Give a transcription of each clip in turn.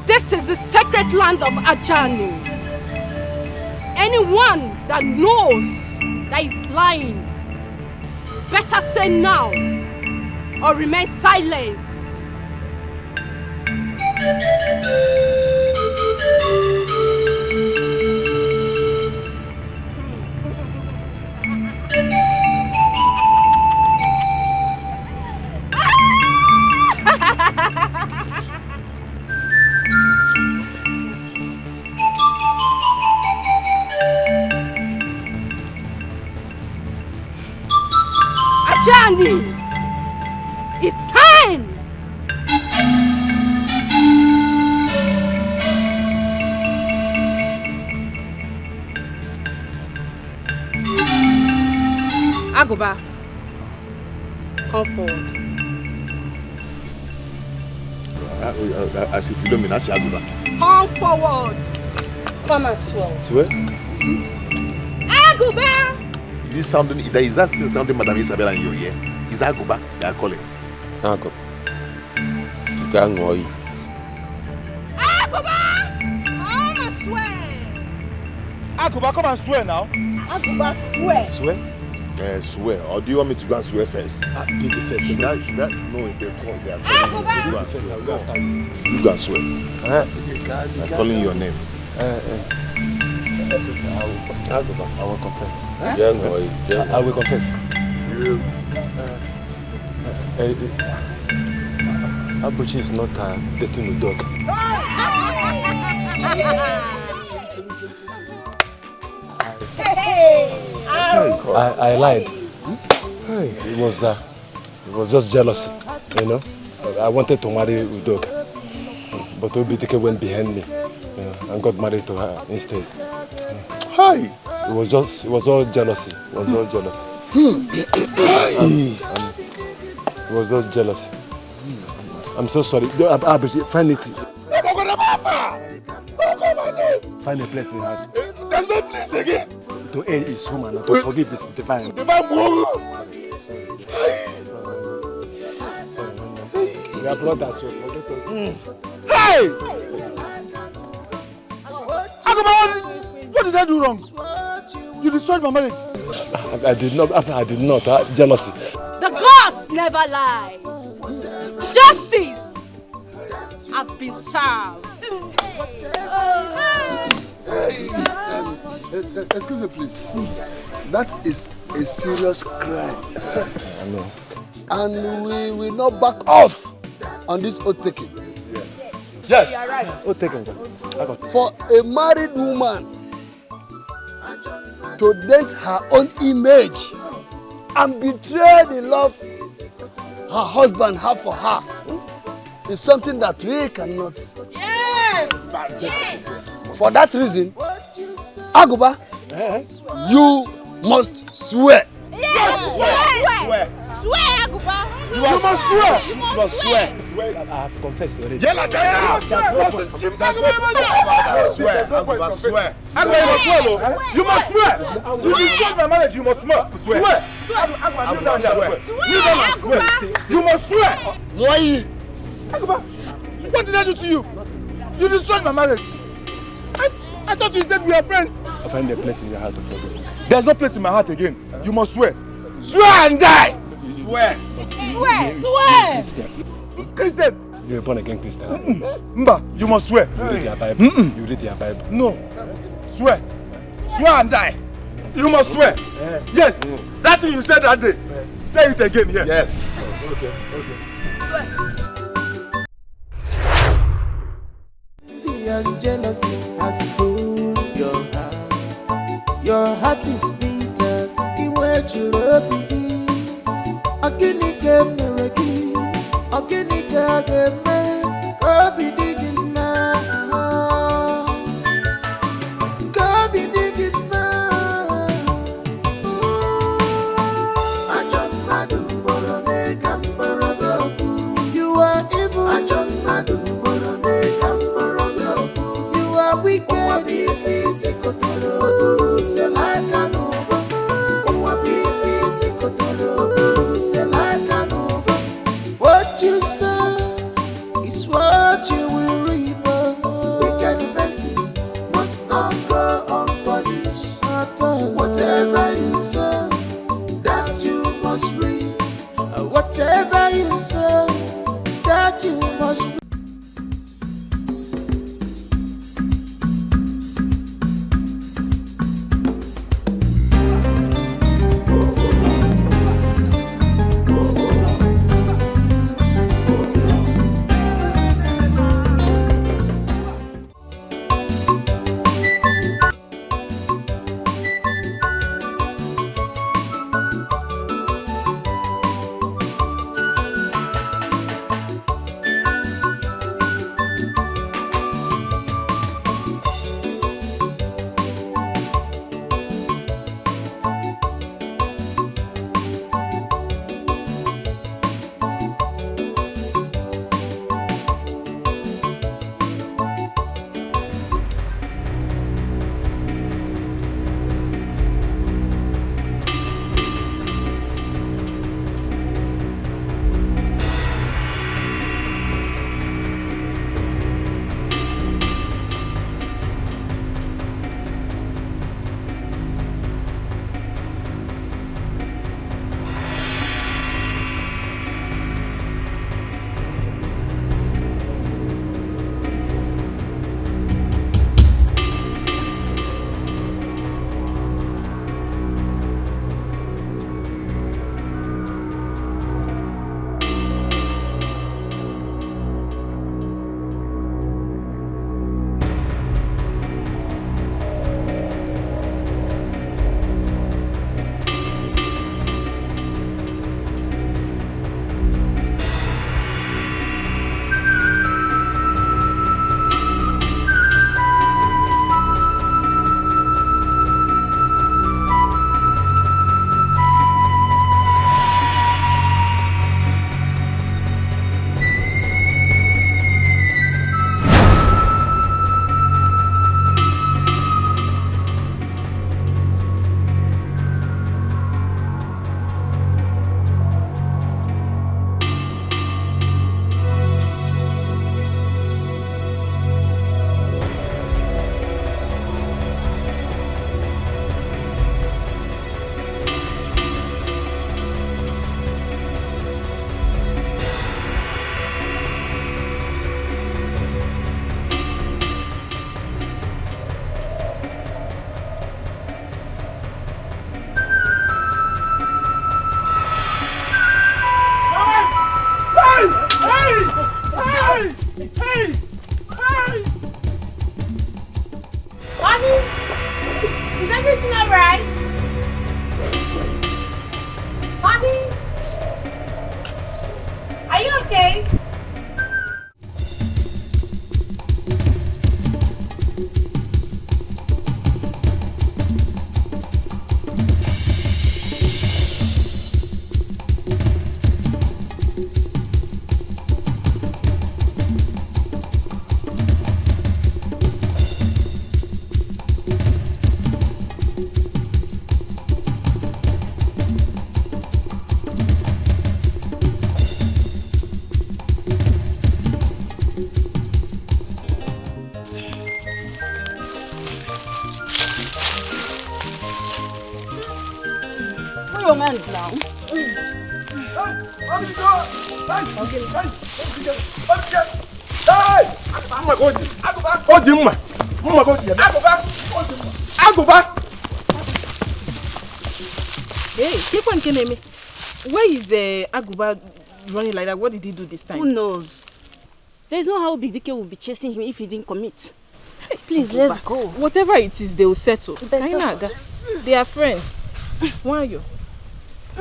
This is the sacred land of Ajani. Anyone that knows that is lying, better say now or remain silent. Ajani, it's time. Aguba, come forward. As if you don't mean, I say Aguba. Come forward. Come and swear. Swear? Aguba! Is this something, is that still something Madam Isabella in your ear? Is that Aguba they are calling? Aguba. You can't know it. Aguba! Come and swear. Aguba, come and swear now. Aguba, swear. Swear? Swear. Or do you want me to go and swear first? Do the first. Should I? No, if they call, they are calling Aguba! you. You go and swear. They're calling your name. Aguba, I will confess. I will confess. Abuchi is not dating a dog. I lied. It was just jealousy, you know. I wanted to marry Udog, but Obidike went behind me and got married to her instead. Hi. It was all jealousy. It was all jealousy. It was all jealousy. I'm so sorry. Abuchi, find it. Find a place in your heart. There's no place again. To aid is human and to forgive is divine. We are brothers, so forget it. Hey! What did I do wrong? You destroyed my marriage. I did not. Jealousy. The gods never lie. Justice has been served. Excuse me, please. That is a serious crime. I know. And we will not back off on this oath taking. Yes. You are right. Oath taking. For a married woman to dent her own image and betray the love her husband has for her is something that we cannot. Yes. For that reason, Aguba, you must swear. Yes. Swear. Swear, Aguba. You must swear. You must swear. I have confessed already. Swear. You must swear. You destroyed my marriage. You must swear. Swear. You must swear. Why? Aguba, what did I do to you? You destroyed my marriage. I thought you said we are friends. I find a place in your heart to forgive. There's no place in my heart again. You must swear. Swear and die. Swear. Swear. Christian. You're a born again Christian. Mba, you must swear. You read your Bible. You read your Bible. No. Swear. Swear and die. You must swear. Yes. That thing you said that day. Say it again here. Yes. Okay. Swear. And jealousy has fooled your heart. Your heart is bitter. In where you love begin. Aginika meregi. Aginika geme. Kabi digina. Kabi digina. Ajon madu borone kamborogo. You are evil. Ajon madu borone kamborogo. Wicked physical say like an over. Say like an over. What you sow is what you will reap. your hands now. Hey, keep on killing me. Where is Aguba running like that? What did he do this time? Who knows? There's no how Big Dike will be chasing him if he didn't commit. Please, let's go. Whatever it is, they will settle. They are friends. Why are you?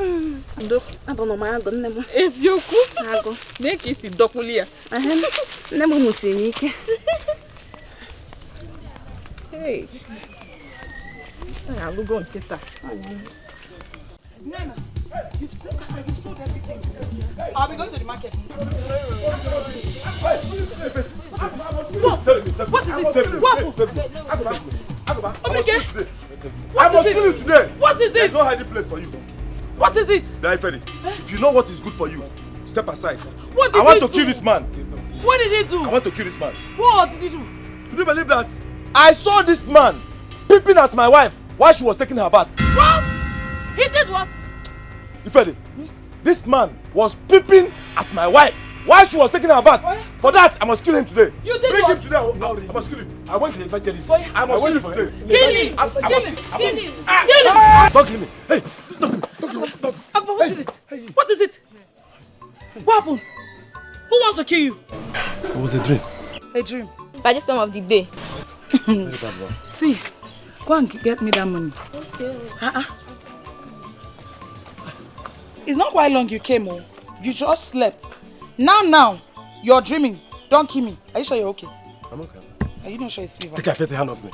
It's Yoku. Make it Dokulia. Hey. I will go and get that. Nana, you've sold everything. I'll be going to the market. What is it? I must kill you today. What is it? There's no hiding place for you. What is it? Daifedi, if you know what is good for you, step aside. What did I want he to do? kill this man. What did he do? I want to kill this man. What did he do? Do you believe that? I saw this man peeping at my wife while she was taking her bath. What? He did what? Ifedi, this man was peeping at my wife while she was taking her bath. What? For that, I must kill him today. You did Bring what? him today. I must kill him. I went to evangelist. I must kill him today. Kill him! Kill him! Kill him! Don't kill me. Hey, Abba, what is it? What is it? What happened? Who wants to kill you? it was a dream. A dream. By this time of the day. See, go and get me that money. Okay. It's not quite long you came home. You just slept. Now, you're dreaming. Don't kill me. Are you sure you're okay? I'm okay. Are you not sure it's fever? Take a hand off me.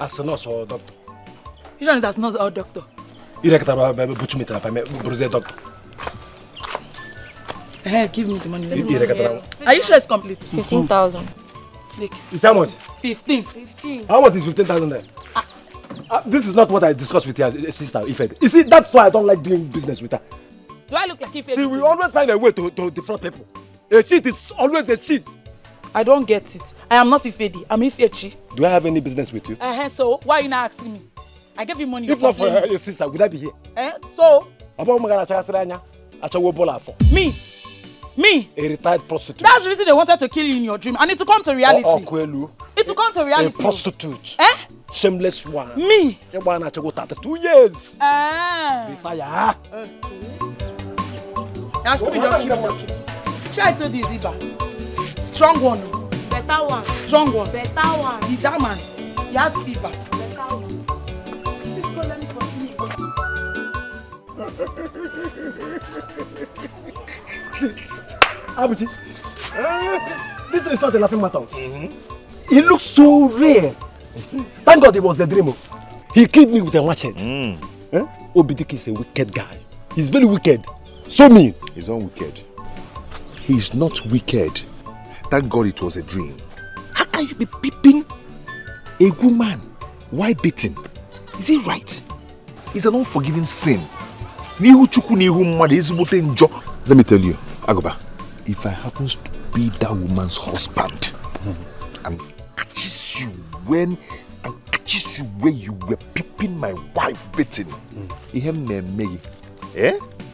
As a nurse or doctor. Which one is that nurse or doctor? You reckon I'm butch me to a doctor. Hey, give me the money. Let me You reckon Are you sure it's complete? 15,000. Look, Is how much? 15. 15. How much is 15,000 there? This is not what I discussed with your sister, Ifed. You see, that's why I don't like doing business with her. Do I look like if See, we always find a way to defraud people. A cheat is always a cheat. I don't get it. I am not Ifedi. I'm Ifechi. Do I have any business with you? So why are you not asking me? I gave you money. If not for your sister, would I be here? So me. A retired prostitute. That's the reason they wanted to kill you in your dream. And it will come to reality. It will come to reality. A prostitute. Shameless one. Me. 2 years. Retire. Ask me, don't kill me. Shall I tell you, Ziba? Strong one. Better one. Strong one. Better one. That man, he has fever. Better one. Please go, let me continue. Abuji, this is not a laughing matter. It looks so real. Thank God it was a dream. He killed me with a machete. Obidike is a wicked guy. He's very wicked. So mean. He's not wicked. He's not wicked. Thank God it was a dream. How can you be peeping a woman while beating? Is it right? It's an unforgiving sin. Let me tell you, Agoba, if I happens to be that woman's husband and catches you when you were peeping my wife beating,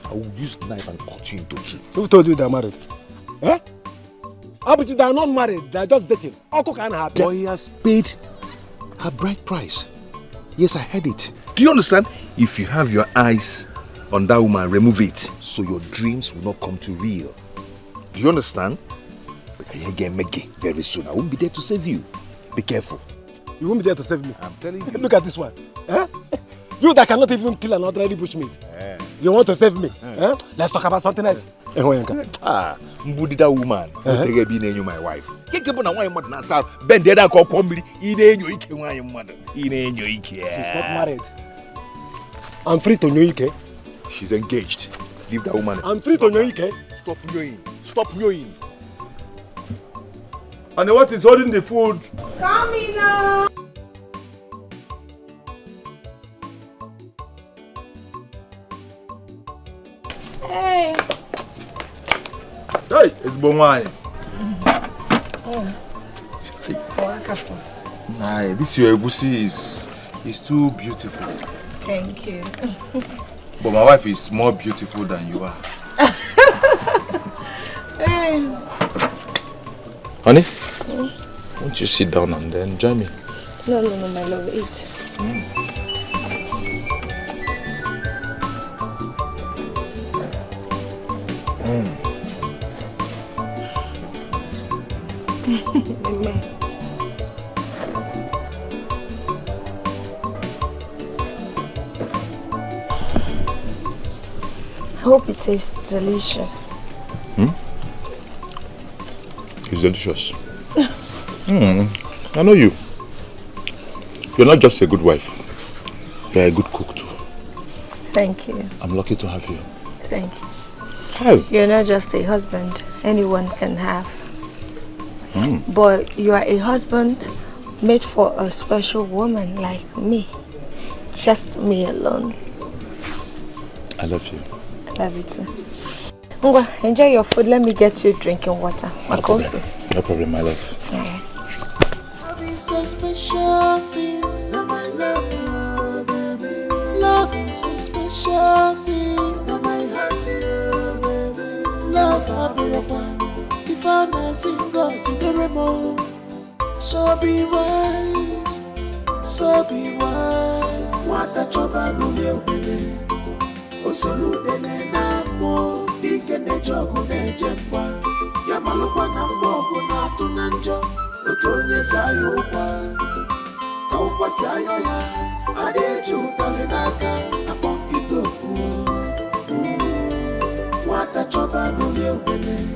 I will use knife and cut you into two. Who told you they're married? Abuji, they're not married, they're just dating. Oko can happen. Boy has paid her bride price. Yes, I heard it. Do you understand? If you have your eyes on that woman, remove it so your dreams will not come to real. Do you understand? Very soon I won't be there to save you. Be careful. You won't be there to save me. I'm telling you. Look at this one. You that cannot even kill an ordinary bushmeat. You want to save me? Let's talk about something else. Mbudi that woman. Be my wife. She's not married. I'm free to Nyoike. She's engaged. Leave that woman. I'm free to Nyoike. Stop Nyoing. Stop Nyoing. And what is holding the food? Coming now. Hey. Hey, it's Bomai. Nah, this your egusi is too beautiful. Thank you. But my wife is more beautiful than you are. Honey, won't you sit down and then join me? No, my love, eat. I hope it tastes delicious. It's delicious. I know you. You're not just a good wife. You're a good cook too. Thank you. I'm lucky to have you. Thank you. How? You're not just a husband anyone can have. But you are a husband made for a special woman like me. Just me alone. I love you. I love you too. Ngwa, enjoy your food. Let me get you drinking water. No problem. No problem, my love. Yeah. Love is a special thing. Now my love, baby. Love is a special thing. Now my heart, baby. Love, I'll be right back. If I'm not single to the remote, so be wise, so be wise. What a job I know you, baby. O solude ne namo, ike ne jogu ne jemba. Yamalukwa na mbogo na tunanjo, utonye sayo kwa. Kaukwa sayo ya, adeju talenaka, apokito kuo. What a job I know you, baby.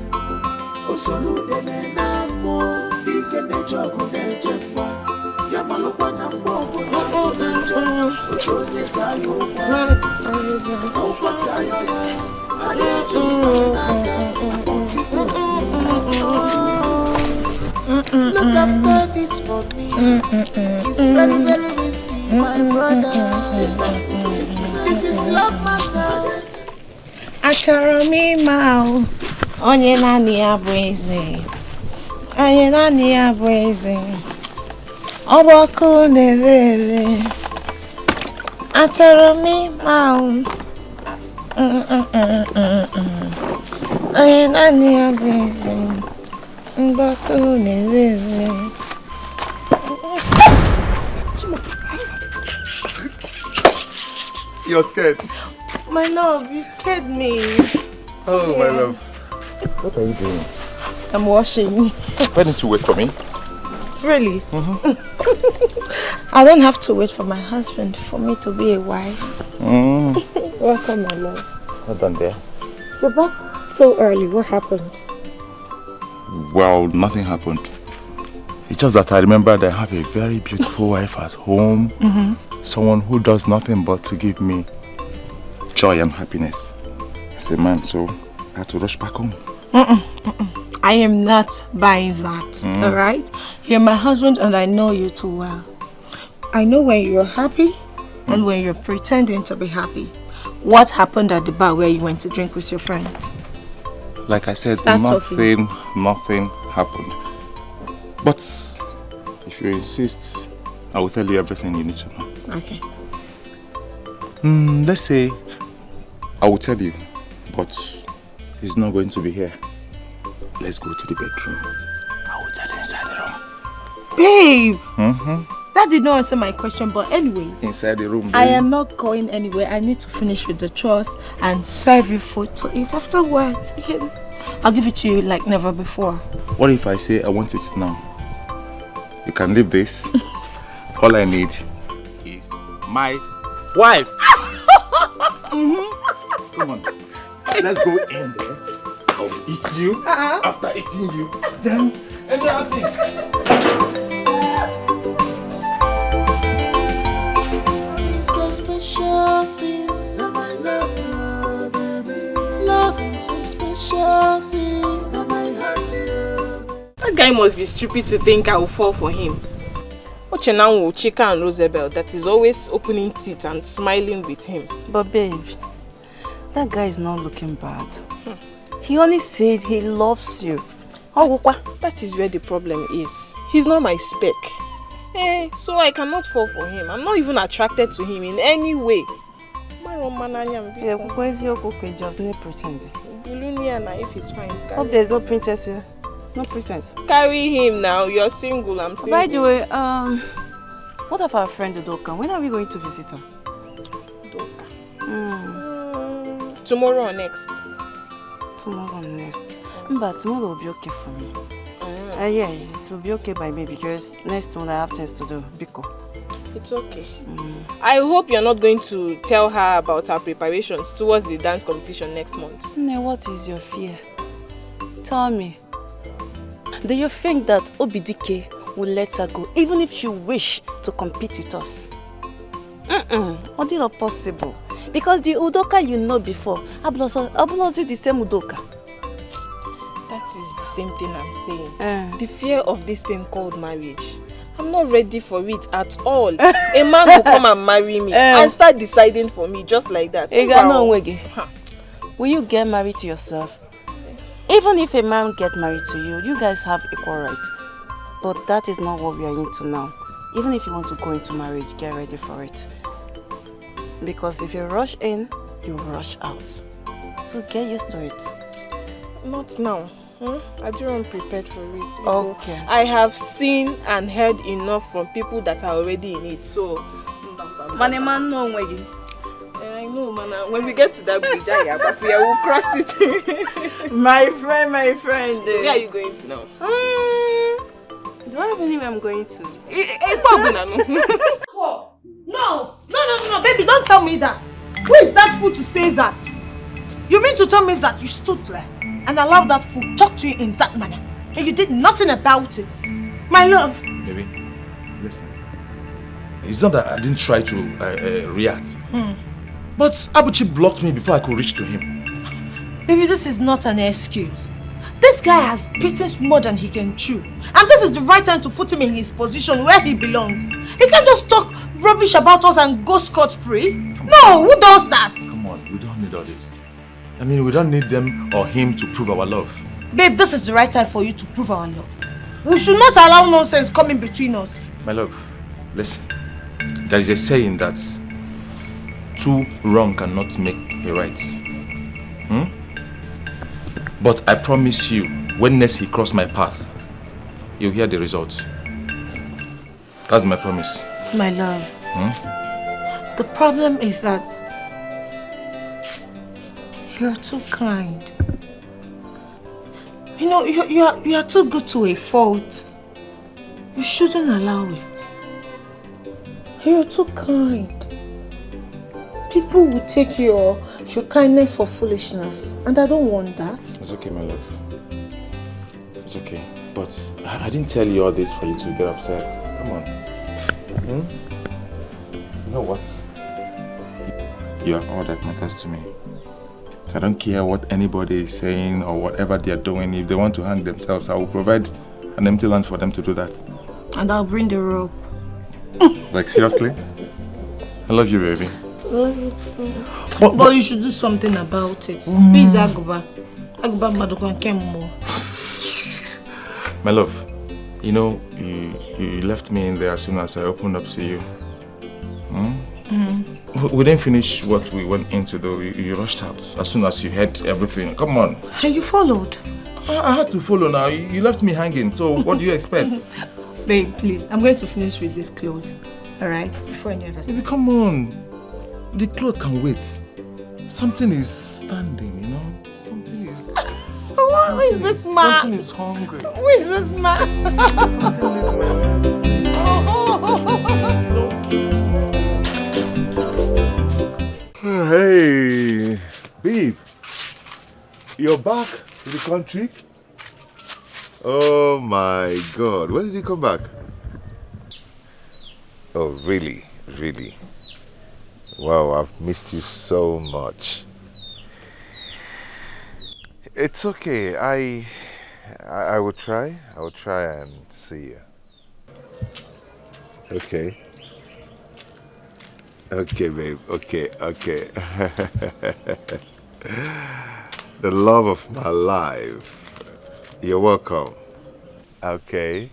Osolude ne namo, ike ne jogu ne jemba. Yamalukwa na mbogo na tunanjo, utonye sayo kwa. Kaukwa sayo ya, adeju talenaka, apokito kuo. Look after this for me. It's very, very risky, my brother. This is love matter. Achọrọ m ịma onye naanị ya bụ eze. Onye naanị ya bụ eze. Ọ bụ ọkụ na-ere. Achọrọ m ịma onye naanị ya bụ eze. Ọ bụ ọkụ na-ere. You're scared. My love, you scared me. Oh, my love. What are you doing? I'm washing. Why didn't you wait for me? Really? I don't have to wait for my husband for me to be a wife. Welcome, my love. Not done there. You're back so early. What happened? Well, nothing happened. It's just that I remembered I have a very beautiful wife at home. Someone who does nothing but to give me joy and happiness. As a man, so I had to rush back home. I am not buying that, alright? You're my husband and I know you too well. I know when you're happy and when you're pretending to be happy. What happened at the bar where you went to drink with your friends? Like I said, Start nothing happened. But if you insist, I will tell you everything you need to know. Okay. Let's say I will tell you, but he's not going to be here. Let's go to the bedroom. I will tell you inside the room. Babe! That did not answer my question, but anyways. Inside the room, babe. I am not going anywhere. I need to finish with the chores and serve you food to eat afterwards. I'll give it to you like never before. What if I say I want it now? You can leave this. All I need is my wife. Come on. Let's go in there. I'll eat you. After eating you, then everything. It's a special thing. Now my love, baby. Love is a special thing. Now my heart, That guy must be stupid to think I will fall for him. Ochenanwu, Chika and Rosabel that is always opening teeth and smiling with him. But babe, that guy is not looking bad. He only said he loves you. That is where the problem is. He's not my spec. So I cannot fall for him. I'm not even attracted to him in any way. Yeah, just no pretend. If he's fine. Hope there's no princess here. No pretense. Carry him now. You're single. I'm single. By the way, what of our friend Udoka? When are we going to visit her? Udoka. Tomorrow or next? Tomorrow or next. But tomorrow will be okay for me. Yes, it will be okay by me because next month I have things to do. Biko. It's okay. I hope you're not going to tell her about our preparations towards the dance competition next month. No, what is your fear? Tell me. Do you think that Obidike will let her go even if she wish to compete with us? It's not possible. Because the Udoka you know before, Abulozi the same Udoka. That is the same thing I'm saying. The fear of this thing called marriage. I'm not ready for it at all. A man will come and marry me and start deciding for me just like that. Will you get married to yourself? Even if a man gets married to you, you guys have equal rights. But that is not what we are into now. Even if you want to go into marriage, get ready for it. Because if you rush in, you rush out. So get used to it. Not now. I don't prepared for it. Okay. I have seen and heard enough from people that are already in it. So, I know, man. When we get to that bridge, we'll cross it. my friend. So where are you going to now? Do I have anywhere I'm going to? No, baby, don't tell me that. Who is that fool to say that? You mean to tell me that you stood there and allowed that fool talk to you in that manner and you did nothing about it? My love. Baby, listen. It's not that I didn't try to react. But Abuchi blocked me before I could reach to him. Baby, this is not an excuse. This guy has bitten more than he can chew. And this is the right time to put him in his position where he belongs. He can't just talk rubbish about us and go scot-free. No, who does that? Come on, we don't need all this. I mean, we don't need them or him to prove our love. Babe, this is the right time for you to prove our love. We should not allow nonsense coming between us. My love, listen. There is a saying that two wrong cannot make a right. But I promise you, when next he cross my path, you'll hear the result. That's my promise. My love, the problem is that you're too kind. You know, you are too good to a fault. You shouldn't allow it. You're too kind. People will take your kindness for foolishness, and I don't want that. It's okay, my love. It's okay. But I didn't tell you all this for you to get upset. Come on. You know what? You are all that matters to me. I don't care what anybody is saying or whatever they are doing. If they want to hang themselves, I will provide an empty land for them to do that. And I'll bring the rope. Like, seriously? I love you, baby. Love you too. But you should do something about it. Please, Aguba. Aguba Madukan Kemmo. My love, you know, you left me in there as soon as I opened up to you. We didn't finish what we went into though. You rushed out as soon as you heard everything. Come on. And you followed? I had to follow now. You left me hanging. So what do you expect? Babe, please. I'm going to finish with these clothes. Alright? Before any other thing. Baby, come on. The clothes can wait. Something is standing, you know? Something is... Who is this man? Something is hungry. Who is this man? Something is man. Hey, babe. You're back to the country? Oh my God. When did you come back? Oh, really? Really? Wow, I've missed you so much. It's okay. I will try. I will try and see you. Okay. Okay, babe. Okay. The love of my life. You're welcome. Okay.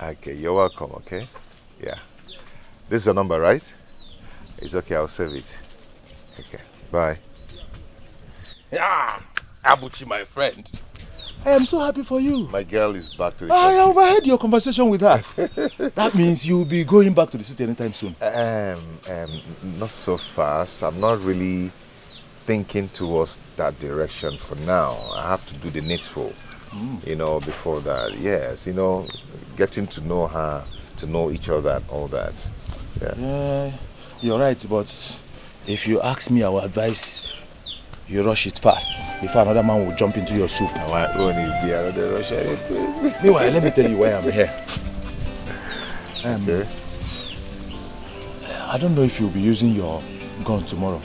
Okay, you're welcome, okay? Yeah. This is your number, right? It's okay, I'll save it. Okay, bye. Yeah, Abuchi, my friend. I am so happy for you. My girl is back to the I country. overheard your conversation with her. That means you'll be going back to the city anytime soon. Not so fast. I'm not really thinking towards that direction for now. I have to do the needful, you know, before that. Yes, you know, getting to know her, to know each other and all that. Yeah, you're right, but if you ask me, I will advise you rush it fast before another man will jump into your soup. I won't be another rush it. Meanwhile, let me tell you why I'm here. Okay. I don't know if you'll be using your gun tomorrow.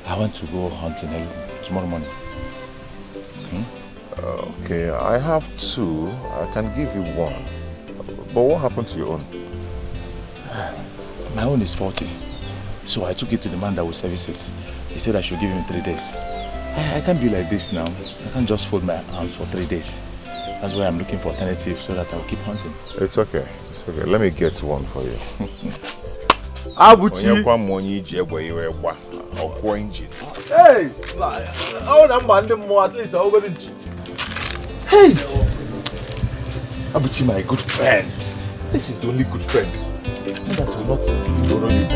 I want to go hunting tomorrow morning. Okay, I have two. I can give you one. But what happened to your own? My own is faulty. So I took it to the man that will service it. He said I should give him 3 days. I can't be like this now. I can't just fold my arms for 3 days. That's why I'm looking for alternatives so that I'll keep hunting. It's okay. It's okay. Let me get one for you. Abuchi. Hey! I want to man more at least. I'll go to Hey! Abuchi, my good friend. This is the only good friend. Others will not follow you.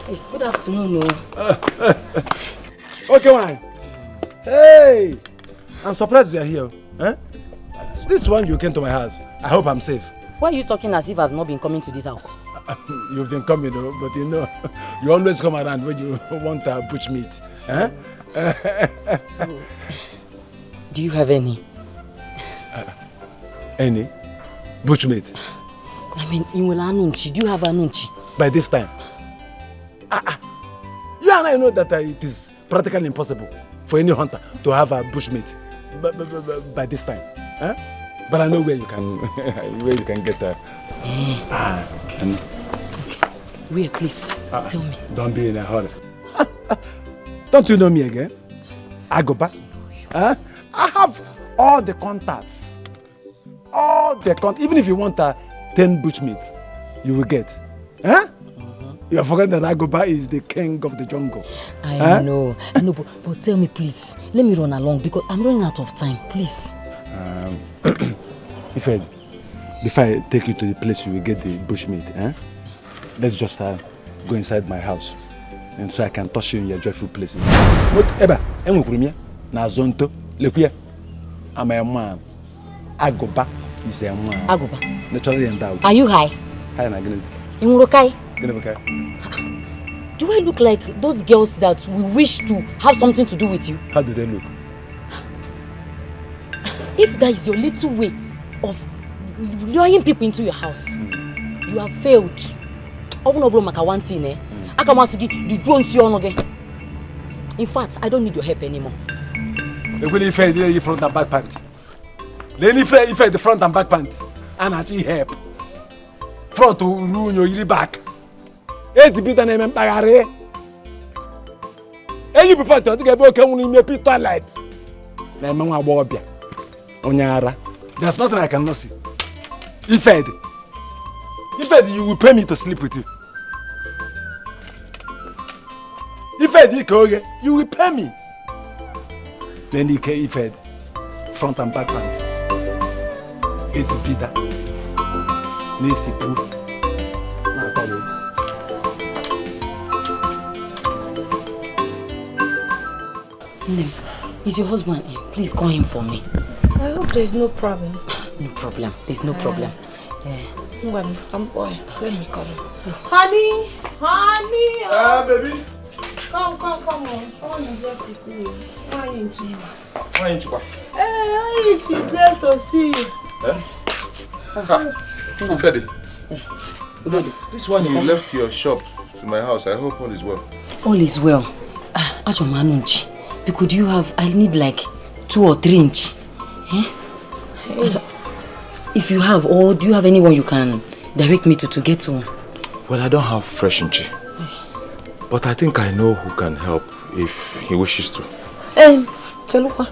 Hey, good afternoon. Okay, man. Hey! I'm surprised you're here. Huh? This one you came to my house. I hope I'm safe. Why are you talking as if I've not been coming to this house? You've been coming, though, but you know, you always come around when you want bush meat. Huh? So, do you have any? Any? Bush meat? I mean, do you have anunchi? By this time. You and I know that it is practically impossible for any hunter to have a bush meat by this time. Huh? But I know where you can get that. Where, please? Tell me. Don't be in a hurry. Don't you know me again? Agoba? Huh? I have all the contacts. Even if you want 10 bush meats, you will get. Huh? You have forgotten that Agoba is the king of the jungle. I know, but tell me, please. Let me run along because I'm running out of time. Please. Before I take you to the place you will get the bushmeat, let's just go inside my house, and so I can touch you in your joyful places. I'm a man. Agoba is a man. Agoba. Naturally endowed. Are you high? High and against. In Urukai? Okay. Do I look like those girls that we wish to have something to do with you? How do they look? If that is your little way of luring people into your house, you have failed. In fact, I don't need your help anymore. If I front and back pant. If I the front and back pant, and actually help. Front to ruin your back. It's bit an empire. And you prepare to get broken in your pit toilet. There's nothing I cannot see. If you will pay me to sleep with you. If you will pay me. Then if front and back pant. It's bitter. Nisi poo. Is your husband in? Please call him for me. I hope there's no problem. No problem. There's no problem. Come boy, let me call him. Honey! Baby. Come on. Someone is here to see you. Why ain't you? She's there to see you. This one you left your shop to my house. I hope all is well. All is well. Because you have, I need like 2 or 3 inch. Eh? If you have, or do you have anyone you can direct me to get one? Well, I don't have fresh inchi. But I think I know who can help if he wishes to. Chalupa,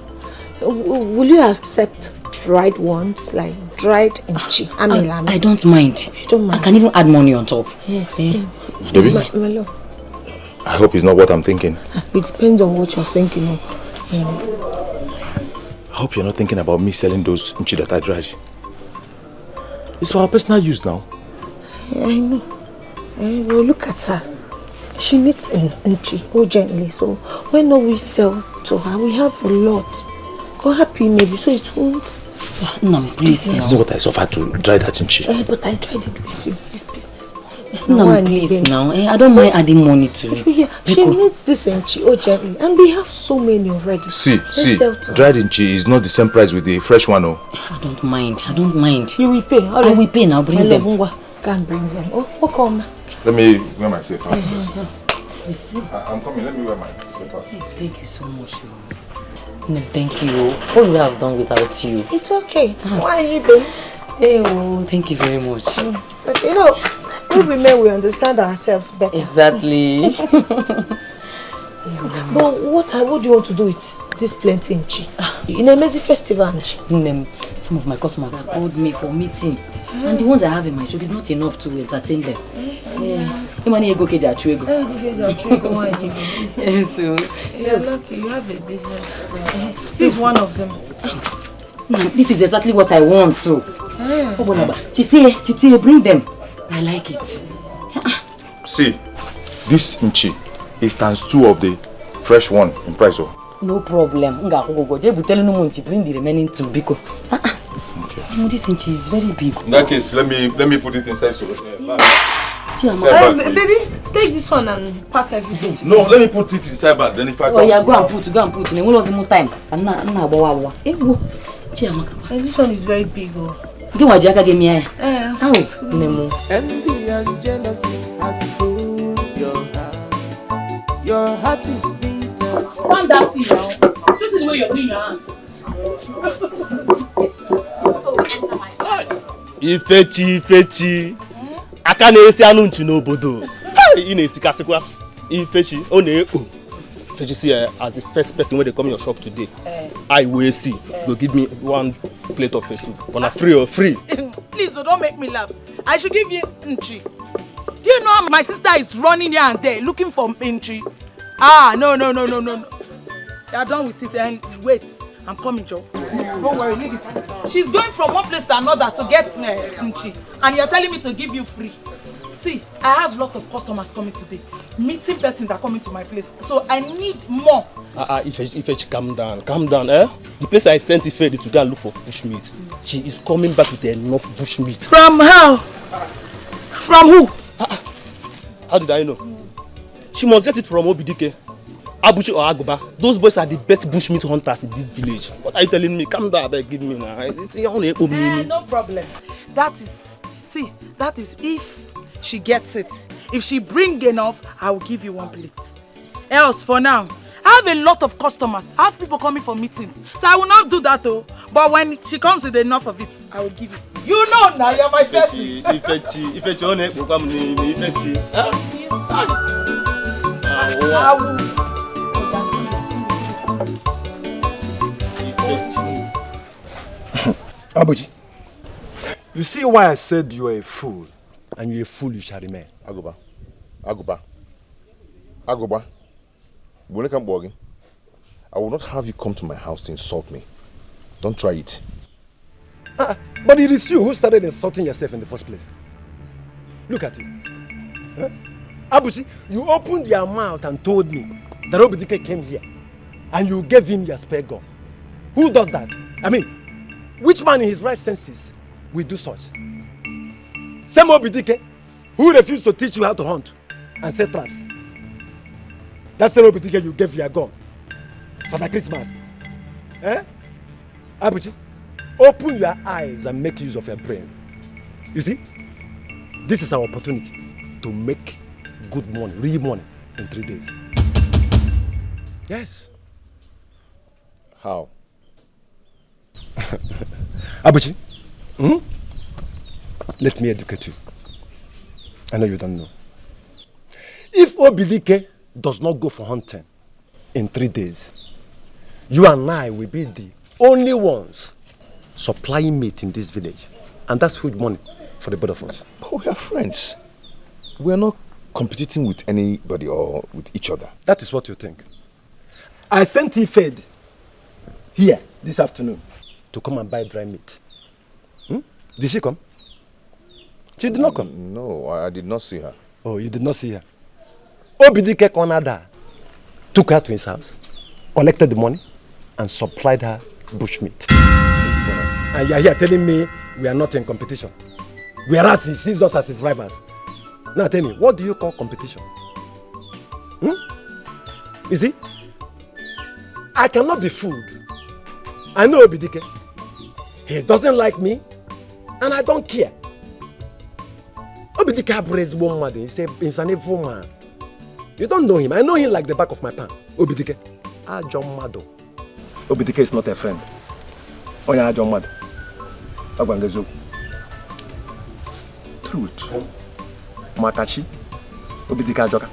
will you accept dried ones, like dried inchi? I don't mind. You don't mind? I can even add money on top. Baby, My love. I hope it's not what I'm thinking. It depends on what you're thinking. I hope you're not thinking about me selling those inchi that I dried. It's for our personal use now. I know. Well, look at her. She needs inchi urgently, so when we sell to her, we have a lot. Go happy maybe, so it won't. No, please. This is what I suffered to dry that inchi. But I tried it with you. It's business. No, please now. I don't mind adding money to it. Yeah, she needs this inchi urgently, and we have so many already. See, dried inchi is not the same price with the fresh one. Oh. I don't mind. You will pay. I will pay now. Bring them. Go and bring them. Oh, come. Let me wear my slippers. I'm coming. Let me wear my slippers. Thank you so much. No, thank you. What would I have done without you? It's okay. Why are you been? Hey, thank you very much. It's okay. We women, we understand ourselves better. Exactly. But what do you want to do with this plenty inchi? In a Mezi festival, some of my customers have called me for meeting. And the ones I have in my shop is not enough to entertain them. So you're lucky, you have a business. This is one of them. This is exactly what I want too. Chiti, bring them. I like it. See, this inchi is ×2 of the fresh one in price. No problem. Bring the remaining 2 because this inchi is very big. In that case, let me put it inside. Baby, take this one and pack everything. No, let me put it inside bag. Then if I go and put. We lost more time. And this one is very big. Envy and jealousy has fooled your heart. Your heart is bitter. Calm down, please now. This is the way you're doing your hand. Ifechi. Aka na-esi anụ nchi n'obodo. Ị na-esikasikwa. Ifechi, ọ na-ekpo. Ifechi see as the first person when they come in your shop today. I will see. Go give me 1 plate of fish soup. But free or free. Please don't make me laugh. I should give you nchi. Do you know my sister is running here and there looking for nchi? No. You are done with it and wait. I'm coming, Joe. Don't worry, leave it. She's going from one place to another to get nchi, and you're telling me to give you free. See, I have a lot of customers coming today. Meeting persons are coming to my place, so I need more. Ife, calm down, eh? The place I sent Ife to go and look for bushmeat. She is coming back with enough bushmeat. From how? From who? How did I know? She must get it from Obidike, Abuchi or Aguba. Those boys are the best bushmeat hunters in this village. What are you telling me? Calm down, give me now. No problem. That is if she gets it. If she brings enough, I will give you 1 plate. Else, for now, I have a lot of customers. I have people coming for meetings. So I will not do that though. But when she comes with enough of it, I will give you. You know now, you're my person. Abuji, you see why I said you are a fool, and you're a fool you shall remain. Aguba. When I come walking, I will not have you come to my house to insult me. Don't try it. But it is you who started insulting yourself in the first place. Look at you. Huh? Abuji, you opened your mouth and told me that Obidike came here and you gave him your spare gun. Who does that? I mean, which man in his right senses will do such? Same Obidike who refused to teach you how to hunt and set traps. That's the Obidike you gave your gun for the Christmas. Eh? Abuji, open your eyes and make use of your brain. You see? This is our opportunity to make good money, real money, in 3 days. Yes. How? Abuchi, let me educate you. I know you don't know. If Obidike does not go for hunting in 3 days, you and I will be the only ones supplying meat in this village. And that's huge money for the both of us. But we are friends. We are not competing with anybody or with each other. That is what you think. I sent Ifed here this afternoon to come and buy dry meat. Did she come? She did not come. No, I did not see her. Oh, you did not see her. Obidike Konada took her to his house, collected the money, and supplied her bushmeat. And you are here telling me we are not in competition, whereas he sees us as his rivals. Now tell me, what do you call competition? You see, I cannot be fooled. I know Obidike. He doesn't like me, and I don't care. Obidike raised one man. He's an evil man. You don't know him. I know him like the back of my palm. Obidike. John Mado. Obidike is not a friend. Oya John Mado. Agwangezo. Truth. Makachi. Obidike Ajoka.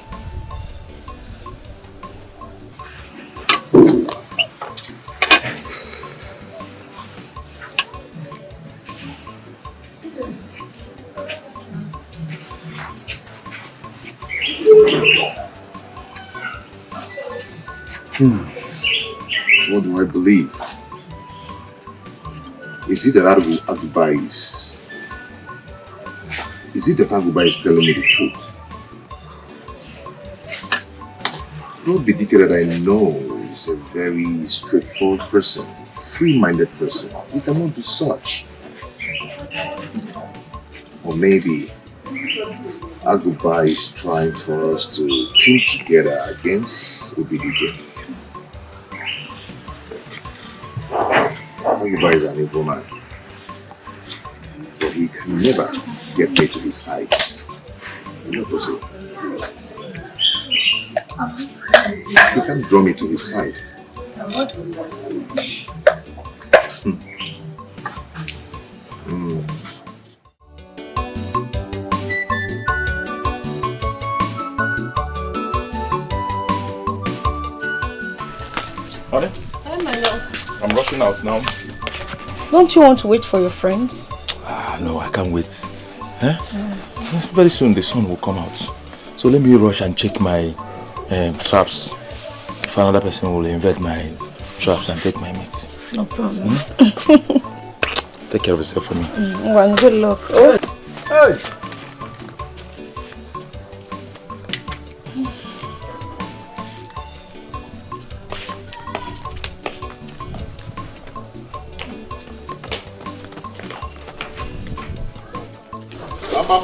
What do I believe? Is it that Agubai is telling me the truth? Obidike that I know is a very straightforward person, free-minded person. He cannot do such. Or maybe Agubai is trying for us to team together against Obidike. Agubai is an evil man, but he can never get me to his side. You know what I'm saying? He can't draw me to his side. Honey? Hi, my love. I'm rushing out now. Don't you want to wait for your friends? No, I can't wait. Huh? Very soon the sun will come out. So let me rush and check my traps. If another person will invade my traps and take my meat. No problem. Take care of yourself for me. Well, good luck. Oh. Hey!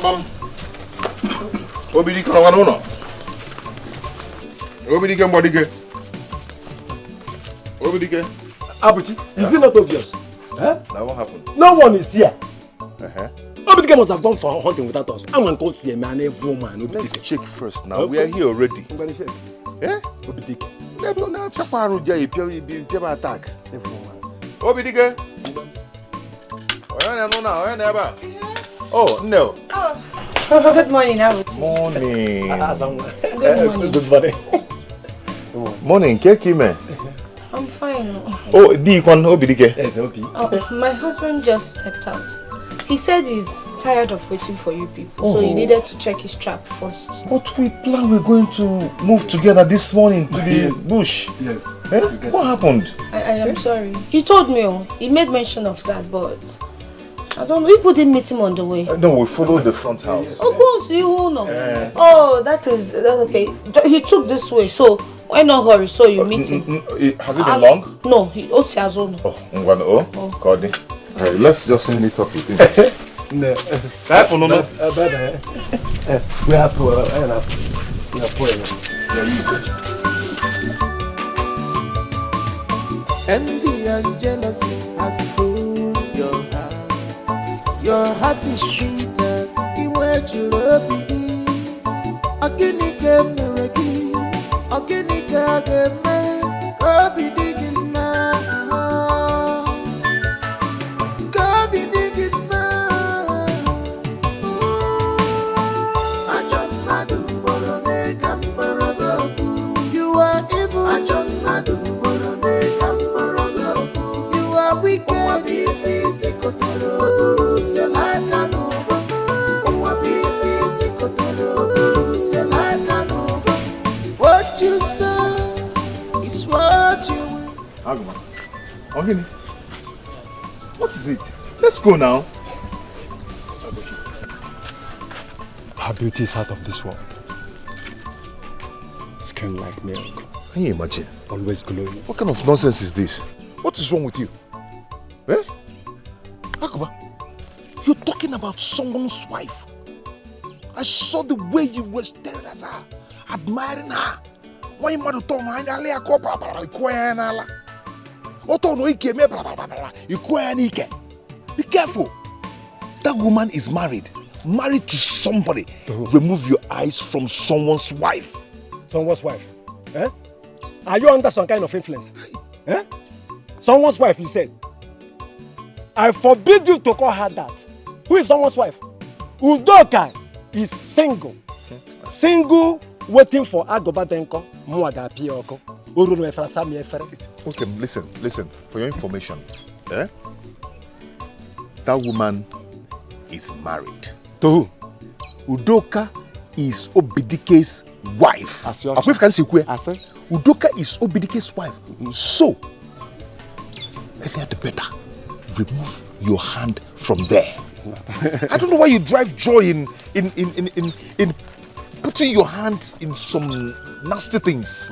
Bam. Obidike no no. Obidike mbodike. Obidike. Abuchi, is it not obvious? Huh? Now what happened? No one is here. Obidike must have gone for hunting without us. I'm going to see a man, evil man. Let's check first now. We are here already. I'm going to check. Yeah? Obidike. No, attack. Obidike. Oh, no. Good morning, Abuchi. Morning. Good morning. Morning, Kekime. I'm fine. Oh, Obidike. Yes, okay. My husband just stepped out. He said he's tired of waiting for you people, so he needed to check his trap first. But we planned we're going to move together this morning to the bush. Yes. Eh? What happened? I am sorry. He told me, he made mention of that, but I don't know. People didn't meet him on the way. No, we followed the front house. Oh, boss, you will know. Oh, that's okay. He took this way, so why not hurry? So you meet him. Has it been long? No, he also has own. Cody. Let's just meet up with him. No. No. We have to. Envy and jealousy has fooled your heart. Your heart is bitter. Iwe jụrụ obi gị Ogini ga-emere gị Ogini ga-eme ka obi dị gị mma Ka obi dị gị mma Ajọ mmadụ gboro n'ịga mgbọrọgwụ You are evil Ajọ mmadụ gboro n'ịga mgbọrọgwụ You are wicked Physical selaka n'ụgbọ Nwa physical selaka n'ụgbọ What you say is what you will Aguma. Ogini. What is it? Let's go now. Her beauty is out of this world. Skin like milk. Can you imagine? Always glowing. What kind of nonsense is this? What is wrong with you? Eh? Aguma, you're talking about someone's wife. I saw the way you were staring at her, admiring her. Why you mad to me? Be careful. That woman is married. Married to somebody. Remove your eyes from someone's wife. Someone's wife? Eh? Are you under some kind of influence? Eh? Someone's wife, you said? I forbid you to call her that. Who is someone's wife? Udoka is single. Single, waiting for Agoba Denko. Okay, listen. For your information, that woman is married. To who? Udoka is Obidike's wife. Udoka is Obidike's wife. So, earlier the better. Remove your hand from there. I don't know why you drive joy in putting your hand in some nasty things.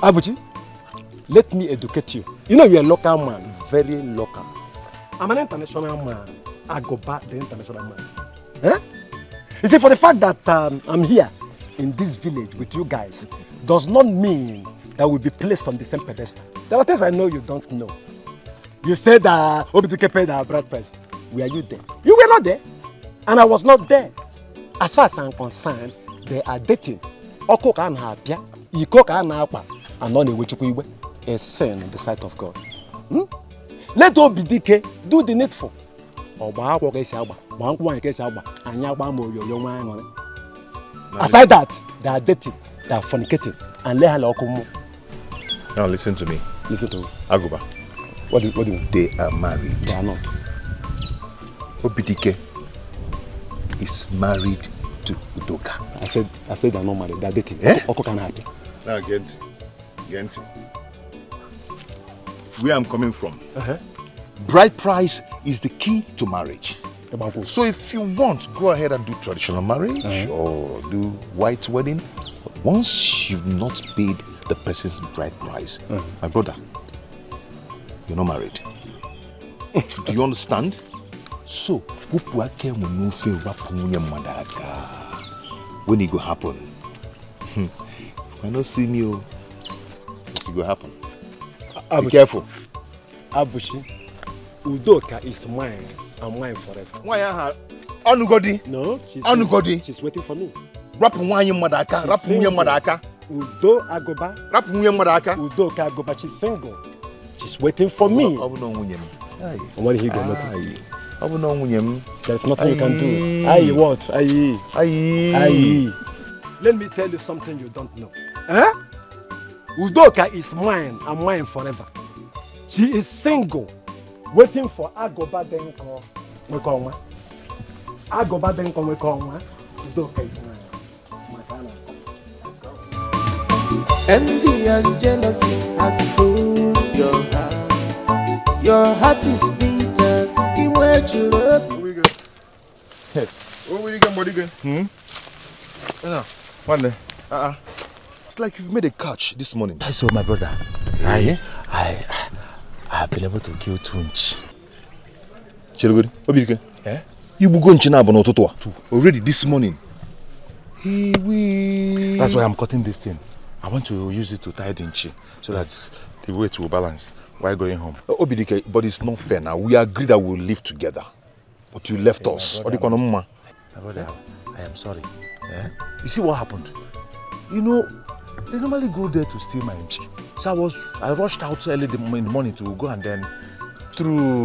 Abuji, let me educate you. You know you're a local man, very local. I'm an international man. Agoba, the international man. Eh? You see, for the fact that I'm here in this village with you guys does not mean that we'll be placed on the same pedestal. There are things I know you don't know. You said that Obidike paid our bride price. Were you there? You were not there. And I was not there. As far as I'm concerned, they are dating. Oko ka na apia, iko ka na akwa, and on the Wichukwu a sin in the sight of God. Let Obidike do the needful. Aside that, they are dating, they are fornicating, and let her come. Now listen to me. Listen to me. Agoba. What do you mean? They are married. They are not. Obidike is married to Udoka. I said they are not married. They are dating. Oko can happen. Now Gente. Where I'm coming from. Bride price is the key to marriage. So if you want, go ahead and do traditional marriage or do white wedding. Once you've not paid the person's bride price, my brother, you're not married. Do you understand? So, when it go happen? I don't see me. It go happen. Be careful. Abuchi, Udoka is mine and mine forever. Why are Anugodi? No, she's waiting for me. Rap one madaka, rap madaka. Udo Agoba. Rap madaka. Udoka Agoba, she's single. She's waiting for me. When he go there's nothing you can do. Aye, what? Aye. Let me tell you something you don't know. Udoka is mine and mine forever. She is single, waiting for Agoba Denko. Agoba Denko. Udoka is mine. Envy and jealousy has fooled your heart. Your heart is bitter. In where you love. Where we go? Hey, where will you get body again? One day. It's like you've made a catch this morning. I saw my brother. I have been able to kill 2 inch. Chelugodi, Obidike. You will go in China already this morning. That's why I'm cutting this thing. I want to use it to tie the inch so that the weight will balance while going home. Obidike, but it's not fair now. We agreed that we'll live together. But you left us. My brother, I am sorry. Eh? You see what happened? You know, they normally go there to steal my nchi. So I rushed out early in the morning to go and then through.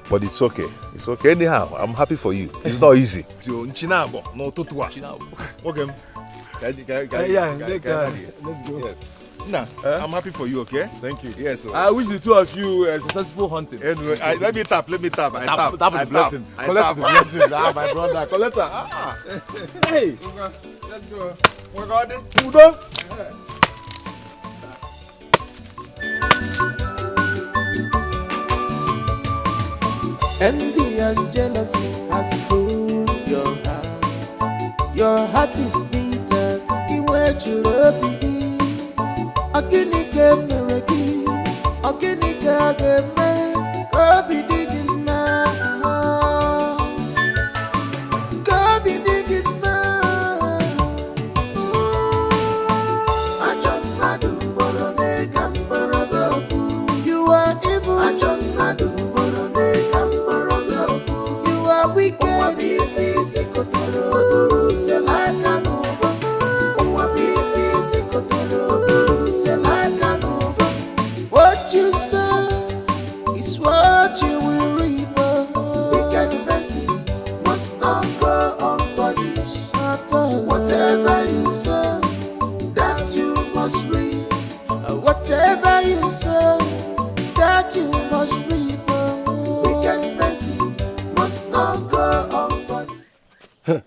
But it's okay. It's okay. Anyhow, I'm happy for you. It's not easy. So Nchinabo, no totua. Okay. Let's go. Yes. Nah, I'm happy for you, okay? Thank you. Yes. I wish the two of you successful hunting. Anyway, let me tap. I tap the blessing. Collect the blessing. My brother. Collect her. Hey. Let's go. We're going to go. Envy and jealousy has fooled your heart. Your heart is bitter. In where you love begin. Akinike mereki. Akinike ageme. Kobi digin na. Kobi digin na. Ajam madu borone kamborogo. You are evil. Ajam madu borone kamborogo. You are wicked. Wabi physical tolo. Selaka no. Wabi physical tolo. Selaka no. What you sow is what you will reap. Wicked mercy must not go unpunished. Whatever you sow, that you must reap. Whatever you sow, that you must reap. Wicked mercy must not go unpunished.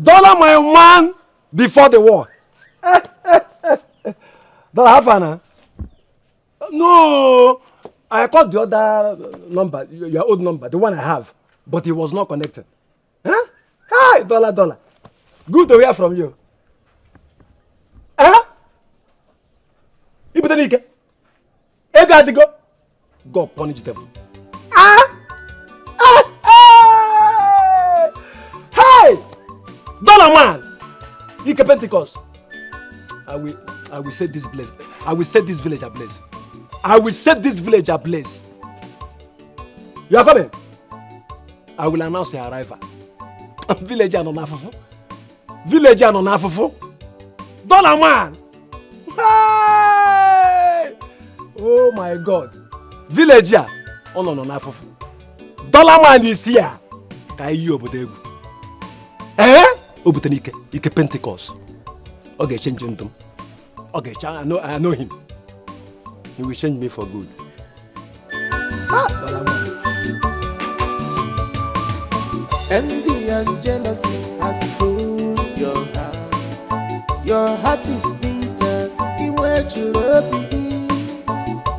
Dollar my man before the war. Dollar have fun, No, I called the other number, your old number, the one I have, but it was not connected. Huh? Hi, Dollar. Good to hear from you. Huh? You better need to go. God punish them. Hey! Dollar man! You can Pentecost. I will set this place. I will set this village ablaze. I will set this village ablaze. You are coming? I will announce your arrival. Villager no nafufu. Villager no nafufu. Dollar man. Hey! Oh my God. Villager. Oh no nafufu. Dollar man is here. Kai you obodegu. Obutenike. Ike Pentecost. Okay, change him. Okay, I know him. He will change me for good. Envy and jealousy has fooled your heart. Your heart is bitter. In where you love begin.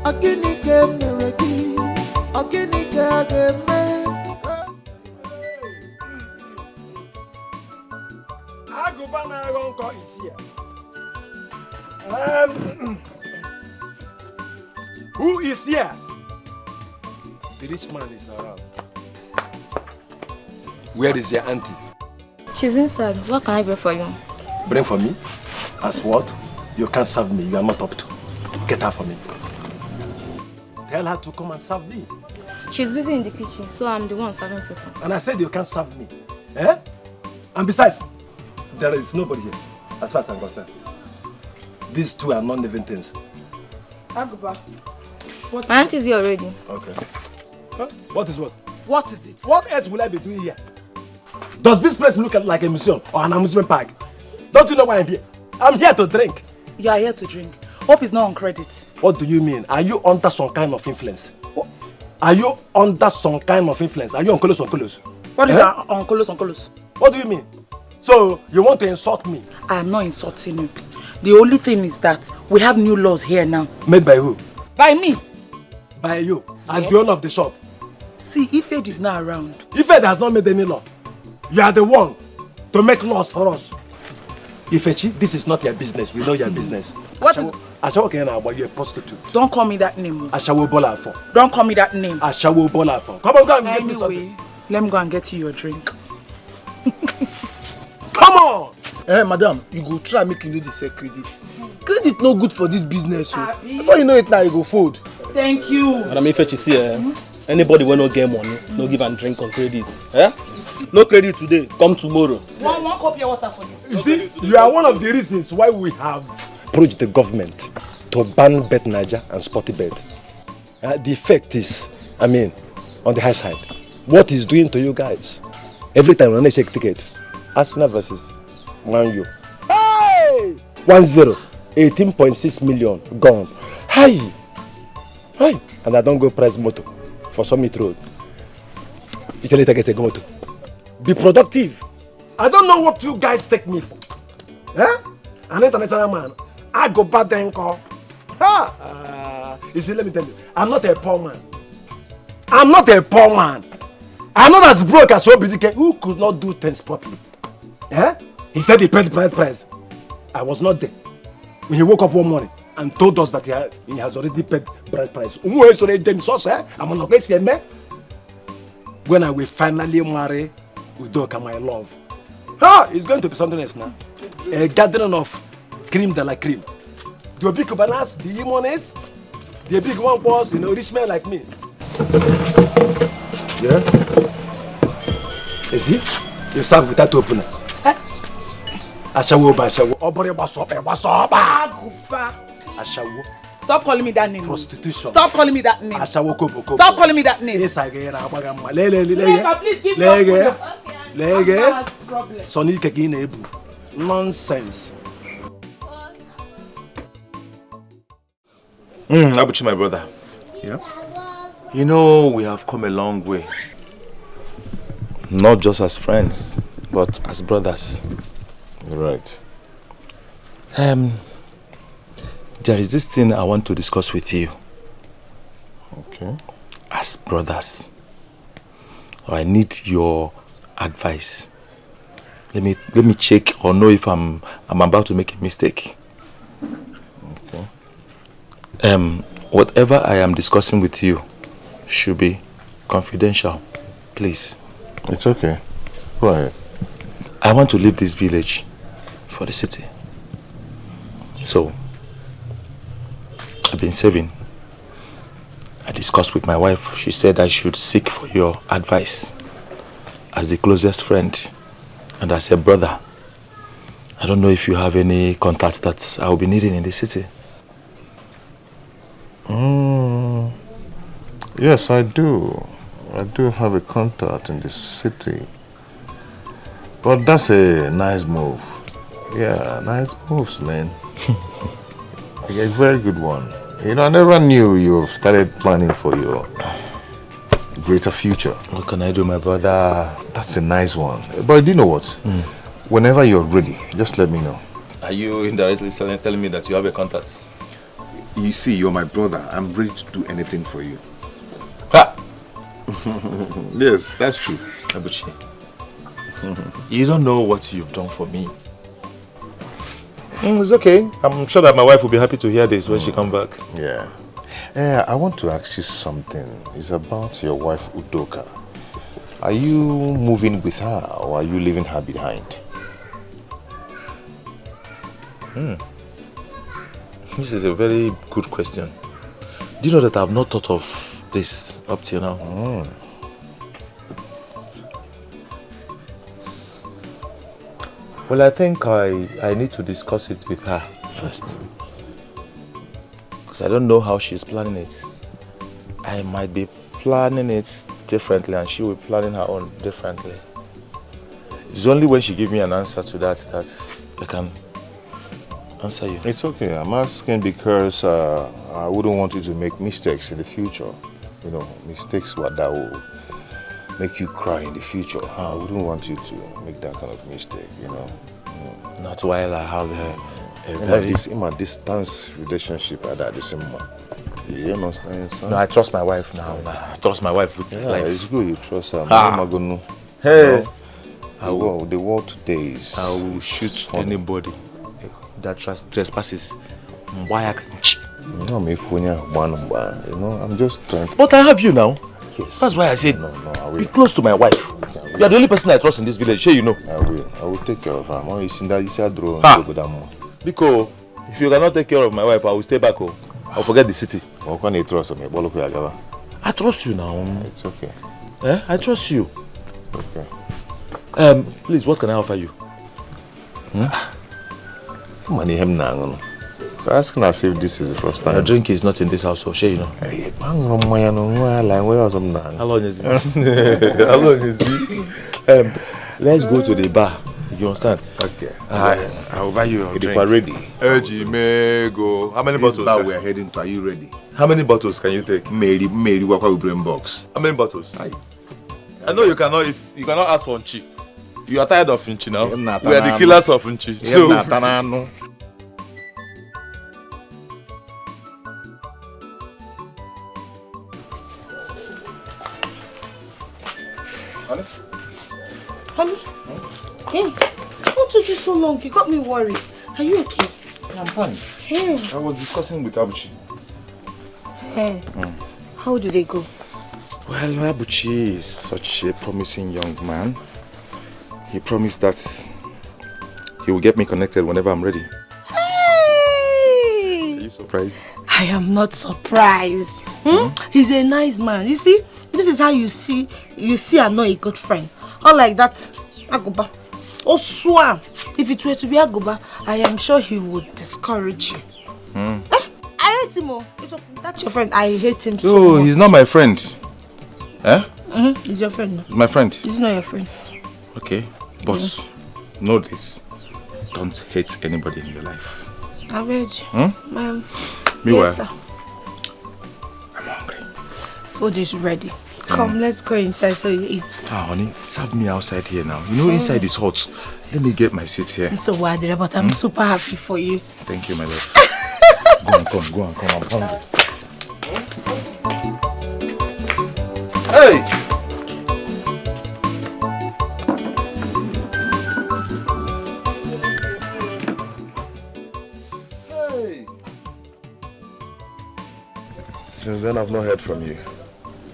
Akinike mereki. Akinike ageme. Agubana Ronko is here. Who is here? The rich man is around. Where is your auntie? She's inside. What can I bring for you? Bring for me? As what? You can't serve me. You are not up to. Get her for me. Tell her to come and serve me. She's busy in the kitchen, so I'm the one serving people. And I said you can't serve me. Eh? And besides, there is nobody here, as far as I'm concerned. These two are non-living things. Aguba. My aunt is here already. Okay. Huh? What is what? What is it? What else will I be doing here? Does this place look like a museum or an amusement park? Don't you know why I'm here? I'm here to drink. You are here to drink. Hope is not on credit. What do you mean? Are you under some kind of influence? What? Are you under some kind of influence? Are you Onkelos? What is Onkelos? What do you mean? So, you want to insult me? I am not insulting you. The only thing is that we have new laws here now. Made by who? By me. By you, as the owner of the shop. See, Ife is not around. Ife has not made any law. You are the one to make laws for us. Ifechi, this is not your business. We know your business. What is... Ashawo, you're a prostitute. Don't call me that name. Ashawo Bolafo. Don't call me that name. Ashawo Bolafo. Come on, go and get me something. Anyway, let me go and get you your drink. Come on! Madam, you go try make you know the credit. Credit no good for this business. So. Before you know it now, you go fold. Thank you. Madam Ifechi, see, Anybody will not get money, no give and drink on credit. Eh? No credit today, come tomorrow. One cup of water for you. You see, you are one of the reasons why we have approached the government to ban Bet Niger and Sporty Bet. The effect is, I mean, on the high side. What is doing to you guys? Every time when I check tickets, Arsenal versus Man U. Hey! 1-0, 18.6 million gone. Hi! Hi! And I don't go price motor for Summit Road. It's a little get a motor. Be productive. I don't know what you guys take me for. Eh? An international man. I go bad then call. You see, let me tell you, I'm not a poor man. I'm not a poor man. I'm not as broke as Obidike who could not do things properly. Eh? He said he paid the bride price. I was not there. When he woke up one morning and told us that he has already paid bride price. When I will finally marry Udoka, my love. It's going to be something else now. A gathering of cream de la cream. The big bananas, the imones, the big one was, rich men like me. Yeah? You see? You serve without opener. Ashawo. Stop calling me that name. Prostitution. Stop calling me that name. Ashawo kobo. Stop calling me that name. Please give me Sonny Kegin Ebu. Nonsense. Abuchi, my brother. Yeah? You know, we have come a long way. Not just as friends, but as brothers. Right. There is this thing I want to discuss with you. Okay. As brothers. I need your advice. Let me check or know if I'm about to make a mistake. Okay. Whatever I am discussing with you should be confidential, please. It's okay. Go ahead. I want to leave this village for the city. So, I've been saving. I discussed with my wife. She said I should seek for your advice as the closest friend and as a brother. I don't know if you have any contact that I will be needing in the city. Yes, I do. I do have a contact in the city. But that's a nice move. Yeah, nice moves, man. A very good one. You know, I never knew you started planning for your greater future. What can I do, my brother? That's a nice one. But do you know what? Whenever you're ready, just let me know. Are you indirectly telling me that you have a contact? You see, you're my brother. I'm ready to do anything for you. Yes, that's true. Abuchi, you don't know what you've done for me. It's okay. I'm sure that my wife will be happy to hear this when she comes back. Yeah. I want to ask you something. It's about your wife, Udoka. Are you moving with her or are you leaving her behind? This is a very good question. Do you know that I've not thought of this up till now? Well, I think I need to discuss it with her first. Because I don't know how she's planning it. I might be planning it differently and she will be planning her own differently. It's only when she gives me an answer to that I can answer you. It's okay. I'm asking because I wouldn't want you to make mistakes in the future. You know, mistakes that will make you cry in the future. I wouldn't want you to make that kind of mistake, you know. Not while I have a very distance relationship at the same moment. You understand? No, I trust my wife now. I trust my wife with life. It's good you trust her. Hey! The world today is... I will shoot anybody that trespasses. You know, I'm just trying to... But I have you now. Yes. That's why I said, I will. Be close to my wife. You are the only person I trust in this village. Sure, you know. I will take care of her. Because if you cannot take care of my wife, I will stay back home. I'll forget the city. I trust you now. It's okay. I trust you. It's okay. Please, what can I offer you? Money him now. For asking us if this is the first time. Your drink is not in this house, so share, you know. Hey, how long is it? How long is it? Let's go to the bar. You understand? Okay. I will buy you a drink. Ready. Go. How many bottles? Bar we are heading to. Are you ready? How many bottles can you take? Mary, we bring box. How many bottles? I know you cannot eat. You cannot ask for Nchi. You are tired of Nchi now. We are the killers of Nchi. So. Honey? Hey, what took you so long? You got me worried. Are you okay? I'm fine. Hey. I was discussing with Abuchi. Hey. How did it go? Well, Abuchi is such a promising young man. He promised that he will get me connected whenever I'm ready. Hey! Are you surprised? I am not surprised. He's a nice man. You see, this is how you see and know a good friend. Unlike that, Agoba. Oswa, if it were to be Agoba, I am sure he would discourage you. I hate him. That's your friend. I hate him so much. Oh, he's not my friend. Eh? He's your friend. My friend. He's not your friend. Okay, but know this. Don't hate anybody in your life. I've heard you. Ma'am. Meanwhile, yes, sir. I'm hungry. Food is ready. Come, let's go inside so you eat. Honey, serve me outside here now. You know, inside is hot. Let me get my seat here. I'm so worried, but I'm super happy for you. Thank you, my love. Go and come. I'm hungry. Hey! Since then, I've not heard from you.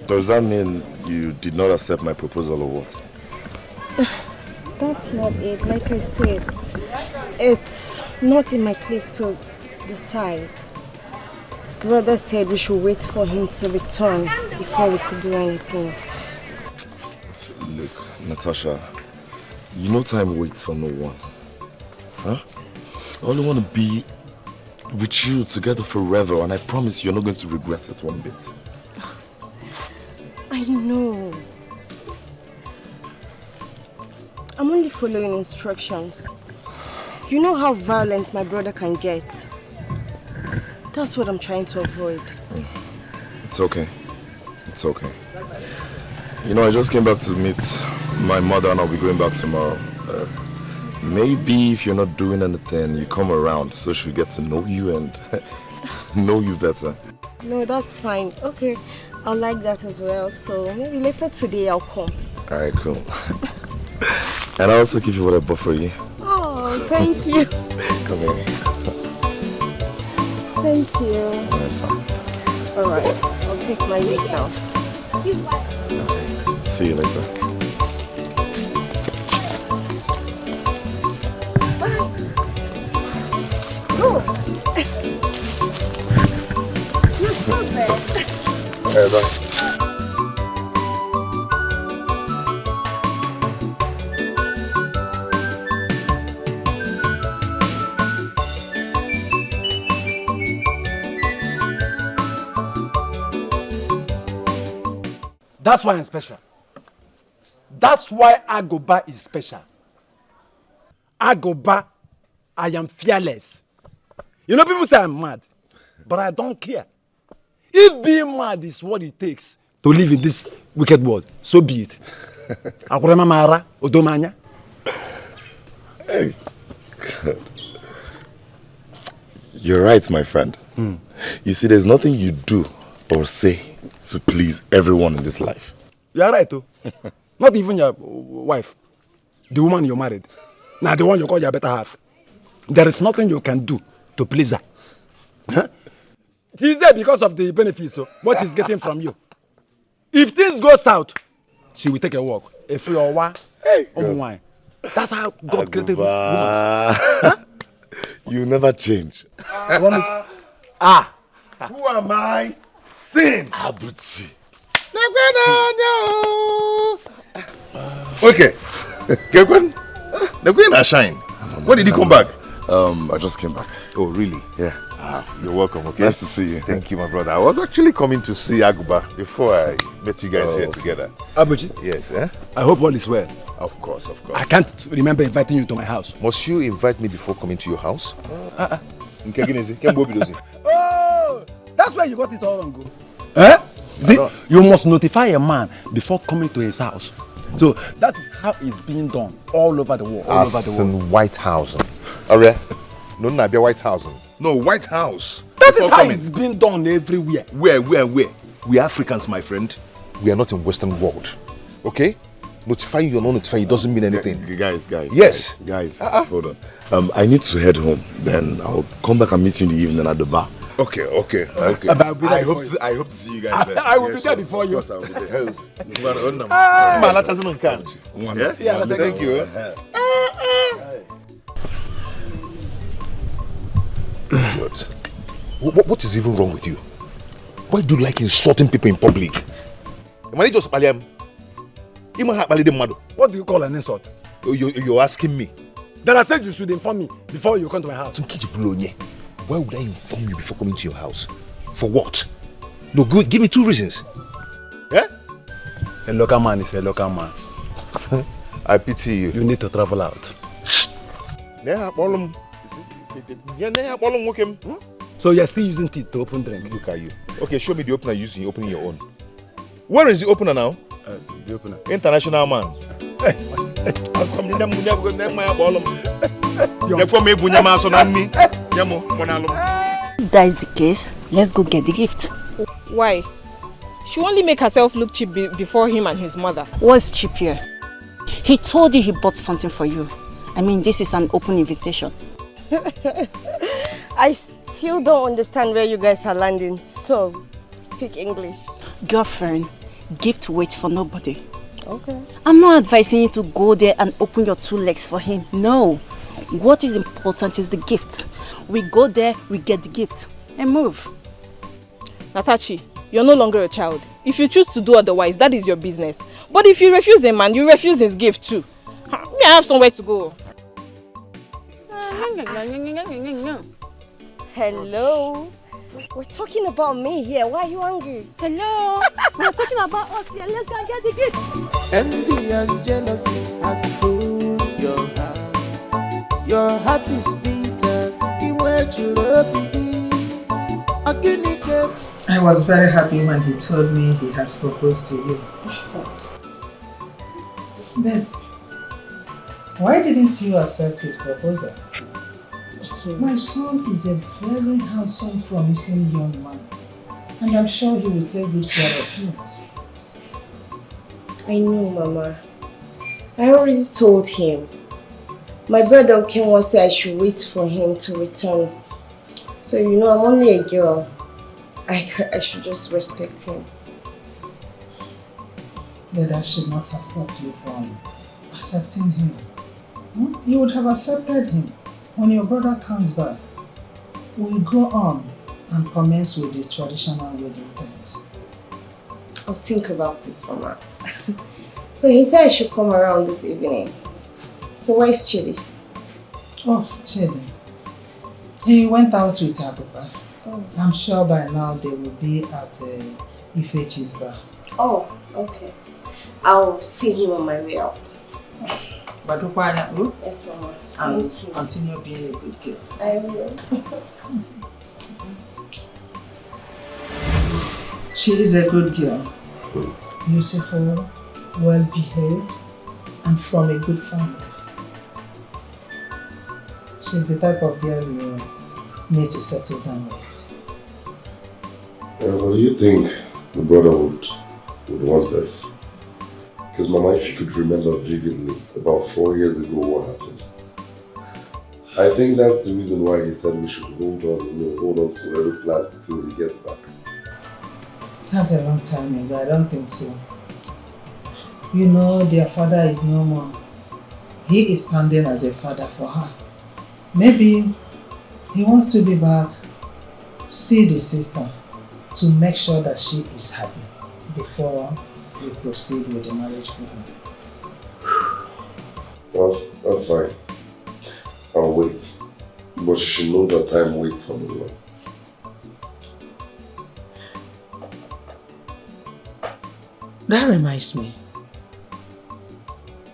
Does that mean you did not accept my proposal or what? That's not it. Like I said, it's not in my place to decide. Brother said we should wait for him to return before we could do anything. Look, Natasha, you know time waits for no one. Huh? I only want to be with you together forever, and I promise you're not going to regret it one bit. I know. I'm only following instructions. You know how violent my brother can get. That's what I'm trying to avoid. It's okay. It's okay. You know, I just came back to meet my mother and I'll be going back tomorrow. Maybe if you're not doing anything, you come around so she'll get to know you and know you better. No, that's fine. Okay, I'll like that as well. So maybe later today I'll come. Alright, cool. And I'll also give you what I bought for you. Oh, thank you. Come here. Thank you. Alright, I'll take my leave now. Okay. See you later. You're so bad. Alright, bye. That's why I'm special. That's why Agoba is special. Agoba, I am fearless. You know, people say I'm mad, but I don't care. If being mad is what it takes to live in this wicked world, so be it. Akurema Mara, Odomanya. Hey, God. You're right, my friend. You see, there's nothing you do or say to please everyone in this life. You're right, too. Not even your wife, the woman you married. Now, the one you call your better half. There is nothing you can do to please her. Huh? She's there because of the benefits, so what she's getting from you. If things go south, she will take a walk. If you're wine, that's how God created women. Huh? You never change. Who am I? Sin. Abuchi. Okay. Gekwen, the queen has shine. When did you come back? I just came back. Oh, really? Yeah. You're welcome, okay? Nice to see you. Thank you, my brother. I was actually coming to see Aguba before I met you guys here together. Abuji? Yes, eh? I hope all is well. Of course, of course. I can't remember inviting you to my house. Must you invite me before coming to your house? Oh, that's where you got it all wrong. Eh? See, you must notify a man before coming to his house. So that is how it's being done all over the world. All over the world. In White House. Alright? No, not be White House. No, White House. That is how it's being done everywhere. Where? We Africans, my friend. We are not in Western world. Okay? Notifying you or not notifying you doesn't mean anything. Guys. Yes. Guys, hold on. I need to head home. Then I'll come back and meet you in the evening at the bar. Okay. I hope to see you guys there. I will be there before you. Of course, I will be there. Yeah, thank you. What is even wrong with you? Why do you like insulting people in public? What do you call an insult? You're asking me. Then I said you should inform me before you come to my house. Why would I inform you before coming to your house? For what? No, good. Give me 2 reasons. Yeah? A local man is a local man. I pity you. You need to travel out. So you're still using teeth to open drink? Look at you. Okay, show me the opener you're opening your own. Where is the opener now? The opener. International man. If that is the case, let's go get the gift. Why? She only make herself look cheap before him and his mother. What's cheap here? He told you he bought something for you. I mean, this is an open invitation. I still don't understand where you guys are landing, so speak English. Girlfriend, gift waits for nobody. Okay. I'm not advising you to go there and open your 2 legs for him. No. What is important is the gift. We go there, we get the gift, and move. Natachi, you're no longer a child. If you choose to do otherwise, that is your business. But if you refuse a man, you refuse his gift too. Me, I have somewhere to go. Hello? We're talking about me here. Why are you angry? Hello? We're talking about us here. Let's go and get the gift. Envy and jealousy has fooled your heart. Your heart is bitter. I was very happy when he told me he has proposed to you. But why didn't you accept his proposal? My son is a very handsome, promising young man, and I'm sure he will take good care of you. I know, Mama. I already told him. My brother Okenwa said I should wait for him to return. So, you know, I'm only a girl. I should just respect him. But that should not have stopped you from accepting him. You would have accepted him. When your brother comes back, we'll go on and commence with the traditional wedding things. I'll think about it, Mama. So he said I should come around this evening. So where is Chidi? Oh, Chidi. He went out with Abuba. Oh. I'm sure by now they will be at Ifechi's bar. Oh, okay. I'll see him on my way out. But yes, Mama. And continue being a good kid. I will. She is a good girl. Beautiful, well behaved, and from a good family. She's the type of girl you need to settle down with. What do you think the brother would want this? Because Mama, if you could remember vividly, about 4 years ago what happened. I think that's the reason why he said we should hold on to every plant till he gets back. That's a long time ago, I don't think so. You know, their father is no more. He is standing as a father for her. Maybe he wants to be back, see the sister, to make sure that she is happy. before we proceed with the marriage plan. Well, that's fine. I'll wait. But you should know that time waits for me. That reminds me.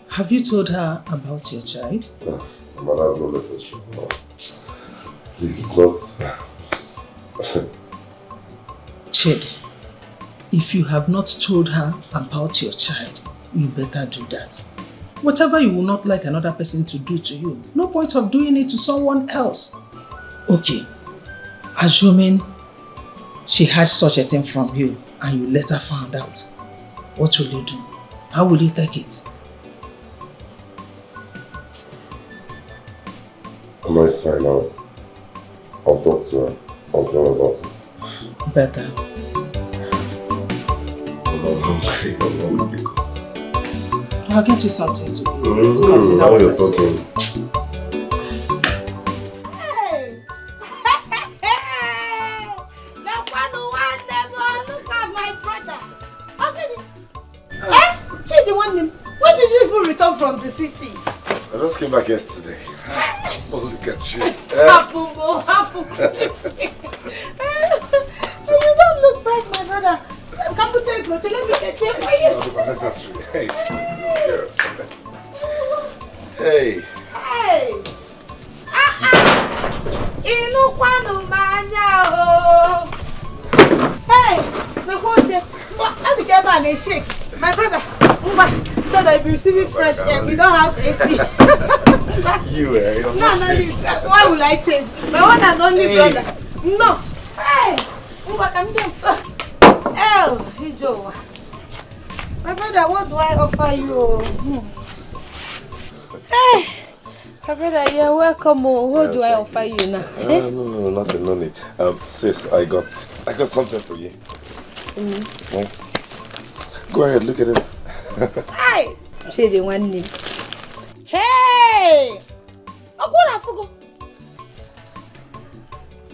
Have you told her about your child? No, but that's not necessary. No. This is not... Chidi, if you have not told her about your child, you better do that. Whatever you will not like another person to do to you, no point of doing it to someone else. Okay, assuming she had such a thing from you and you later found out, what will you do? How will you take it? It's fine now. I'll talk to her. I'll tell her about it. Better. I'll get you something to eat. Now you're talking. When did you even return from the city? I just came back yesterday. Oh, look at you. You don't look bad, my brother. Come to take go. Let me get you for you. Not necessary. Hey, hey. Hey. Hey, my brother, so that you'll be receiving fresh air. We don't have AC. You, eh? No, why will I change? My one and only brother. No. Hey, come here, sir. Hijo. My brother, what do I offer you? Hey, my brother, you're welcome. What do I offer you now? No, nothing, no need. Sis, I got something for you. Go ahead, look at it. Hi! Chidi one name. Hey!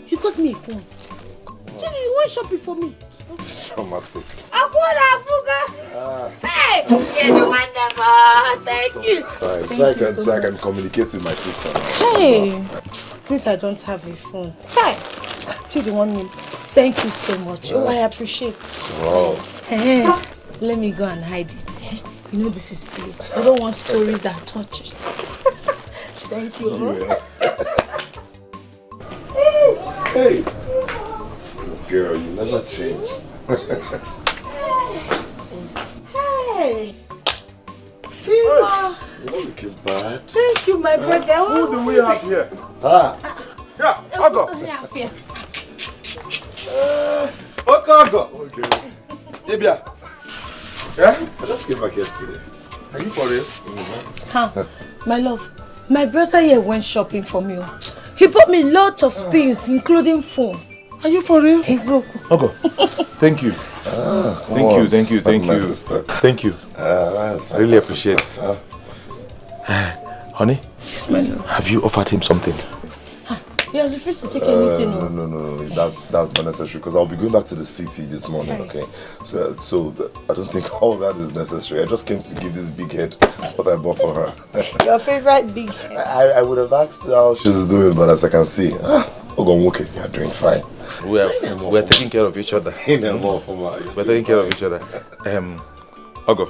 You got me a phone. Chidi, you went shopping for me. Stop traumatic. Hey! Chidi one name. Thank you. So I can communicate with my sister. Hey! Since I don't have a phone. Chidi one name. Thank you so much. I appreciate it. Wow. Hey, let me go and hide it. You know this is free. I don't want stories that touch us. Thank you. Hey! This girl, you never change. Hey! Tima! You don't look bad. Thank you, my brother. Who do we have here? Yeah, I'll go. Okay. Ibia. Yeah? I just came back yesterday. Are you for real? My love, my brother here went shopping for me. He bought me lots of things, including phone. Are you for real? He's okay. Ogo, thank you. Thank you. Thank you. I really appreciate it. Honey? Yes, my love. Have you offered him something? He has refused to take anything. No. That's not necessary because I'll be going back to the city this morning, okay? So I don't think all that is necessary. I just came to give this big head what I bought for her. Your favorite big head? I would have asked her how she's doing, but as I can see, okay, you're doing fine. We're taking care of each other. We're taking care of each other. Ogo,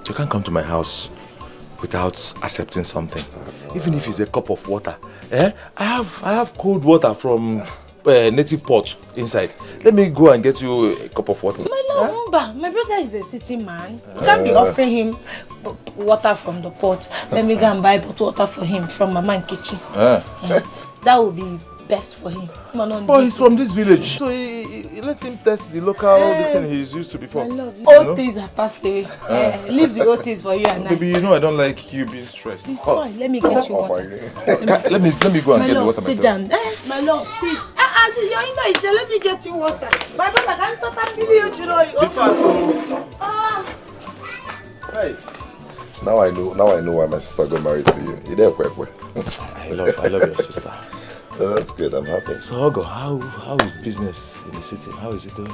you can't come to my house without accepting something. Even if it's a cup of water. I have cold water from native pot inside. Let me go and get you a cup of water. My love, my brother is a city man. You can't be offering him water from the pot. Let me go and buy bottled water for him from Mama and kitchen. That would be best for him. But he's from this village. So he lets him test the local this thing he's used to before. I love you. Old things have passed away. Leave the old things for you and I. Baby, you know I don't like you being stressed. It's fine. Let me get you water. Let me go and get the water sit myself. down. My love, sit. Your in-law is saying, let me get you water. My brother can't talk and feel you, Hey. Now I know why my sister got married to you. You there, Kwekwe? I love your sister. That's good. I'm happy. So, Ogo, how is business in the city? How is it doing?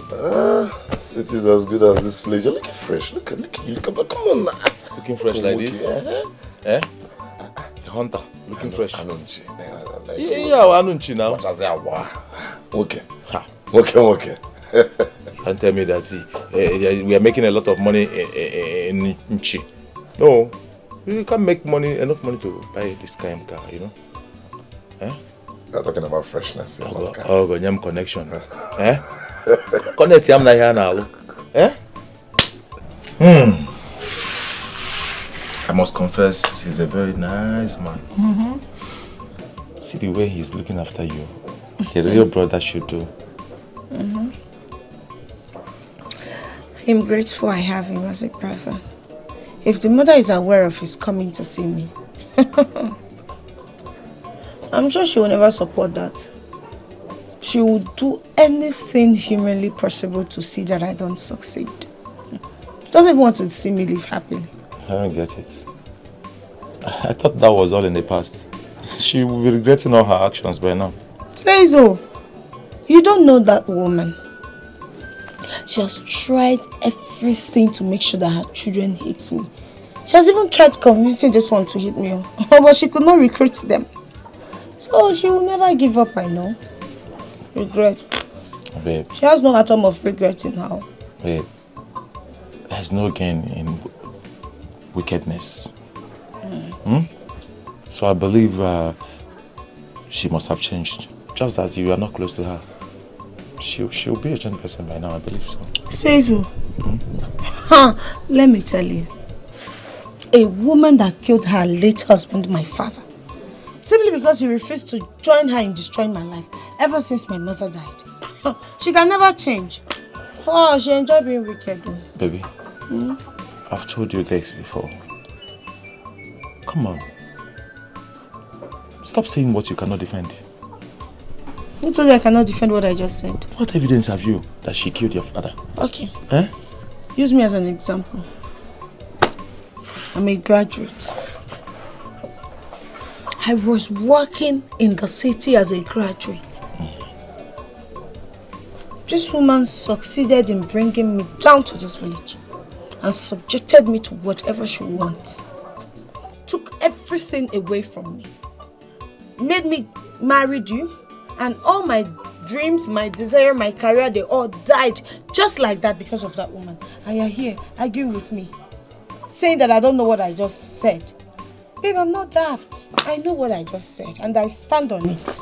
City's as good as this place. You're looking fresh. Look at you. Come on now. Looking fresh like this? Eh? A hunter. Looking fresh. Anunchi. Yeah, Anunchi now. What say awa? Okay. Okay. And tell me that we are making a lot of money in Nchi. No, you can't make enough money to buy this kind of car, you know? Eh? You're talking about freshness. Oh, Gonyam connection. Eh? Connect yam na here now. Eh? I must confess, he's a very nice man. See the way he's looking after you. A real brother should do. I'm grateful I have him as a brother. If the mother is aware of his coming to see me, I'm sure she will never support that. She will do anything humanly possible to see that I don't succeed. She doesn't even want to see me live happily. I don't get it. I thought that was all in the past. She will be regretting all her actions by now. Say so. You don't know that woman. She has tried everything to make sure that her children hate me. She has even tried convincing this one to hate me. But she could not recruit them. So she will never give up, I know. Regret. Babe. She has no atom of regret in her. Babe. There's no gain in wickedness. So I believe she must have changed. Just that you are not close to her. She'll be a gentle person by now, I believe so. Say so. Let me tell you. A woman that killed her late husband, my father, simply because he refused to join her in destroying my life ever since my mother died. She can never change. Oh, she enjoys being wicked. Baby, I've told you this before. Come on. Stop saying what you cannot defend. Who told you I cannot defend what I just said? What evidence have you that she killed your father? Okay. Eh? Use me as an example. I'm a graduate. I was working in the city as a graduate. This woman succeeded in bringing me down to this village and subjected me to whatever she wants. Took everything away from me. Made me marry you, and all my dreams, my desire, my career, they all died just like that because of that woman. And you're here arguing with me, saying that I don't know what I just said. Babe, I'm not daft. I know what I just said, and I stand on it.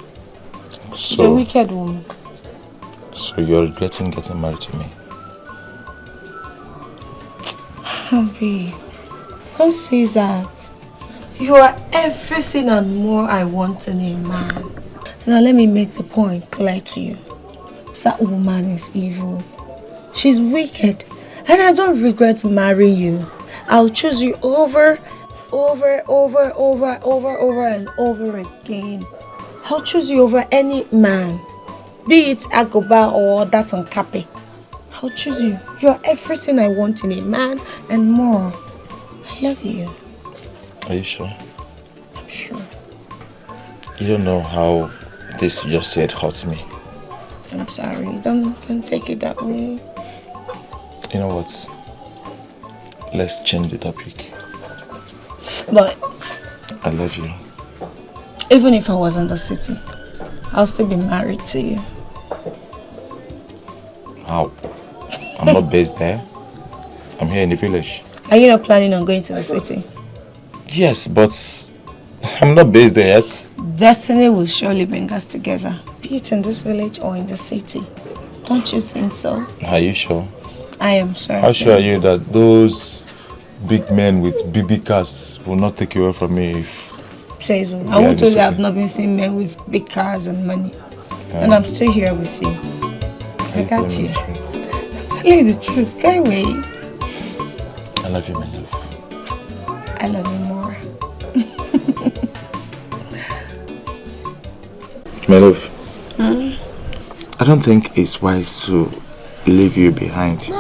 She's a wicked woman. So you're regretting getting married to me? Babe, don't say that. You are everything and more I want in a man. Now let me make the point clear to you. That woman is evil. She's wicked. And I don't regret marrying you. I'll choose you over and over again. I'll choose you over any man. Be it Agoba or that on Kape. I'll choose you. You're everything I want in a man and more. I love you. Are you sure? I'm sure. You don't know how this you just said hurts me. I'm sorry. Don't take it that way. You know what? Let's change the topic. But I love you. even if I was in the city, I'll still be married to you. How? I'm not based there. I'm here in the village. Are you not planning on going to the city? Yes, but I'm not based there yet. Destiny will surely bring us together, be it in this village or in the city. Don't you think so? Are you sure? I am sure. How sure are you that those big men with BB cars will not take you away from me if... Say so. I won't tell you I've not been seeing men with big cars and money. And I'm still here with you. I got you. Tell you the truth. Go away. I love you, my love. I love you more. My love, I don't think it's wise to leave you behind.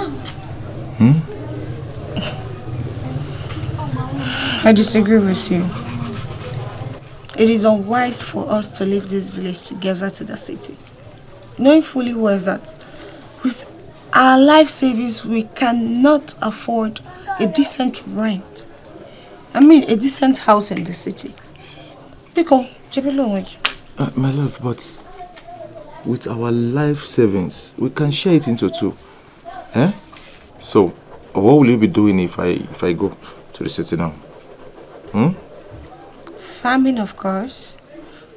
I disagree with you. It is unwise for us to leave this village together to the city, knowing fully well that with our life savings we cannot afford a decent rent. I mean a decent house in the city. Because, my love, but with our life savings, we can share it into two. Eh? So, what will you be doing if I go to the city now? Farming, of course.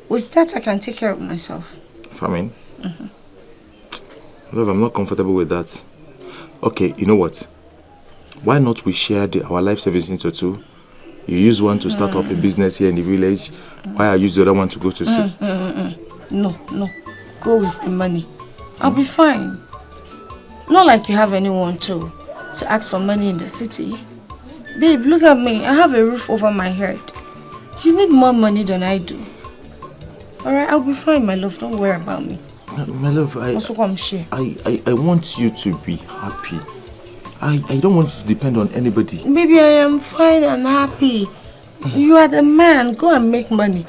With that, I can take care of myself. Farming? Love, I'm not comfortable with that. Okay, you know what? Why not we share our life savings into two? You use one to start up a business here in the village, while I use the other one to go to the city. No. Go with the money. I'll be fine. Not like you have anyone to ask for money in the city. Babe, look at me. I have a roof over my head. You need more money than I do. Alright, I'll be fine, my love. Don't worry about me. My love, I want you to be happy. I don't want you to depend on anybody. Baby, I am fine and happy. You are the man. Go and make money.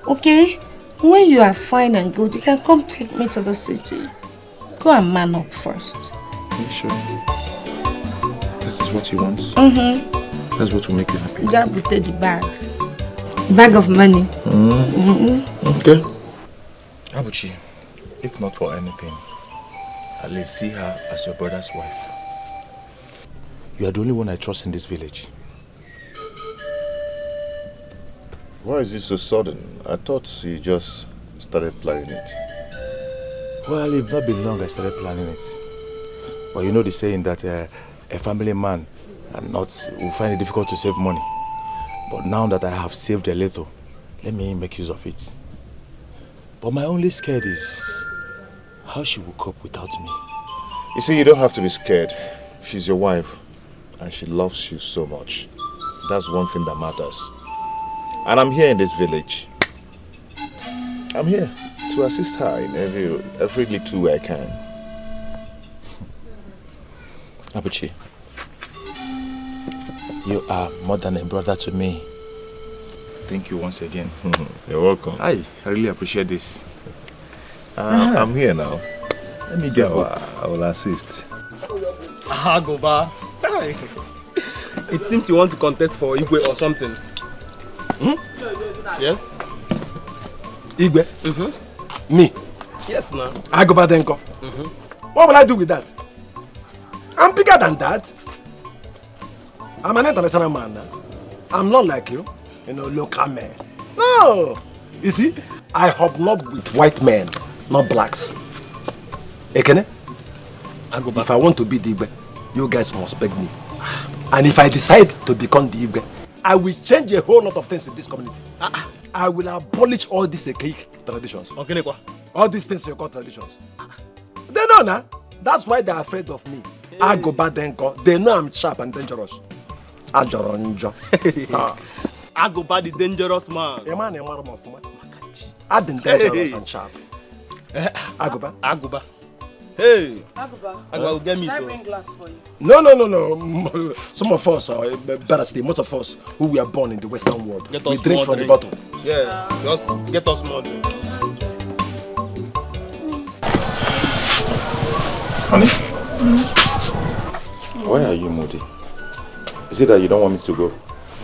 Okay? When you are fine and good, you can come take me to the city. Go and man up first. Are you sure? That is what you want? That's what will make you happy. That will take the bag. Bag of money. Okay. Abuchi, if not for anything, at least see her as your brother's wife. You are the only one I trust in this village. Why is it so sudden? I thought you just started planning it. Well, it's not been long I started planning it. But you know the saying that a family man will find it difficult to save money. But now that I have saved a little, let me make use of it. But my only scare is how she will cope without me. You see, you don't have to be scared. She's your wife and she loves you so much. That's one thing that matters. And I'm here in this village. I'm here to assist her in every little way I can. Abuchi, you are more than a brother to me. Thank you once again. You're welcome. I really appreciate this. I'm here now. Let me get I will assist. Agoba. It seems you want to contest for Igwe or something. Yes? Igwe? Me? Yes, now. Agoba Denko. What will I do with that? I'm bigger than that. I'm an international man now. I'm not like you, local man. No! You see, I hobnob with white men, not blacks. Ekene? Agoba. If I want to be the Igwe, you guys must beg me. And if I decide to become the Igwe, I will change a whole lot of things in this community. I will abolish all these archaic traditions. Okay, all these things you call traditions. They know now. That's why they're afraid of me. Agoba Denko. They know I'm sharp and dangerous. Ajoronjo. Agoba the dangerous man. A man, Add dangerous and sharp. Agoba. Hey, Agoba will get me. Can I bring glass for you? No. Some of us, or better still, most of us who were born in the Western world, we drink from the bottle. Yeah, just get us more drink. Honey? Why are you moody? Is it that you don't want me to go?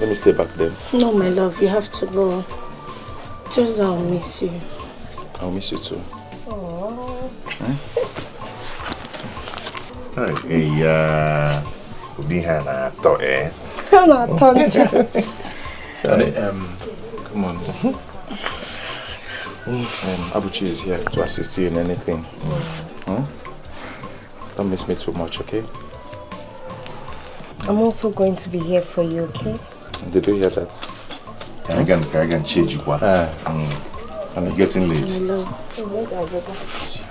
Let me stay back then. No, my love, you have to go. Just I'll miss you. I'll miss you too. Oh. Charlie, come on. Abuchi is here to assist you in anything. Don't miss me too much, okay? I'm also going to be here for you, okay? Did you hear that? I can change you. I'm getting late. My love,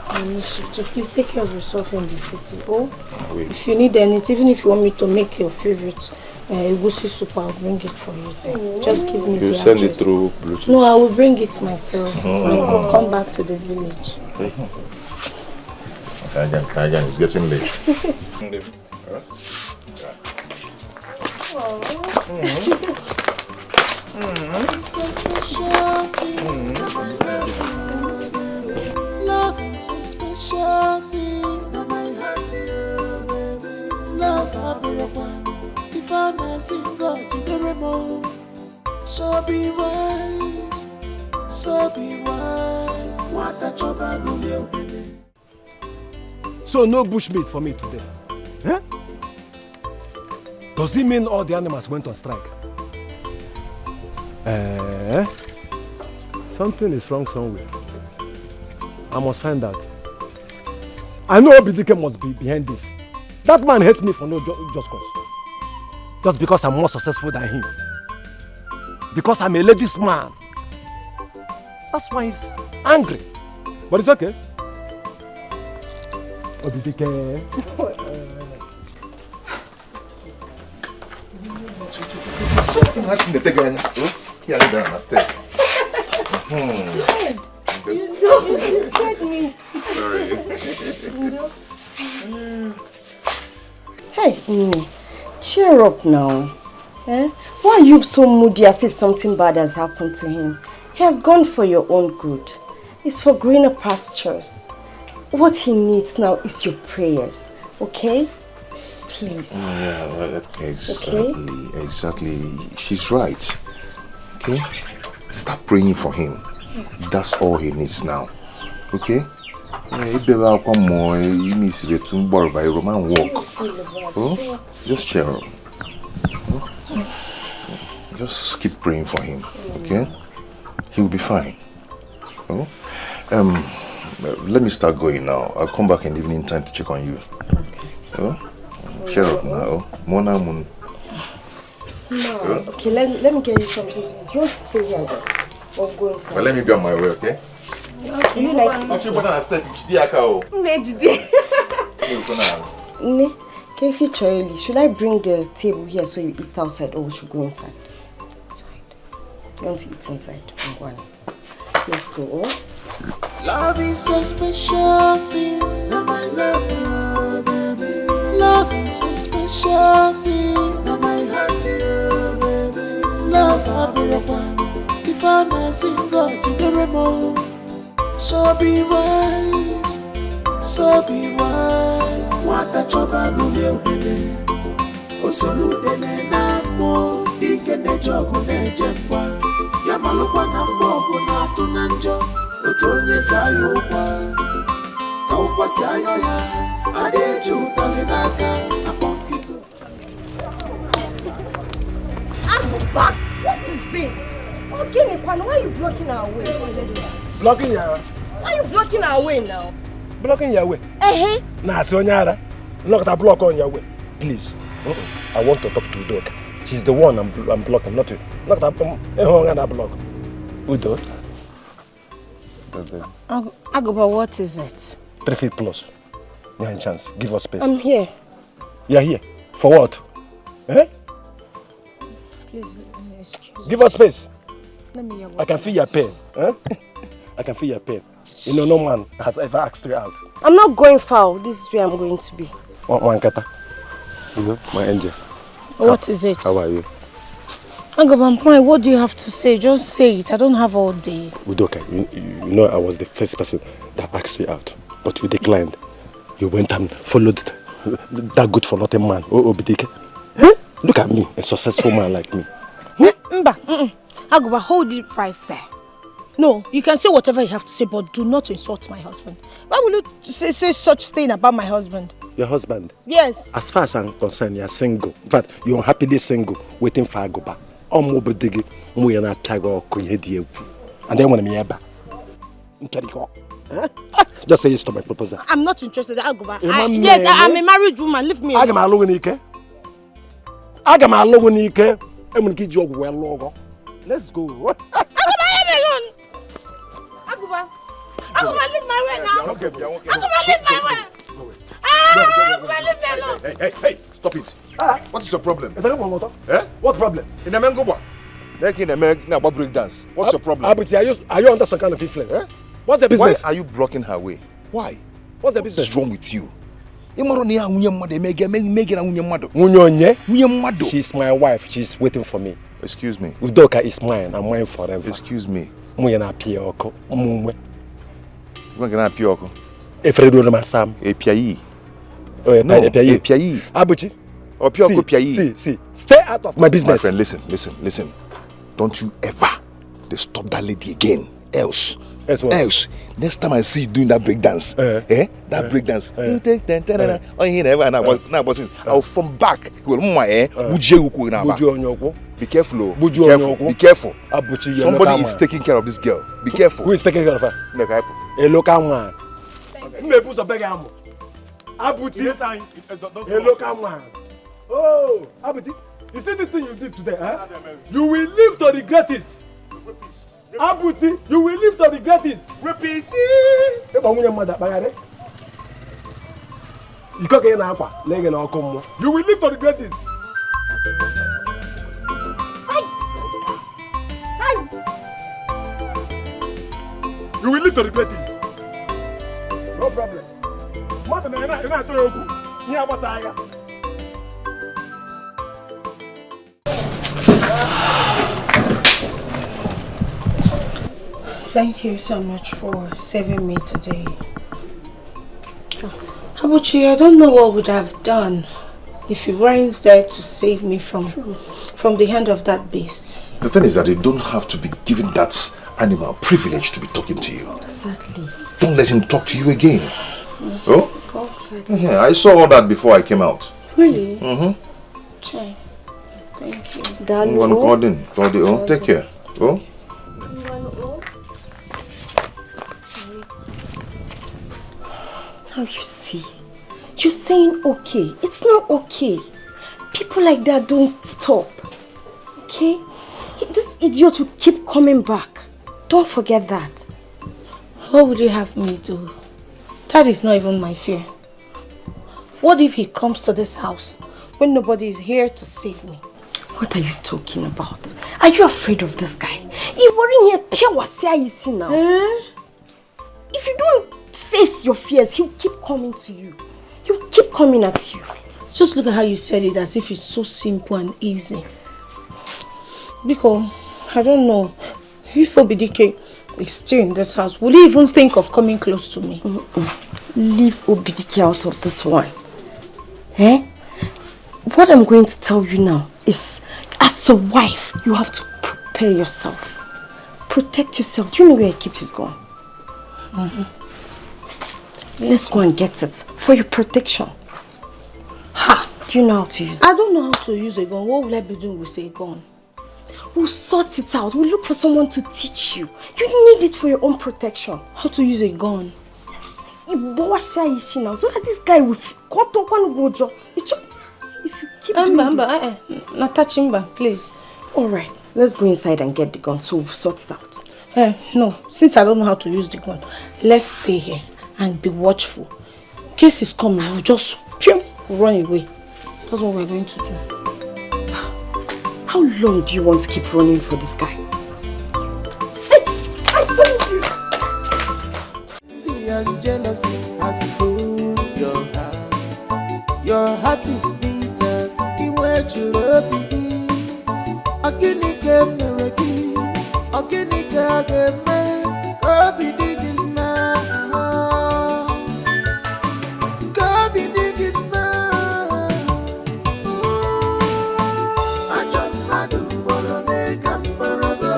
I miss you too. Please take care of yourself in the city. Oh, if you need anything, even if you want me to make your favorite egusi soup, I'll bring it for you. Just give me the address. You send it through Bluetooth? No, I will bring it myself. I'll come back to the village. Okay, it's getting late. It's so special thing. Love is a special thing. Now my heart to you, baby. Love Abirapa. If I'm not single, to the remote. So be wise. So be wise. What a job I know, baby. So no bushmeat for me today. Eh? Does it mean all the animals went on strike? Something is wrong somewhere. I must find out. I know Obidike must be behind this. That man hates me for no just cause. Just because I'm more successful than him. Because I'm a ladies' man. That's why he's angry. But it's okay. Obidike. You scared me. Sorry. Hey, cheer up now. Eh? Why are you so moody as if something bad has happened to him? He has gone for your own good. It's for greener pastures. What he needs now is your prayers, okay? Please. Yeah, exactly. She's right. Okay? Start praying for him. That's all he needs now. Okay? He needs to get to borrow by a Roman walk. Oh? Just cheer up. Oh? Just keep praying for him. Okay? He will be fine. Oh? Let me start going now. I'll come back in the evening time to check on you. Okay. Oh? Cheer up now. Mona Moon. Smile. Okay, let me get you something to eat. You stay here, guys. Or go inside. Well, let me be on my way, okay? Okay, you like to... Actually, but I step Jdiaka. Ne, can you feature early? Should I bring the table here so you eat outside or we should go inside? You want to eat inside? Let's go. Oh? Love is a special thing. Now my love, baby. Love is a special thing. Now my heart to you, baby. Love Abirapa. If I'm not single, to the remote. So be wise. So be wise. What a job I know, baby. Osolu dene na mo. Ike ne jogu ne jemba. Yamalukwa na mbogo na tunanjo. Otonye sayo kwa. Kaukwa sayo ya. Adeju talinaka. Aponkito. I'm back. What is it? Okay, Nikwan, why are you blocking our way? Blocking your... Why are you blocking our way now? Blocking your way? Nah, Sonyara. Look that block on your way. Please. I want to talk to Udoka. She's the one I'm blocking, not you. Look that block. Udo. Agoba, what is it? 3 feet plus. You have a chance. Give us space. I'm here. You're here? For what? Eh? Please, excuse me. Give us space. Let me hear what I can feel your pain. Eh? I can feel your pain. You know, no man has ever asked you out. I'm not going foul. This is where I'm going to be. Wankata. You know, my angel. What is it? How are you? Agoba, I'm fine. What do you have to say? Just say it. I don't have all day. Udoka, you know I was the first person that asked you out. But you declined. You went and followed that good for nothing man, Obidike. Huh? Look at me, a successful man like me. Agoba, hold it right there. No, you can say whatever you have to say, but do not insult my husband. Why will you say such thing about my husband? Your husband? Yes. As far as I'm concerned, you're single. In fact, you're happily single, waiting for Agoba. And then when I'm here, just say yes to my proposal. I'm not interested. Agoba. Yes, I'm a married woman. Leave me alone. Let's go. Agoba, leave me alone. Agoba. Agoba, leave my way now. Agoba, leave my way. Agoba, leave me alone. Hey, stop it. What is your problem? Eh? What problem? In the mango, making a break dance. What's your problem? Are you under some kind of influence? Eh? What's the business? Why are you blocking her way? Why? What's the business? What's wrong with you? She's my wife. She's waiting for me. Excuse me. Udoka is mine and mine forever. Excuse me. We're gonna appear oko. We're gonna appear oko. Efredo no masam. Epiai. Oh, no, Epiai. Abuchi. Or Pioko Piai. See. Stay out of my business. My friend, listen. Don't you ever stop that lady again. Else, next time I see you doing that breakdance, breakdance, you take 10, on here never, and I'll from back. Be careful, be careful. Somebody is taking care of this girl. Be careful. Who is taking care of her? A local man. Abuchi, a local man. Oh, Abuchi, you see this thing you did today, huh? You will live to regret it. Abuchi, you will live to regret it. Repeat. You will live to regret this. You will live to regret this. No problem. Thank you so much for saving me today. Abuchi, I don't know what would have done if you weren't there to save me from the hand of that beast. The thing is that you don't have to be given that animal privilege to be talking to you. Exactly. Don't let him talk to you again. Oh? Exactly. Yeah, I saw all that before I came out. Really? Mm-hmm. Thank you. Take care. Oh? Now you see, you're saying okay. It's not okay. People like that don't stop. Okay? This idiot will keep coming back. Don't forget that. What would you have me do? That is not even my fear. What if he comes to this house when nobody is here to save me? What are you talking about? Are you afraid of this guy? You're worrying here pure wasia you see now. If you don't face your fears, he'll keep coming to you. He'll keep coming at you. Just look at how you said it as if it's so simple and easy. Because, I don't know, if Obidike is still in this house, will he even think of coming close to me? Leave Obidike out of this one. What I'm going to tell you now is, as a wife, you have to prepare yourself. Protect yourself. Do you know where I keep his gun? Let's go and get it for your protection. Do you know how to use it? I don't know how to use a gun. What will I be doing with a gun? We'll sort it out. We'll look for someone to teach you. You need it for your own protection. How to use a gun? So that this guy will go. If you keep doing this. Not touch him, please. Alright, let's go inside and get the gun so we'll sort it out. No, since I don't know how to use the gun, let's stay here and be watchful. In case he's coming, we'll just run away. That's what we're going to do. How long do you want to keep running for this guy? Envy and jealousy has fooled your heart. Your heart is bitter. In where you love begin. Aginike mereki. Aginike ageme. Kobi digin na. Kobi digin na. Ajon madu bolone kamborogo.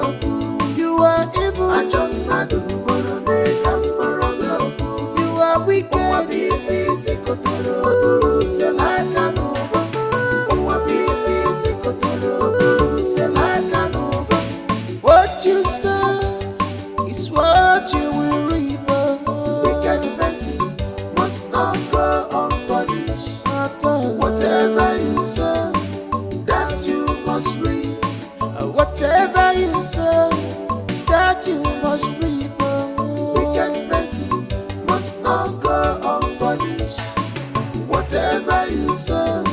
You are evil. Ajon madu bolone kamborogo. You are wicked. Wabi fisikotolo selaka noba. Wabi fisikotolo selaka noba. What you sow is what you will reap. Wicked person must not go unpunished. Whatever you sow, that you must reap. Whatever you sow, that you must reap. Wicked person must not go unpunished. Whatever you sow,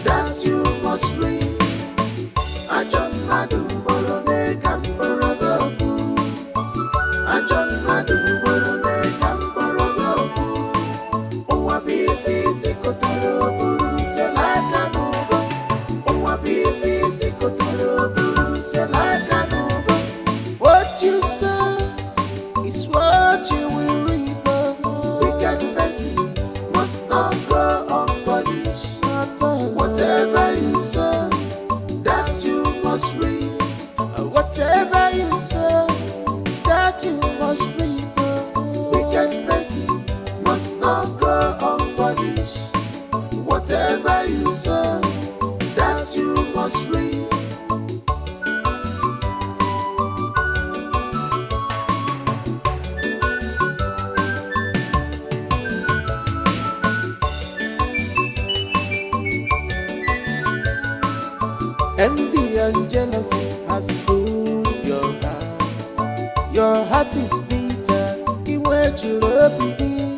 that you must reap. Ajon madu bolone kamborogo. Ajon madu bolone kamborogo. Owabi fisikotolo buru selaka nogo. Owabi fisikotolo buru What you sow is what you will reap. Wicked person must not go unpunished. Whatever you sow, that you must reap. Whatever you sow, that you must reap. Wicked person must not go unpunished. Whatever you sow, that you must reap. Envy and jealousy has fooled your heart. Your heart is bitter, in which you love begin.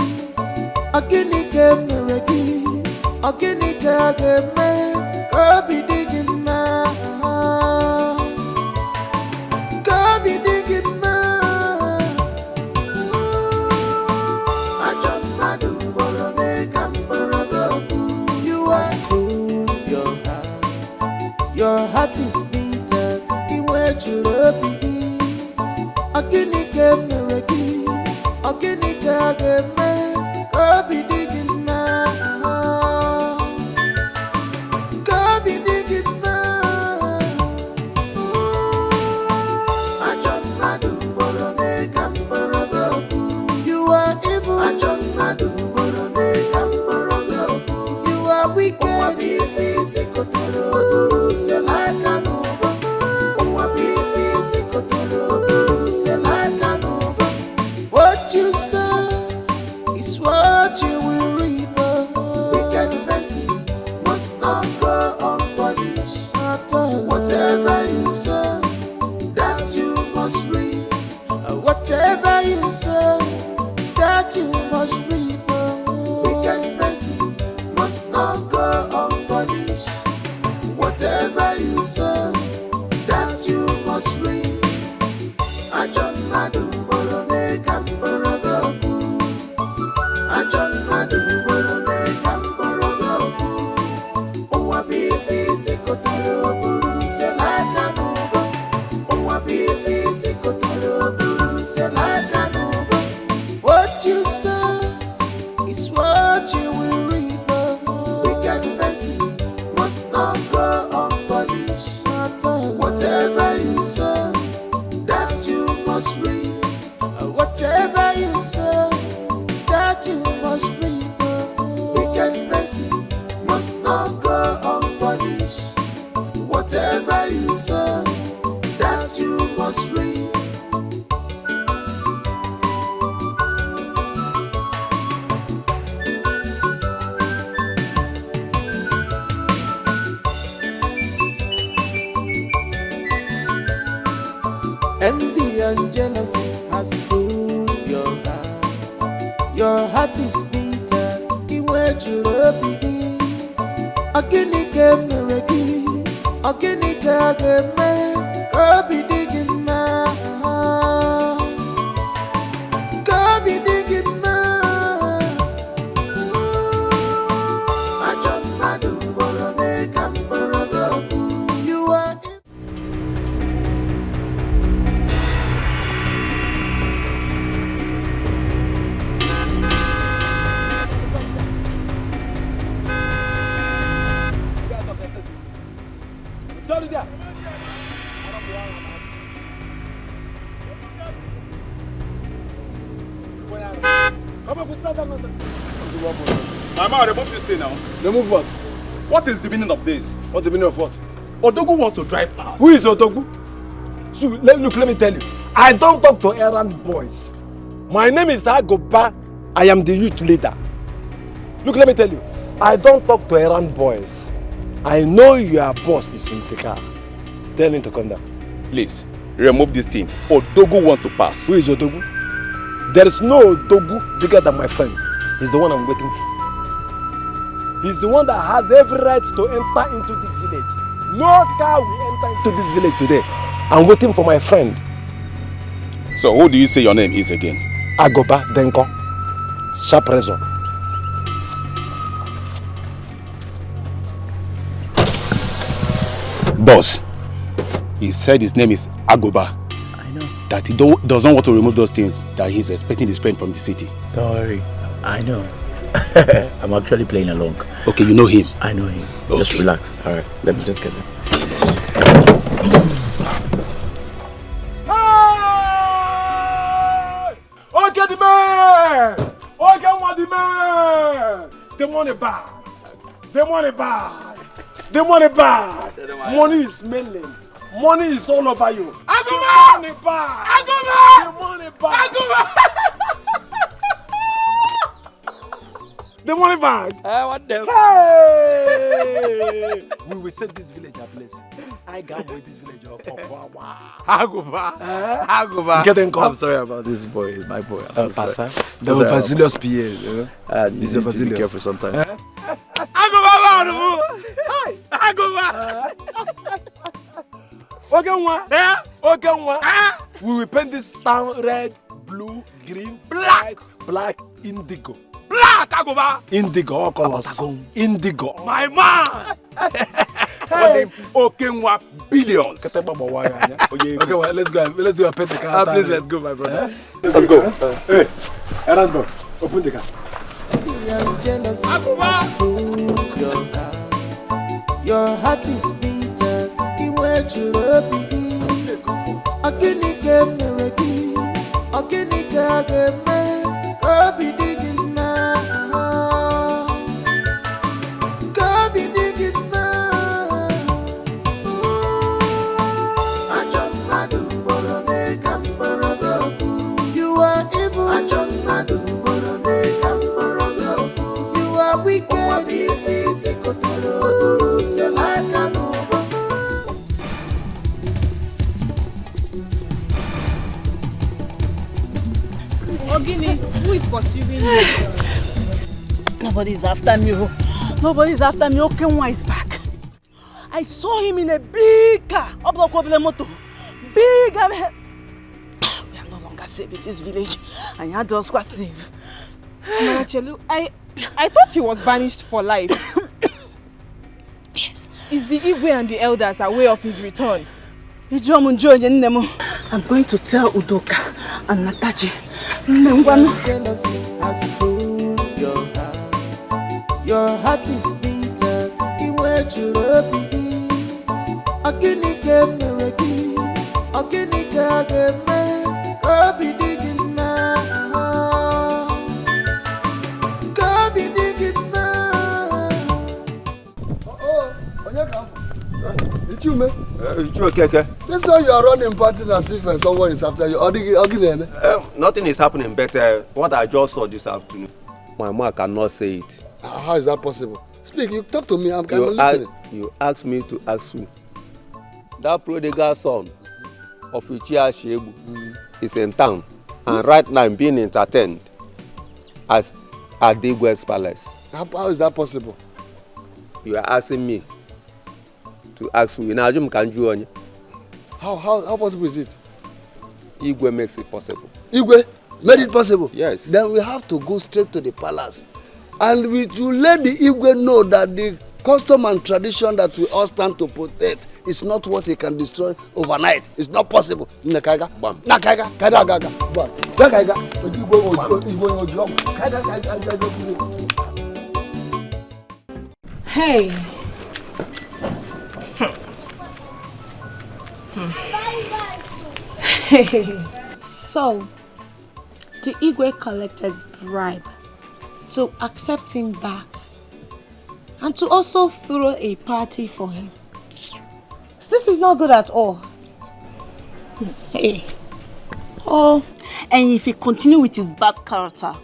Aginike meregi, aginike ageme, go be digging ma, go be digging ma. Ajam madu borone kamborogo, you has fooled your heart. Your heart is bitter, in which you love begin. Aginike meregi, aginike ageme, go be digging ma, go be digging ma. Ajam madu borone kamborogo, you are evil. Ajam madu borone kamborogo, you are wicked. What you sow is what you will reap. Wicked person must not go unpunished. Whatever you sow, that you must reap. Whatever you sow, that you must reap. Wicked person must not go unpunished. Whatever you sow, that you must reap. Ajon madu borone kamborogo, Ajon madu borone kamborogo. Owa bifi sikotalo buru selaka nugo, Owa bifi sikotalo buru selaka nugo. What you sow is what you will reap. Wicked person must not go unpunished. Whatever you sow, that you must reap. Whatever you sow, that you must reap. Wicked person must not go unpunished. Whatever you sow, that you must reap. Envy and jealousy has fooled your heart. Your heart is bitter, in which you love begin. Aginike meregi, aginike ageme, go be digging ma, go be digging ma. Ajam madu borone kamborogo, you are. My man, remove this thing now. Remove what? What is the meaning of this? What's the meaning of what? Odogu wants to drive past. Who is Odogu? So, look, let me tell you. I don't talk to errand boys. My name is Agoba. I am the youth leader. Look, let me tell you. I don't talk to errand boys. I know your boss is in the car. Tell him to come down. Please, remove this thing. Odogu wants to pass. Who is Odogu? There is no Odogu bigger than my friend. He's the one I'm waiting for. He's the one that has every right to enter into this village. No car will enter into this village today. I'm waiting for my friend. So who do you say your name is again? Agoba Denko. Sharp razor. Boss, He said his name is Agoba. I know. That he does not want to remove those things, that he's expecting his friend from the city. Don't worry. I know. I'm actually playing along. Okay, you know him? I know him. Okay. Just relax. Alright, let me just get there. Okay, the man! Okay, what the man? The money bag. The money bag. The money bag. Money is smelling. Money is all over you. Aguma! The money bag. Aguma! The money bag. Aguma! The money bag. What the? Hey! We will set this village ablaze. I got with this village up. Aguma. Aguma. Get them I'm sorry about this boy. It's my boy. Pastor. The Vasilius PA. You know? He's a Vasilius. Be careful sometimes. Aguma! Aguma! Okay, one. We will paint this town red, blue, green, black, indigo. Black, Aguma! Indigo, all colors. Indigo. My man! Hey. Okay, what billions? Okay, well, let's go. Let's do a paint the car. Please, let's go, my brother. Let's go. Hey, Erasmus, open the car. Jealousy has fooled your heart. Your heart is bitter. In where you love begin. Again, mereki. Again, go be digging now. Go be digging now. You are evil. You are wicked. Ogini, who is pursuing you? Nobody's after me. Nobody's after me. Okenwa is back. I saw him in a big car. Big. We are no longer safe in this village. And your doors were safe. Manachelu, I thought he was banished for life. Yes. Is the Igwe and the elders aware of his return? I'm going to tell Udoka and Nataji. Jealousy has fooled your heart. Your heart is bitter. In where you love begin. Again, mereki. Again, go be digging now. Go be digging now. It's you, man. It's you, okay. This is how you are running parties as if someone is after you. Nothing is happening, but what I just saw this afternoon, my mouth cannot say it. How is that possible? Speak, you talk to me, I'm listening. You asked me to ask you. That prodigal son of Ichia Shebu is in town, and right now I'm being entertained at the Igwe's palace. How is that possible? You are asking me to ask you. How possible is it? Igwe makes it possible. Igwe made it possible? Yes. Then we have to go straight to the palace. And we will let the Igwe know that the custom and tradition that we all stand to protect is not what he can destroy overnight. It's not possible. Nakaiga. Nakaiga. Kaiga. Nakaiga. Hey. So, the Igwe collected bribe to accept him back and to also throw a party for him. This is not good at all. Hey. Oh, and if he continue with his bad character,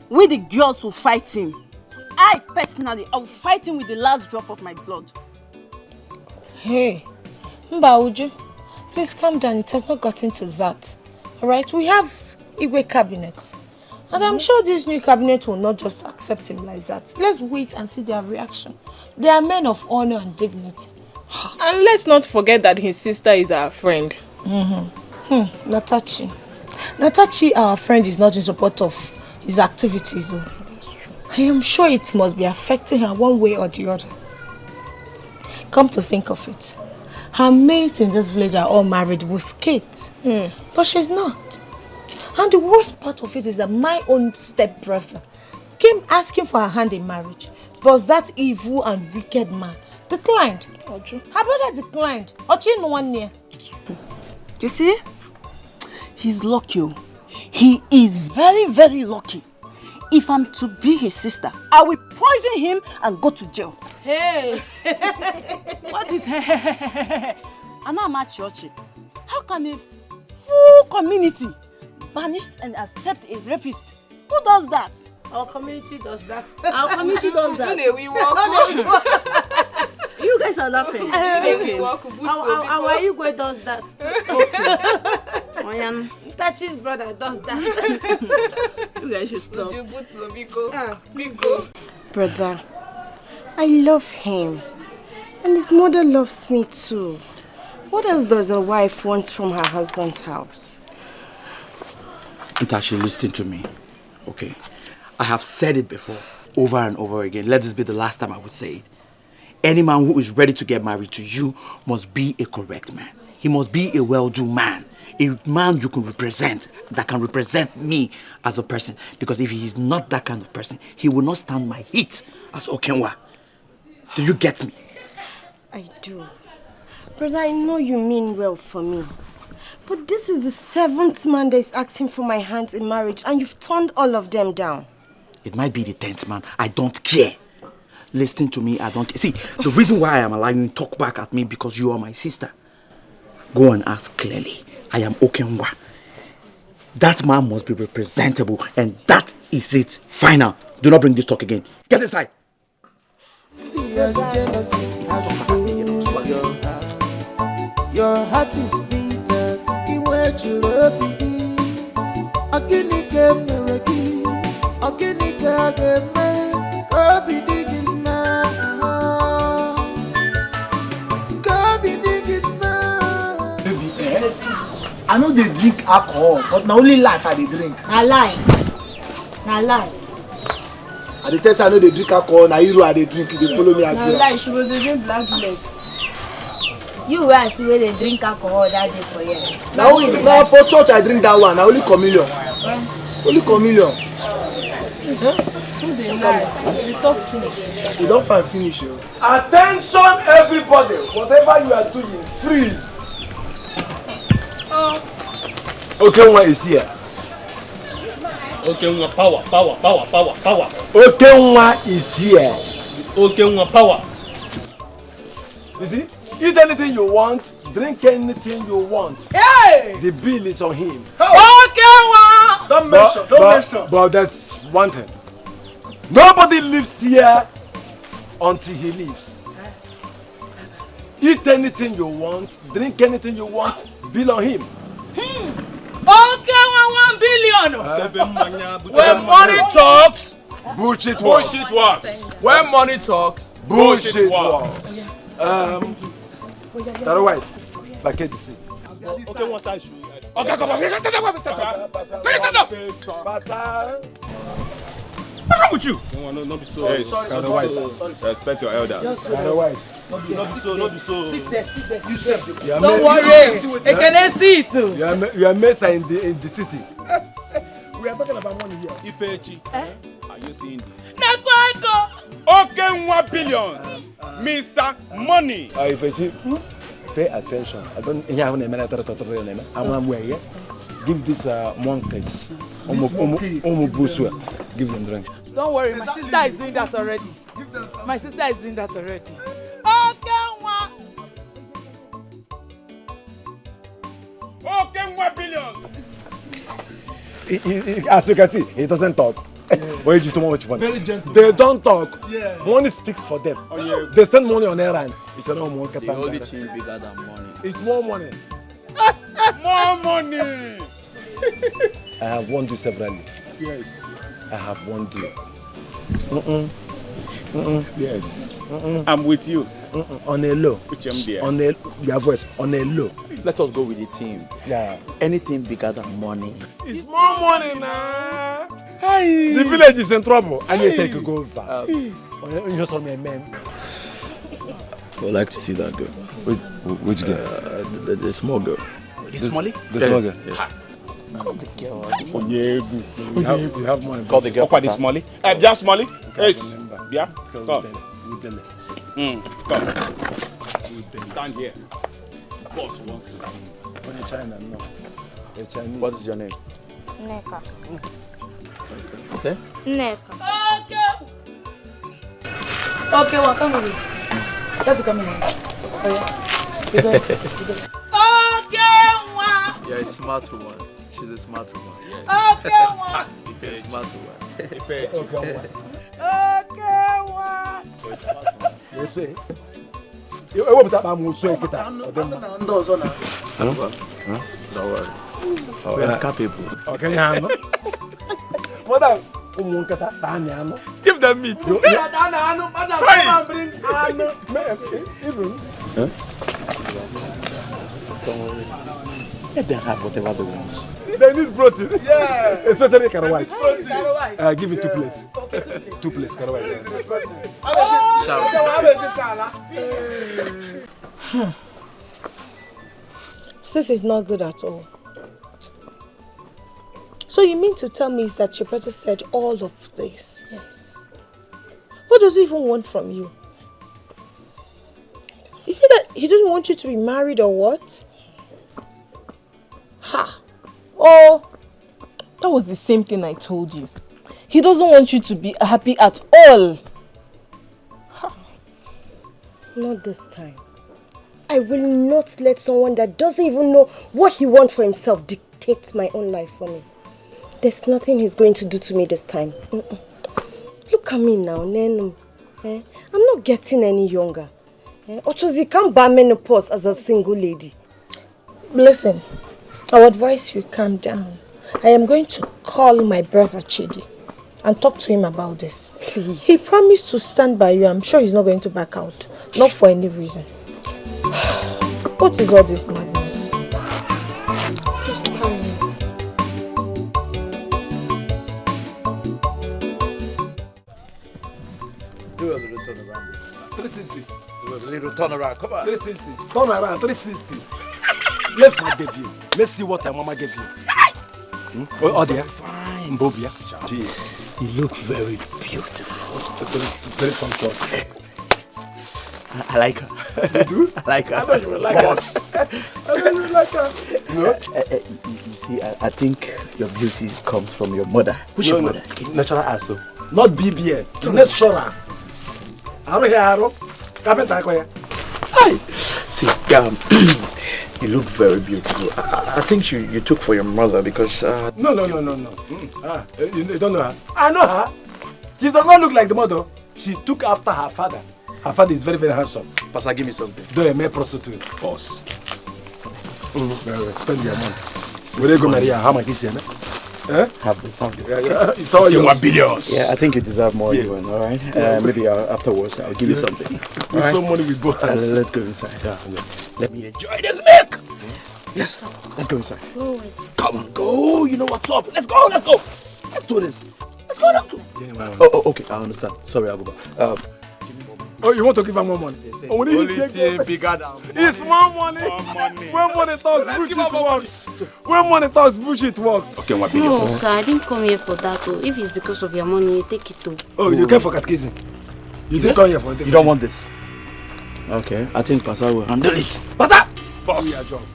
we the girls will fight him. I personally, I will fight him with the last drop of my blood. Hey, Mbauju, please calm down. It has not gotten to that. Alright, we have Igwe cabinet. And I'm sure this new cabinet will not just accept him like that. Let's wait and see their reaction. They are men of honor and dignity. And let's not forget that his sister is our friend. Natachi. Natachi, our friend, is not in support of his activities. I am sure it must be affecting her one way or the other. Come to think of it, her mates in this village are all married with kids. But she's not. And the worst part of it is that my own stepbrother came asking for her hand in marriage. But that evil and wicked man declined. Her brother declined. Ochi no one near. You see? He's lucky. He is very, very lucky. If I'm to be his sister, I will poison him and go to jail. Hey! What is hey? Anamachi? How can a full community banish and accept a rapist? Who does that? Our community does that. Our community does that. We walk. You guys are laughing. We walk. Our Igwe does that too. Oyan. Tachi's brother does that. You guys should stop. Brother, I love him. And his mother loves me too. What else does a wife want from her husband's house? Ntachi, listen to me. Okay. I have said it before, over and over again. Let this be the last time I will say it. Any man who is ready to get married to you must be a correct man. He must be a well-do man. A man you can represent, that can represent me as a person. Because if he is not that kind of person, he will not stand my heat as Okenwa. Do you get me? I do. Brother, I know you mean well for me. But this is the 7th man that is asking for my hand in marriage, and you've turned all of them down. It might be the 10th man. I don't care. Listen to me, I don't care. See, the reason why I am allowing you to talk back at me because you are my sister. Go and ask clearly. I am Okenwa. That man must be representable, and that is it. Final. Do not bring this talk again. Get inside. Jealousy has filled your heart. Your heart is bitter. In where you love me. Akinike mereki. Akinike ageme. Kobi digin na. Kobi digin na. Baby, I know they drink alcohol, but na only life I dey drink. Na lie. Na lie. I dey tell you I know they drink alcohol, na hero I dey drink, they follow me again. Na lie, she go dey drink black bullet. You wey I see wey dey drink alcohol that day for here. Na for church I drink that one, na only communion. Only communion. Who dey lie? You talk finish. You don find finish. Attention everybody, whatever you are doing, freeze. Okenwa is here. Okenwa power. Okenwa is here. Okenwa power. You see? Eat anything you want, drink anything you want. Hey! The bill is on him. Okenwa! Don't mention. But that's one thing. Nobody lives here until he leaves. Eat anything you want, drink anything you want, bill on him. Okenwa 1 billion. When money talks, bullshit works. When money talks, bullshit works. That's right. Packet the seat. Okay, what I should. Okay, come on. Stand up. What's wrong with you? No, be so. Sorry. Respect your elders. Not be so. Sit there. You said don't worry. I can see it too. Your mates are in the city. We are talking about money here. Ifechi, are you seeing this? Okay, 1 billion. Mr. Money. Ifechi, pay attention. I don't. Give this monkeys. Give them drink. Don't worry, my sister is doing that already. Okay, 1 billion. As you can see, he doesn't talk. Why you too much money? Very gentle. They don't talk. Yeah. Money speaks for them. Oh, yeah. They spend money on errand. The only thing bigger than money. It's more money. More money. I have warned you severally. Yes. I have warned you. Yes. I'm with you. On a low. On a your voice. On a low. Let us go with the team. Yeah. Anything bigger than money. It's more money now. Hey. The village is in trouble. I need to take a go over. You just saw me, man. I would like to see that girl. Which girl? The small girl. The small girl? Yes. Call the girl. You have money. Call the girl. What is Smally? Just Smally? Yes. Yeah. Come. Come. Stand here. Boss wants to see you. China, no. What is your name? Neka. Say? Neka. Okay, well, come with me. Let's come in. Oh, yeah. You go. Okay, one. You're a smart woman. She's a smart woman. Okay, one. You're a smart woman. Okay, one. You see? You want to have a so Don't worry. We are capable. Okay, what are give them meat. Let them have whatever they want. They need protein. Yeah. Especially carrot white. Give it 2 plates. Okay, 2 plates carrot white. This is not good at all. So you mean to tell me is that your brother said all of this? Yes. What does he even want from you? Is it that he doesn't want you to be married or what? Ha! Oh! That was the same thing I told you. He doesn't want you to be happy at all. Ha. Not this time. I will not let someone that doesn't even know what he wants for himself dictate my own life for me. There's nothing he's going to do to me this time. Look at me now, Nenu. I'm not getting any younger. Ochozi can't buy menopause as a single lady. Listen, I would advise you calm down. I am going to call my brother Chidi and talk to him about this. Please. He promised to stand by you. I'm sure he's not going to back out. Not for any reason. What is all this madness? Just tell me. Do a little turn around. 360. Do a little turn around. Come on. 360. Turn around. 360. Let's what give you. Let's see what her mama gave you. Oh, dear. Fine. Bobia. You look very beautiful. Very sumptuous. I like her. You do? I like her. I thought you would like her. Boss. I thought you would like her. No? You see, I think your beauty comes from your mother. Who's your mother? Natural asshole. Not BBN. Natural. Arrow. Hi. See, you look very beautiful. I think you took for your mother because... No. You don't know her. I know her. She does not look like the mother. She took after her father. Her father is very, very handsome. Pastor, give me something. Do a mere prostitute. Boss. Spend your money. Will you go marry her? How much is it? Have this. It's all you yours. want billions. Yeah, I think you deserve more, Ewan, all right? Maybe afterwards I'll give you something. With some money with both hands. Let's go inside. Let me enjoy this milk. Yes, let's go inside. Come on, go. You know what's up. Let's go. Let's do this. Let's go. Oh, okay, I understand. Sorry, I'll go back. Oh, you want to give her more money? Only thing bigger than money. It's more money. When money talks, bullshit works. When money talks, bullshit works. Okay, what No, sir, I didn't come here for that. If it's because of your money, you take it too. Oh, you came for catechism. You didn't come here for it. You don't want this? Okay, I think Pastor will handle it. Pastor! Boss. Do your job.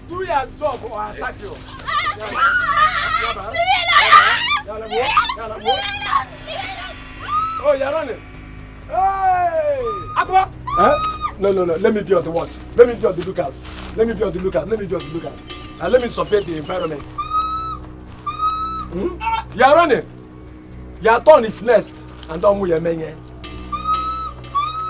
Do your job or I'll sack you. Oh, you're running. Hey! Aqua! No. Let me be on the watch. Let me be on the lookout. And let me survey the environment. You are running. Your turn is next. And don't move your men.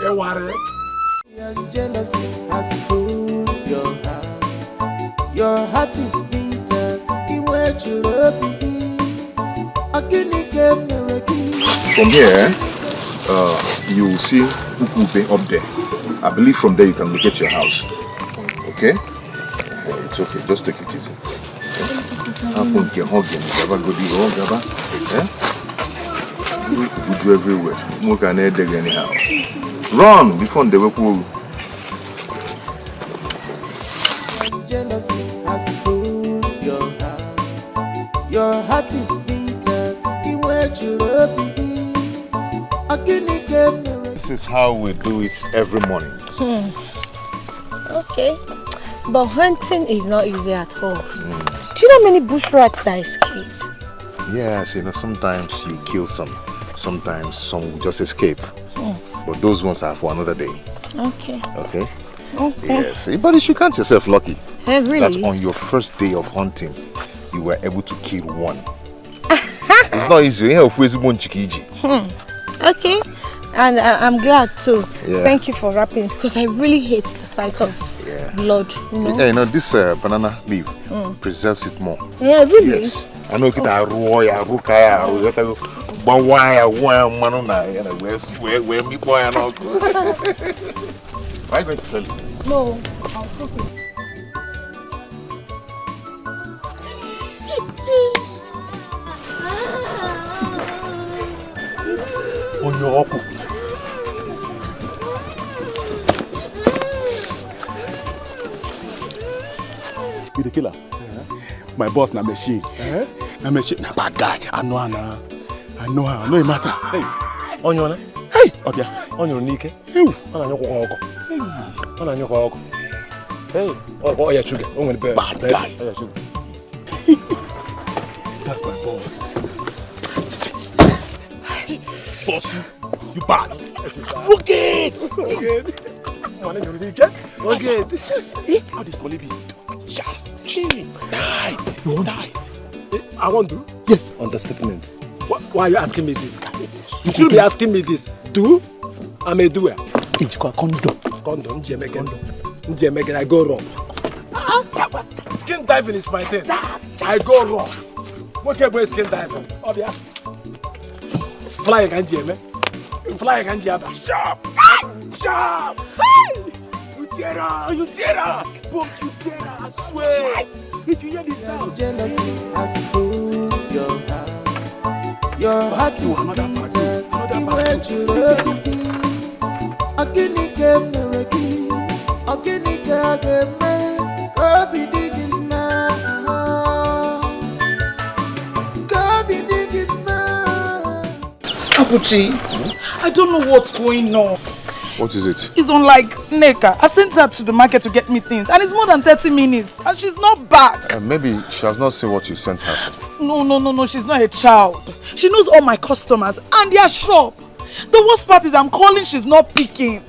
Your jealousy has fooled your heart. Your heart is bitter. From here, you will see Ukube up there. I believe from there you can locate your house. Okay? It's okay, just take it easy. Would you everywhere? Anyhow. Run before they will. Jealousy has fooled your heart. Your heart is bitter. This is how we do it every morning. Okay. But hunting is not easy at all. Do you know how many bush rats that escaped? Yes, you know, sometimes you kill some. Sometimes some will just escape. But those ones are for another day. Okay. Okay? Okay. Yes. But you should count yourself lucky. Really? That on your first day of hunting, you were able to kill one. It's not easy. Okay. And I'm glad too. Yeah. Thank you for wrapping because I really hate the sight of blood. You know? Yeah, you know, this banana leaf preserves it more. Yeah, really? Yes. I know kita roya, rukaya, bawaya, manuna, where me boy and all. Why are you going to sell it? No, I'll cook it. On your apple. You the killer? My boss na machine. Na machine na bad guy. I know her. I know it matter. Hey, on your hey, okay, on your Nike. You, on your walk. On your walk. Hey, oh yeah, sugar. I'm gonna bad guy. Oh yeah, sugar. That's my boss. Boss, you bad. Okay. Okay. How this money be? Sharp. Tight. I want to. Yes. Understatement. Why are you asking me this? You should be asking me this. Do? I'm a doer. Condom. Condom. I go wrong. Skin diving is my thing. I go wrong. What can I skin diving? Obia. Fly again, Jimmy. Fly again, Jabba. Sharp. Sharp. You dare. Boom, you dare. I swear. If you hear this sound. Jealousy has fooled your heart. Your heart is bitter. Abuchi, I don't know what's going on. What is it? It's on like Neka. I sent her to the market to get me things and it's more than 30 minutes and she's not back. Maybe she has not seen what you sent her for. No, she's not a child. She knows all my customers and their shop. The worst part is I'm calling, she's not picking.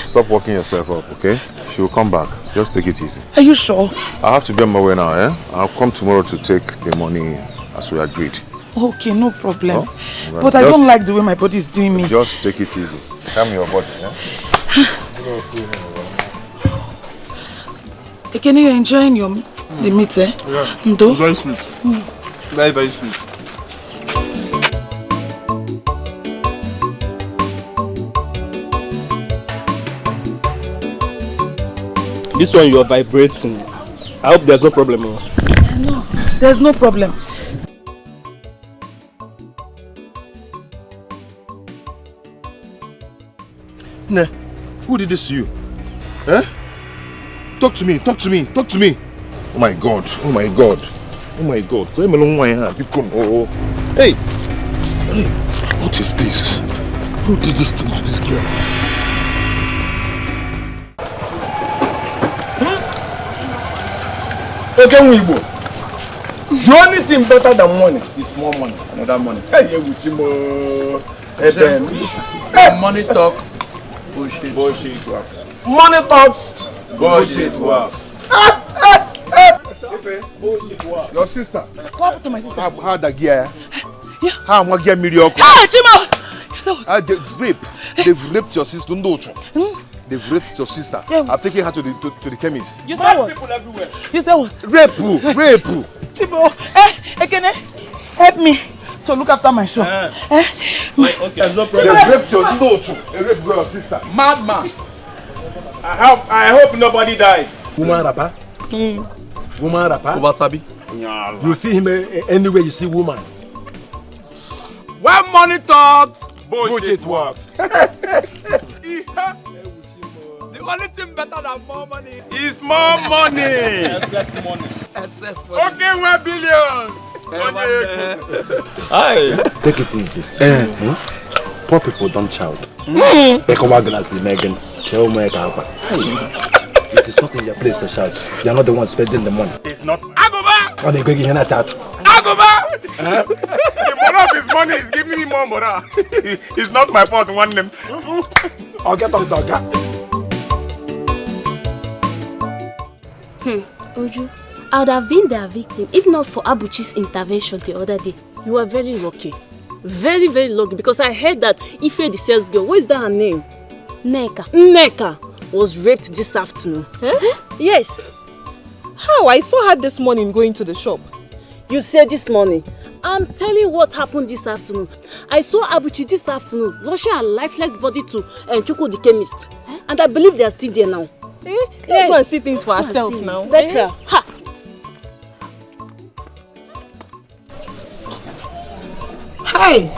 Stop working yourself up, okay? She will come back. Just take it easy. Are you sure? I have to be on my way now, eh? I'll come tomorrow to take the money as we agreed. Okay, no problem. Oh? But I don't like the way my body is doing me. Just take it easy. Calm your body, yeah? Ekene, you're enjoying the meat, eh? Yeah. Ndo? Very sweet. Very, very sweet. This one you are vibrating. I hope there's no problem. No, there's no problem. Ne, who did this to you? Eh? Talk to me. Oh my God. Hey! What is this? Who did this thing to this girl? Okay, Wibo. The only thing better than money is more money. Another money. Hey, Wuchimo. Hey, money talk. Bullshit works. Money talks. Bullshit works. Bullshit works. Your sister. What happened to my sister? How the gear? Yeah. How am I getting mediocre? Hey, Chima! They've raped your sister. They've raped your sister. Yeah. I've taken her to the chemist. You say what? People everywhere. You say what? Rape. Chibo, Ekene, help me to look after my shop. Okay, no problem. They raped your sister. Madman. I hope nobody died. Woman rapper. Woman rapper. Obasabi. You see him anywhere you see woman. When money talks, bullshit works. The collecting better than more money. It's more money. Excess money. Excess money. Okay, 1 billion. Hi. Take it easy. Poor people don't shout. It is not in your place to shout. You are not the one spending the money. It's not. Agoba! Or they go give out. Agoba! The more of his money is giving me more morale. It's not my fault, one name. I'll get on dog. Uju, I would have been their victim if not for Abuchi's intervention the other day. You are very lucky. Very, very lucky because I heard that Ife the sales girl, what is that her name? Nneka was raped this afternoon. Huh? Yes. How? I saw her this morning going to the shop. You said this morning. I'm telling you what happened this afternoon. I saw Abuchi this afternoon rushing her lifeless body to Chuko the chemist. And I believe they are still there now. Let's go and see things for herself now. Better. Ha! Hi.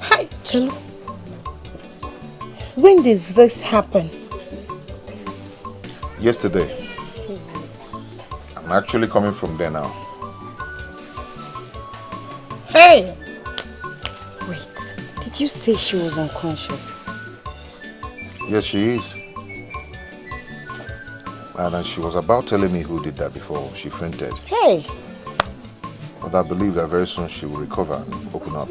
Hi, Chelu. When did this happen? Yesterday. I'm actually coming from there now. Hey! Wait, did you say she was unconscious? Yes, she is. And she was about telling me who did that before she fainted. Hey! But I believe that very soon she will recover and open up.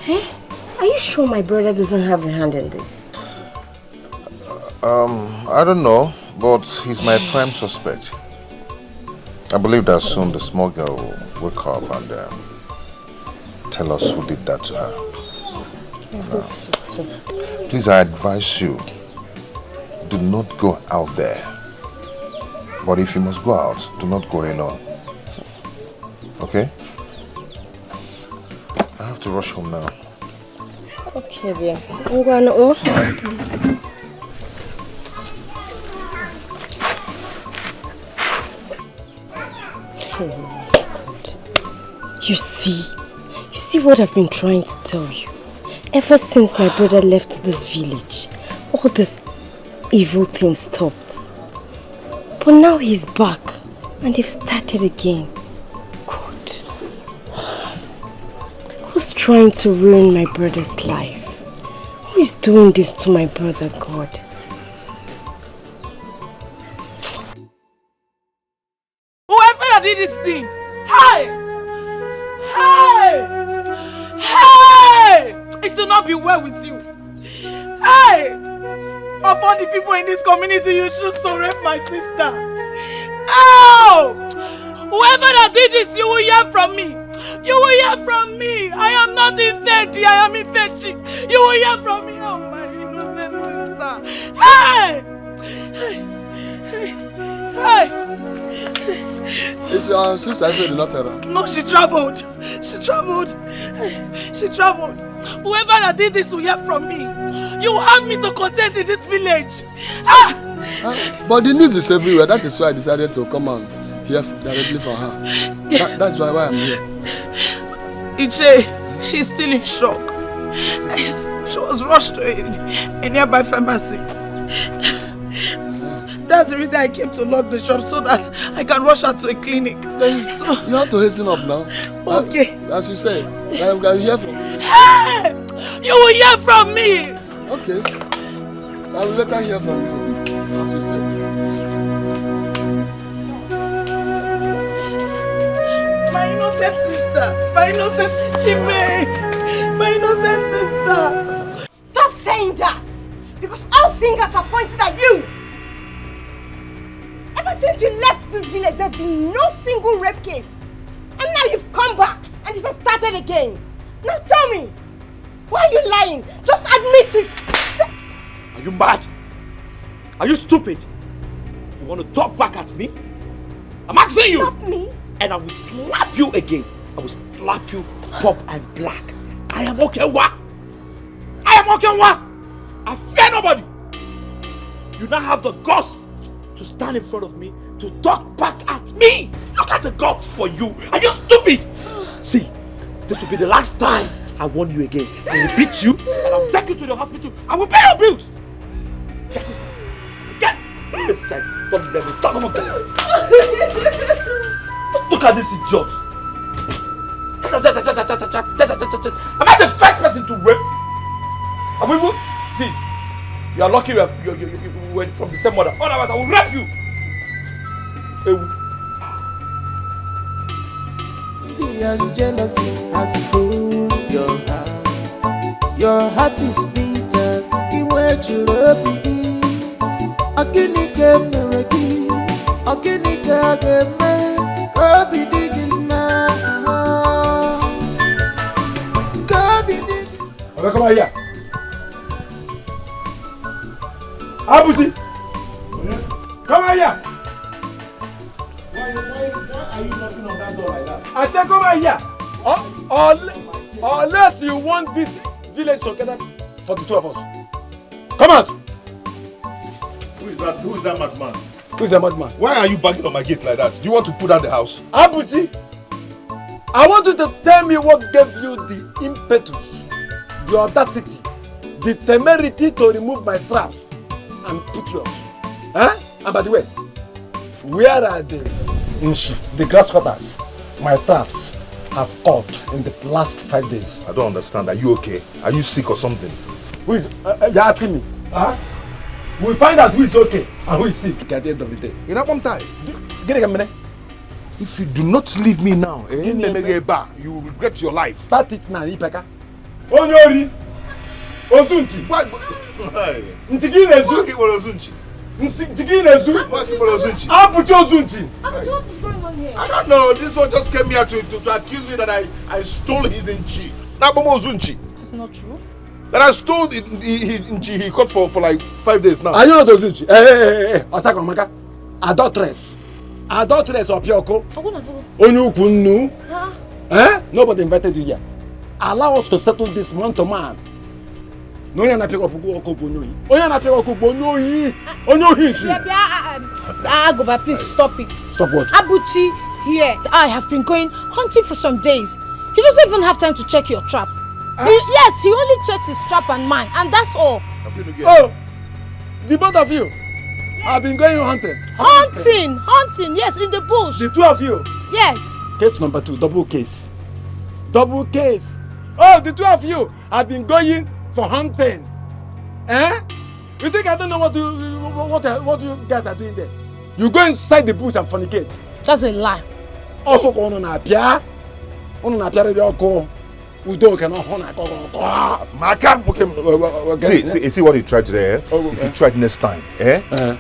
Hey, are you sure my brother doesn't have a hand in this? I don't know, but he's my prime suspect. I believe that soon the small girl will wake up and tell us who did that to her. I hope so too. Please, I advise you, do not go out there. But if you must go out, do not go alone. Okay? I have to rush home now. Okay, dear. I'm going to You see what I've been trying to tell you. Ever since my brother left this village, all this evil things stopped. But now he's back and they've started again. God. Who's trying to ruin my brother's life? Who is doing this to my brother, God? Whoever that did this thing, hey! It will not be well with you. Hey! Of all the people in this community, you choose to rape my sister. Oh! Whoever that did this, you will hear from me. You will hear from me. I am not Ifeji, I am Ifechi. You will hear from me. Oh, my innocent sister. Hey! Hey! Is your sister not around? No, she traveled. She traveled. She traveled. Whoever that did this will hear from me. You will have me to content in this village. But the news is everywhere. That is why I decided to come and hear directly from her. That's why I'm here. Iche, she's still in shock. She was rushed to a nearby pharmacy. That's the reason I came to lock the shop so that I can rush her to a clinic. Then so, you have to hasten up now. Okay. As you say, I will hear from you. Hey! You will hear from me! Okay. I will later hear from you. As you say. My innocent sister! My innocent Chime! My innocent sister! Stop saying that! Because all fingers are pointing at you! Ever since you left this village, there's been no single rape case. And now you've come back and it has started again. Now tell me, why are you lying? Just admit it. Are you mad? Are you stupid? You want to talk back at me? I'm asking you! Stop me? And I will slap you again. I will slap you pop and black. I am Okenwa! I am Okenwa! I fear nobody! You now have the guts to stand in front of me to talk back at me. Look at the guts for you. Are you stupid? See, this will be the last time I warn you again. I will beat you and I'll take you to the hospital. I will pay your bills. Get this side. Get this side. Don't let me stop. Come on. Look at this idiot. Am I the first person to rape? Am I even? See, you are lucky you were from the same mother. Otherwise, I will rape you. Envy and jealousy has fooled your heart. Your heart is bitter. In where you love begin. Akinike mereki. Akinike ageme. Kobi digin na. Kobi digin. Okay, come on here. Abuji. Come on here. Why are you knocking on that door like that? I said come on here. Unless you want this village together for the two of us. Come out. Who is that madman? Who is the madman? Why are you banging on my gate like that? Do you want to put out the house? Abuji, I want you to tell me what gave you the impetus, the audacity, the temerity to remove my traps and put yours. Huh? And by the way, where are the grasscutters my traps have caught in the last 5 days? I don't understand. Are you okay? Are you sick or something? Who is? You're asking me? Huh? We'll find out who is okay and who is sick at the end of the day. In that one time, get a minute. If you do not leave me now, you will regret your life. Start it now, Ipeka. Onyori! Ozunchi! Why? Ntiki nezu! Ozunchi! Ntiki nezu! Ozunchi! Abuchi Ozunchi! Abuchi, what is going on here? I don't know. This one just came here to accuse me that I stole his inchi. Nabomo Ozunchi. That's not true. That I stole inchi he caught for like 5 days now. Are you not Ozunchi? Hey, Otaka Omaka. Adulteress. Adulteress of Pioko. Onyukunu. Eh? Nobody invited you here. Allow us to settle this man to man. No, you're not picking up Okobonoi. Oh, you're not picking up Okobonoi. Agoba, please stop it. Stop what? Abuchi, here. I have been going hunting for some days. He doesn't even have time to check your trap. Yes, he only checks his trap and mine, and that's all. Oh, the both of you have been going hunting. Hunting, yes, in the bush. The two of you? Yes. Case number 2, double case. Double case. Oh, the two of you have been going for hunting. Eh? You think I don't know what you guys are doing there? You go inside the bush and fornicate. That's a lie. See what you tried today. If you try it next time,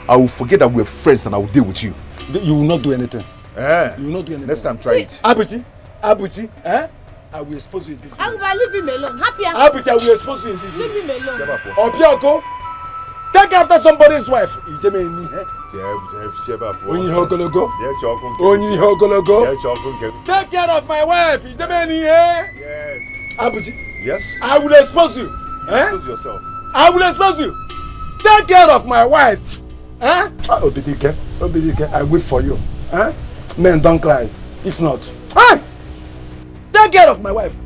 I will forget that we're friends and I will deal with you. You will not do anything. You will not do anything. Next time, try it. Abuchi, I will expose you in this village. Leave him alone. Abuchi, I will expose you in this village. Leave him alone. Obioko, take after somebody's wife. Take care of my wife. Yes. Abuchi. Yes. I will expose you. Expose yourself. I will expose you. Take care of my wife. Obidike, I wait for you. Men don't cry. If not, take care of my wife.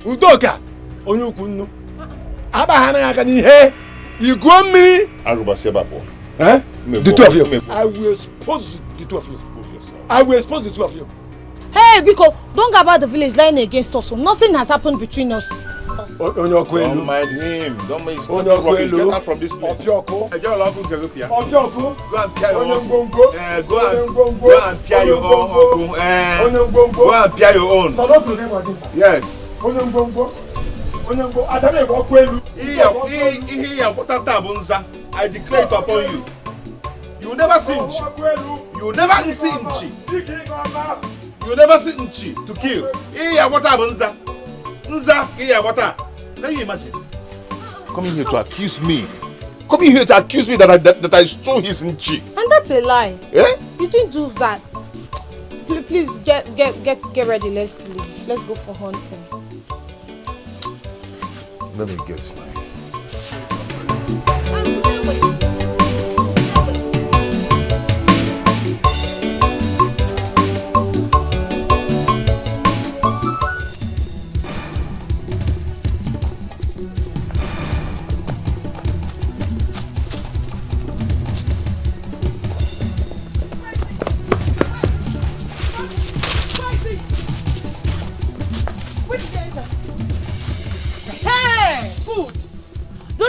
Udoka. Onyukunu. You go me. The two of you. I will expose the two of you. I will expose the two of you. Hey, Biko, don't go about the village lying against us. So nothing has happened between us. Don't mind him. Don't mind him. Get out from this place. Go and pay your uncle. Go and pay your own. Go and pay your own. Yes. I declare it upon you. You will never singe. You will never singe. You will never see Nchi to kill. Can you imagine? Coming here to accuse me. Coming here to accuse me that I stole his Nchi. And that's a lie. Eh? You didn't do that. Please get ready. Let's leave. Let's go for hunting. Let me guess, man.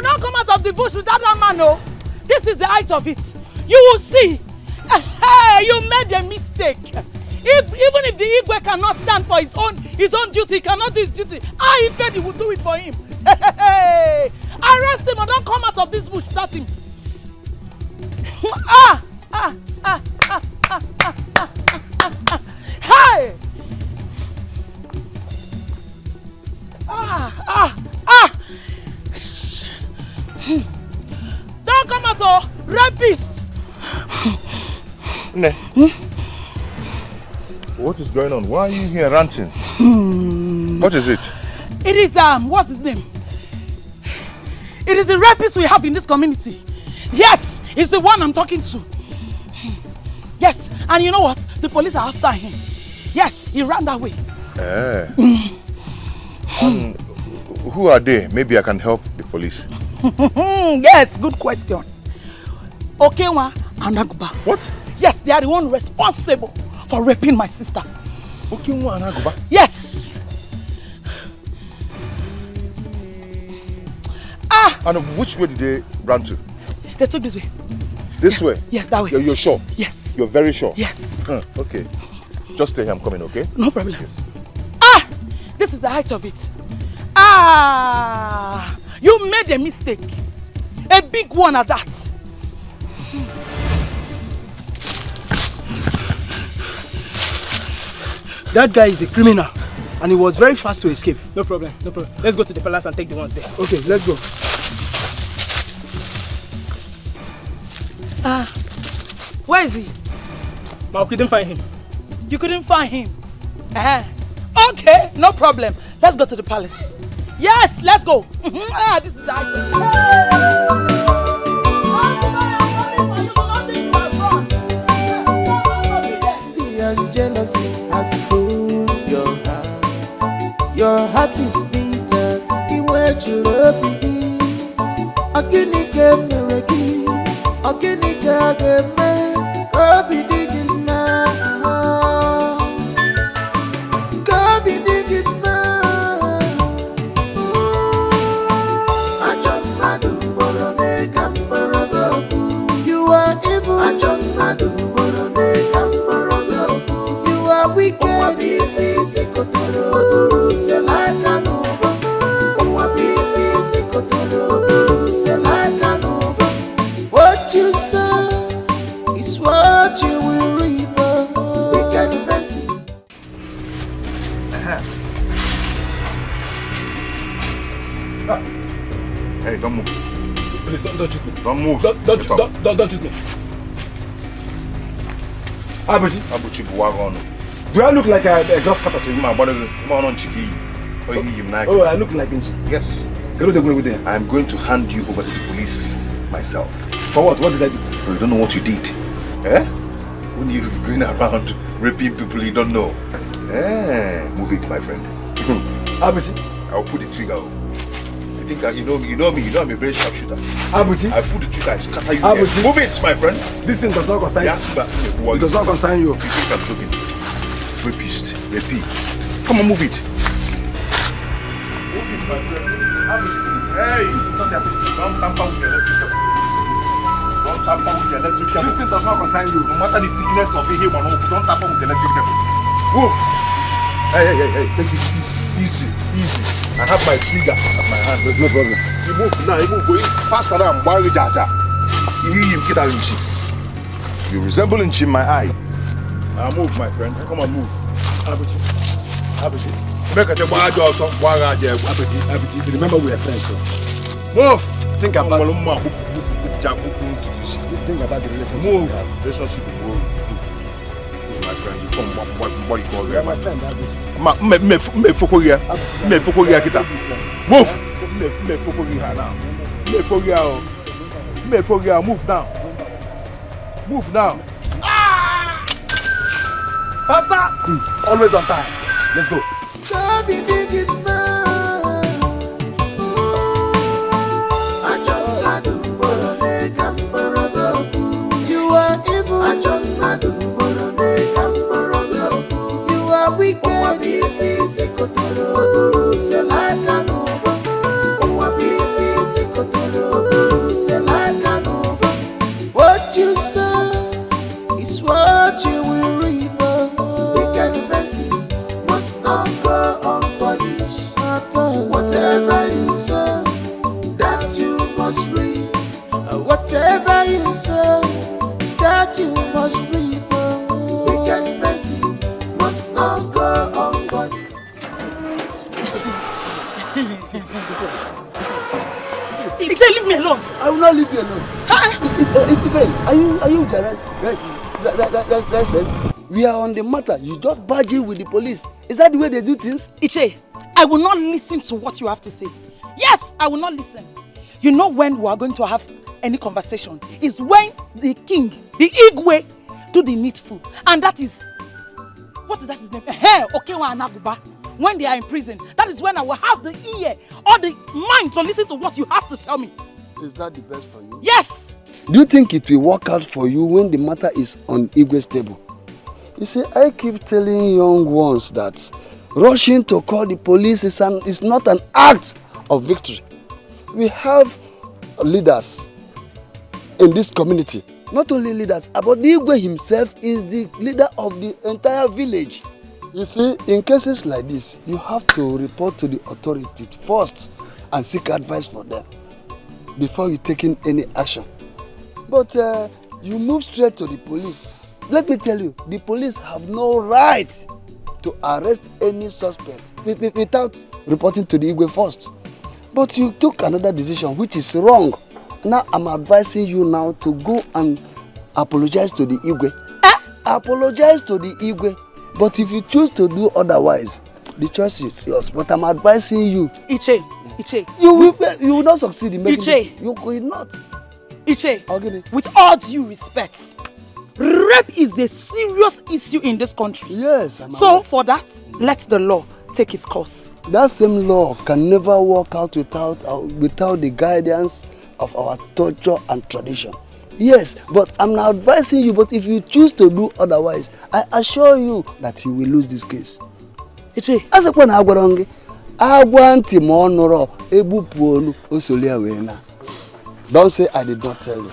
You don't come out of the bush without that man, no. This is the height of it. You will see. Hey, you made a mistake. Even if the Igwe cannot stand for his own duty, he cannot do his duty. I said he will do it for him. Hey, arrest him and don't come out of this bush without him. Hey! Don't come out, oh, rapist! Ne. What is going on? Why are you here ranting? What is it? It is, what's his name? It is the rapist we have in this community. Yes, he's the one I'm talking to. Yes, and you know what? The police are after him. Yes, he ran that way. And who are they? Maybe I can help the police. Yes, good question. Okenwa and Aguba. What? Yes, they are the one responsible for raping my sister. Okenwa and Aguba? Yes. And which way did they run to? They took this way. This way? Yes, that way. You're sure? Yes. You're very sure? Yes. Okay. Just stay here, I'm coming, okay? No problem. Okay. This is the height of it. You made a mistake. A big one at that. That guy is a criminal and he was very fast to escape. No problem, no problem. Let's go to the palace and take the ones there. Okay, let's go. Where is he? Ma, we couldn't find him. You couldn't find him? Okay, no problem. Let's go to the palace. Yes, let's go. This is the Fear and jealousy has fooled your heart. Your heart is bitter. The way you love me, Akinike mereki, Akinike geme, Kobi digina, Kobi digina. Ajamadu borone kambarago. You are evil. Ajamadu borone kambarago. You are wicked. Sikotoro, Selakanoba. Sikotoro, Selakanoba. What you sow is what you will reap. Wicked person. Hey, don't move. Please don't shoot me. Don't move. Don't shoot me. Abuchi Buwagon. Do I look like a grasshopper to you? My body, on Chiki. Oh, I look like Inchi. Yes. I'm going to hand you over to the police myself. For what? What did I do? Oh, you don't know what you did. Eh? When you're going around raping people you don't know. Eh? Move it, my friend. Abuchi. I'll pull the trigger. You think you know me, I'm a very sharp shooter. Abuchi. I pull the trigger, I scatter you. Abuchi. Move it, my friend. This thing does not concern you. It does not concern you. You think I'm joking? Rapist, rapist. Come on, move it. Move it, my friend. Hey, this is not their business. Don't tamper with the electric cable. Don't tamper with the electric cable. This thing does not concern you. No matter the thickness of it, don't tamper with the electric cable. Move. Hey. Take it easy. I have my trigger at my hand. There's no problem. You move now. You move faster than Mbari Jaja. You hear him, Kita Inchi. You resemble Inchi in my eye. Move, my friend. Come on, move. Abuchi. Make a bad also. Abuchi, remember we are friends, so. Move. Think about it. Think about the relationship. Move. Relationship will go. My friend, you from what you call my friend, Abuchi. Me foko here, kita. Move. Me foko here now. Move now. Move now. Faster! Always on time. Let's go. You are evil. You are wicked. Sikotoro, Selakanoba. Whatever you sow, that you must reap. Whatever you sow, that you must reap. Wicked person must not go unpunished. Leave me alone. I will not leave you alone. Are you right? We are on the matter. You just barge in with the police. Is that the way they do things? Iche, I will not listen to what you have to say. Yes, I will not listen. You know when we are going to have any conversation is when the king, the Igwe, do the needful. And that is, what is that his name? Okewa Anaguba. When they are in prison, that is when I will have the ear or the mind to listen to what you have to tell me. Is that the best for you? Yes! Do you think it will work out for you when the matter is on Igwe's table? You see, I keep telling young ones that rushing to call the police is not an act of victory. We have leaders in this community. Not only leaders, but the Igwe himself is the leader of the entire village. You see, in cases like this, you have to report to the authorities first and seek advice from them before you take in any action. But you move straight to the police. Let me tell you, the police have no right to arrest any suspect without reporting to the Igwe first. But you took another decision which is wrong. Now I'm advising you now to go and apologize to the Igwe. Apologize to the Igwe. But if you choose to do otherwise, the choice is yours. But I'm advising you. Iche. You will not succeed in making it. You will not. Iche, with all due respect, rape is a serious issue in this country. Yes. So for that, let the law take its course. That same law can never work out without the guidance of our culture and tradition. Yes, but I'm now advising you, but if you choose to do otherwise, I assure you that you will lose this case. Iche. As a point, don't say I did not tell you.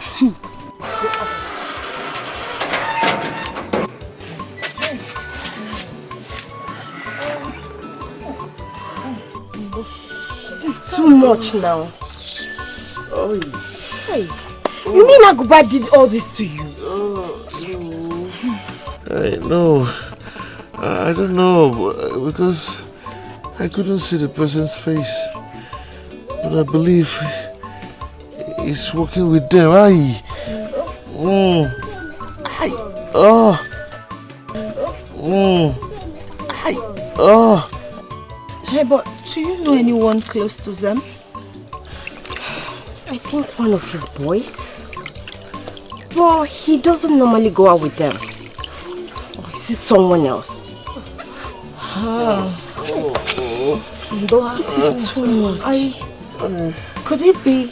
This is too much now. Hey. You mean Aguba did all this to you? No. I don't know, because I couldn't see the person's face. But I believe he's working with them. Hey, but do you know anyone close to them? I think one of his boys. But he doesn't normally go out with them. Or is it someone else? This is too much. Could it be...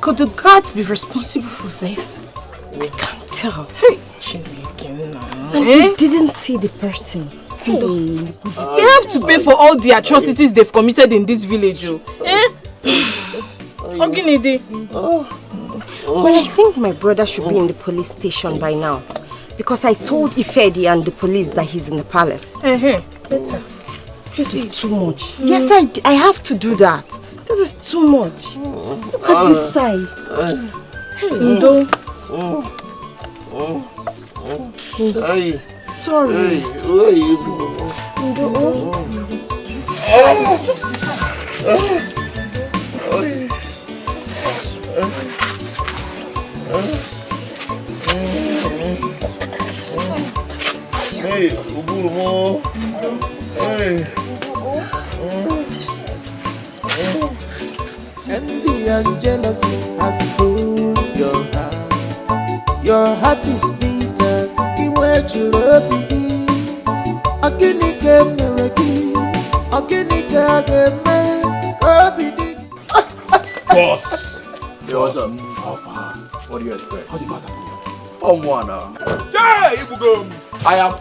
Could the guards be responsible for this? I can't tell. Hey, and he didn't see the person. They have to pay for all the atrocities they've committed in this village. Well, I think my brother should be in the police station by now. Because I told Ifedi and the police that he's in the palace. Better. This is too much. Yes, I have to do that. This is too much. Look at this side. Hey, Ndo. Sorry. Hey, Ubumo. Hey. Envy and jealousy has filled your heart. Your heart is bitter. Imwechu robigi. Aginike mereki. Aginike ageme. Robidi. Boss. Yo, what's up? How far? What do you expect? How do you matter? Hey, Ibugum. I am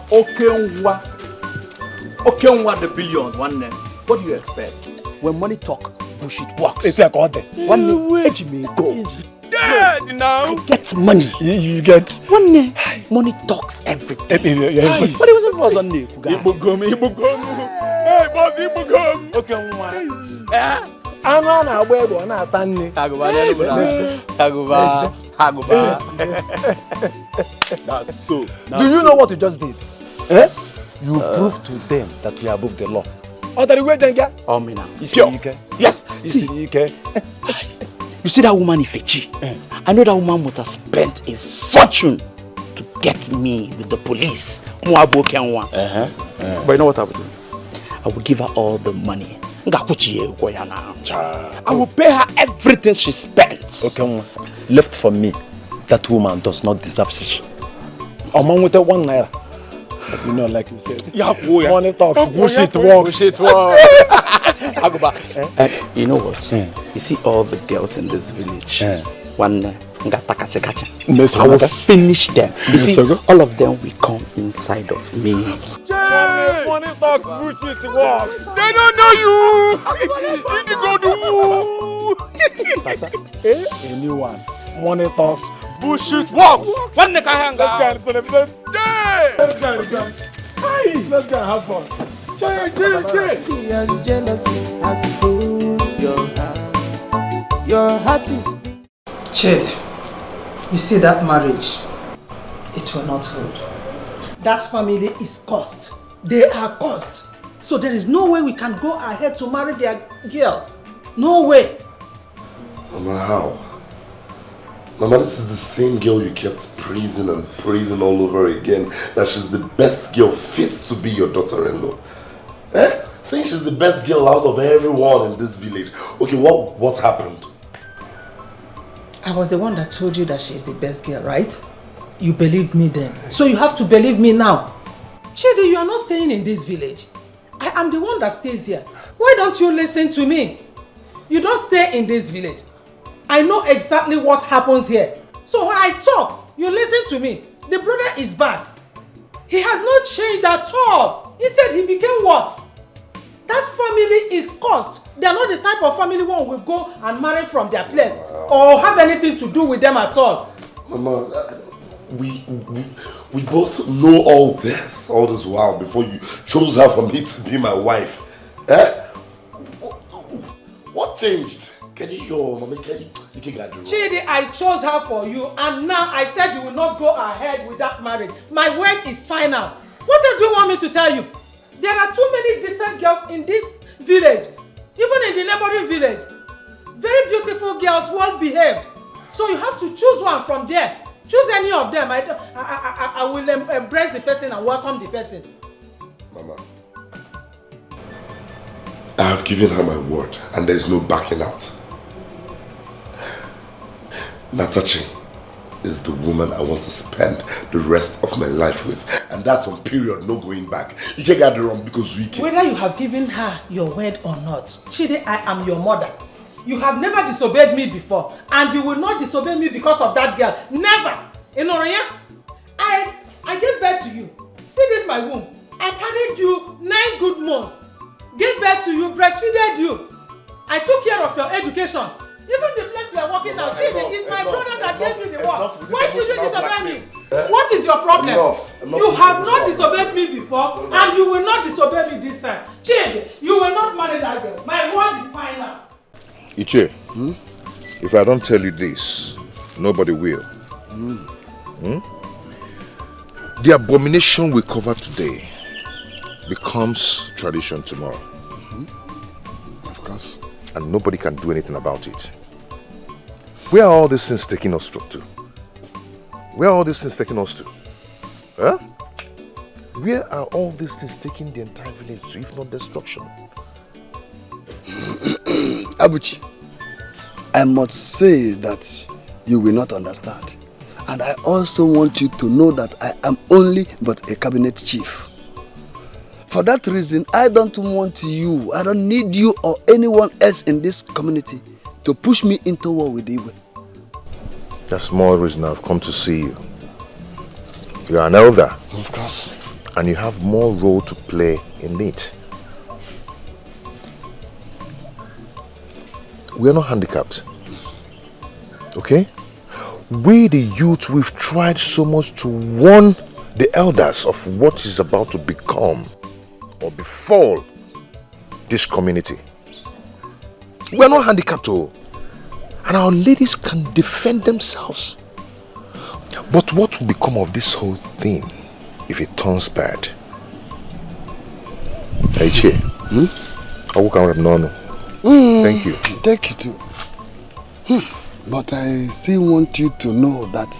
Okenwa the billions, one name. What do you expect? When money talk, bullshit walks. It's like all day. One name, edge me go. Yeah, now. I get money. You get. One name, money talks everything. What was it for one name? Ibugum. Hey, boss, Ibugum. Okay, woman. Anụ a na-agba egbe ọ na-ata nne. Agụba. That's so. Do you know what you just did? Eh? You proved to them that we are above the law. Oh, that way, Denga? Oh, me now. Yes. See, you see that woman Ifechi? I know that woman would have spent a fortune to get me with the police. But you know what I would do? I will give her all the money. I will pay her everything she spends. Okay, left for me, that woman does not deserve such. Among with the 1 naira. But you know, like you said, money talks, bullshit walks. You know what? You see all the girls in this village. One I will finish them. You see, all of them will come inside of me. Money talks, bullshit walks. They don't know you. A new one. Money talks, bullshit walks. One neck hang out. Let's go have fun. Envy and jealousy has fooled your heart. Your heart is big. Chidi, you see that marriage? It will not hold. That family is cursed. They are cursed. So there is no way we can go ahead to marry their girl. No way. Mama, how? Mama, this is the same girl you kept praising and praising all over again. That she's the best girl fit to be your daughter-in-law. Eh? Saying she's the best girl out of everyone in this village. Okay, what happened? I was the one that told you that she is the best girl, right? You believed me then. So you have to believe me now. Chidi, you are not staying in this village. I am the one that stays here. Why don't you listen to me? You don't stay in this village. I know exactly what happens here. So when I talk, you listen to me. The brother is bad. He has not changed at all. Instead, he became worse. That family is cursed. They are not the type of family one will go and marry from their place or have anything to do with them at all. Mama, we both know all this while before you chose her for me to be my wife. Eh? What changed? Chidi, I chose her for you and now I said you will not go ahead with that marriage. My word is final. What else do you want me to tell you? There are too many decent girls in this village, even in the neighboring village. Very beautiful girls, well behaved. So you have to choose one from there. Choose any of them. I will embrace the person and welcome the person. Mama, I have given her my word and there is no backing out. Natachi is the woman I want to spend the rest of my life with. And that's on period, no going back. You can't get it wrong because we can. Whether you have given her your word or not, Chidi, I am your mother. You have never disobeyed me before. And you will not disobey me because of that girl. Never! Inoria, I gave birth to you. See this my womb. I carried you 9 good months. Gave birth to you, breastfeeded you. I took care of your education. Even the place you are working now, Chidi, is my brother that gave you the work. Why should you disobey me? What is your problem? You have not disobeyed me before and you will not disobey me this time. Chidi, you will not marry that girl. My word is final. Iche, if I don't tell you this, nobody will. The abomination we cover today becomes tradition tomorrow. Of course. And nobody can do anything about it. Where are all these things taking us to? Where are all these things taking us to? Huh? Where are all these things taking the entire village to, if not destruction? Abuchi, I must say that you will not understand. And I also want you to know that I am only but a cabinet chief. For that reason, I don't want you, I don't need you or anyone else in this community to push me into war with Igwe. That's more reason I've come to see you. You are an elder. Of course. And you have more role to play in it. We are not handicapped. Okay? We the youth, we've tried so much to warn the elders of what is about to become or befall this community. We're not handicapped, and our ladies can defend themselves. But what will become of this whole thing if it turns bad? Hey, Che. Thank you. Thank you too. But I still want you to know that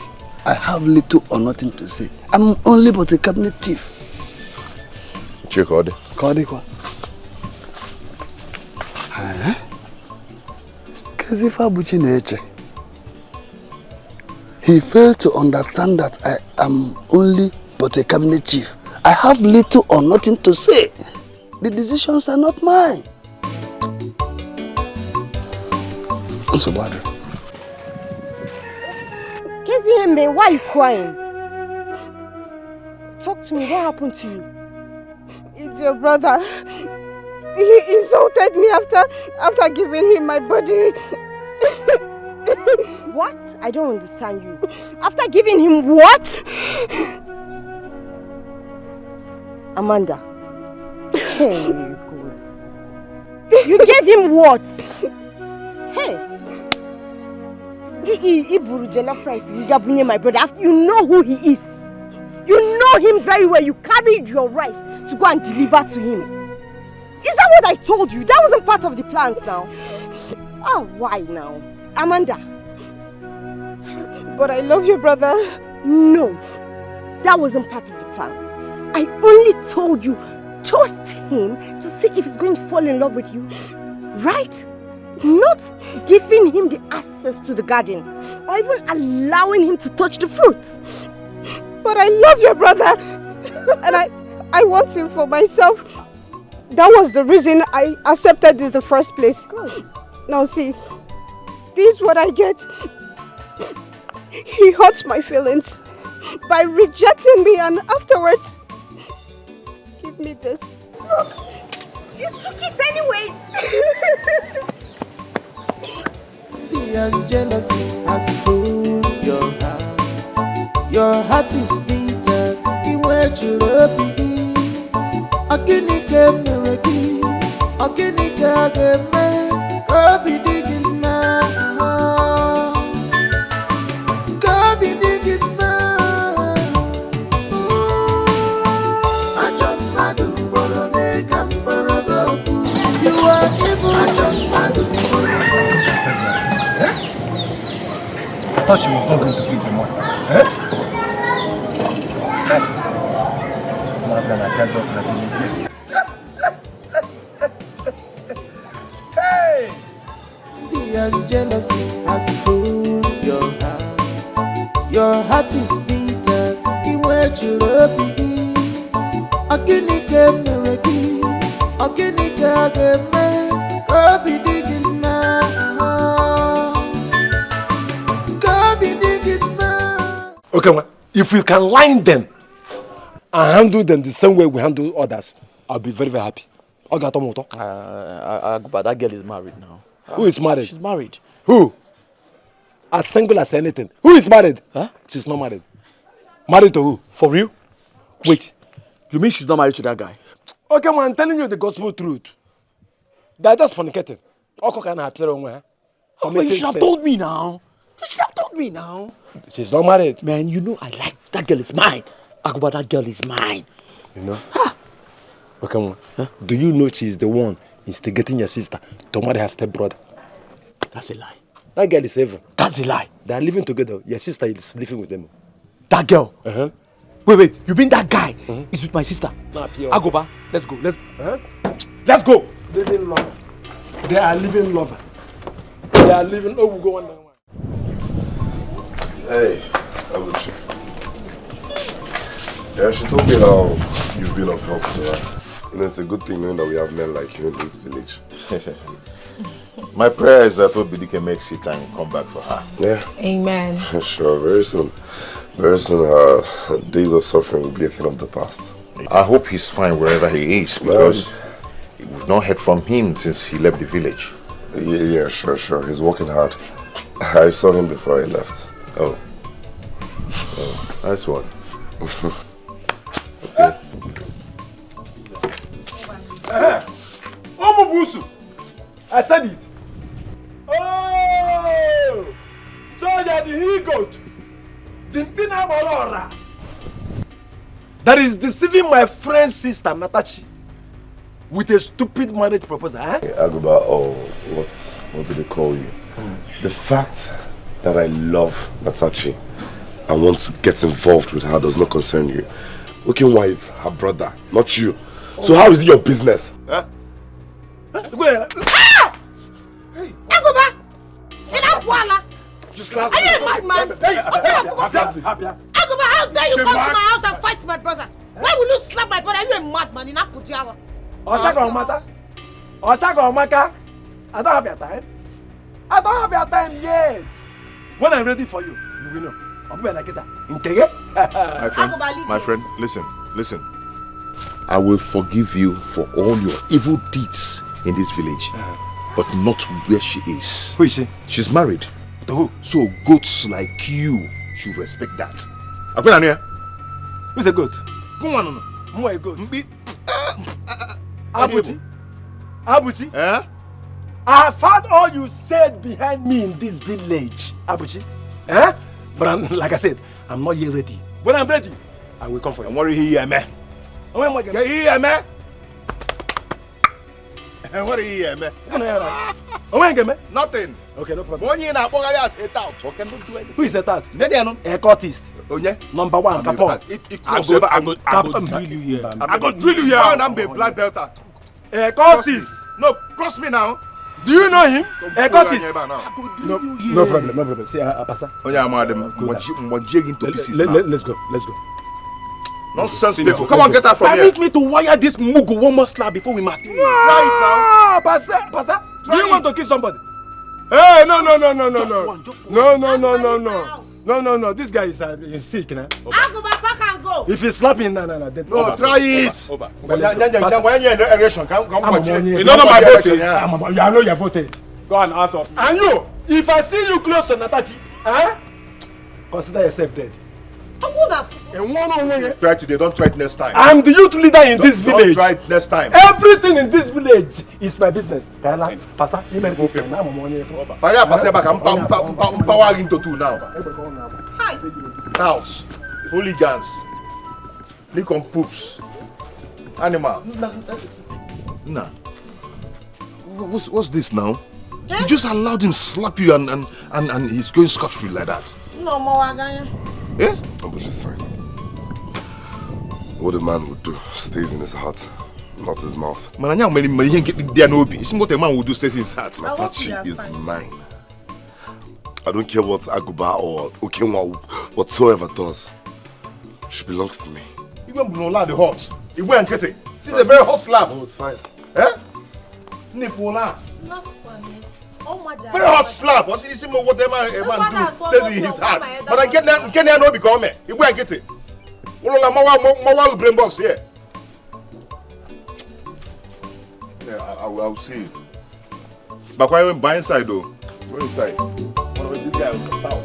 I have little or nothing to say. I'm only but a cabinet chief. Che, Kode. Kode kwa? Kazifa Buchi Neche. He failed to understand that I am only but a cabinet chief. I have little or nothing to say. The decisions are not mine. What's the matter? Kezihembe, why are you crying? Talk to me, what happened to you? It's your brother. He insulted me after giving him my body. What? I don't understand you. After giving him what? Amanda. Hey, God. You gave him what? Hey. Iburu jollof rice, my brother. You know who he is. You know him very well. You carried your rice to go and deliver to him. Is that what I told you? That wasn't part of the plans now. Oh, why now? Amanda. But I love your brother. No, that wasn't part of the plans. I only told you, toast him to see if he's going to fall in love with you. Right? Not giving him the access to the garden or even allowing him to touch the fruit. But I love your brother and I want him for myself. That was the reason I accepted this in the first place. Good. Now see, this is what I get. He hurt my feelings by rejecting me and afterwards, give me this. Look, you took it anyways. Envy and jealousy has fooled your heart. Your heart is bitter in which you love begin. Akinike mereki, akinike ageme, kabi digin na, kabi digin na. Ajam madu borone kambarago, you are evil. Ajam madu borone. I thought she was not going to give the money. I can't talk like an idiot. Hey! Envy and jealousy has fooled your heart. Your heart is bitter in which you love begin. Akinike mereki, akinike ageme, kabi digin na, kabi digin na. Okay, well, if we can line them and handle them the same way we handle others, I'll be very, very happy. But that girl is married now. Who is married? She's married. Who? As single as anything. Who is married? Huh? She's not married. Married to who? For real? Wait, you mean she's not married to that guy? Okay, well, I'm telling you the gospel truth. They're just fornicating. But you should have told me now. You should have told me now. She's not married. Man, you know I like that girl is mine. Aguba, that girl is mine. You know? Okay, huh? Do you know she's the one instigating your sister to marry her stepbrother? That's a lie. That girl is evil. That's a lie. They are living together. Your sister is living with them. That girl? Uh-huh. Wait, you mean that guy is with my sister? Nah, Agoba, let's go. Let's go. Living lover. They are living lover. They are living. Oh, we'll go one by one. Hey, Abuchi. Yeah, she told me how you've been of help to her. You know, it's a good thing knowing that we have men like you in this village. My prayer is that Obidi can make shit and come back for her. Yeah. Amen. Sure, very soon. Very soon her days of suffering will be a thing of the past. I hope he's fine wherever he is, because we've not heard from him since he left the village. Yeah, sure. He's working hard. I saw him before he left. Oh, nice one. Okay. I said it. Oh! So you're the he-goat. The Pina Molora. That is deceiving my friend's sister, Natachi, with a stupid marriage proposal, eh? Hey, Aguba, what do they call you? The fact that I love Natachi and want to get involved with her does not concern you. Looking why it's her brother, not you. So how is it your business? Huh? Aguba! Are you a madman? Aguba, how dare you come to my house and fight my brother? Why will you slap my brother? Are you a madman in Akutiawa? Otaka Omaka, I don't have your time. I don't have your time yet. When I'm ready for you, you will know. I'll be like that. Okay? My friend, listen. I will forgive you for all your evil deeds in this village, but not where she is. Who is she? She's married. To who? So goats like you should respect that. Who's a goat? Who a goat? Abuchi? I have heard all you said behind me in this village, Abuchi. But like I said, I'm not yet ready. When I'm ready, I will come for you. What are you here, man? What are you here, man? Nothing. Okay, no problem. One year now, set out. So can do anything. Who is that? A cultist. Number one, Capone. I go drill you here. I go drill you here. I'm a black belt. A cultist. No, cross me now. Do you know him? A cultist. No problem. See, Apasa. Oh yeah, madam. Let's go. Nonsense people. Come on, get her from here. Permit me to wire this mugu one more slap before we mark. Right now. Pasa. Do you want to kill somebody? Hey, no. No. This guy is sick now. I'll go back and go. If he's slapping, no. No, try it. Over. You know my vote. I know you voted. Go and ask up. And you, if I see you close to Natachi, consider yourself dead. Try today, don't try it next time. I'm the youth leader in this village. Don't try it next time. Everything in this village is my business. Pasa, you make me say, I'm power into two now. Cows, hooligans, lick on poops, animal. Nah. What's this now? You just allowed him slap you and he's going scot-free like that. No more Waganya. Yeah? Oh, but it's fine. What a man would do stays in his heart, not his mouth. Man, I many money get there no be. It's what a man would do stays in his heart. Natachi is mine. I don't care what Aguba or Okenwa whatsoever does. She belongs to me. You won't know the hot. You won't get it. This is a very hot slap. Oh, it's fine. Eh? Very hot slap. What's it? What a man do stays in his heart. But I get there no become it. You won't get it. Mawa brain box here. Yeah, I'll see. But why went by inside though? Go inside. One of these guys will come out.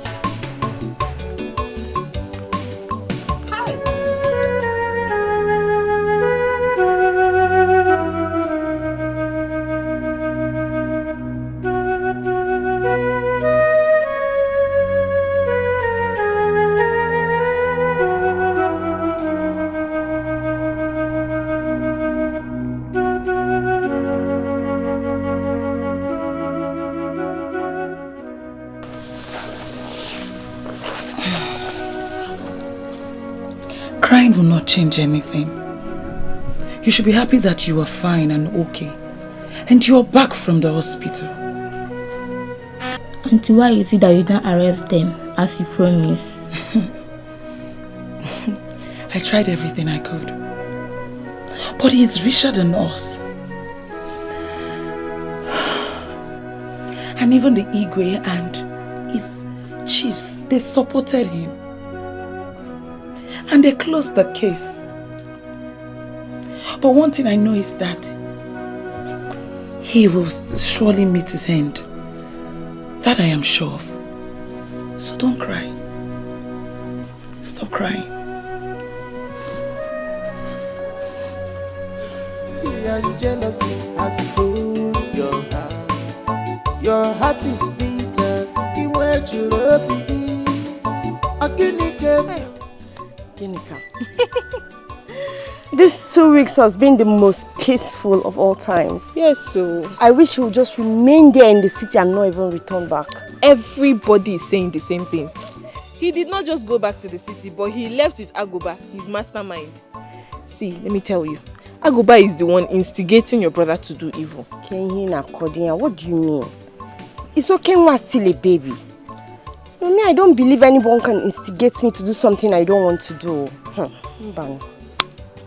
Crying will not change anything. You should be happy that you are fine and okay. And you are back from the hospital. Auntie, why is it that you don't arrest them as you promised? I tried everything I could. But he is richer than us. And even the Igwe and his chiefs, they supported him. And they closed the case. But one thing I know is that he will surely meet his end. That I am sure of. So don't cry. Stop crying. Fear and jealousy has fooled your heart. heart is bitter. In where you love me, a guinea Ginika. These 2 weeks has been the most peaceful of all times. Yes, so I wish he would just remain there in the city and not even return back. Everybody is saying the same thing. He did not just go back to the city, but he left with Agoba, his mastermind. See, let me tell you, Agoba is the one instigating your brother to do evil. Kenhina Kodinya, what do you mean? Is Okenwa still a baby? Me, I don't believe anyone can instigate me to do something I don't want to do.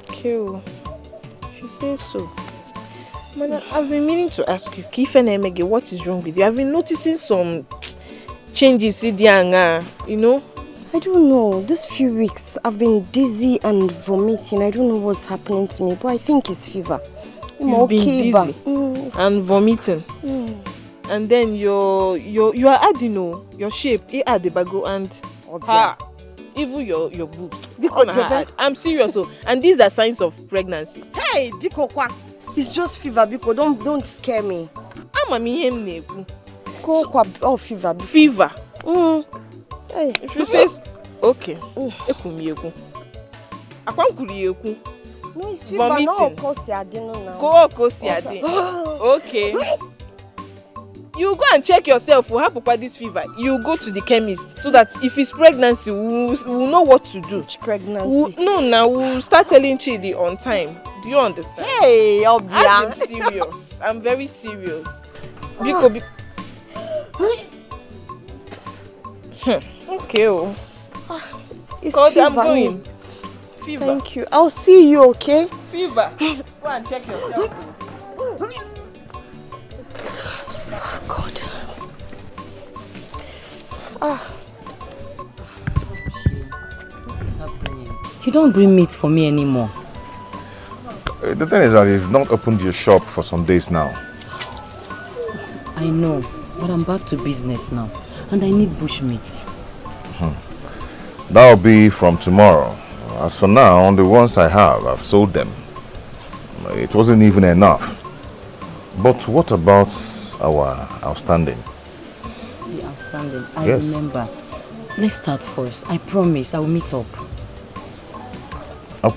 Okay, if you say so. Man, I've been meaning to ask you, Kife Nemege, what is wrong with you? I've been noticing some changes in the you know? I don't know. These few weeks, I've been dizzy and vomiting. I don't know what's happening to me, but I think it's fever. You've been dizzy and vomiting. And then you are adding your shape, you add the bago and even your boobs. I'm serious. And these are signs of pregnancy. Hey, Biko kwa. It's just fever, Biko. Don't scare me. Oh, fever. Fever. Hey. If you say okay. No, it's fever. Vomiting. No, okay. You go and check yourself. We have this fever. You go to the chemist so that if it's pregnancy, we'll know what to do. Which pregnancy? We'll start telling Chidi on time. Do you understand? Hey, Obia. I'm serious. I'm very serious. Okay. It's God, fever. I'm going. Fever. Thank you. I'll see you, okay? Fever. Go and check yourself. God. You don't bring meat for me anymore. The thing is that you've not opened your shop for some days now. I know, but I'm back to business now, and I need bush meat. That'll be from tomorrow. As for now, the ones I have, I've sold them. It wasn't even enough. But what about our outstanding? The outstanding? I Yes. remember. Let's start first. I promise I will meet up. I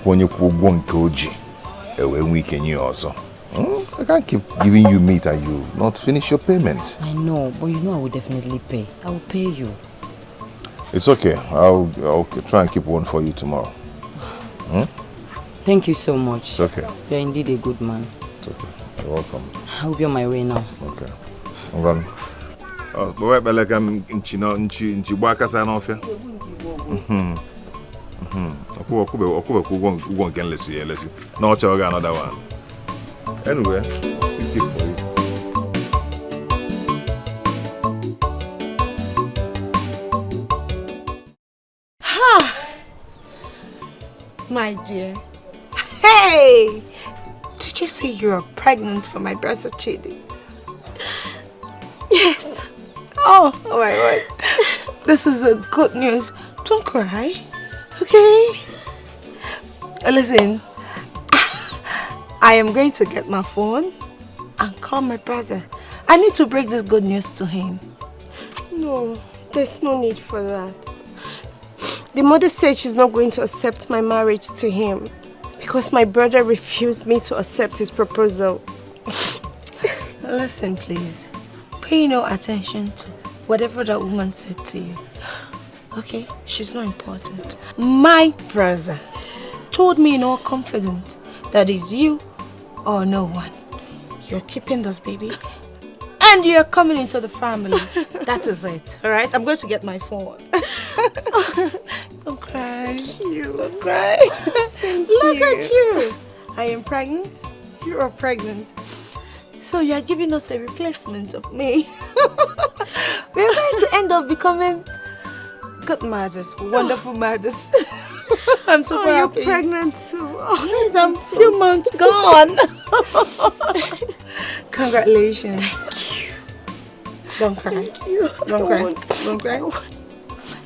can't keep giving you meat and you not finish your payment. I know, but you know I will definitely pay. I will pay you. It's okay. I'll try and keep one for you tomorrow. Thank you so much. It's okay. You're indeed a good man. It's okay. You're welcome. I'll be on my way now. Okay. I'm running. But like I'm in Chibaka sign off here. No, another one. Anyway, it's keep for you. My dear. Hey! Did you say you're pregnant for my brother Chidi? Yes. Oh my word. This is a good news. Don't cry. Okay? Listen. I am going to get my phone and call my brother. I need to break this good news to him. No, there's no need for that. The mother said she's not going to accept my marriage to him because my brother refused me to accept his proposal. Listen, please. Pay no attention to whatever that woman said to you. Okay? She's not important. My brother told me in all confidence that it's you or no one. You're keeping this baby and you're coming into the family. That is it. Alright? I'm going to get my phone. Don't cry. Don't cry. Look at you. I am pregnant. You are pregnant. So you're giving us a replacement of me. We're going to end up becoming good mothers, wonderful mothers. I'm so happy. You're pregnant too. Yes, I'm a few months gone. Congratulations. Thank you. Don't cry. Thank you. Don't cry. Don't cry.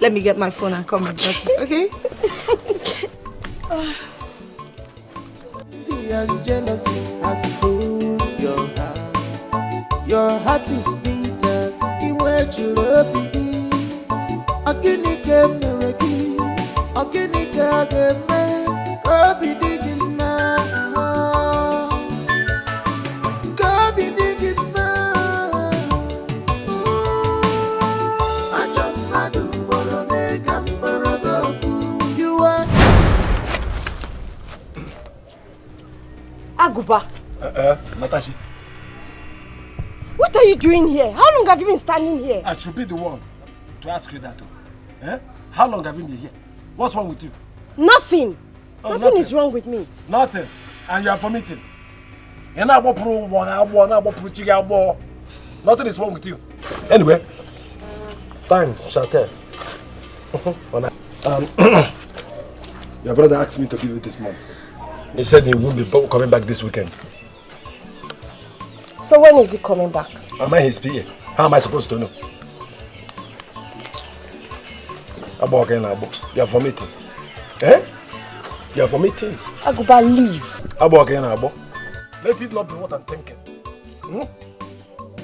Let me get my phone and call my brother, okay? Envy and jealousy has fooled your heart. Your heart is bitter. mechiri obi gị ọ gịnị ka emere gị ọ gịnị ka a ga-eme ka obi dị gị mma ka obi dị gị mma ajọ mmadụ gbọrọ n'ịga mkpọrọ gị okwu you are Aguba. Natashi. What are you doing here? How long have you been standing here? I should be the one to ask you that. How long have you been here? What's wrong with you? Nothing. Oh, nothing is wrong with me. Nothing. And you are vomiting. Nothing is wrong with you. Anyway, time shall tell. Your brother asked me to give you this money. He said he won't be coming back this weekend. So when is he coming back? Am I his PA? How am I supposed to know? You are vomiting. Eh? You are vomiting. Aguba, leave. Let it not be what I'm thinking.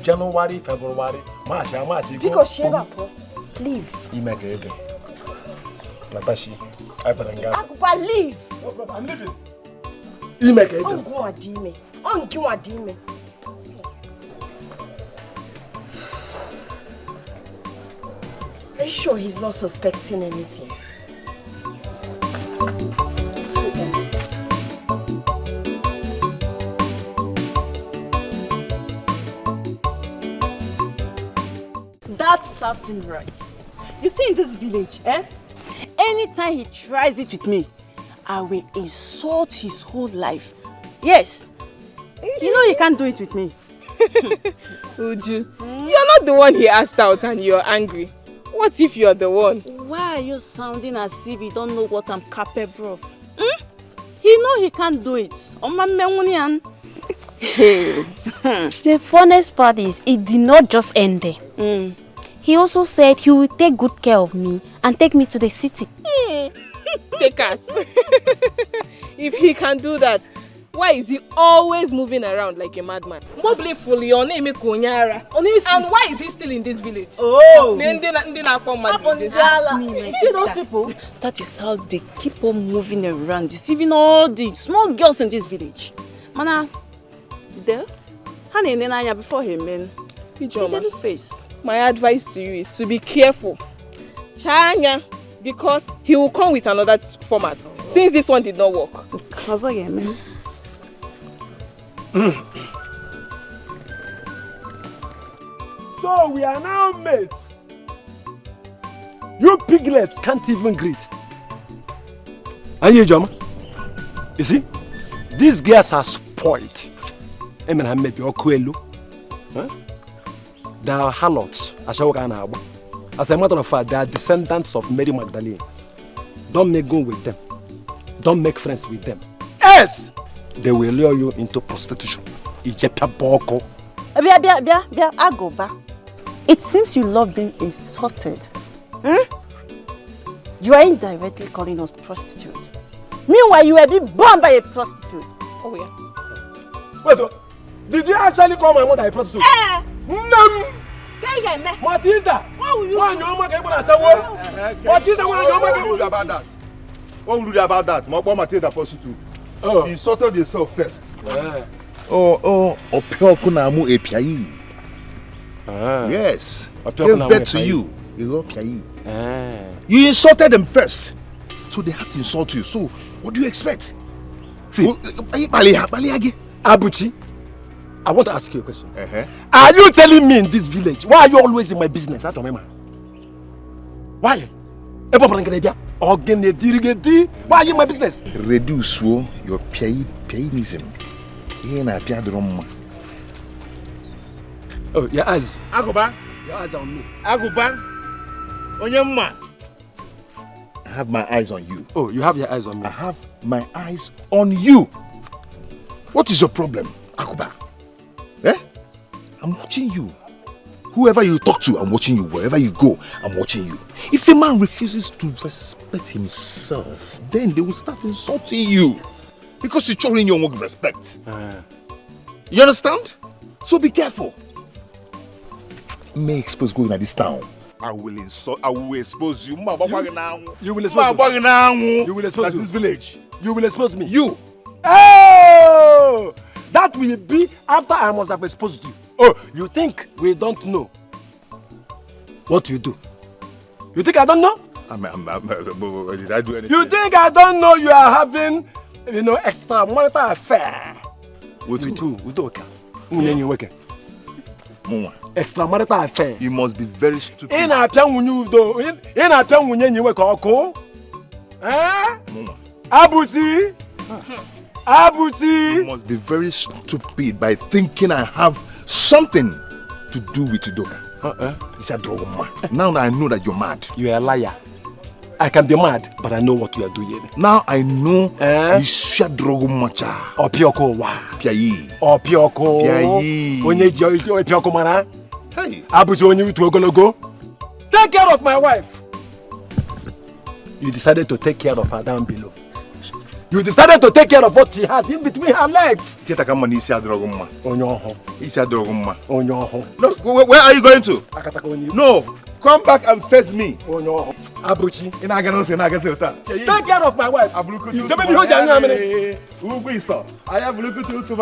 January, February, March, Because Sheba, leave. Natashi, I better go. Aguba, leave. No problem, I'm leaving. Are you sure he's not suspecting anything? That serves him right. You see, in this village, anytime he tries it with me, I will insult his whole life. Yes. You know he can't do it with me. Uju, you're not the one he asked out and you're angry. What if you're the one? Why are you sounding as if you don't know what I'm capable of? He know he can't do it. The funniest part is, it did not just end there. He also said he will take good care of me and take me to the city. Take us. If he can do that, why is he always moving around like a madman? And why is he still in this village? Oh! See those people? That is how they keep on moving around, deceiving all the small girls in this village. Mana, there? Before him, man. Face. My advice to you is to be careful. Chanya, because he will come with another format. Since this one did not work. So we are now mates. You piglets can't even greet. And you, Joma? You see, these girls are spoiled. They are harlots. As a matter of fact, they are descendants of Mary Magdalene. Don't make go with them. Don't make friends with them. Yes! They will lure you into prostitution. It seems you love being insulted. You are indirectly calling us prostitutes. Meanwhile, you were being born by a prostitute. Oh yeah. Wait, did you actually call my mother a prostitute? No! Matilda! What will you do? Matilda, what will you do about that? What will you do about that? Matilda prostitute. You insulted yourself first. Yes. Gave birth to you. You insulted them first. So they have to insult you. So what do you expect? See, Abuchi, I want to ask you a question. Are you telling me in this village, why are you always in my business? Why? Why are you in my business? Reduce your paganism. Oh, your eyes. Aguba. Your eyes are on me. Aguba. Onyema. I have my eyes on you. Oh, you have your eyes on me. I have my eyes on you. What is your problem, Aguba? I'm watching you. Whoever you talk to, I'm watching you. Wherever you go, I'm watching you. If a man refuses to respect himself, then they will start insulting you. Because you're showing your own respect. You understand? So be careful. may expose going at this town. I will expose you. You will expose me. You will expose this village. You will expose me. You. Oh! That will be after I must have exposed you. Oh, you think we don't know what you do? You think I don't know? Did I do anything? You think I don't know you are having, extramarital affair? With who? With Oka. Extramarital affair. You must be very stupid. In a pen when you work oko. Eh? Abuti. Abuti. You must be very stupid by thinking I have something to do with Udoka. Now I know that you're mad. You are a liar. I can be mad, but I know what you are doing. Now I know you share drogo macha. Opioko wa. Piayi. Opioko. Piayi. Onye opioko mara. Hey. Abusi onye to ogologo. Take care of my wife. You decided to take care of her down below. You decided to take care of what she has in between her legs. Get a company, Onyoho. Onyoho. No, where are you going to? No, come back and face me. Onyoho. Abuchi. Take care of my wife. You don't hold your I have looked to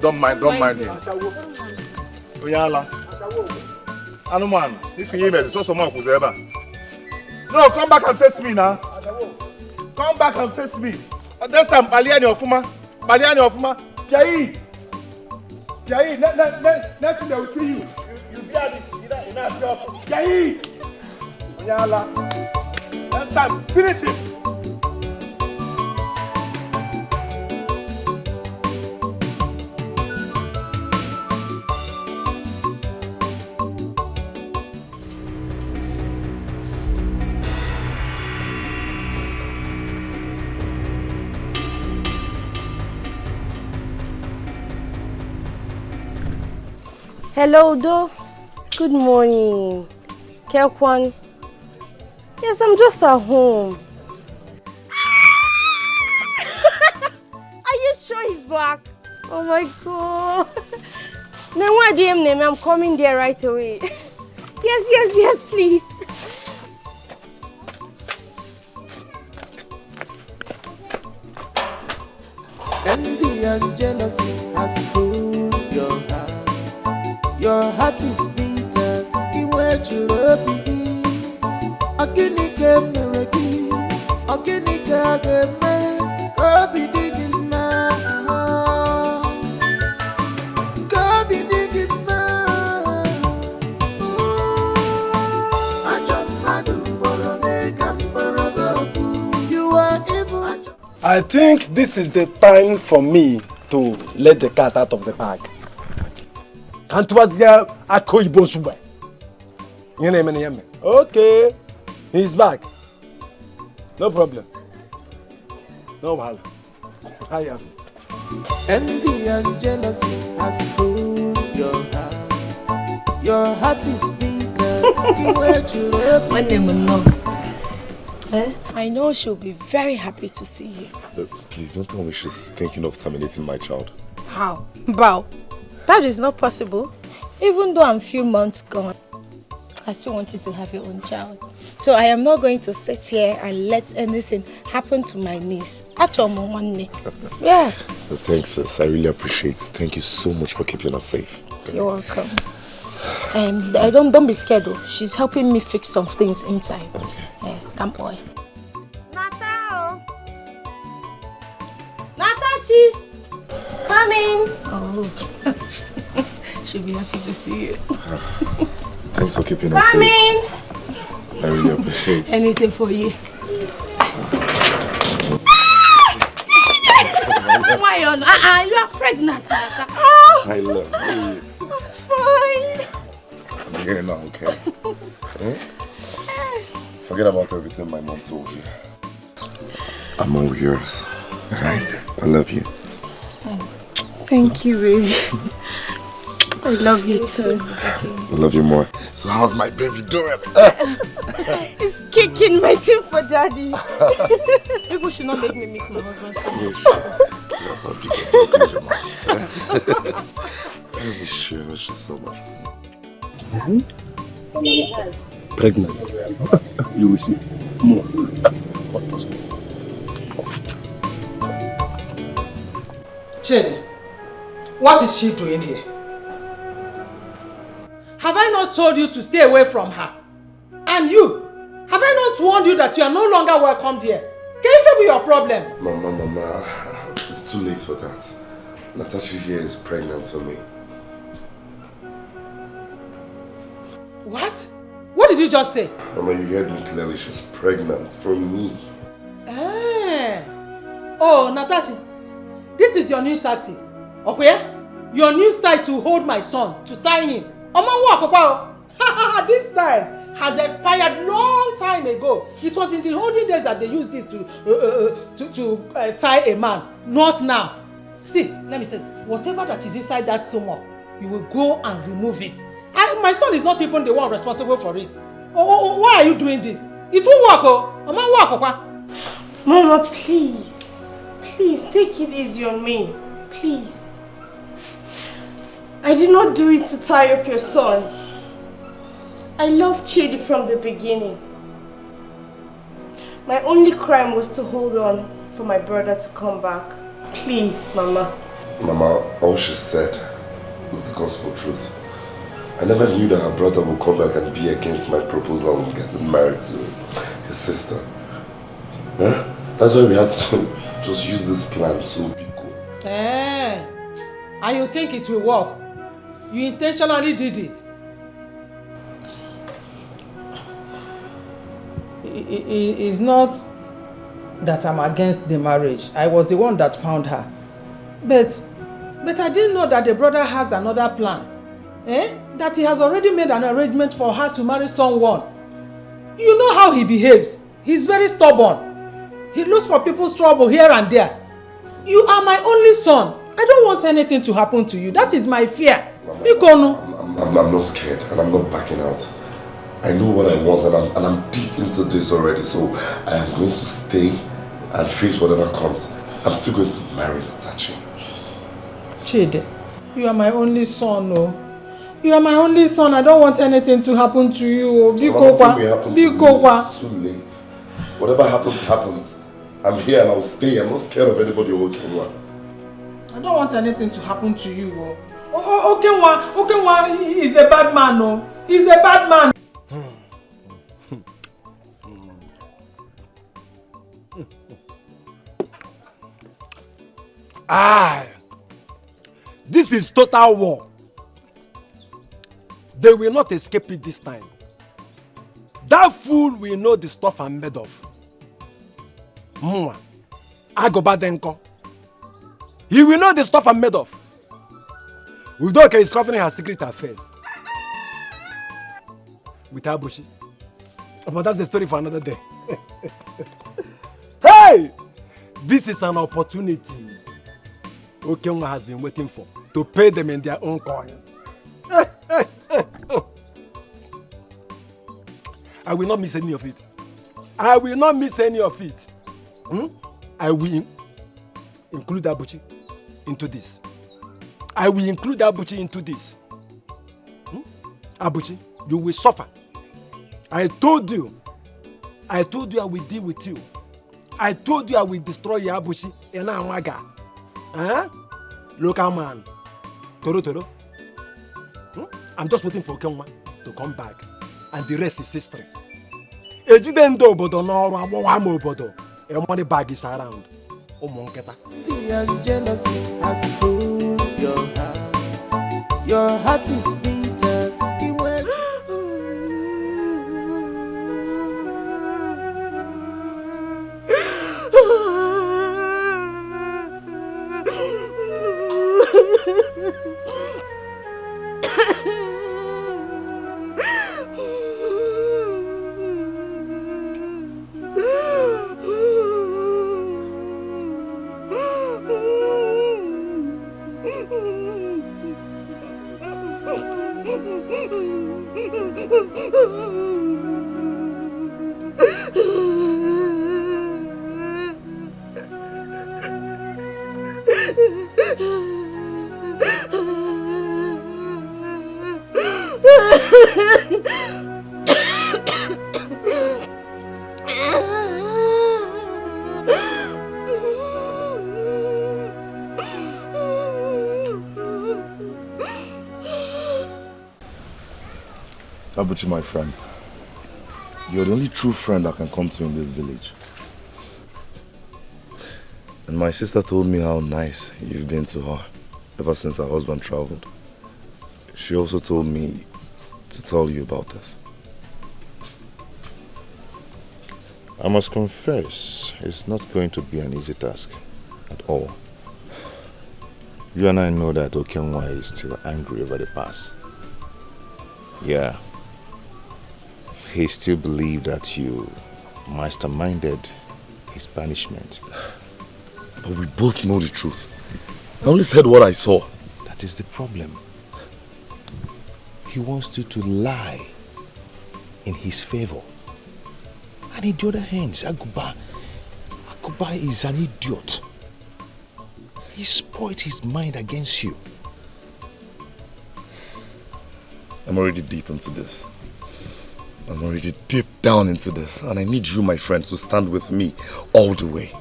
don't mind him. Oyala. Anuman, if you hear so someone who's ever. No, come back and face me now. Come back and face me. This time, Baliani Ofuma. Piayi. Next thing they will see you. You'll be at in that job. Piayi. Oyala. Next time, finish it. Hello, Do. Good morning. Kelkwan. Yes, I'm just at home. Are you sure he's back? Oh my God. Now why DM name? I'm coming there right away. Yes, please. Envy and jealousy has fooled your heart. Your heart is bitter, in where you love begin. Akinike mereki, akinike ageme, kabi digima, kabi digima. Ajamadu borone kambaragobu, you are evil. I think this is the time for me to let the cat out of the bag. And towards there, okay, he's back. No problem. No problem. I am. Envy and jealousy has fooled your heart. Your heart is bitter. My name is No. I know she'll be very happy to see you. Please don't tell me she's thinking of terminating my child. How? Bow. That is not possible. Even though I'm a few months gone, I still want you to have your own child. So I am not going to sit here and let anything happen to my niece. Yes. Thanks, sis. I really appreciate it. Thank you so much for keeping us safe. You're welcome. Don't be scared though. She's helping me fix some things inside. Okay. Come boy. Natachi! Come in! Oh. She'll be happy to see you. Thanks for keeping us safe. Come in! I really appreciate it. Anything for you. Why you are pregnant, Nata. Oh. I love you. I'm fine. I'm getting now, okay? Forget about everything my mom told you. I'm all yours. I love you. Thank you, baby. I love you too. I love you more. So how's my baby doing? It's kicking, waiting for daddy. People should not make me miss my husband so much. precious so much. Pregnant. You will see. More. What possible? Chidi, what is she doing here? Have I not told you to stay away from her? And you, have I not warned you that you are no longer welcomed here? Can it be your problem? Mama, it's too late for that. Natasha here is pregnant for me. What? What did you just say? Mama, you heard me clearly. She's pregnant for me. Oh, Natachi, this is your new tactics. Okay? Your new style to hold my son, to tie him. This style has expired long time ago. It was in the olden days that they used this to tie a man, not now. See, let me tell you, whatever that is inside that stomach, you will go and remove it. My son is not even the one responsible for it. Why are you doing this? It won't work, Mama, please. Please, take it easy on me. Please. I did not do it to tie up your son. I loved Chidi from the beginning. My only crime was to hold on for my brother to come back. Please, Mama. Mama, all she said was the gospel truth. I never knew that her brother would come back and be against my proposal of getting married to his sister. Yeah? That's why we had to just use this plan so we go. And you think it will work? You intentionally did it. It's not that I'm against the marriage. I was the one that found her. But I didn't know that the brother has another plan. That he has already made an arrangement for her to marry someone. You know how he behaves. He's very stubborn. He looks for people's trouble here and there. You are my only son. I don't want anything to happen to you. That is my fear. Mama, I'm not scared and I'm not backing out. I know what I want and I'm deep into this already, so I am going to stay and face whatever comes. I'm still going to marry Natachi. Chidi, you are my only son, oh. You are my only son. I don't want anything to happen to you, oh. It's too late. Whatever happens, happens. I'm here and I'll stay. I'm not scared of anybody or Okenwa. I don't want anything to happen to you, oh. Okenwa is a bad man, oh. He's a bad man. This is total war. They will not escape it this time. That fool will know the stuff I'm made of. Agobadenko. He will know the stuff I'm made of. Udoka is covering her secret affairs with Abushi. But that's the story for another day. Hey! This is an opportunity Okenwa has been waiting for to pay them in their own coin. I will not miss any of it. I will not miss any of it. I will include Abuchi into this. I will include Abuchi into this. Abuchi, you will suffer. I told you I will deal with you. I told you I will destroy your Abuchi and Amaga. Local man. Toro. I'm just waiting for Okenwa to come back. And the rest is history. Ejidendo obodo n'ọrụ agbọwa ama obodo. Money bag is around. Envy and jealousy has fooled your heart. Your heart is bitter. Abuchi, my friend, you're the only true friend I can come to in this village. And my sister told me how nice you've been to her ever since her husband traveled. She also told me to tell you about this. I must confess, it's not going to be an easy task at all. You and I know that Okenwa is still angry over the past. Yeah. He still believes that you masterminded his banishment. But we both know the truth. I only said what I saw. That is the problem. He wants you to lie in his favor. And in the other hand, Aguba is an idiot. He spoiled his mind against you. I'm already deep into this. I'm already deep down into this. And I need you, my friend, to stand with me all the way.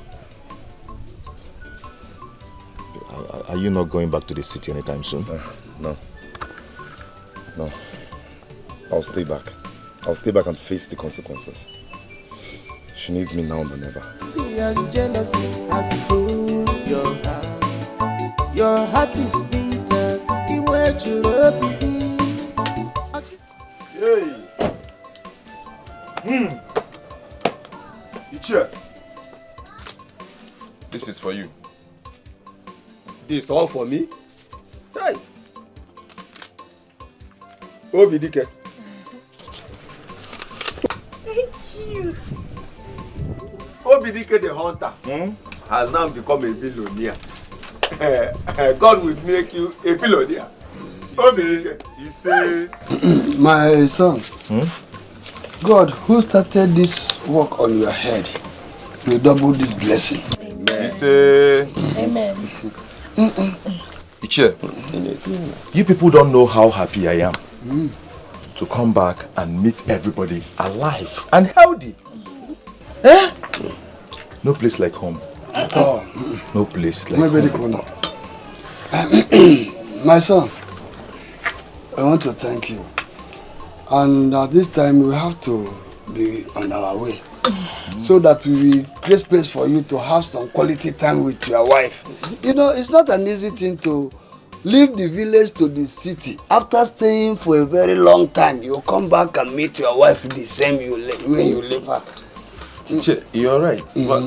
Are you not going back to the city anytime soon? No. No. I'll stay back. I'll stay back and face the consequences. She needs me now than ever. Fear and jealousy has fooled your heart. Your heart is bitter. The word you love begin. Hey. Ichie. This is for you. This all for me? Hey. Obidike. Thank you. Obidike the hunter has now become a billionaire. God will make you a billionaire. Obidike. You say... My son, God, who started this work on your head will double this blessing. Amen. You say... Amen. Ichie, you people don't know how happy I am to come back and meet everybody alive and healthy. Eh? No place like home. At all. No place like home. My son, I want to thank you. And at this time, we have to be on our way. So that we will create space for you to have some quality time with your wife. You know, it's not an easy thing to leave the village to the city. After staying for a very long time, you come back and meet your wife the same way you leave her. You're right. But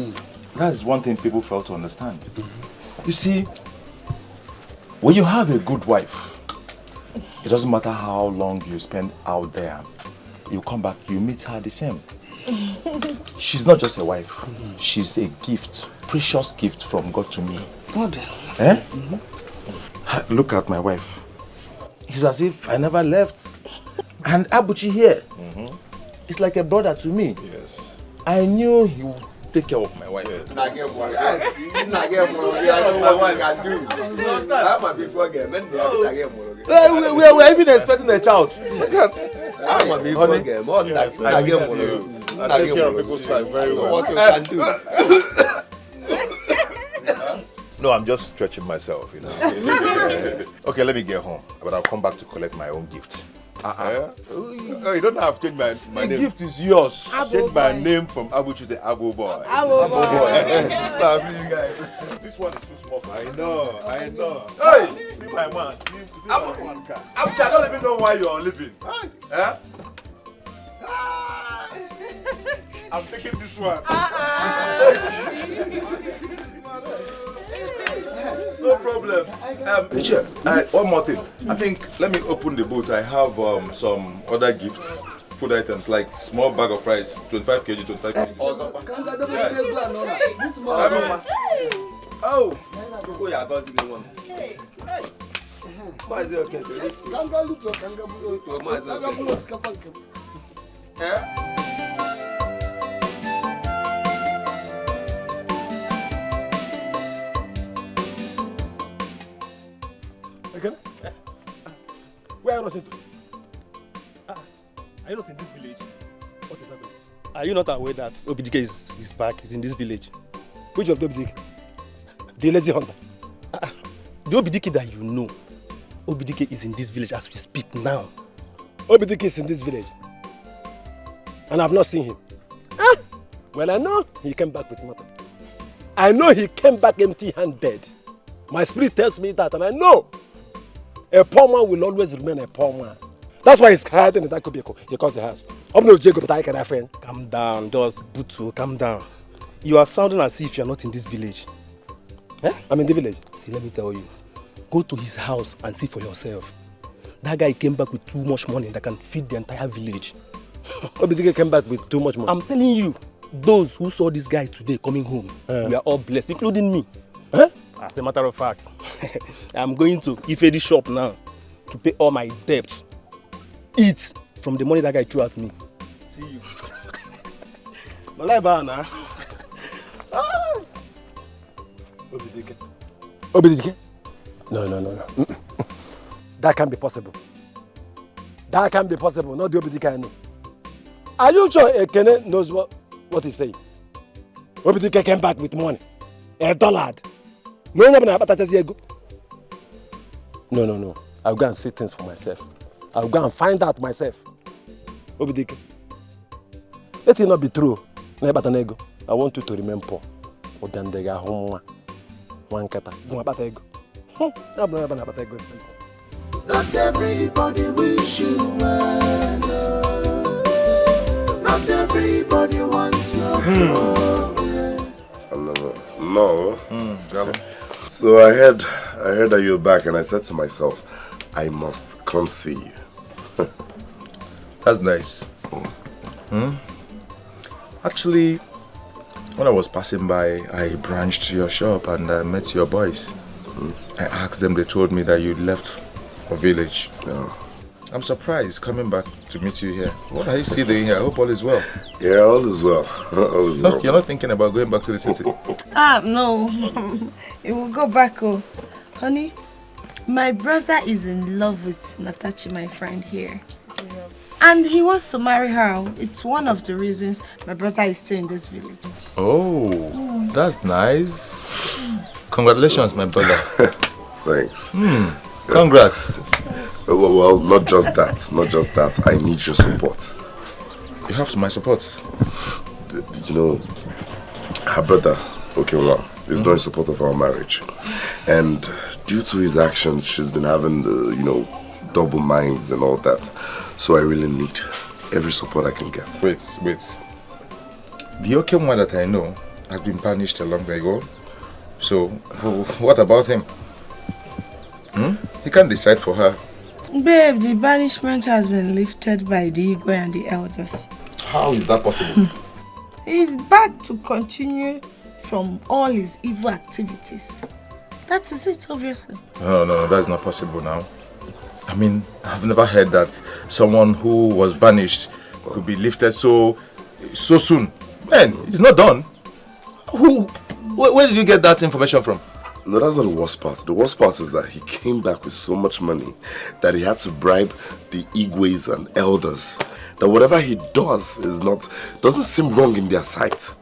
that's one thing people fail to understand. You see, when you have a good wife, it doesn't matter how long you spend out there, you come back, you meet her the same. She's not just a wife, she's a gift, precious gift from God to me. God. Eh? Look at my wife. It's as if I never left. And Abuchi here, it's like a brother to me. Yes. I knew he would take care of my wife. Yes. We're even expecting a child. Honey, I miss you. I take care of people's life very well. What you can do. No, I'm just stretching myself, you know. Okay, let me get home, but I'll come back to collect my own gift. Oh, you don't have to change my name. The gift is yours. Change my name from Abu to the Abu boy. Abu boy. So I'll see you guys. This one is too small for me. I know. Hey, see my man. See my man car. I don't even know why you are leaving. Eh? I'm taking this one. No problem. Teacher, one more thing. I think, let me open the boot. I have some other gifts, food items like small bag of rice, 25 kg, 25 kg. Oh. Okay. Where are you not into? Are you not in this village? What is happening? Are you not aware that Obidike is back? He's in this village. Which of the Obidike? The lazy hunter. The Obidike that you know, Obidike is in this village as we speak now. Obidike is in this village. And I've not seen him. Huh? Well, I know he came back with nothing. I know he came back empty-handed. My spirit tells me that, and I know a poor man will always remain a poor man. That's why he's hiding in that Kubieko. He calls the house. Calm down, just Butu, calm down. You are sounding as if you are not in this village. Eh? I'm in the village. See, let me tell you. Go to his house and see for yourself. That guy came back with too much money that can feed the entire village. Obidike came back with too much money. I'm telling you, those who saw this guy today coming home, we are all blessed, including me. Huh? As a matter of fact, I'm going to Ifedi shop now to pay all my debts. Eat from the money that guy threw at me. See you. Malai Obidike. Obidike? No. That can't be possible. That can't be possible. Not the Obidike I know. Are you sure Ekene knows what he's saying? Obidike came back with money. $1. No. I'll go and see things for myself. I'll go and find out myself. Obidike. Let it not be true. I want you to remain poor. Not everybody wish you well. Not everybody wants your progress. No. So I heard that you're back, and I said to myself, I must come see you. That's nice. Actually, when I was passing by, I branched to your shop and I met your boys. I asked them, they told me that you left a village. I'm surprised coming back to meet you here. What are you still doing here? I hope all is well. Yeah, all is well. All is well. You're not thinking about going back to the city? No. It will go back. Oh. Honey, my brother is in love with Natachi, my friend here. And he wants to marry her. It's one of the reasons my brother is still in this village. Oh, that's nice. Congratulations, my brother. Thanks. Congrats. Well, not just that. I need your support. You have my support. You know, her brother, Okenwa, is not in support of our marriage. And due to his actions, she's been having, double minds and all that. So I really need every support I can get. Wait. The Okenwa that I know has been banished a long time ago. So, what about him? He can't decide for her. Babe, the banishment has been lifted by the Igwe and the elders. How is that possible? He's back to continue from all his evil activities. That is it, obviously. No, that's not possible now. I mean, I've never heard that someone who was banished could be lifted so soon. Man, it's not done. Where did you get that information from? No, that's not the worst part. The worst part is that he came back with so much money that he had to bribe the Igwes and elders. That whatever he does doesn't seem wrong in their sight.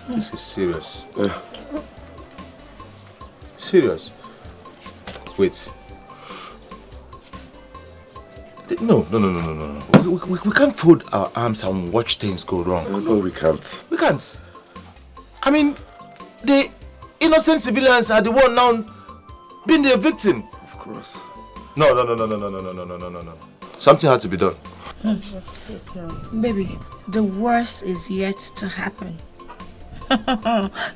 This is serious. Yeah. Serious? Wait. No. We can't fold our arms and watch things go wrong. No, we can't. We can't. I mean, the innocent civilians are the one now being the victim. Of course. No. Something had to be done. Baby, the worst is yet to happen.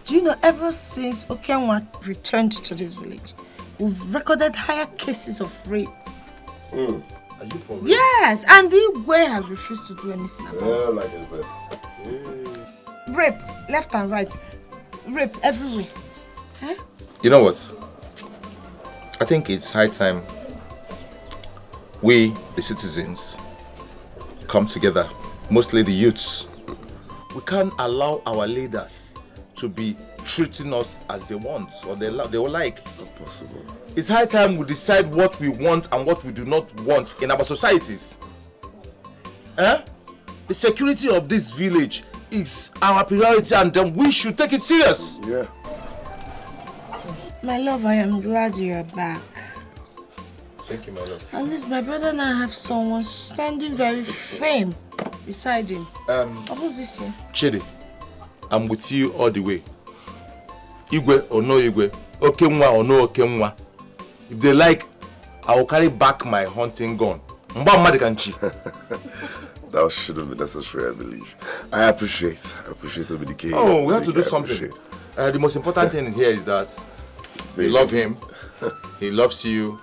Do you know, ever since Okenwa returned to this village, we've recorded higher cases of rape. Are you for real? Yes, and the Igwe has refused to do anything about it. Like I said. Rape, left and right. Rape everywhere. Huh? You know what? I think it's high time we, the citizens, come together, mostly the youths. We can't allow our leaders to be treating us as they want or they will like. Not possible. It's high time we decide what we want and what we do not want in our societies. The security of this village is our priority and then we should take it serious. Yeah. My love, I am glad you are back. Thank you, my love. At least my brother and I have someone standing very firm beside him. What was this here? Chidi, I'm with you all the way. Igwe or no Igwe, Okemwa or no Okemwa. If they like, I will carry back my hunting gun. That shouldn't be necessary, I believe. I appreciate the Oh, we have to do something. The most important thing here is that you love him, he loves you,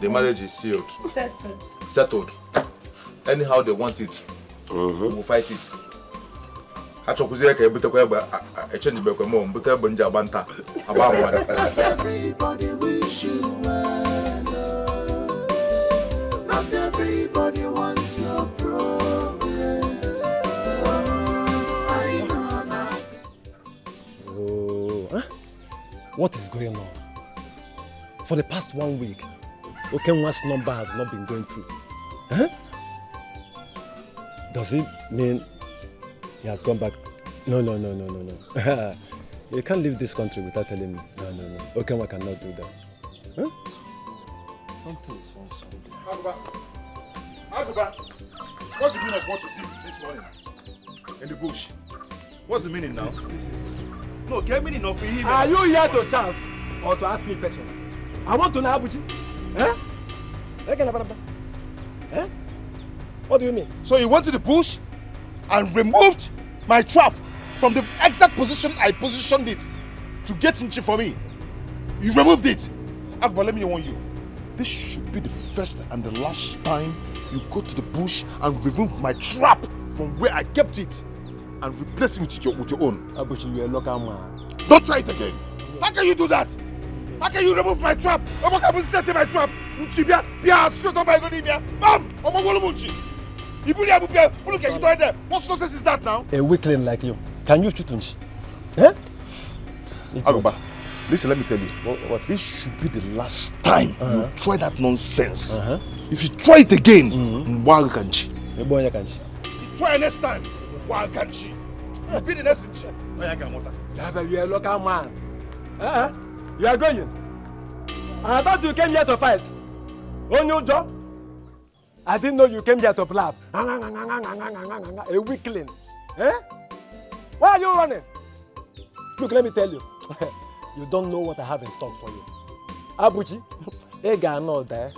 the marriage is sealed. Settled. Anyhow they want it, we will fight it. Not everybody wish you well. Not everybody wants your progress. Oh, huh? What is going on? For the past 1 week, Okenwa's number has not been going through. Huh? Does it mean he has gone back? No. You can't leave this country without telling me. No. Okenwa cannot do that. Huh? Something is wrong somewhere. Aguba, what's the meaning of what you did this morning in the bush? What's the meaning now? No, get meaning of him. Are you here to shout or to ask me questions? I want to know, Abuchi. Huh? Huh? What do you mean? So you went to the bush and removed my trap from the exact position I positioned it to get Nchi for me. You removed it. Aguba, let me warn you. This should be the first and the last time you go to the bush and remove my trap from where I kept it and replace it with your own. Abuchi, you're a local man. Don't try it again. How can you do that? How can you remove my trap? How can you set my trap? What's nonsense is that now? A weakling like you. Can you shoot Nchi? Huh? Aguba, listen, let me tell you. What? This should be the last time you try that nonsense. If you try it again, why can't you? Try next time. Why can't you? You'll be the next Nchi. You're a local man. You are going. I thought you came here to fight. On your job? I didn't know you came here to blab. A weakling. Eh? Why are you running? Look, let me tell you. You don't know what I have in stock for you. Abuchi, I got no there.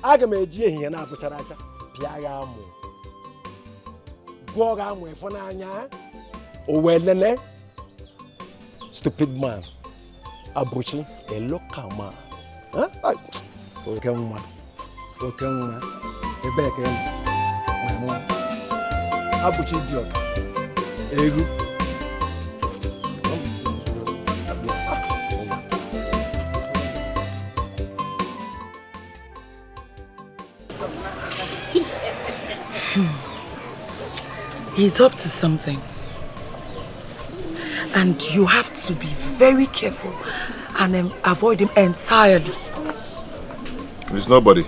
I can make you here now, Bucharacha. Piagamu. Gogamu, Fonanya. Owelene. Stupid man. Abuchi, a local man. Huh? Okay, woman. Okay, woman. A back end. My mom. Abuchi, idiot. Egu. He's up to something. And you have to be very careful and avoid him entirely. It's nobody.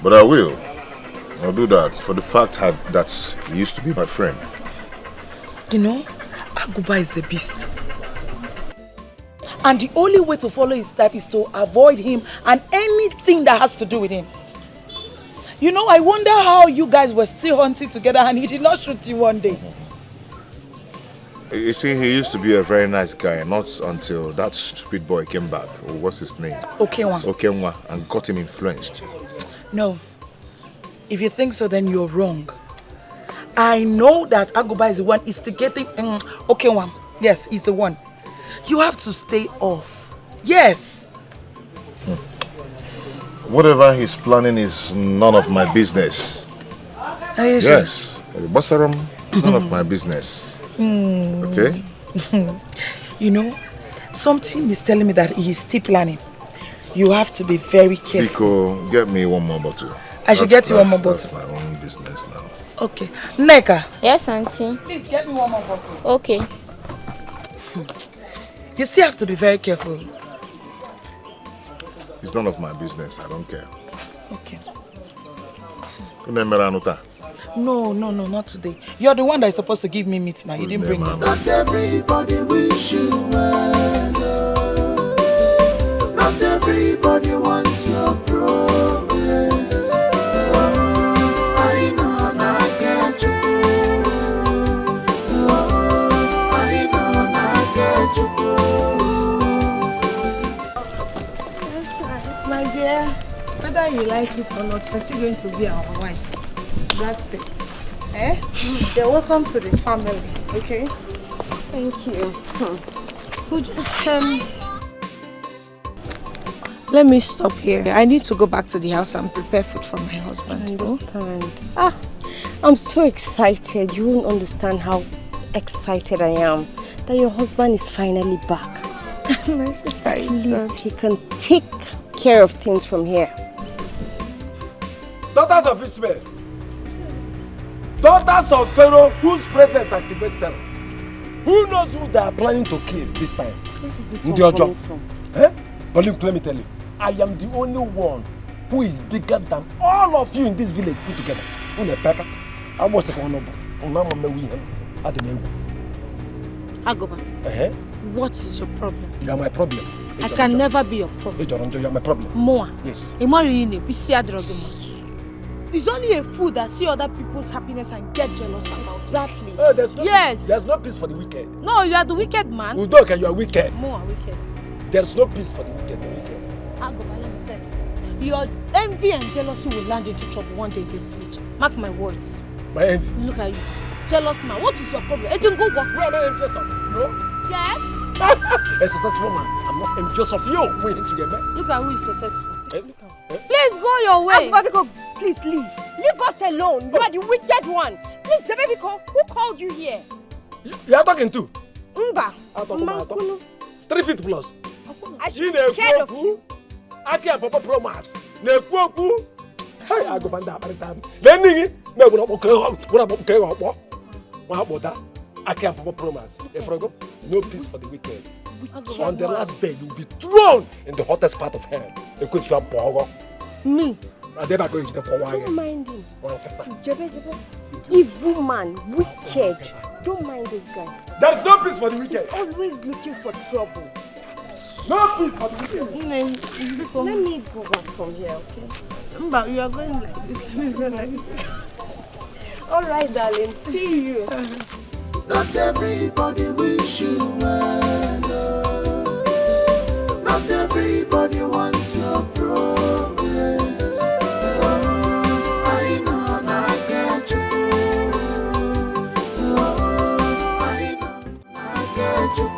But I will. I'll do that for the fact that he used to be my friend. You know, Aguba is a beast. And the only way to follow his step is to avoid him and anything that has to do with him. You know, I wonder how you guys were still hunting together and he did not shoot you one day. You see, he used to be a very nice guy, not until that stupid boy came back. What's his name? Okenwa, and got him influenced. No. If you think so, then you're wrong. I know that Aguba is the one instigating Okenwa. Yes, he's the one. You have to stay off. Yes. Whatever he's planning is none of my business. Are you yes. Basaram, none of my business. Okay? You know, something is telling me that he is still planning. You have to be very careful. Biko, get me one more bottle. I should get you one more bottle. That's my own business now. Okay. Neka. Yes, auntie. Please get me one more bottle. Okay. You still have to be very careful. It's none of my business. I don't care. Okay. No, not today. You're the one that is supposed to give me meat now. You didn't bring me. Not everybody wish you well. Not everybody wants your progress. I know not get you. I know not get you. That's right. My dear, whether you like it or not, you're still going to be our wife. That's it. Eh? You're welcome to the family, okay? Thank you. Let me stop here. I need to go back to the house and prepare food for my husband. I understand. I'm so excited. You won't understand how excited I am that your husband is finally back. My sister is good. He can take care of things from here. Daughters of Ishmael, daughters of Pharaoh, whose presence activates them. Who knows who they are planning to kill this time? Where is this one coming from? Eh? But look, let me tell you, I am the only one who is bigger than all of you in this village put together. I was a one of Agoba, what is your problem? You are my problem. I can never be your problem. You are my problem. Moa. Yes. It's only a fool that see other people's happiness and get jealous about it. Exactly. Oh, there's no yes. Peace. There's no peace for the wicked. No, you are the wicked man. Udoka, you are wicked. Moa, wicked. There's no peace for the wicked. Agoba, let me tell you. Your envy and jealousy will land into trouble one day in this village. Mark my words. My envy? Look at you. Jealous man. What is your problem? Agent Go. You are not envious of you. Yes. A successful man. I'm not envious of you. Look at who is successful. Please go your way. Abiko, please leave. Leave us alone. You are the wicked one. Please, Jebebiko, who called you here? You are talking to? Mba. 3 feet plus. I should be scared of you. I can't papa promise. Nefuoku. Hey, I go find that. Then me go okay. What? I can't papa promise. If I go, no peace for the wicked. On the last day, you will be thrown in the hottest part of hell. A quick shot power. Me. Don't mind him. Jebe. Evil man, wicked. Don't mind this guy. There's no peace for the wicked. He's always looking for trouble. No peace for the wicked. Let me go back from here, okay? But you are going like this. Let me go like this. All right, darling. See you. Not everybody wish you well. Not everybody wants your progress. I know not get you. I know not get you.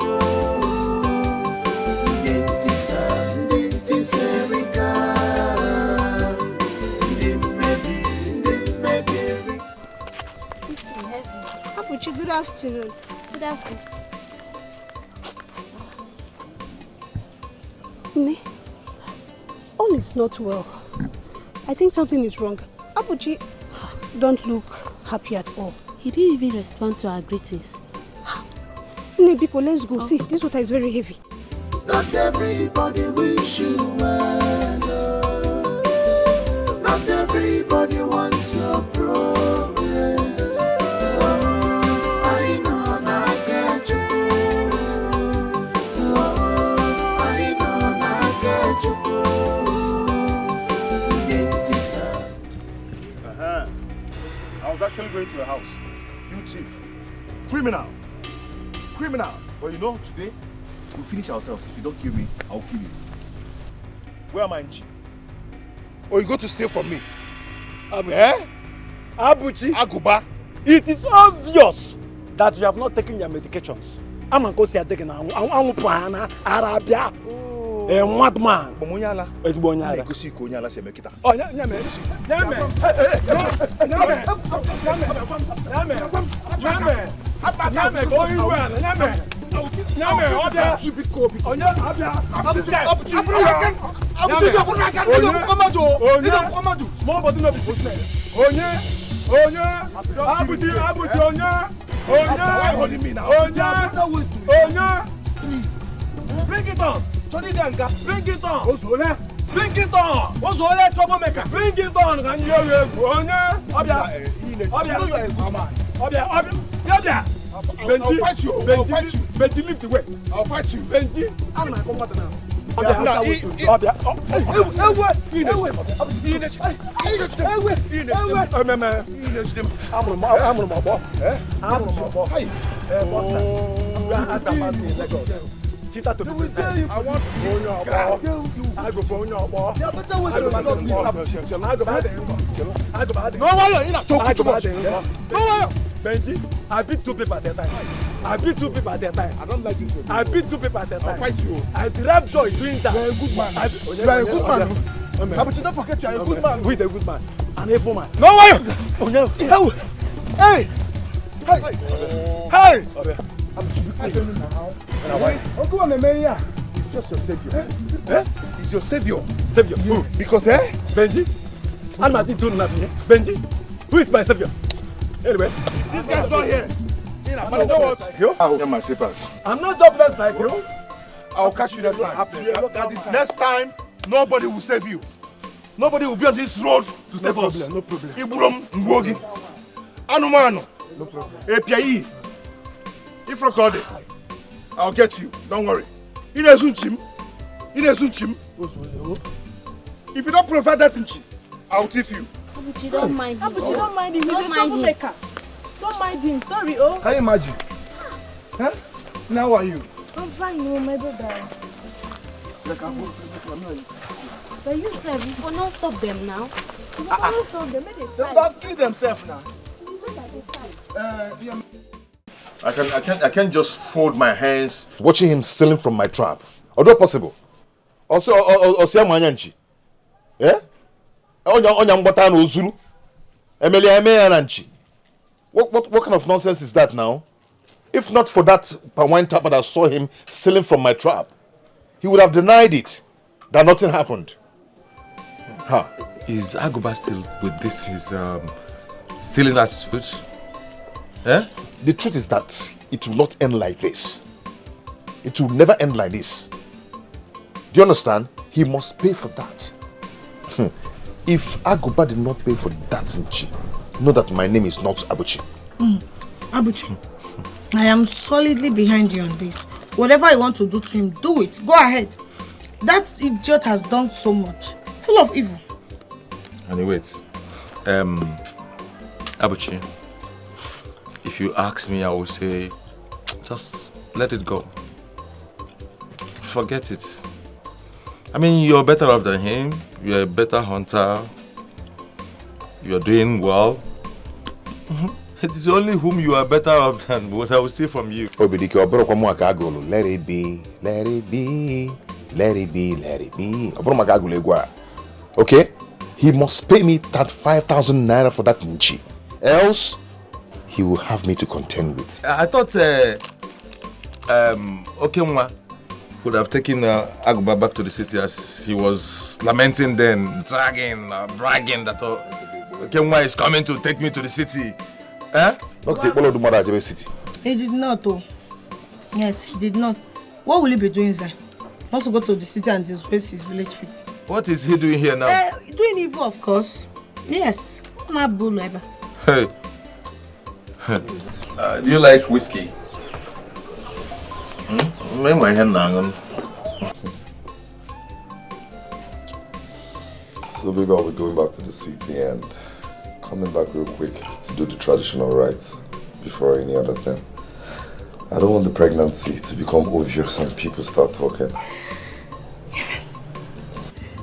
Abuchi, good afternoon. Good afternoon. Me? All is not well. I think something is wrong. Abuchi, don't look happy at all. He didn't even respond to our greetings. Nebiko, let's go. Okay. See, this water is very heavy. Not everybody wish you well. Not everybody wants your progress. I know not get you. I know not get you. I was actually going to your house. You thief. Criminal. But you know, today, we'll finish ourselves. If you don't kill me, I'll kill you. Where am I, Nchi? Or you go to steal from me? Abuchi. Aguba. It is obvious that you have not taken your medications. I'm going to say I'm taking Arabia. A madman. Omonyala. It's Bonyala. Go see Konyala se mekita. Oh, nyame. Small body no be business. Bring it on. Bring it on. Bring it on. What's all that troublemaker? Bring it on. And you're Benji, leave the way. I'll fight you. Benji, I'm my commander now. Benji, I beat 2 people at that time. I beat 2 people at that time. I don't like this one. I beat 2 people at that time. I'll fight you. I drive joy doing that. You're a good man. You are a good man. But you don't forget you are a good man. Who is a good man? An evil man. No way! Oh no. Hey! Hey! Uncle Amemeya is just your savior. He's your savior. Savior. Who? Because Benji, I'm not doing nothing. Benji, who is my savior? Anyway, this guy's not here. But you know what? I'll get my slippers. I'm not jobless like you. I'll catch you next time. Next time, nobody will save you. Nobody will be on this road to save us. No problem. Iburum Ngogi. Anumano. No problem. API. If recorded, I'll get you. Don't worry. In a Zunchim. If you don't provide that inchi, I'll tip you. Abuchi, don't mind him. Abuchi, don't mind him. He's a troublemaker. Don't mind him. Sorry, oh. Can you imagine? Huh? Now how are you? I'm fine, no, my brother. But you said we will not stop them now. We will not stop them. They'll kill themselves now. I can't just fold my hands watching him stealing from my trap. Although possible. Also, Manyanchi. Yeah? What kind of nonsense is that now? If not for that wine tapper that saw him stealing from my trap, he would have denied it, that nothing happened. Huh? Is Aguba still with this his stealing attitude? Eh? The truth is that it will not end like this. It will never end like this. Do you understand? He must pay for that. If Aguba did not pay for that, know that my name is not Abuchi. Abuchi, I am solidly behind you on this. Whatever you want to do to him, do it. Go ahead. That idiot has done so much. Full of evil. And wait. Abuchi, if you ask me, I will say, just let it go. Forget it. I mean, you're better off than him. You're a better hunter. You're doing well. It is only whom you are better off than what I will steal from you. Let it be, let it be, let it be, let it be. Okay? He must pay me that 5,000 naira for that nchi. Else, he will have me to contend with. I thought Okemwa would have taken Aguba back to the city as he was lamenting then, bragging that Okemwa is coming to take me to the city. Eh? City. He did not, oh. Yes, he did not. What will he be doing there? He wants to go to the city and disgrace his village people. What is he doing here now? Doing evil, of course. Yes. Hey. Do you like whiskey? My hand on. So maybe I'll be going back to the city and coming back real quick to do the traditional rites before any other thing. I don't want the pregnancy to become obvious and people start talking. Yes.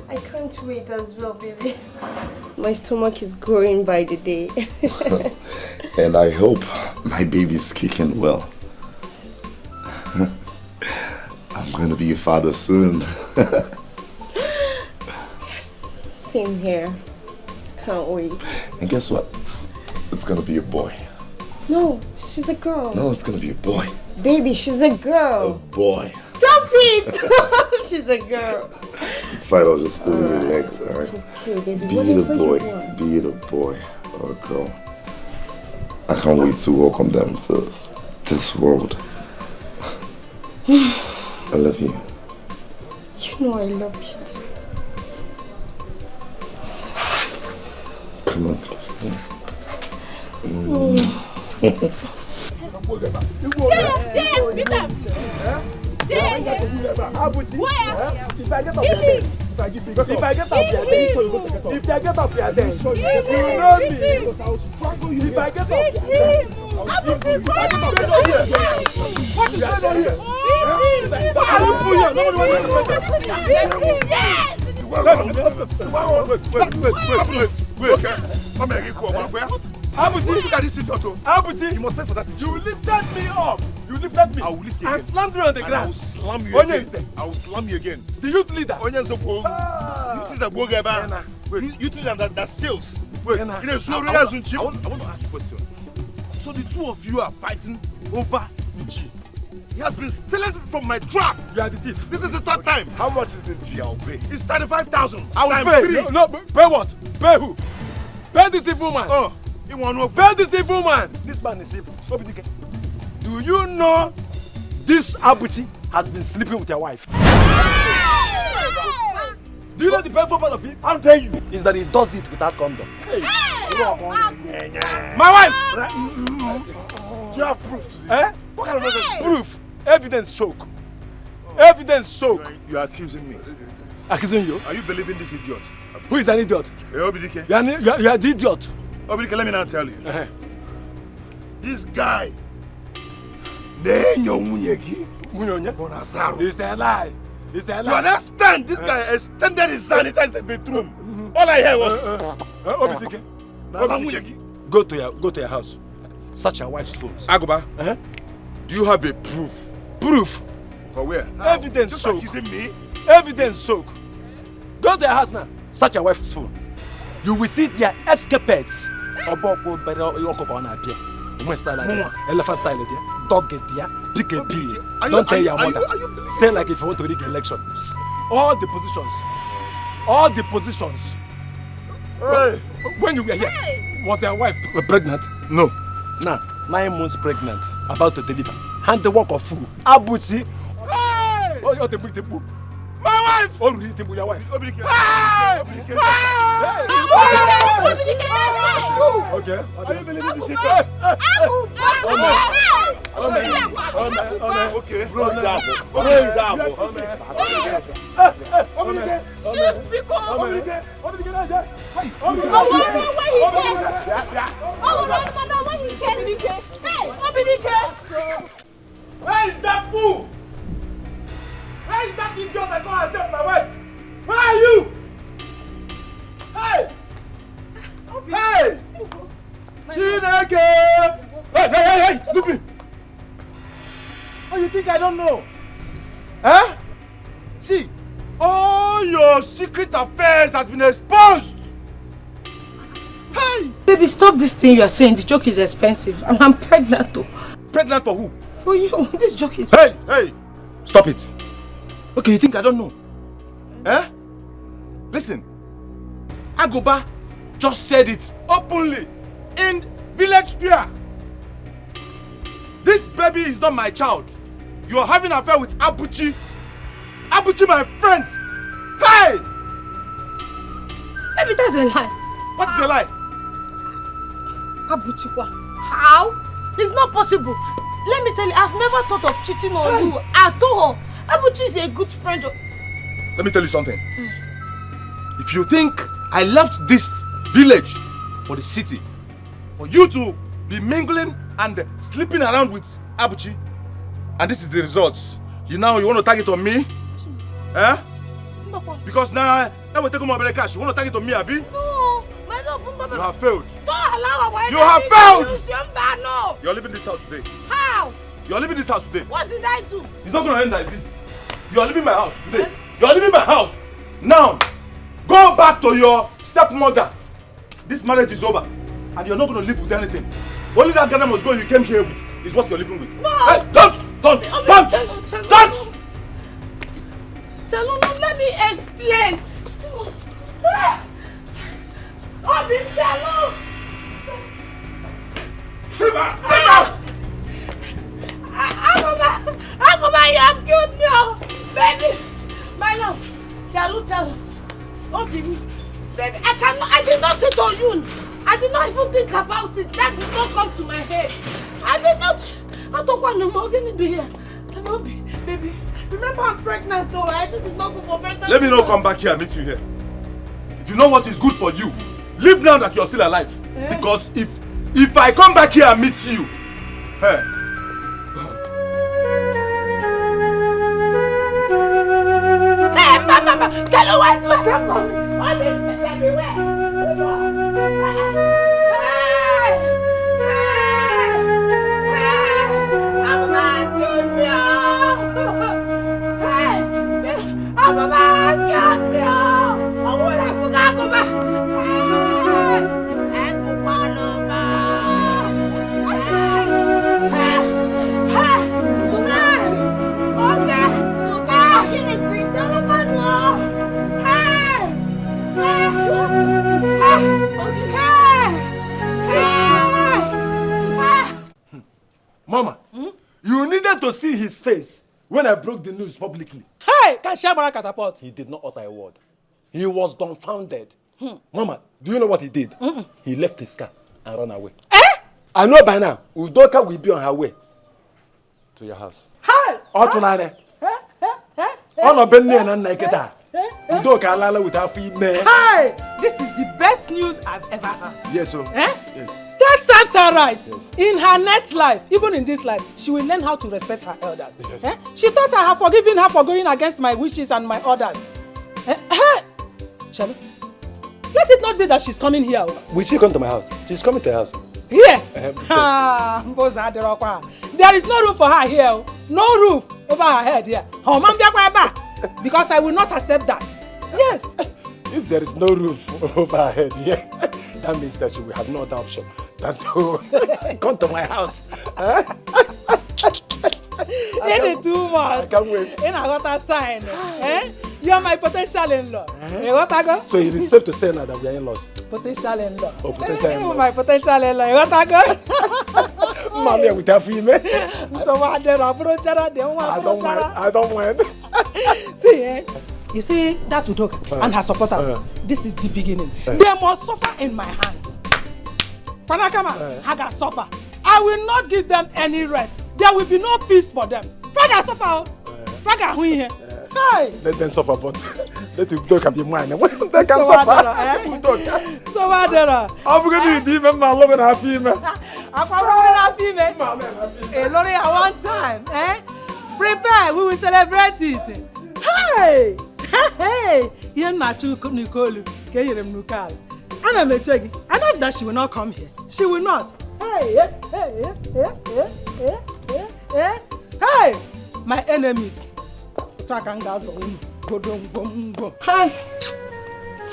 I can't wait as well, baby. My stomach is growing by the day. And I hope my baby's kicking well. I'm gonna be a father soon. Yes, same here. Can't wait. And guess what? It's gonna be a boy. No, she's a girl. No, it's gonna be a boy. Baby, she's a girl. A boy. Stop it! She's a girl. It's fine, I'll just pull your legs, alright? It's okay, baby. Be it a boy, be it a boy or a girl. I can't wait to welcome them to this world. I love you. You know I love you too. Come on, kiss me. Abuchi. Where? If I get up your dead. If I get up your dead. If I get up your dead. You know me. Because I will struggle you. If I get up your dead. Abuchi, what is going on here? What are you doing here? Nobody wants to Yes! Wait. Abuchi, look at this situation. Abuchi, you must pay for that. You lifted me up. You lifted me. I will lift you again. And slammed me on the ground. I will slam you again. I will slam you again. The youth leader. You think that Bogeba? You think that steals? Wait, I want to ask a question. So the two of you are fighting over Nchi. He has been stealing from my trap. You are the thief. This is the third time. How much is the Nchi? I'll pay. It's 35,000. I will pay. No, pay what? Pay who? Pay this evil man. Oh, you want to pay this evil man. This man is evil. Do you know this Abuchi has been sleeping with your wife? Do you know the painful part of it? I'm telling you, is that he does it without condom. Hey. My wife! Do you have proof to this? Eh? What kind of nonsense? Proof. Evidence choke. Evidence choke. You are accusing me. Accusing you? Are you believing this idiot? Who is an idiot? Obidike. You are the idiot. Obidike, let me now tell you. This guy, Munyegi, it's a lie. It's a lie. You understand? This guy extended his sanitizer in the bedroom. All I heard was Obidike. Go to your house. Search your wife's phones. Agoba, do you have a proof? Proof? For where? Evidence soak. Accusing me? Evidence soak. Go to your house now. Search your wife's phone. You will see their escapades. Elephant style there. Dog get there. Pick a pea. Don't tell your mother. Stay like if you want to rig election. All the positions. All the positions. Hey. When you were here, was your wife pregnant? No. Now, 9 months pregnant, about to deliver. Hand the work of food. Abuchi. Hey! Oh, you're the boo. My wife! Oh, really, your wife. Hey! Okay. Are you believing this secret? Okay. Shift because. Where is that fool? Where is that idiot that go and save my wife? Where are you? Hey! Hey! Chineke! Hey! Look me! Oh, you think I don't know? Huh? See, all your secret affairs has been exposed! Hey! Baby, stop this thing you are saying. The joke is expensive. I'm pregnant though. Pregnant for who? For you. This joke is... Hey! Stop it! Okay, you think I don't know? Eh? Listen, Agoba just said it openly in Village Square. This baby is not my child. You are having an affair with Abuchi. Abuchi, my friend. Hey! Baby, that's a lie. What is a lie? Abuchi, how? It's not possible. Let me tell you, I've never thought of cheating on you at all. Abuchi is a good friend. Let me tell you something. If you think I left this village for the city, for you to be mingling and sleeping around with Abuchi, and this is the result, you want to target on me? Eh? Because now we're taking my cash. You want to target on me, Abi? No, my love, you have failed. Don't allow our You have failed! No. You're leaving this house today. How? You're leaving this house today. What did I do? It's not going to end like this. You're leaving my house today. You're leaving my house. Now, go back to your stepmother. This marriage is over. And you're not going to live with anything. Only that Ghana must go you came here with is what you're living with. No! Hey, don't! Tell let me explain. Obi, tell Agoma, you have killed me, oh, baby. My love, tell. Obi, baby, I did not cheat on you. I did not even think about it. That did not come to my head. I don't want to be here. Obi, baby, Remember, I'm pregnant though, right? This is not good for pregnant. Let me not come back here and meet you here. If you know what is good for you, live now that you're still alive. Because if I come back here and meet you, hey. Hey, Mama, tell her what's what I'm coming. I'm everywhere. Mama, you needed to see his face when I broke the news publicly. Hey, can Shabara catapult? He did not utter a word. He was dumbfounded. Mama, do you know what he did? He left his car and ran away. I know by now, Udoka will be on her way to your house. Hey! Otunane. Ono Benny and Nakeda. Udoka alala with her female. Hey! This is the best news I've ever heard. Yes, sir. Yes. That sounds her right. Yes. In her next life, even in this life, she will learn how to respect her elders. Yes. She thought I have forgiven her for going against my wishes and my orders. Shall we? Let it not be that she's coming here. Will she come to my house? She's coming to the house. Here? There is no room for her here. No roof over her head here. Because I will not accept that. Yes. If there is no roof over her head here, that means that she will have no other option than to come to my house. It is too much. I can't wait. And I got a sign. You are my potential in-law. So it is safe to say now that we are in-laws. Potential in-law. Oh, potential in-law. My potential in-law. You want to go? Mommy, with her female. So what? I don't mind. See, you see that Udoka and her supporters. This is the beginning. They must suffer in my hands. Panakama, Haga suffer. I will not give them any rest. There will be no peace for them. Faga suffer. Faga win here. Hey. Let them suffer, but let Udoka be mine. They can suffer. So what? I'm going to be even my love and her female. I'm going to be female. Lori, at one time, prepare. We will celebrate it. Hey! Hey! You're not too Nicole. I know that she will not come here. She will not. Hey! Hey! My enemies. Hey!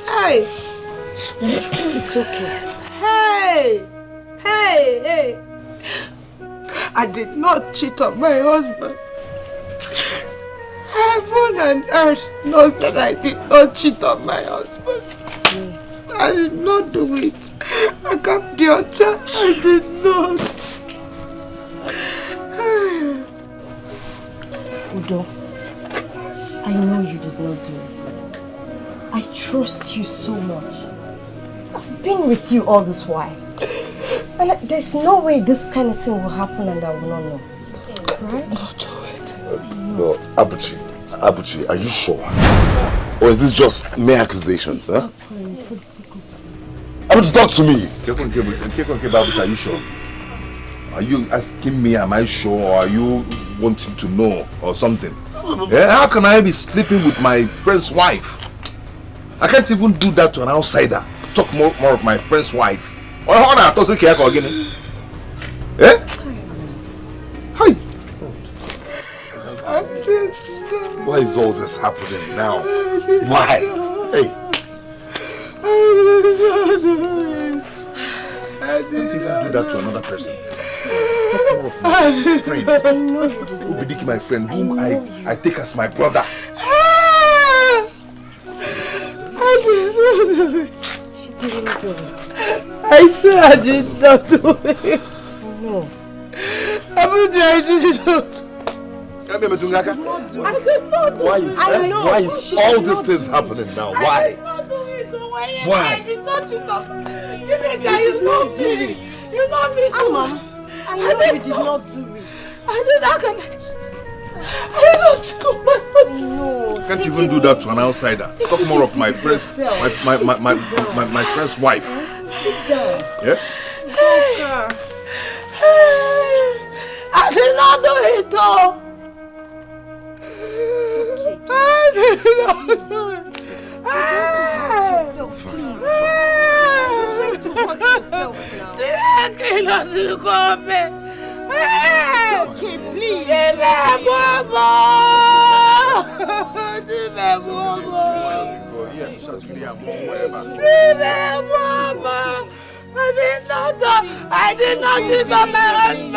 Hey! It's okay. Hey! Hey! I did not cheat on my husband. Heaven and earth knows that I did not cheat on my husband. I did not do it. I got the altar. I did not. Udo, I know you did not do it. I trust you so much. I've been with you all this while. And there's no way this kind of thing will happen and I will not know. Right? Not do it. No, Abuchi, are you sure? Or is this just mere accusations, huh? Abuchi, talk to me. Are you sure? Are you asking me, am I sure, or are you wanting to know, or something? Yeah, how can I be sleeping with my friend's wife? I can't even do that to an outsider. Talk more of my friend's wife. Or how does it care again? Eh? Hi. Why is all this happening now? Why? Hey. Don't even do that to another person. Talk more of my friend. Ubidiki, my friend, whom I take as my brother. She didn't do it. I swear I did not do it. No. I did not. Why is all these things happening now? Why? Why? I did not cheat on you love me. You love me too. Mom, I know you did not do it. I did not connect. Can't even do that to an outsider. Talk more of my first, my first wife. Sit down. Yeah? I did not do it though. It's okay. I did not do it. Yourself, please. You're trying to hurt yourself now. It's okay, please. I did not cheat on my husband.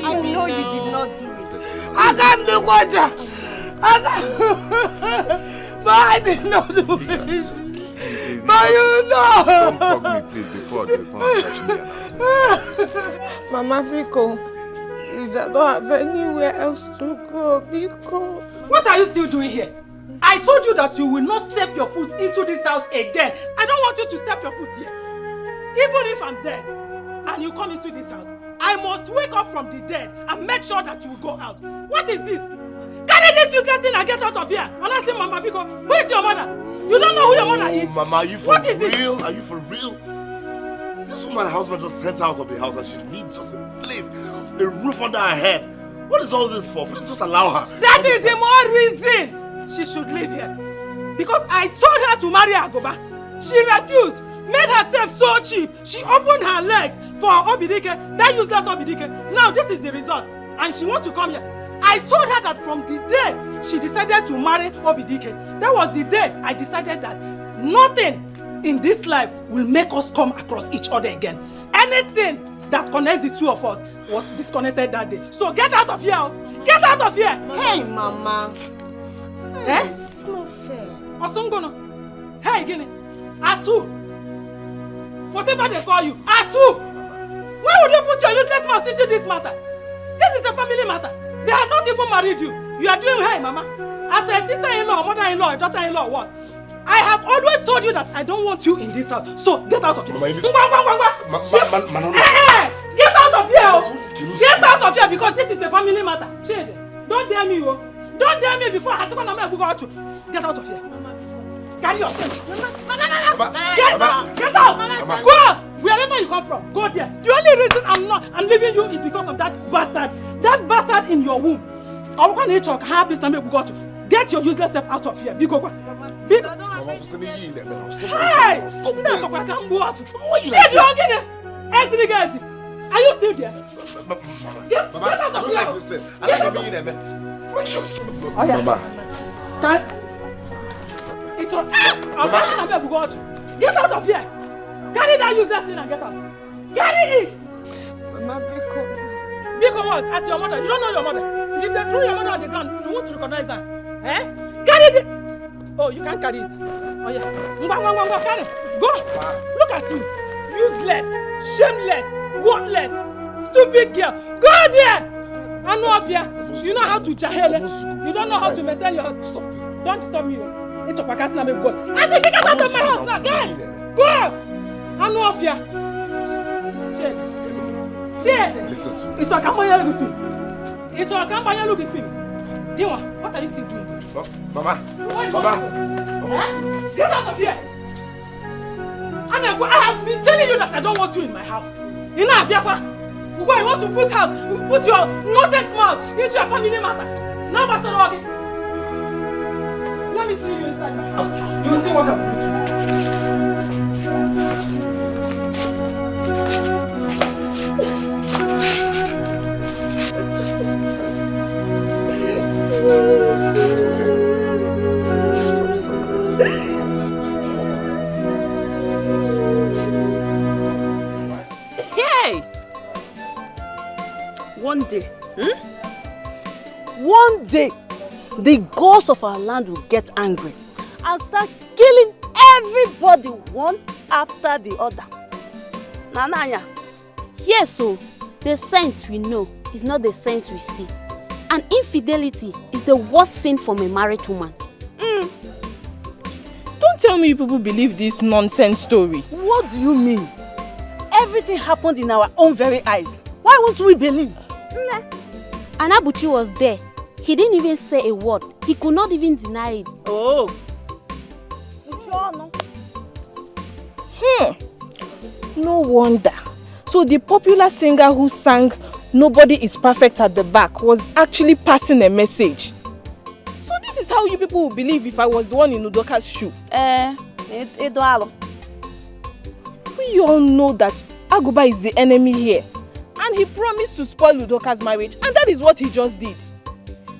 I know you did not do it. I can't do what but I did not do it. But you know. Don't fuck me, please, before they come and catch me and Mama Vico, please, I don't have anywhere else to go, Vico. What are you still doing here? I told you that you will not step your foot into this house again. I don't want you to step your foot here. Even if I'm dead and you come into this house, I must wake up from the dead and make sure that you will go out. What is this? Carry this useless thing and get out of here. And I say, Mama Vico, who is your mother? You don't know who your mother is. Mama, are you for what is real? This? Are you for real? This woman, her husband just sent her out of the house and she needs just a place, a roof under her head. What is all this for? Please just allow her. That is the more reason she should live here. Because I told her to marry Agoba. She refused, made herself so cheap. She opened her legs for Obidike, that useless Obidike. Now this is the result. And she wants to come here. I told her that from the day she decided to marry Obidike, that was the day I decided that nothing in this life will make us come across each other again. Anything that connects the two of us was disconnected that day. So get out of here. Get out of here. Hey, Mama. Eh? It's not fair. Osungono. Hey, Gini. Asu. Whatever they call you. Asu. Why would you put your useless mouth into this matter? This is a family matter. They have not even married you. You are doing hey, Mama. As a sister-in-law, mother-in-law, daughter-in-law, what? I have always told you that I don't want you in this house. So get out of here. Get out of here. Get out of here because this is a family matter. Shade. Don't dare me, oh. Don't dare me before I say when I'm going to go out. Get out of here. Carry yourself. Get out. Go out. Wherever you come from, go there. The only reason I'm leaving you is because of that bastard. That bastard in your womb. I'm going to talk. Get your useless self out of here. Big go. Hey! Stop this. What are you doing? Are you still there? Get out of here. I like being there, man. Mama. Get out of here. Carry that useless thing and get out. Carry it. Mama, Biko. Biko what? As your mother. You don't know your mother. If they throw your mother on the ground, you won't recognize her. Eh? Carry it. Oh, you can't carry it. Oh yeah. Carry. Go. Look at you. Useless, shameless, worthless, stupid girl. Go there. I know of you. You know how to jahele. You don't know how to maintain your house. Stop. Don't disturb me. It's a packet. Go. I said, get out of my house now. Go. I know of you. Listen to me. It's a campaign looking. It's a campaign looking. Diwa, what are you still doing? Mama. Get out of here. And I have been telling you that I don't want you in my house. You know, Abiakwa, you want to put your nonsense mouth into your family matter. Now, Pastor Ogi, let me see you inside my house. You will see what I'm doing. Hey! One day, one day, the gods of our land will get angry and start killing everybody one after the other. Nananya. Yes, so the saint we know is not the saint we see. And infidelity is the worst sin from a married woman. Don't tell me people believe this nonsense story. What do you mean? Everything happened in our own very eyes. Why won't we believe? Anabuchi was there. He didn't even say a word. He could not even deny it. Oh. No wonder. So the popular singer who sang "Nobody is Perfect" at the back was actually passing a message. So this is how you people will believe if I was the one in Udoka's shoe. We all know that Aguba is the enemy here. And he promised to spoil Udoka's marriage. And that is what he just did.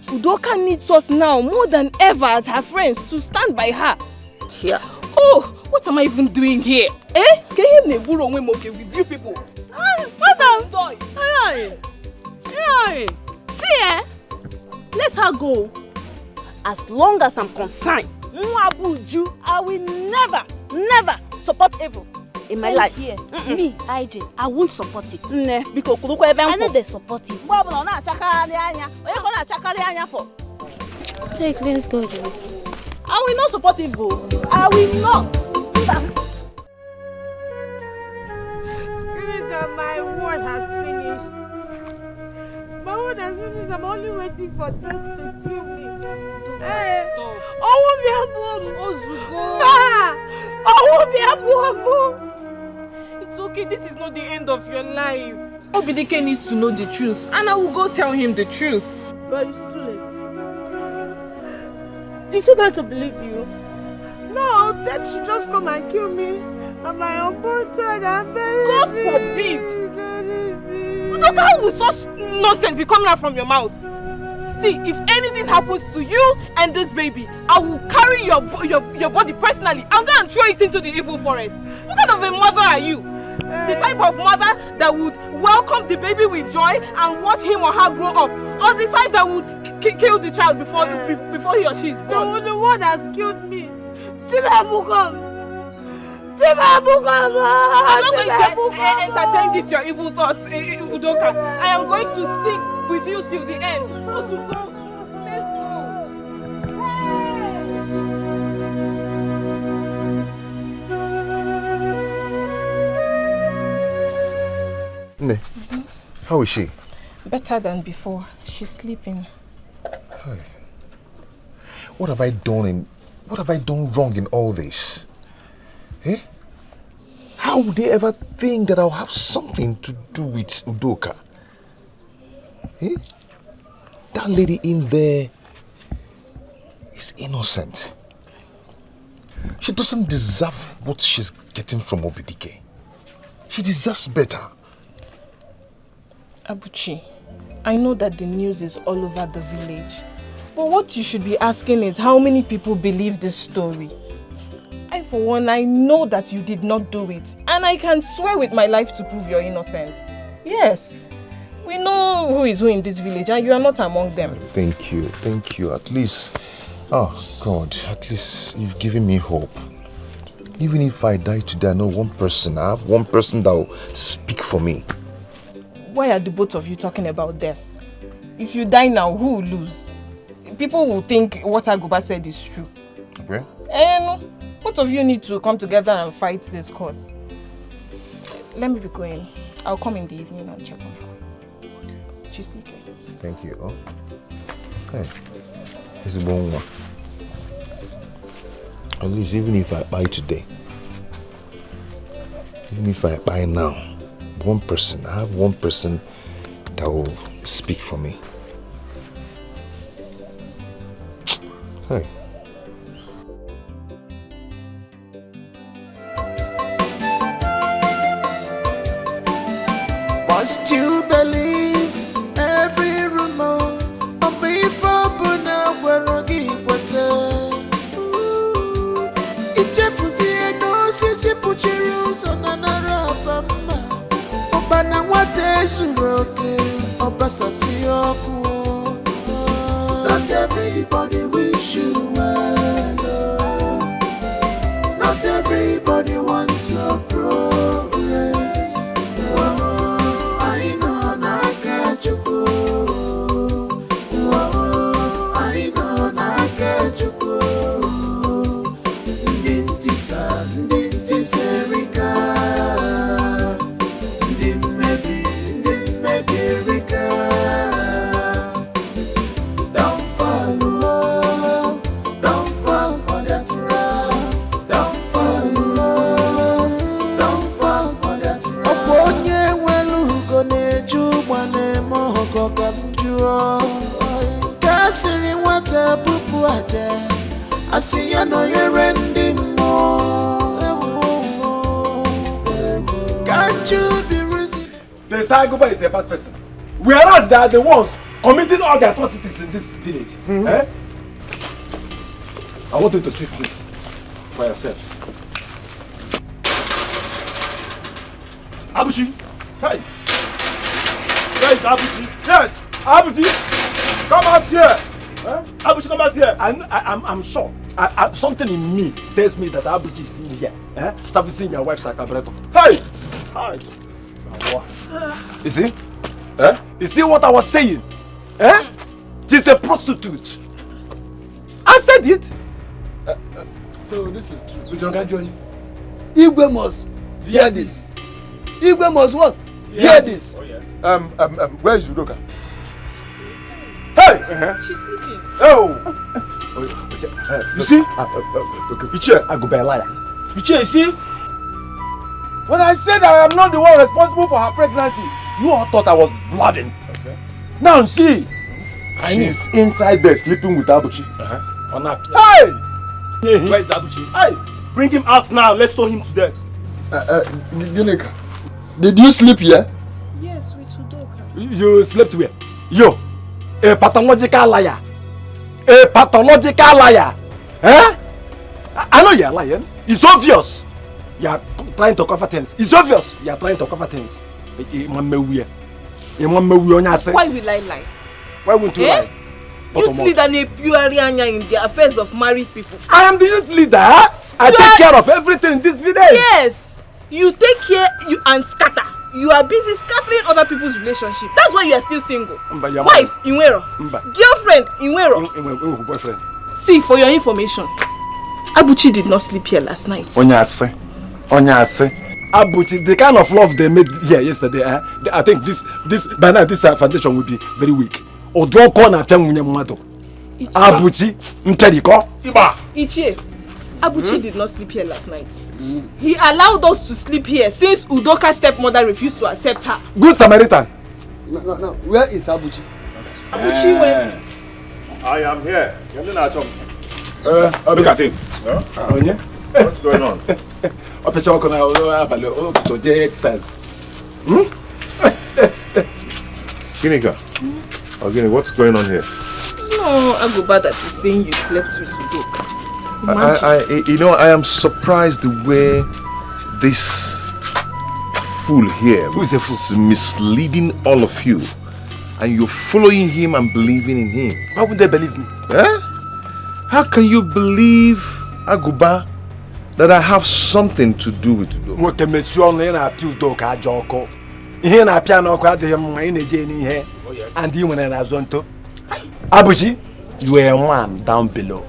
Udoka needs us now more than ever as her friends to stand by her. Yeah. Oh, what am I even doing here? With you people. See, let her go. As long as I'm concerned, I will never support evil in my life. Here. Me, IJ, I won't support it. I know they support it. Hey, let's go, Joe. I will not support evil. I will not. My word has finished. My word has finished. I'm only waiting for death to kill me. Hey, It's okay, this is not the end of your life. Obidike needs to know the truth, and I will go tell him the truth. But it's too late. Is he going to believe you? No, death should just come and kill me. And my unborn child, I'm very God forbid! How will such nonsense be coming out from your mouth? See, if anything happens to you and this baby, I will carry your body personally and go and throw it into the evil forest. What kind of a mother are you? The type of mother that would welcome the baby with joy and watch him or her grow up, or the type that would kill the child before he or she is born? The one has killed me. I'm not going to entertain this your evil thoughts, Udoka. I am going to stick with you till the end. Osuko, let's go. Ne, how is she? Better than before. She's sleeping. Hey. What have I done wrong in all this? Eh? How would they ever think that I'll have something to do with Udoka? Eh? That lady in there is innocent. She doesn't deserve what she's getting from Obidike. She deserves better. Abuchi, I know that the news is all over the village. But what you should be asking is how many people believe this story? I, for one, I know that you did not do it. And I can swear with my life to prove your innocence. Yes. We know who is who in this village and you are not among them. Thank you. At least, oh God, at least you've given me hope. Even if I die today, I know I have one person that will speak for me. Why are the both of you talking about death? If you die now, who will lose? People will think what Aguba said is true. Okay. And both of you need to come together and fight this cause. Let me be going. I'll come in the evening and check on her. Chisike. Thank you. Oh. Hey. It's a bon one. At least even if I buy today, even if I buy now, I have one person that will speak for me. Hey. Must you believe every rumor? Before Buna Warogi Water. Ichefuzi no sisi puchiru on anarabama. Obana wate suroke, obasasiyoku. Not everybody wish you well. Not everybody wants your progress. I know na kechuku. I know na kechuku. Ndinti serika. Wata pupu aje. I see you know you're ending more. Can't you be reasonable? The Sagoba is a bad person. Whereas they are the ones committing all the atrocities in this village. Eh? I want you to see this for yourself. Abuchi! Hey! Where is Abuchi? Yes! Abuchi! Come out here! Huh? Abuchi, come out here! I'm sure. Something in me tells me that Abuchi is in here. Servicing your wife's carburetor. Hey! Hi! You see? You see what I was saying? She's a prostitute. I said it. So this is true. Johnny. Igwe must hear this. Igwe must what? Hear this. Oh, yes. Where is Udoka? Hey! She's sleeping. Oh! You see? Ichie, I go by a liar. Ichie, you see? When I said I am not the one responsible for her pregnancy, you all thought I was blabbing. Okay. Now see, she's inside there sleeping with Abuchi. Hey! Where is Abuchi? Hey! Bring him out now. Let's stone him to death. Ginika, did you sleep here? Yes, with Udoka. You slept where? You, a pathological liar. A pathological liar. Eh? I know you're lying. It's obvious. You are trying to cover things. It's obvious. You are trying to cover things. Why will I lie? Why won't you lie? Youth leader ne pure in the affairs of married people. I am the youth leader. I take care of everything in this village. Yes. You take care and scatter. You are busy scattering other people's relationship. That's why you are still single. Wife, Inwero. Girlfriend, Inwero. Boyfriend. See, for your information, Abuchi did not sleep here last night. Onyase. Abuchi, the kind of love they made here yesterday, I think this by now this foundation will be very weak. Odoko na tengunye mmato. Abuchi, mkediko. Iba. Ichie, Abuchi did not sleep here last night. He allowed us to sleep here since Udoka's stepmother refused to accept her. Good Samaritan. No. Where is Abuchi? Abuchi went. I am here. Look at him. What's going on? Ginika. Again, what's going on here? It's not Agoba that is saying you slept with Udoka. I am surprised the way this fool here is misleading all of you, and you're following him and believing in him. Why would they believe me? How can you believe, Aguba, that I have something to do with Udoka? And you Abuchi, you are a man down below.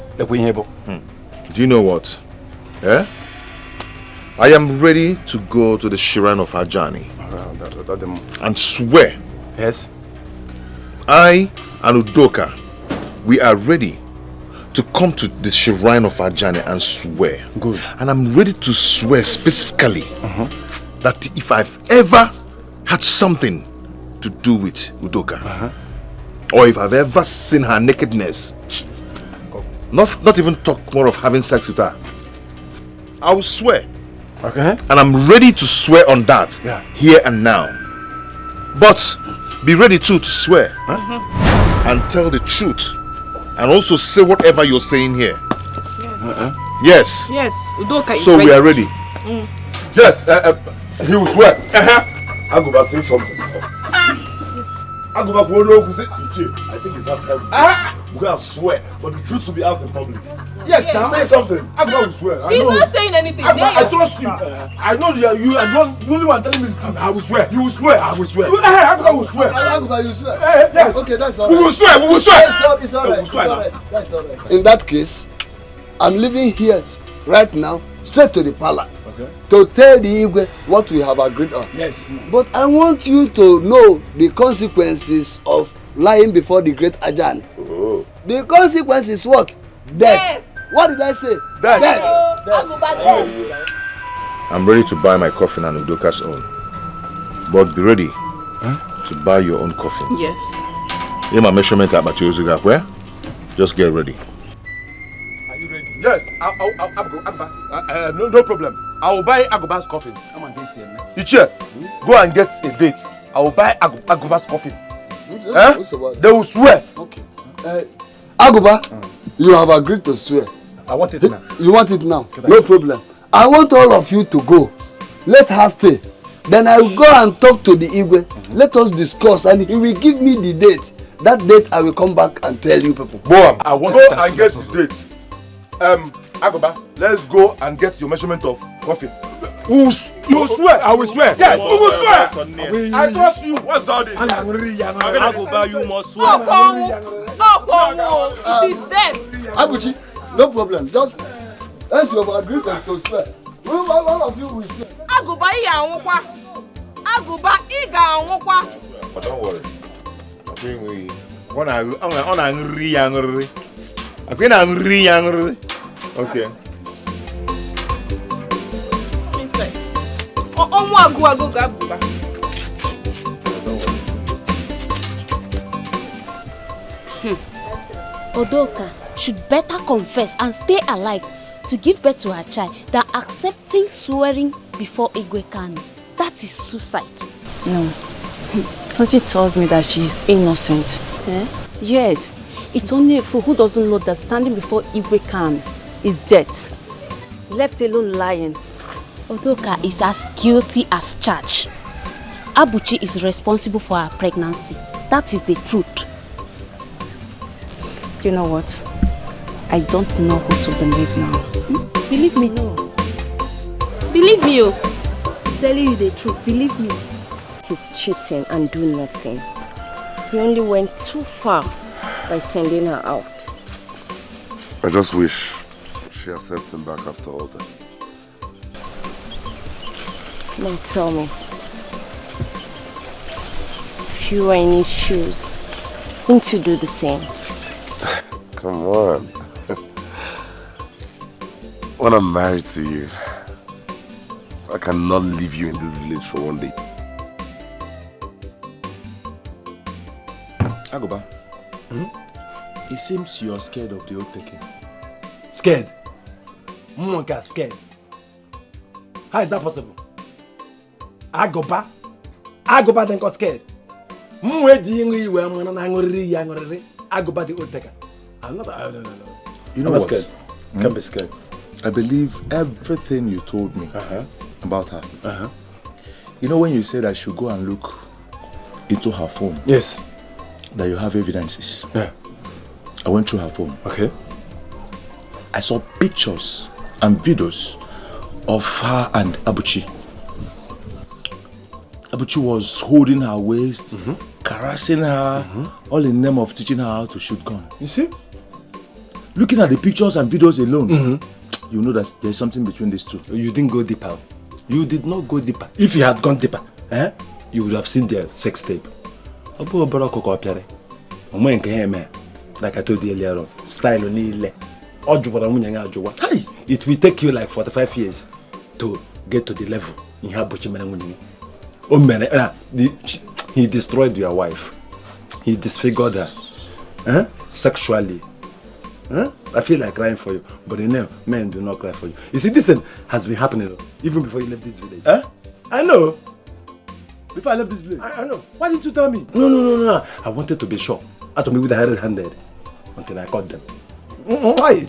Do you know what? I am ready to go to the shrine of Ajani and swear. Yes. I and Udoka, we are ready to come to the shrine of Ajani and swear. Good. And I'm ready to swear specifically that if I've ever had something to do with Udoka, or if I've ever seen her nakedness, not even talk more of having sex with her, I will swear. Okay. And I'm ready to swear on that here and now. But be ready too to swear and tell the truth, and also say whatever you're saying here. Yes. Yes. Yes, Udoka is so ready. we are ready. Yes, he will swear. Aguba say something. Aguba will say, I think it's that time. We gotta swear for the truth to be out in public. Yes, say something. Aguba will swear. He's not saying anything. I trust you. I know you are you. I know you only one telling me the truth. I will swear. You will swear. I will swear. Aguba will swear. Aguba, you swear. Yes. Okay, that's all right. We will swear. We will swear. It's all right. That's all right. In that case, I'm leaving here right now, straight to the palace. To tell the Igwe what we have agreed on. Yes. But I want you to know the consequences of lying before the great Ajani. The consequence is what? Death. What did I say? Death. I'm ready to buy my coffin and Udoka's own. But be ready to buy your own coffin. Yes. Here's my measurement about Yozuga. Where? Just get ready. Are you ready? Yes, I'll go. No problem. I will buy Agoba's coffin. Ichie, go and get a date. I will buy Agoba's coffin. They will swear. Okay. Agoba, you have agreed to swear. I want it now. You want it now? No problem. I want all of you to go. Let her stay. Then I will go and talk to the Igwe. Let us discuss and he will give me the date. That date I will come back and tell you people. Boam, I want go and get the date. Agoba, let's go and get your measurement of coffin. You swear? I will swear. Yes, we will swear. I trust you. What's all this? Agoba, you must swear. It is dead. Abuchi, no problem. Just as you have agreed to swear. All of you will swear. Agoba, Agoba, But don't worry. I think we. On angry. Okay. Odoka should better confess and stay alive to give birth to her child than accepting swearing before Igwe Kanu. That is suicide. No. Something tells me that she is innocent. Eh? Yes. It's only a fool who doesn't know that standing before Igwe Kanu is death. Left alone lying. Odoka is as guilty as charged. Abuchi is responsible for her pregnancy. That is the truth. You know what? I don't know who to believe now. Believe me, no. Believe me, I'm telling you the truth. Believe me. He's cheating and doing nothing. He only went too far by sending her out. I just wish she accepts him back after all that. Now tell me, if you were in his shoes, wouldn't you do the same? Come on. When I'm married to you, I cannot leave you in this village for one day. Agoba, it seems you are scared of the old-taking. Scared? Monka scared. How is that possible? Agoba then got scared. Agoba the old-taker. I'm not. No. You know I'm what? Scared. Can't be scared. I believe everything you told me about her. You know when you said I should go and look into her phone? Yes. That you have evidences. Yeah. I went through her phone. Okay. I saw pictures and videos of her and Abuchi. Abuchi was holding her waist, caressing her, all in the name of teaching her how to shoot gun. You see? Looking at the pictures and videos alone, you know that there's something between these two. You didn't go deeper. You did not go deeper. If you had gone deeper, you would have seen their sex tape. Like I told you earlier on, style only. It will take you like 45 years to get to the level in Abuchi. He destroyed your wife. He disfigured her. Sexually. I feel like crying for you, but men do not cry for you. You see, this thing has been happening even before you left this village. I know. Before I left this village? I know. Why didn't you tell me? No. I wanted to be sure. I told me with the red-handed until I caught them. Why?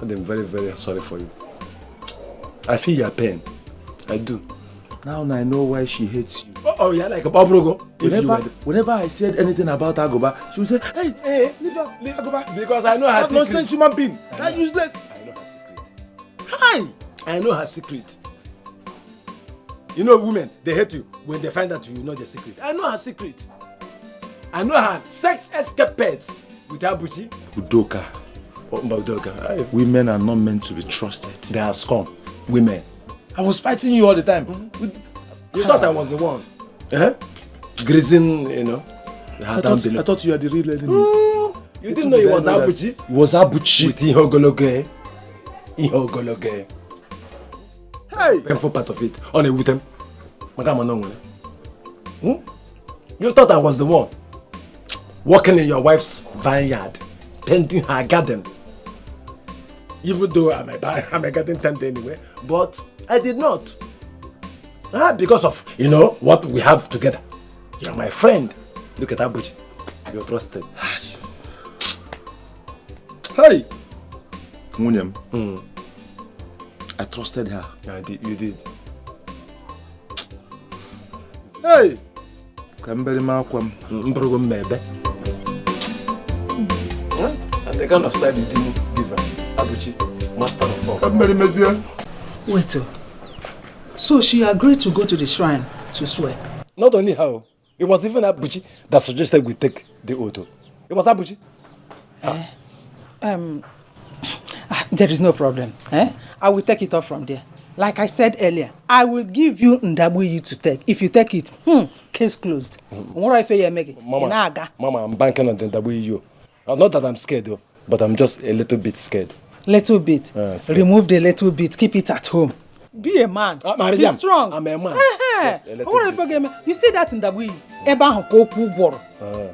I'm very, very sorry for you. I feel your pain. I do. Now I know why she hates you. Oh yeah, like a Bobrogo. Whenever I said anything about Agoba, she would say, hey, leave Agoba. Because I know her secret. Nonsense human being. That useless. I know her secret. Hi! I know her secret. You know women, they hate you when they find out you know their secret. I know her secret. I know her sex escapades with Abuchi. Udoka. Udoka. Women are not meant to be trusted. They are scum. Women. I was fighting you all the time. You thought I was the one. Grazing, you know. I thought you were the real enemy. You didn't know it was Abuchi? It was Abuchi. With Ihogologe. Hey! Painful part of it. On a with them. You thought I was the one working in your wife's vineyard, tending her garden. Even though I'm a garden tender anyway, but I did not. Because of, what we have together. You're my friend. Look at Abuchi. You're trusted. Hey! Munyam. I trusted her. You did. Hey! Kamberi Makwam. Mbrugum Mebe. And the kind of side you didn't give her. Abuchi, master of all. Kamberi Mezia. Wait. So she agreed to go to the shrine to swear? Not only her. It was even Abuchi that suggested we take the oath. It was Abuchi. There is no problem. I will take it off from there. Like I said earlier, I will give you Ndabuyi to take. If you take it, case closed. Mama, I'm banking on the Ndabuyi. Not that I'm scared though, but I'm just a little bit scared. Little bit? Remove the little bit, keep it at home. Be a man. Be strong. I'm a man. You see that in Ndabuyi?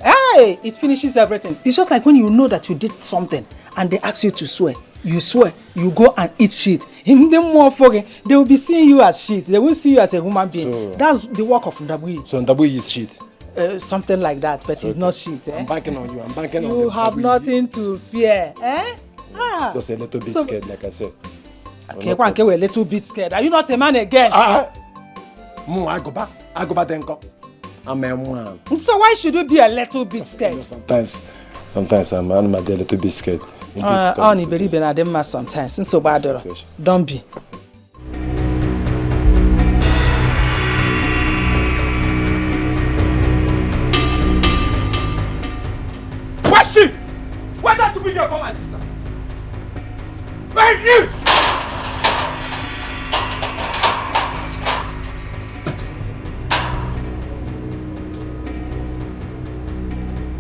Hey, it finishes everything. It's just like when you know that you did something and they ask you to swear. You swear, you go and eat shit. They will be seeing you as shit. They won't see you as a human being. So, that's the work of Ndabuyi. So Ndabuyi is shit? Something like that, but it's not shit. I'm banking on you. I'm banking on you. You have nothing to fear. Just a little bit scared, like I said. Okay, we're a little bit scared. Are you not a man again? I go back then. I'm a man. So why should you be a little bit scared? Sometimes I'm a little bit scared. Sometimes. So bad. Don't be. Where's she? Where does to be your come, my sister? Where is you?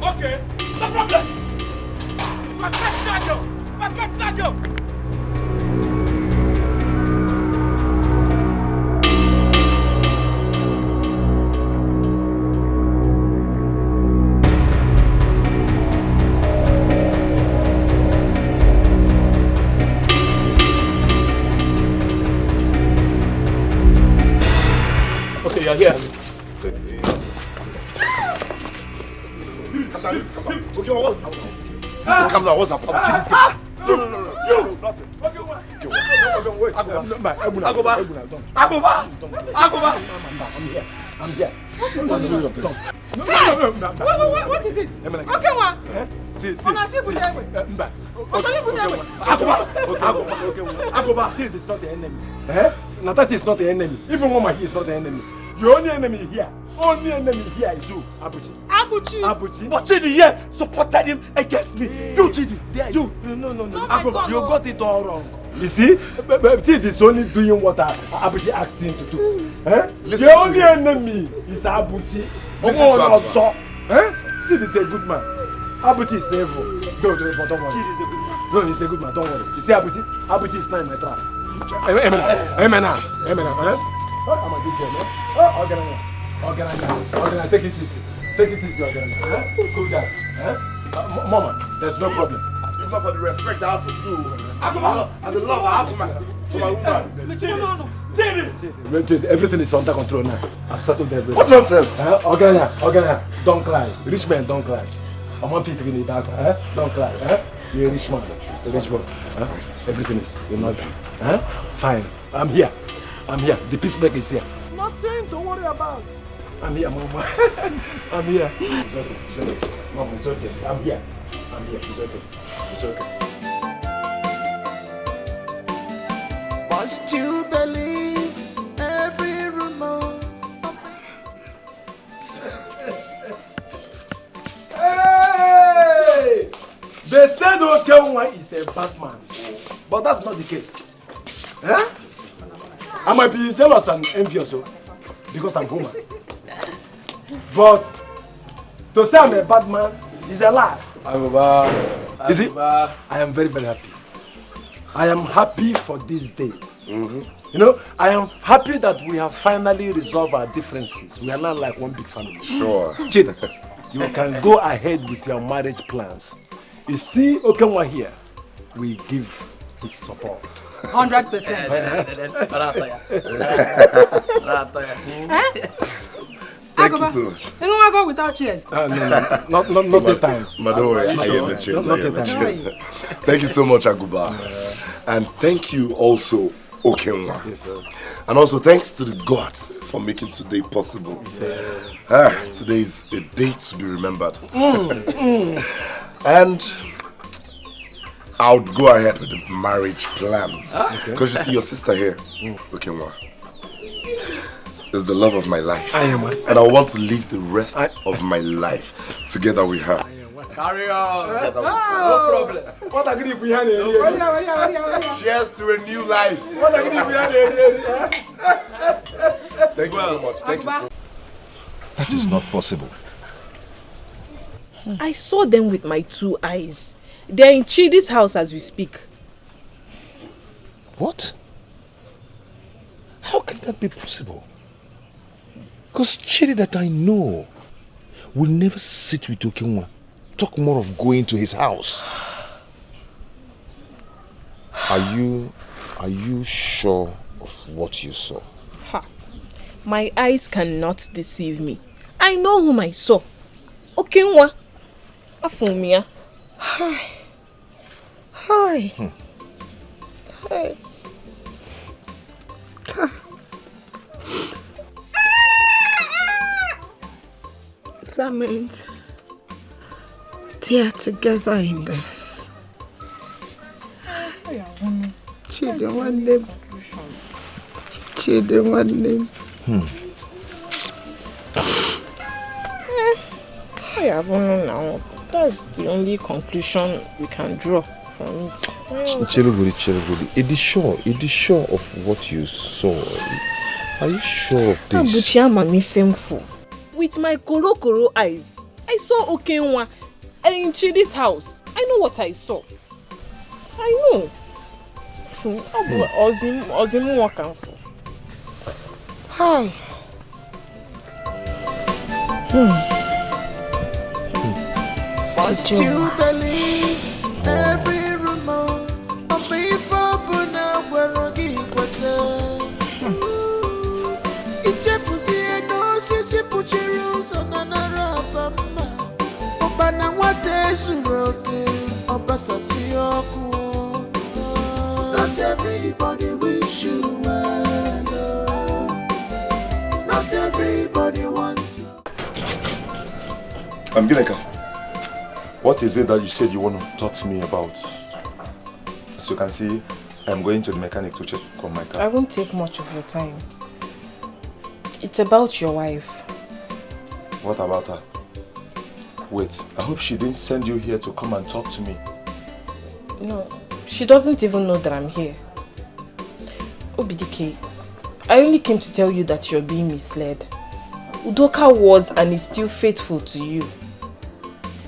Okay, no problem. Forget that joke. Forget that joke. Okay, you're here. Okay, what's up? Come down, what's up? No. You! Nothing. Okay, what? Wait. I'm here. What is What's the meaning of this? No. What is it? Okay, what? See. See, this is not the enemy. Natati is not the enemy. Even Mama here is not the enemy. The only enemy here is you, Abuchi. But Chidi here supported him against me. You, Chidi. You. No. Abuchi, you got it all wrong. You see? Chidi is only doing what Abuchi asked him to do. The only enemy is Abuchi. Listen to Abuchi. Chidi is a good man. Abuchi is evil. Don't worry. Chidi is a good man. No, he's a good man. Don't worry. You see Abuchi? Abuchi is not in my trap. Emena. I'm a good girl, man. Organize. Take it easy, Organize. Cool down. Mama, there's no problem. It's not for the respect I have for you, and the love I have for my woman. Everything is under control now. I've settled everything. What nonsense? Organize. Don't cry. Rich man, don't cry. I'm on feet in the back. Don't cry. You're a rich man. Everything is in order. Fine. I'm here. The peacemaker is here. Nothing to worry about. I'm here, Mama. I'm here. It's okay. Mama, it's okay. I'm here. It's okay. Must you believe every rumor? Hey! They said Okenwa is a bad man, but that's not the case. I might be jealous and envious because I'm woman. But to say I'm a bad man is a lie. Is it? I am very, very happy. I am happy for this day. You know, I am happy that we have finally resolved our differences. We are not like one big family. Sure. Chidi, you can go ahead with your marriage plans. You see Okenwa here, we give his support. 100%. Thank you so much. You don't want to go without cheers? No, not the time. Don't worry, I am the cheers. Thank you so much, Aguba. And thank you also, Okenwa. Yes, sir. And also thanks to the gods for making today possible. Today is a day to be remembered. And I would go ahead with the marriage plans. Because you see your sister here, Okenwa, is the love of my life. And I want to live the rest of my life together with her. Carry on. Together with her. No problem. What are you doing? Cheers to a new life. What are you doing? Thank you so much. Thank you so much. That is not possible. I saw them with my 2 eyes. They're in Chidi's house as we speak. What? How can that be possible? Because Chidi that I know will never sit with Okenwa, talk more of going to his house. Are you sure of what you saw? Ha. My eyes cannot deceive me. I know whom I saw. Okenwa. Afumia. Hi. Hi. That means they are together in this. Chidi one name. I have now. That's the only conclusion we can draw from it. Cherubudi. It is sure of what you saw. Are you sure of this? With my koro eyes, I saw Okenwa in Chidi's house. I know what I saw. I know. Hi. Must you believe every rumor of before Buna Warogi Quata? Ichefusi no sisi puchiru sonanara bama. Obana wate suroke obasasiyoku. Not everybody wish you well. Not everybody wants you. I'm Gileka. What is it that you said you want to talk to me about? As you can see, I'm going to the mechanic to check on my car. I won't take much of your time. It's about your wife. What about her? Wait, I hope she didn't send you here to come and talk to me. No, she doesn't even know that I'm here. Obidike, I only came to tell you that you're being misled. Udoka was and is still faithful to you.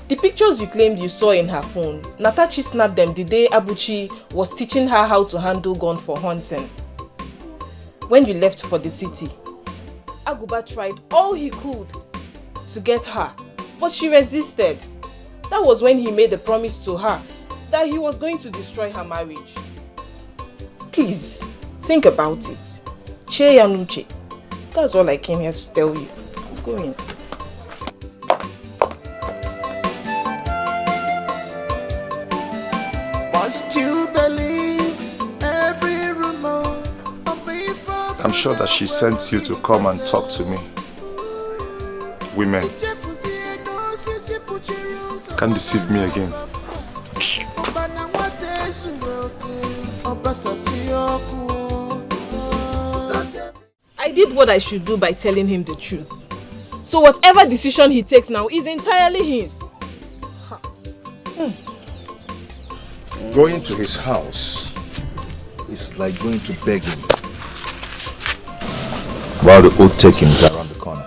The pictures you claimed you saw in her phone, Natachi snapped them the day Abuchi was teaching her how to handle gun for hunting. When you left for the city, Aguba tried all he could to get her, but she resisted. That was when he made a promise to her that he was going to destroy her marriage. Please, think about it. Che Yanuche. That's all I came here to tell you. Let's go in. Must you believe every rumor? I'm sure that she sent you to come and talk to me. Women can't deceive me again. I did what I should do by telling him the truth. So whatever decision he takes now is entirely his. Going to his house is like going to beg him, while the old takings are around the corner.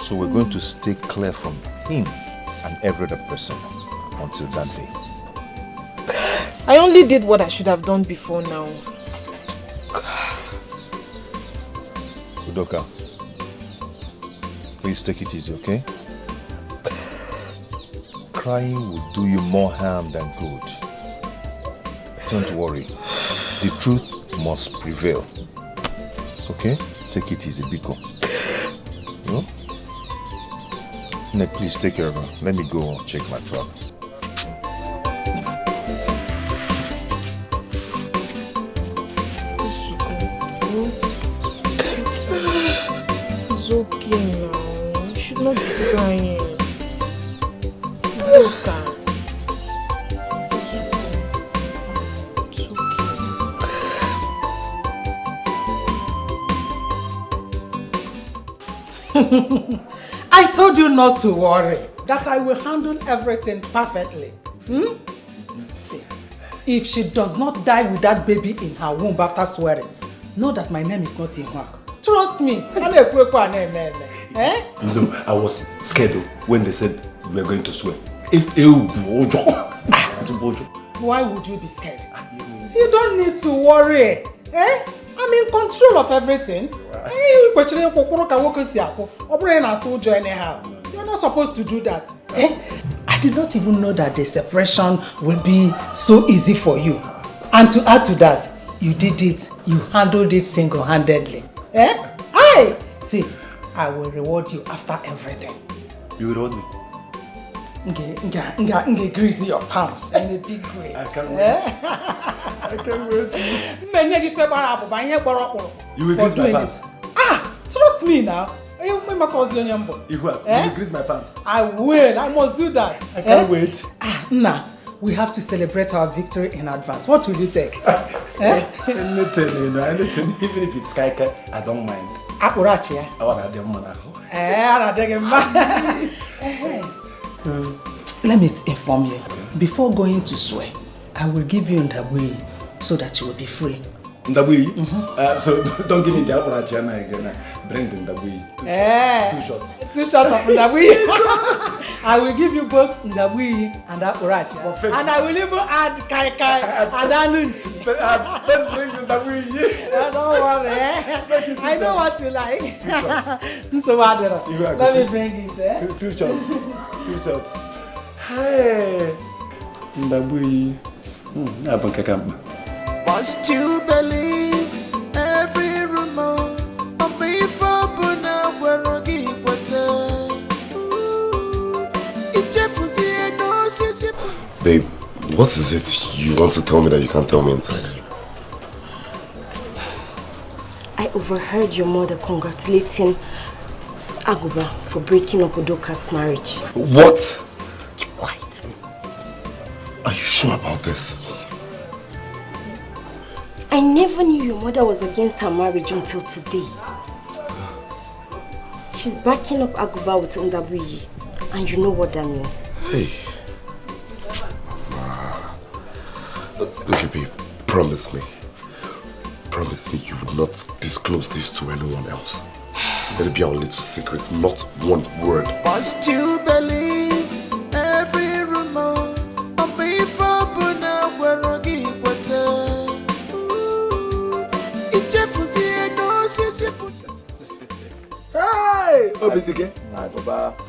So we're going to stay clear from him and every other person until that day. I only did what I should have done before now. Udoka, please take it easy, okay? Crying will do you more harm than good. Don't worry. The truth must prevail. Okay? Take it easy, Biko. No? Nick, please take care of her. Let me go check my truck. It's okay now. You should not be crying. It's okay. I told you not to worry, that I will handle everything perfectly. See, if she does not die with that baby in her womb after swearing, know that my name is not in her. Trust me. You know, I was scared when they said we were going to swear. Why would you be scared? You don't need to worry. I'm in control of everything. You're not supposed to do that. I did not even know that the separation will be so easy for you. And to add to that, you did it, you handled it single-handedly. See, I will reward you after everything. You reward me? Grease your palms in a big way. I can't wait. I can't wait. You will grease my palms? Trust me now. You will grease my palms? I will. I must do that. I can't wait. Now, we have to celebrate our victory in advance. What will you take? Anything, you know, anything. Even if it's kaika, I don't mind. I want to have Let me inform you. Before going to swear, I will give you Ndabui so that you will be free. Ndabui? So don't give me the Apurachiana again. Bring the Ndabui. 2 shots. 2 shots of Ndabui. I will give you both Ndabui and Apurachi. And I will even add Kai Kai and Anunchi. Let's bring the Ndabui. Don't worry. I know what you like. So let me bring it. 2 shots. 2 shots. Hey, Ndabui. Must you believe every rumor? Before Buna Warogi Water. Babe, what is it you want to tell me that you can't tell me inside? I overheard your mother congratulating Aguba for breaking up Udoka's marriage. What? Keep quiet. Are you sure about this? Yes. I never knew your mother was against her marriage until today. She's backing up Aguba with Ndabuyi, and you know what that means. Hey. Okay, babe, promise me. Promise me you would not disclose this to anyone else. Let it be our little secret, not one word. Must you believe every rumor? Before Buna Warogi Water. Hey!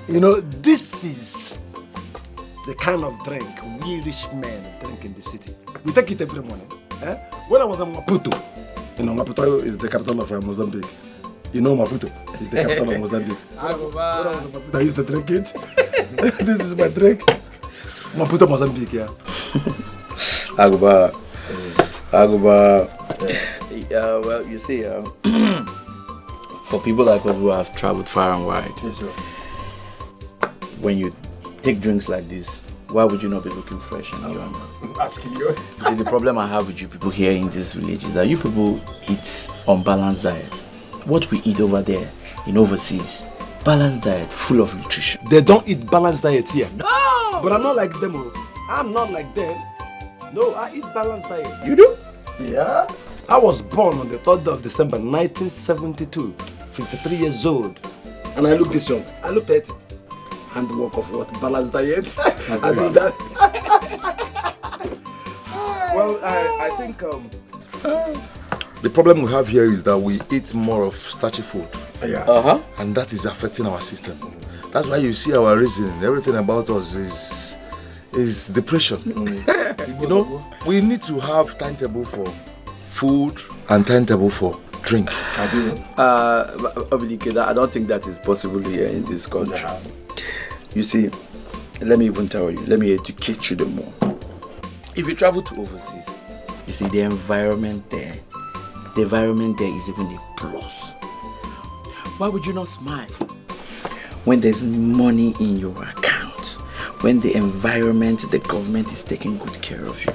You know, this is the kind of drink we rich men drink in the city. We take it every morning. When I was in Maputo, you know, Maputo is the capital of Mozambique. You know Maputo is the capital of Mozambique. When I was in Maputo, I used to drink it. This is my drink. Maputo, Mozambique, yeah. Aguba. Well, you see, for people like us who have traveled far and wide, yes, sir. When you take drinks like this, why would you not be looking fresh and young? I'm asking you. See, the problem I have with you people here in this village is that you people eat unbalanced diet. What we eat over there in overseas, balanced diet, full of nutrition. They don't eat balanced diet here. No! But I'm not like them. I'm not like them. No, I eat balanced diet. You do? Yeah. I was born on the 3rd of December 1972, 53 years old. And I look this young. I look 30. Handwork of what? Balanced diet? I do that. Well, I think The problem we have here is that we eat more of starchy food. Yeah. And that is affecting our system. That's why you see our reasoning. Everything about us is depression. You know, we need to have timetable for food and timetable for drink. Obilike, I don't think that is possible here in this country. You see, let me even tell you, let me educate you the more. If you travel to overseas, you see the environment there is even a plus. Why would you not smile when there's money in your account? When the environment, the government is taking good care of you.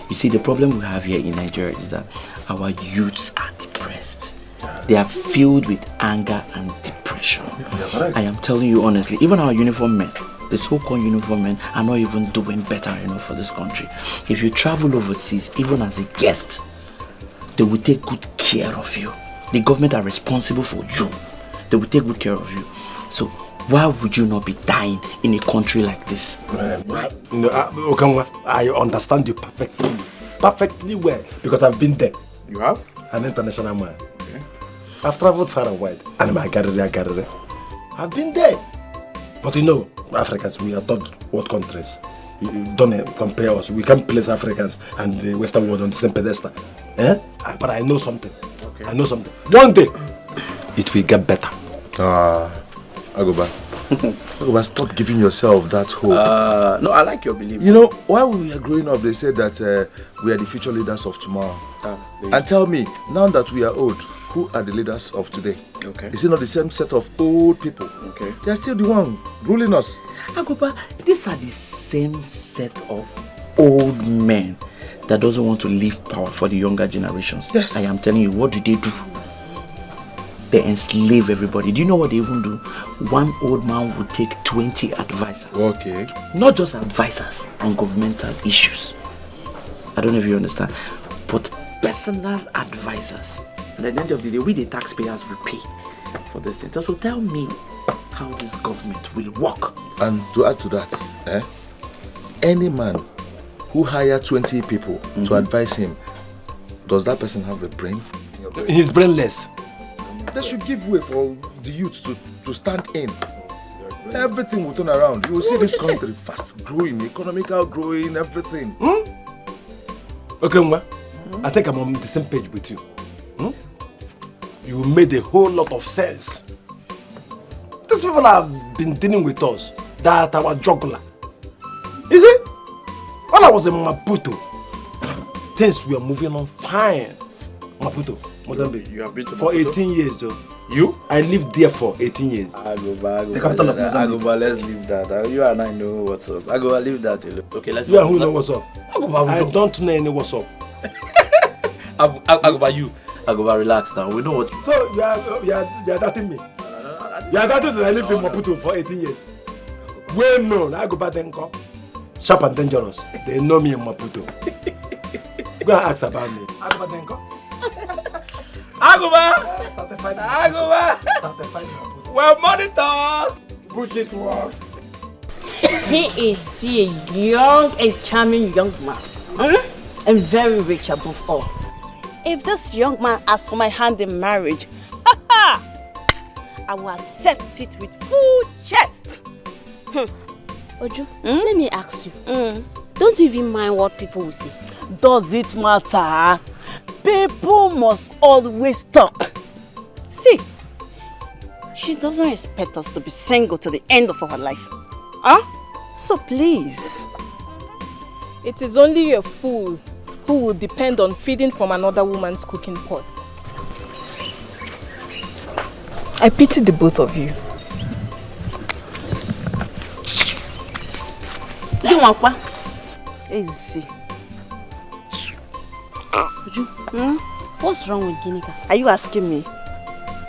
You see, the problem we have here in Nigeria is that our youths are depressed. They are filled with anger and depression. Right. I am telling you honestly, even our uniform men, the so-called uniform men, are not even doing better enough for this country. If you travel overseas, even as a guest, they will take good care of you. The government are responsible for you. They will take good care of you. So why would you not be dying in a country like this? Okanwa, I understand you perfectly well, because I've been there. You have? An international man. Okay. I've traveled far and wide, and I garere. I've been there. But you know, Africans, we are third world countries. You don't compare us. We can't place Africans and the Western world on the same pedestal. But I know something. Okay. I know something. One day, it will get better. Agoba, stop giving yourself that hope. No, I like your belief. You know, while we were growing up, they said that we are the future leaders of tomorrow. And tell me, now that we are old, who are the leaders of today? Okay. Is it not the same set of old people? Okay. They are still the one ruling us. Agoba, these are the same set of old men that doesn't want to leave power for the younger generations. Yes. I am telling you, what do? They enslave everybody. Do you know what they even do? One old man would take 20 advisors. Okay. Not just advisors on governmental issues. I don't know if you understand. But personal advisors. And at the end of the day, we the taxpayers will pay for this thing. So tell me how this government will work. And to add to that, any man who hires 20 people to advise him, does that person have a brain? He's brainless. They should give way for the youth to stand in. Everything will turn around. You will see this country fast growing, economical growing, everything. Okay, I think I'm on the same page with you. You made a whole lot of sense. These people have been dealing with us. That our juggler. You see? When I was in Maputo, things were moving on fine. Maputo, Mozambique. You have been to for Maputo? 18 years though. You? I lived there for 18 years. Agoba, the capital of Mozambique. Agoba, let's leave that. You and I know what's up. Agoba, leave that alone. Okay, let's You and who know what's up? Agoba, I don't know any what's up. Agoba, you. Agoba, relax now. We know what. So you are dating me. You are dating that I lived in Maputo for 18 years. Well known, Agoba Denko. Sharp and dangerous. They know me in Maputo. Go and ask about me. Agoba Denko. Agoba! Agoba! Well monitored! Budget works. He is still a young and charming young man. And very rich above all. If this young man asks for my hand in marriage, I will accept it with full chest. Oju, let me ask you. Don't you even mind what people will say? Does it matter? People must always talk. See, she doesn't expect us to be single to the end of our life. So please. It is only a fool who will depend on feeding from another woman's cooking pot. I pity the both of you. Easy. What's wrong with Ginika? Are you asking me?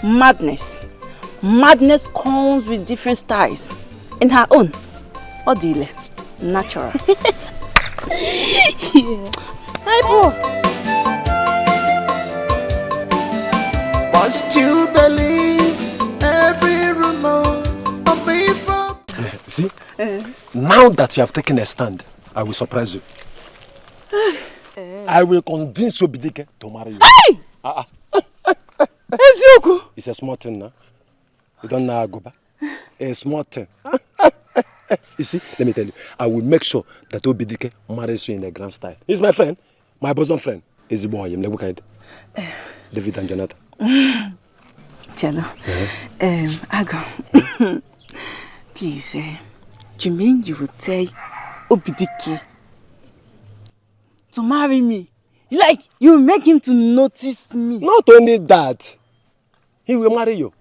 Madness. Madness comes with different styles. In her own, Odile, natural. Yeah. Hi, bro. But still believe every rumor of before. See? Now that you have taken a stand, I will surprise you. I will convince Obidike to marry you. Hey! It's a small thing now. You don't know Agoba. A small thing. You see, let me tell you, I will make sure that Obidike marries you in a grand style. He's my friend, my bosom friend. He's the boy, David and Jonathan. Chelo, Ago, please, you mean you will tell Obidike to marry me? Like, you make him to notice me? Not only that, he will marry you.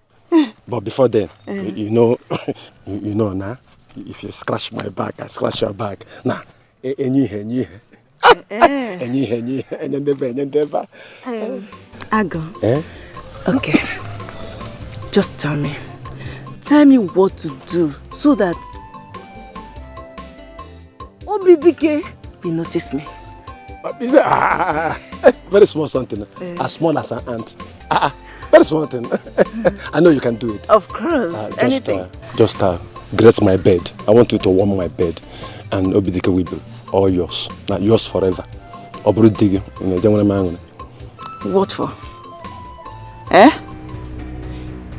But before then, you know now, if you scratch my back, I scratch your back. Nah, Ago. Okay. Just tell me. Tell me what to do so that Obidike will notice me. Very small something. As small as an ant. Very small thing. I know you can do it. Of course. Anything. Just grace my bed. I want you to warm my bed. And Obidike will be all yours. Now yours forever. What for?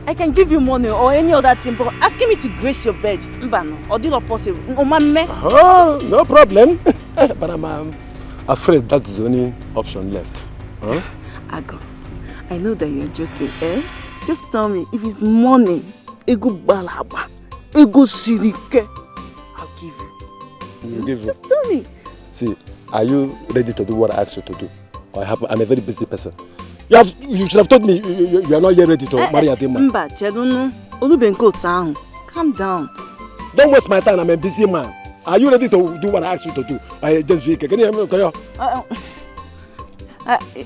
I can give you money or any other thing, but asking me to grace your bed, or do not possible. Oh, no problem. But I'm afraid that's the only option left. Huh? Ago, I know that you're joking, Just tell me, if it's money, ego balaba, ego sirike, I'll give you. You give Just tell me. See, are you ready to do what I asked you to do? Or I'm a very busy person. You should have told me you are not yet ready to marry Adema. Calm down. Don't waste my time, I'm a busy man. Are you ready to do what I asked you to do? Can you hear me?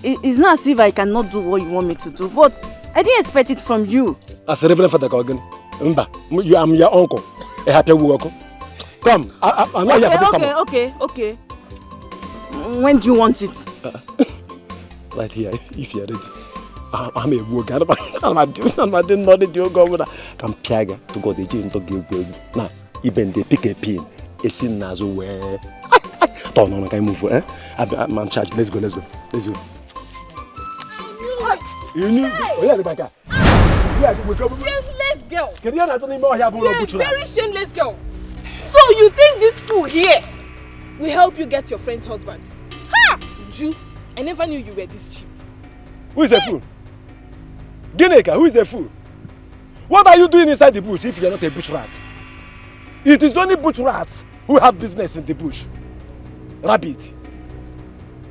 It's not as if I cannot do what you want me to do, but I didn't expect it from you. As a Reverend Father Kogan, I'm your uncle. A happy uncle. Come, I'm not here for this time. Okay. When do you want it? Right here, if you're ready. I'm a worker. I'm not the governor. Come piaga to go the gym to give baby. Now, even they pick a pin. It's in Nazo where. Don't know, can move. I'm charged. Let's go. You need. Oh, yeah, the banker. Shameless girl. You're a very shameless girl. So you think this fool here will help you get your friend's husband? Ha! Jew. I never knew you were this cheap. Who is a fool? Gineka, who is a fool? What are you doing inside the bush if you're not a bush rat? It is only bush rats who have business in the bush. Rabbit.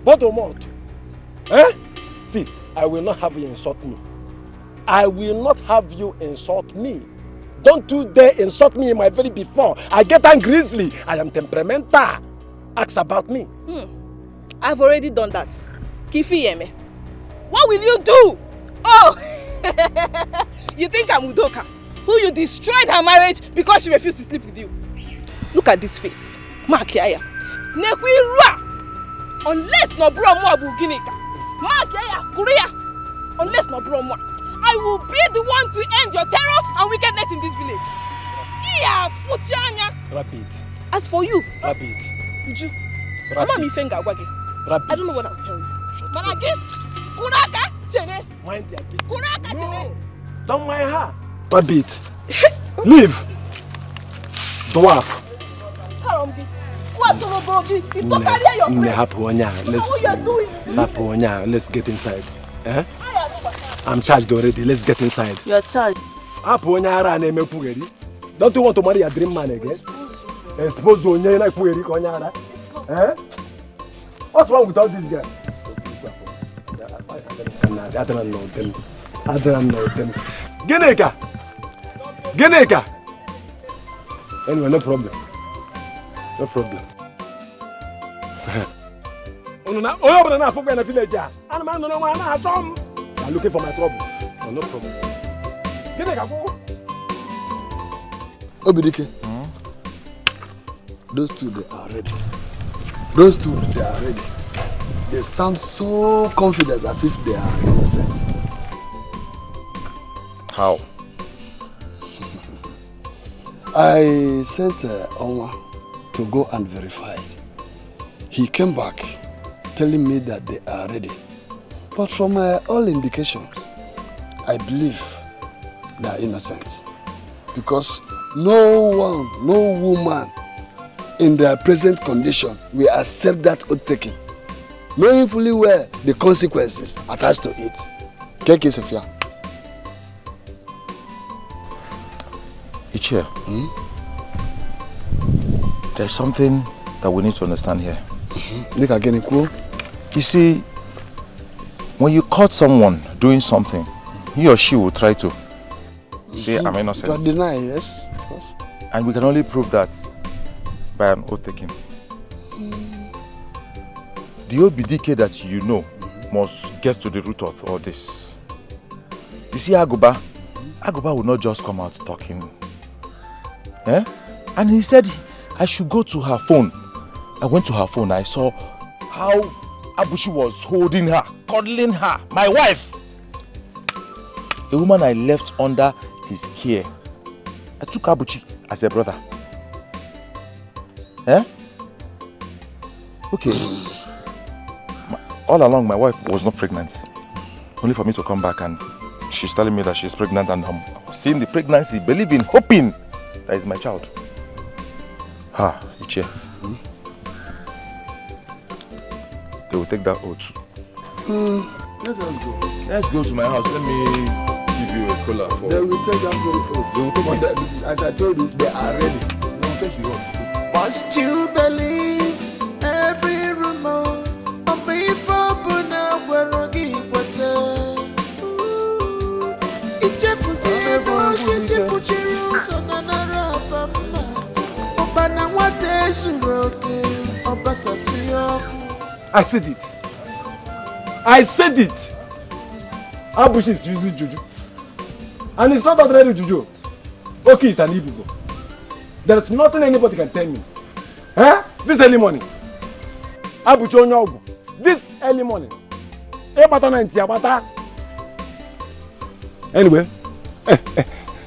Bottom. See, I will not have you insult me. I will not have you insult me. Don't you dare insult me in my very before. I get angry easily. I am temperamental. Ask about me. I've already done that. Kifi Yeme. What will you do? Oh! You think I'm Udoka, who you destroyed her marriage because she refused to sleep with you? Look at this face. Makiaya. Nekwirua! Unless no bro mo abu ginika. Makiaya, Korea. Unless no bro mo. I will be the one to end your terror and wickedness in this village. Iya, Fuchanya. Rabbit. As for you, Rabbit. Uju. Rabbit. Mama finger wage. Rabbit. I don't know what I'll tell you. Manage. Kuraka chene. Mind their business. Kuraka chene. Don't mind her. Rabbit. Leave. Dwarf. What Let's get inside. I'm charged already. Let's get inside. You're charged. Don't you want to marry a dream man again? Expose you. What's wrong with all these guys? I don't know them. Gineka! Anyway, no problem. I'm looking for my trouble. No problem. Obidike. Those two, they are ready. They sound so confident as if they are innocent. How? I sent Onwa to go and verify. He came back telling me that they are ready. But from all indications, I believe they are innocent. Because no one, no woman in their present condition will accept that oath taking, knowing fully well the consequences attached to it. Keke Sophia. Ichia, there's something that we need to understand here. You see, when you caught someone doing something, he or she will try to say, I'm innocent. To deny, yes, of course. And we can only prove that by an oath taking. The OBDK that you know must get to the root of all this. You see, Aguba will not just come out talking. Eh? And he said I should go to her phone. I went to her phone. I saw how Abuchi was holding her, cuddling her, my wife. A woman I left under his care. I took Abuchi as a brother. Eh? Okay. All along, my wife was not pregnant. Only for me to come back and she's telling me that she's pregnant, and I'm seeing the pregnancy, believing, hoping that is my child. Ichie. They will take that oath. Let us go. Let's go to my house. Let me give you a cola for... They will take that oath. They will take it. As I told you, they are ready. They will take the oath. Must you believe every rumor? Before Buna Warogi Water. Ichefuzi ebo sisi puchiru sonanara bama. Obana wate shuroke obasa siyoku. I said it. I said it. Abuchi is using juju. And it's not ordinary juju. Okay, it's an evil. There is nothing anybody can tell me. Eh? This early morning. Abuchi onyobu. This early morning. Anyway,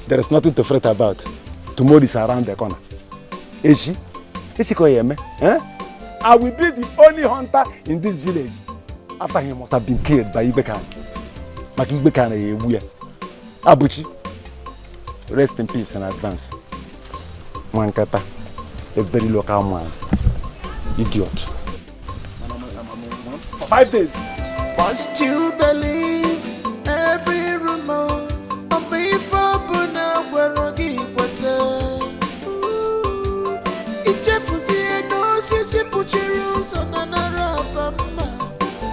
there is nothing to fret about. Tomorrow is around the corner. Is she going eh? I will be the only hunter in this village after he must have been killed by Ibekan. Abuchi, rest in peace in advance. Mankata, a very local man. Idiot. For 5 days. Must you believe every rumor? Before Buna Warogi Water. Ichefuzi eno sisi puchiru sonanara bama.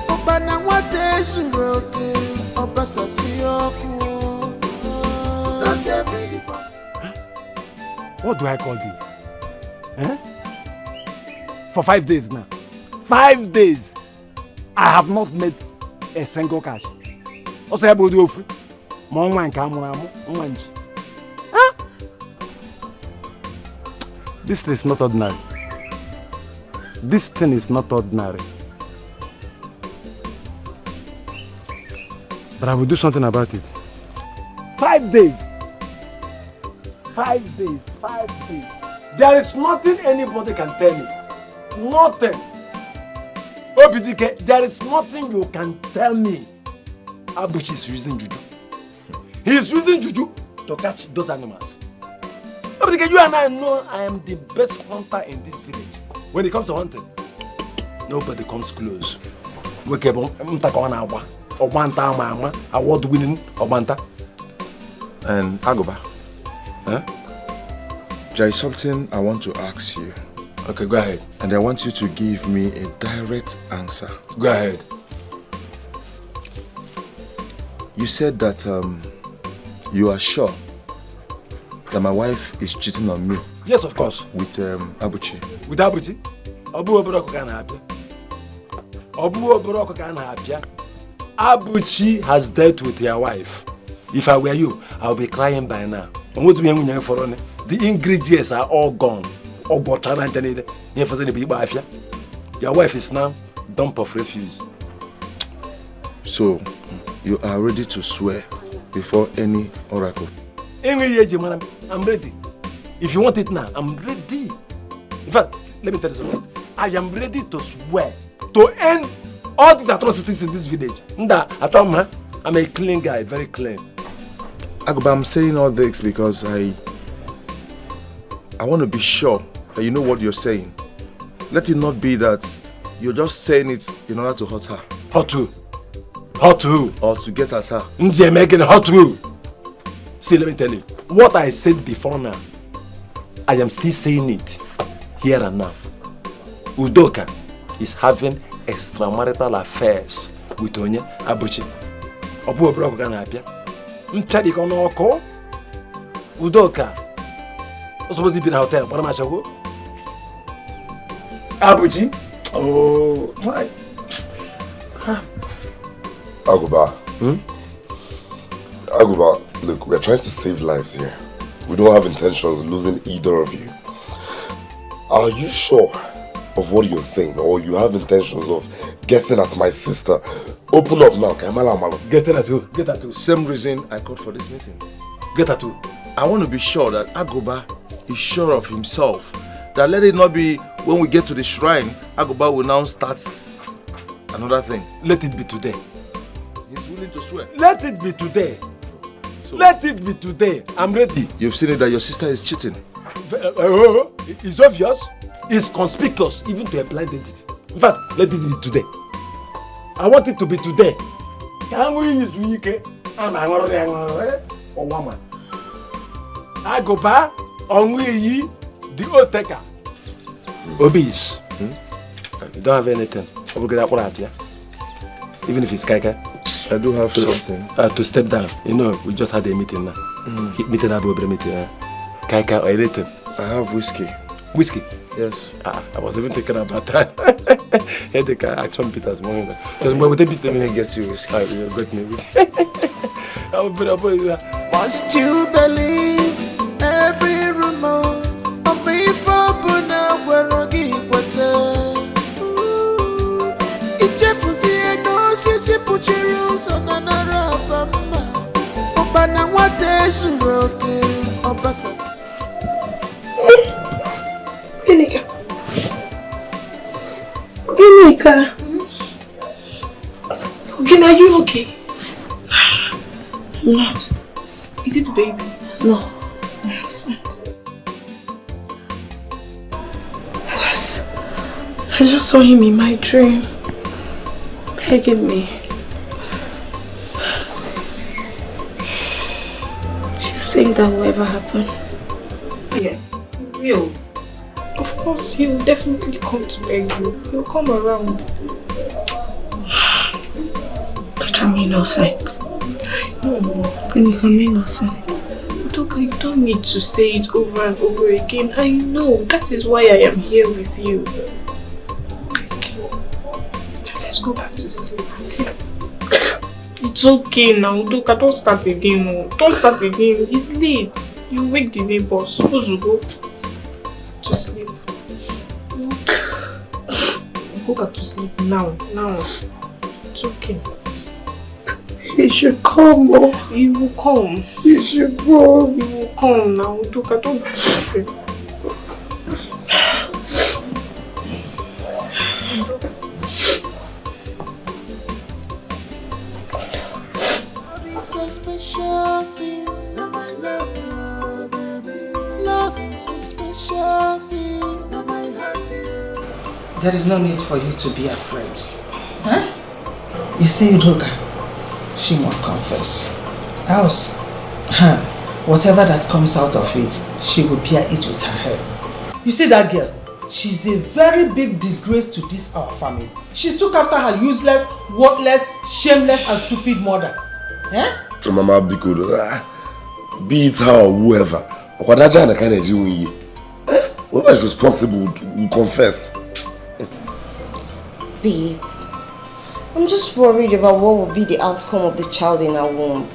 Obana wate shuroke obasa siyoku. Not everybody. What do I call this? Eh? For 5 days now. 5 days. I have not made a single cash. Also, I will do free. This is not ordinary. This thing is not ordinary. But I will do something about it. 5 days. 5 days. 5 days. There is nothing anybody can tell me. Nothing. OBDK, there is nothing you can tell me. Abuchi is using juju. He is using juju to catch those animals. OBDK, you and I know I am the best hunter in this village. When it comes to hunting, nobody comes close. Award-winning Obanta. And Agoba, there is something I want to ask you. Okay, go ahead. And I want you to give me a direct answer. Go ahead. You said that you are sure that my wife is cheating on me. Yes, of course. With Abuchi. With Abuchi? Abuchi has dealt with your wife. If I were you, I would be crying by now. The ingredients are all gone. Your wife is now dump of refuse. So, you are ready to swear before any oracle? I'm ready. If you want it now, I'm ready. In fact, let me tell you something. I am ready to swear to end all these atrocities in this village. Nda, Atoma, I'm a clean guy, very clean. Agoba, I'm saying all this because I want to be sure that you know what you're saying. Let it not be that you're just saying it in order to hurt her. Hurt who? Hurt who? Or to get at her. Nje making hurt who? See, let me tell you. What I said before now, I am still saying it here and now. Udoka is having extramarital affairs with Onye Abuchi. Obu Obroko kana apia. Mchadi kono oko. Udoka. Was supposed to be in a hotel. What am I saying? Abuchi. Oh my. Agoba. Agoba, look, we're trying to save lives here. We don't have intentions of losing either of you. Are you sure of what you're saying, or you have intentions of getting at my sister? Open up now, Kamala. Get at who? Get at who? Same reason I called for this meeting. Get at who? I want to be sure that Agoba is sure of himself. That let it not be when we get to the shrine, Agoba will now start another thing. Let it be today. He's willing to swear. Let it be today. So, let it be today. I'm ready. You've seen it that your sister is cheating. It's obvious. It's conspicuous, even to a blind entity. In fact, let it be today. I want it to be today. I go back on we the old taker. Obese. You don't have anything. I will get that out here. Even if it's Kaika. I do have something. To step down. You know, we just had a meeting now. Meeting up over meeting. Kaika or anything. I have whiskey. Whiskey? Yes. I was even thinking about that. Headache action Peter's morning. Let me get you whiskey. You got me whiskey. Must you believe every rumor? Before Buna Warogi Water. Ichefuzi no sisi puchiru sonanara bama. Obana wate shuroke obasas. Ginika. Again, are you okay? I'm not. Is it the baby? No. My husband. I just saw him in my dream, begging me. Do you think that will ever happen? Yes, it will. Of course, he will definitely come to beg you. He'll come around. But I'm innocent. No. And I'm innocent. Doka, you don't need to say it over and over again. I know. That is why I am here with you. Let's go back to sleep, okay? It's okay now, Doka. Don't start again. No. Don't start again. It's late. You wake the neighbors. Suppose you go to sleep. Go back to sleep now. It's okay. He should come. He will come. He should go. He will come now. Doka, don't be afraid. So special thing, now my love, baby. Love is so special thing, now my heart. There is no need for you to be afraid. Huh? You see, Doka, she must confess. Else, whatever that comes out of it, she will bear it with her head. You see that girl? She's a very big disgrace to this our family. She took after her useless, worthless, shameless and stupid mother. Eh? Mama, be it her or whoever. Whoever is responsible will confess. Babe, I'm just worried about what will be the outcome of the child in her womb.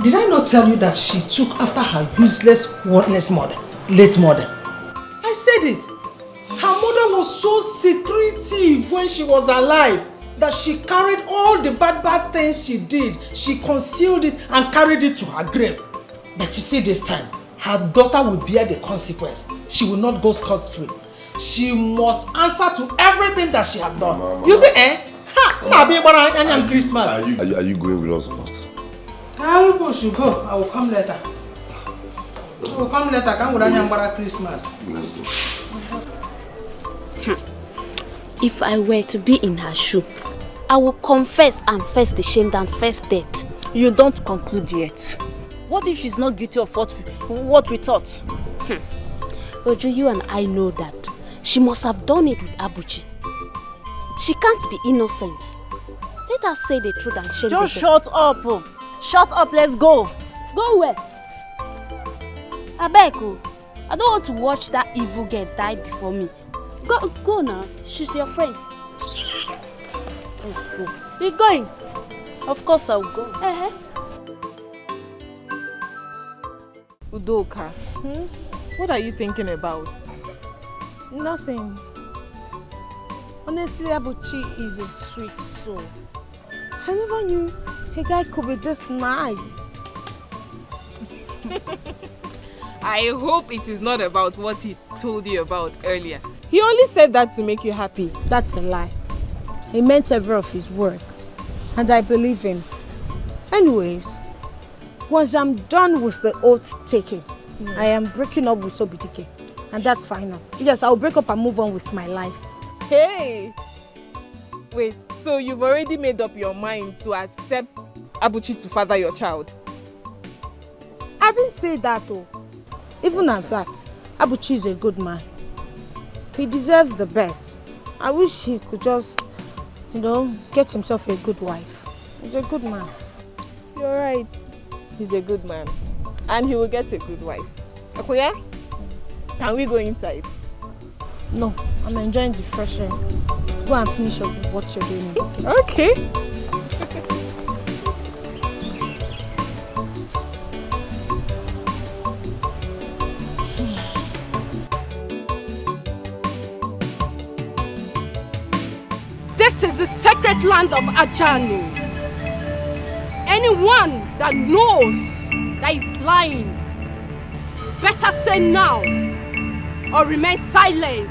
Did I not tell you that she took after her useless, worthless mother, late mother? I said it. Her mother was so secretive when she was alive that she carried all the bad things she did. She concealed it and carried it to her grave. But you see this time, her daughter will bear the consequence. She will not go scot-free. She must answer to everything that she has done. Mama. You see, eh? Ha! Christmas. Are you going with us or not? I should go. I will come later. I will come later. Come with Christmas. Let's go. If I were to be in her shoe, I will confess and face the shame than face death. You don't conclude yet. What if she's not guilty of what we thought? Ojo, you and I know that. She must have done it with Abuchi. She can't be innocent. Let us say the truth and shame Just the shut up. Oh. Shut up, let's go. Go where? Abeko, I don't want to watch that evil girl die before me. Go now. She's your friend. Go. We're going. Of course I'll go. Udoka, what are you thinking about? Nothing. Honestly, Abuchi is a sweet soul. I never knew a guy could be this nice. I hope it is not about what he told you about earlier. He only said that to make you happy. That's a lie. He meant every of his words. And I believe him. Anyways, once I'm done with the oath taking, I am breaking up with Sobitike. And that's final. Yes, I'll break up and move on with my life. Hey! Wait, so you've already made up your mind to accept Abuchi to father your child? I didn't say that though. Even as that, Abuchi is a good man. He deserves the best. I wish he could just, get himself a good wife. He's a good man. You're right. He's a good man. And he will get a good wife. Akuya, can we go inside? No, I'm enjoying the fresh air. Go and finish up what you're doing in the kitchen. Okay. This is the sacred land of Ajani. Anyone that knows that is lying, better say now or remain silent.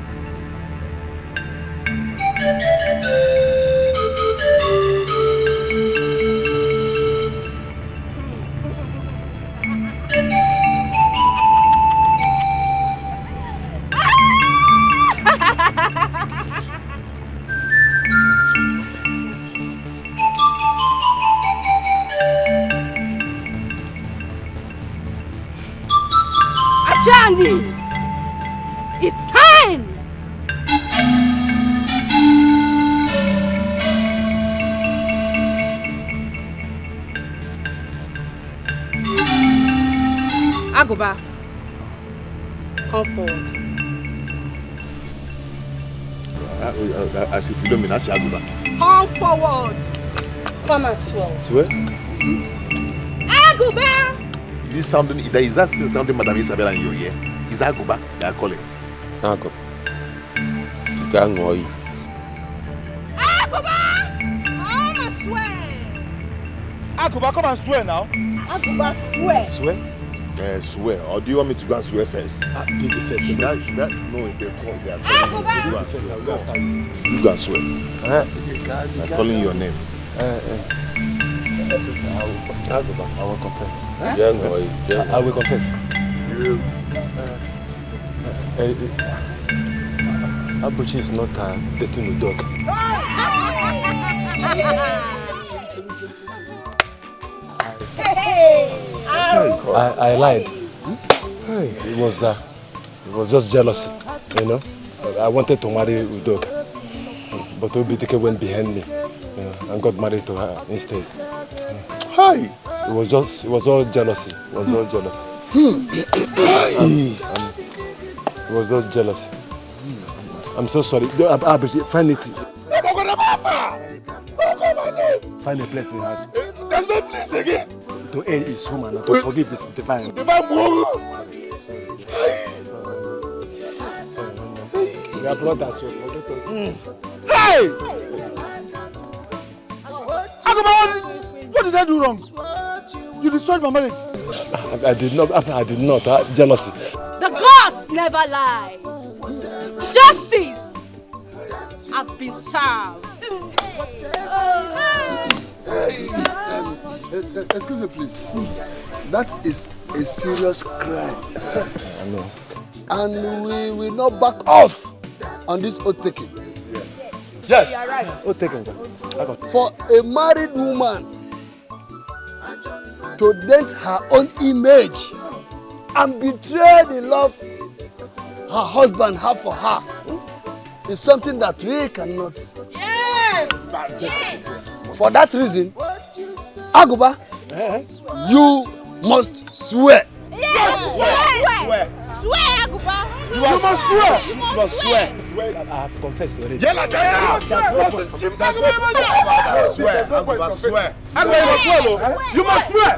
Ajani, it's time. Agoba, come forward. As if you don't mean I say Agoba. Come forward. Come and swear. Swear? Agoba! Is that still sounding Madam Isabella in your ear? Is that Agoba they are calling? Agoba. You can't know you. Agoba! Come and swear. Agoba, come and swear now. Agoba, swear. Swear? Swear. Or do you want me to go and swear first? Do the first. Should I? No, if they call, they are calling. You go and swear. I'm calling your name. I will confess. I will confess. Abuchi is not dating a dog. I lied. It was just jealousy, I wanted to marry Udoka, but Obitike went behind me, and got married to her instead. Hi. It was all jealousy. It was all jealousy. It was all jealousy. I'm so sorry. Find it. Find a place in heart. There's no place again. To A is human, and to forgive is divine. We are brothers, so forget it. Hey! Agoba, what did I do wrong? You destroyed my marriage. I did not. Jealousy. The gods never lie. Justice has been served. Excuse me, please. That is a serious crime. I know. And we will not back off on this oath taking. Yes. Oath taking. For a married woman to dent her own image and betray the love her husband has for her is something that we cannot. Yes. For that reason, Aguba, you must swear. Yes. Swear. Swear, Aguba. You must swear. You must swear. I have confessed already. Swear. You must swear.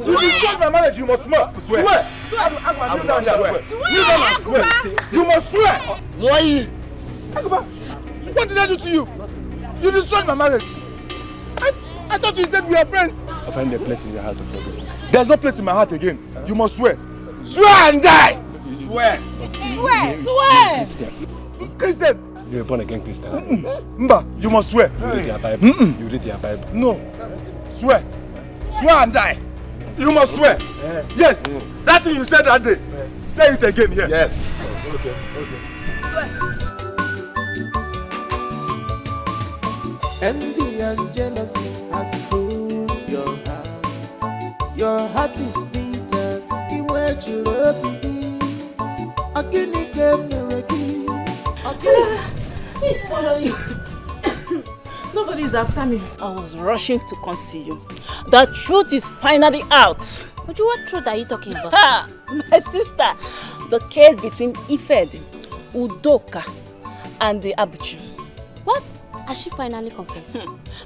You destroyed my marriage. You must swear. Swear. You must swear. Why? What did I do to you? You destroyed my marriage. I thought you said we are friends. I find a place in your heart to forgive. There's no place in my heart again. You must swear. Swear and die. Swear. Swear. Christian. You're a born again Christian. Mba, you must swear. You read your Bible. You read your Bible. No. Swear. Swear and die. You must swear. Yes. That thing you said that day. Say it again here. Yes. Okay. Swear. Envy and jealousy has filled your heart. Your heart is bitter. In where you love begin. Akini kemereki. Nobody's after me. I was rushing to conceal you. The truth is finally out. Oju, what truth are you talking about? My sister, the case between Ifed, Udoka, and the Abuchi. What? Has she finally confessed?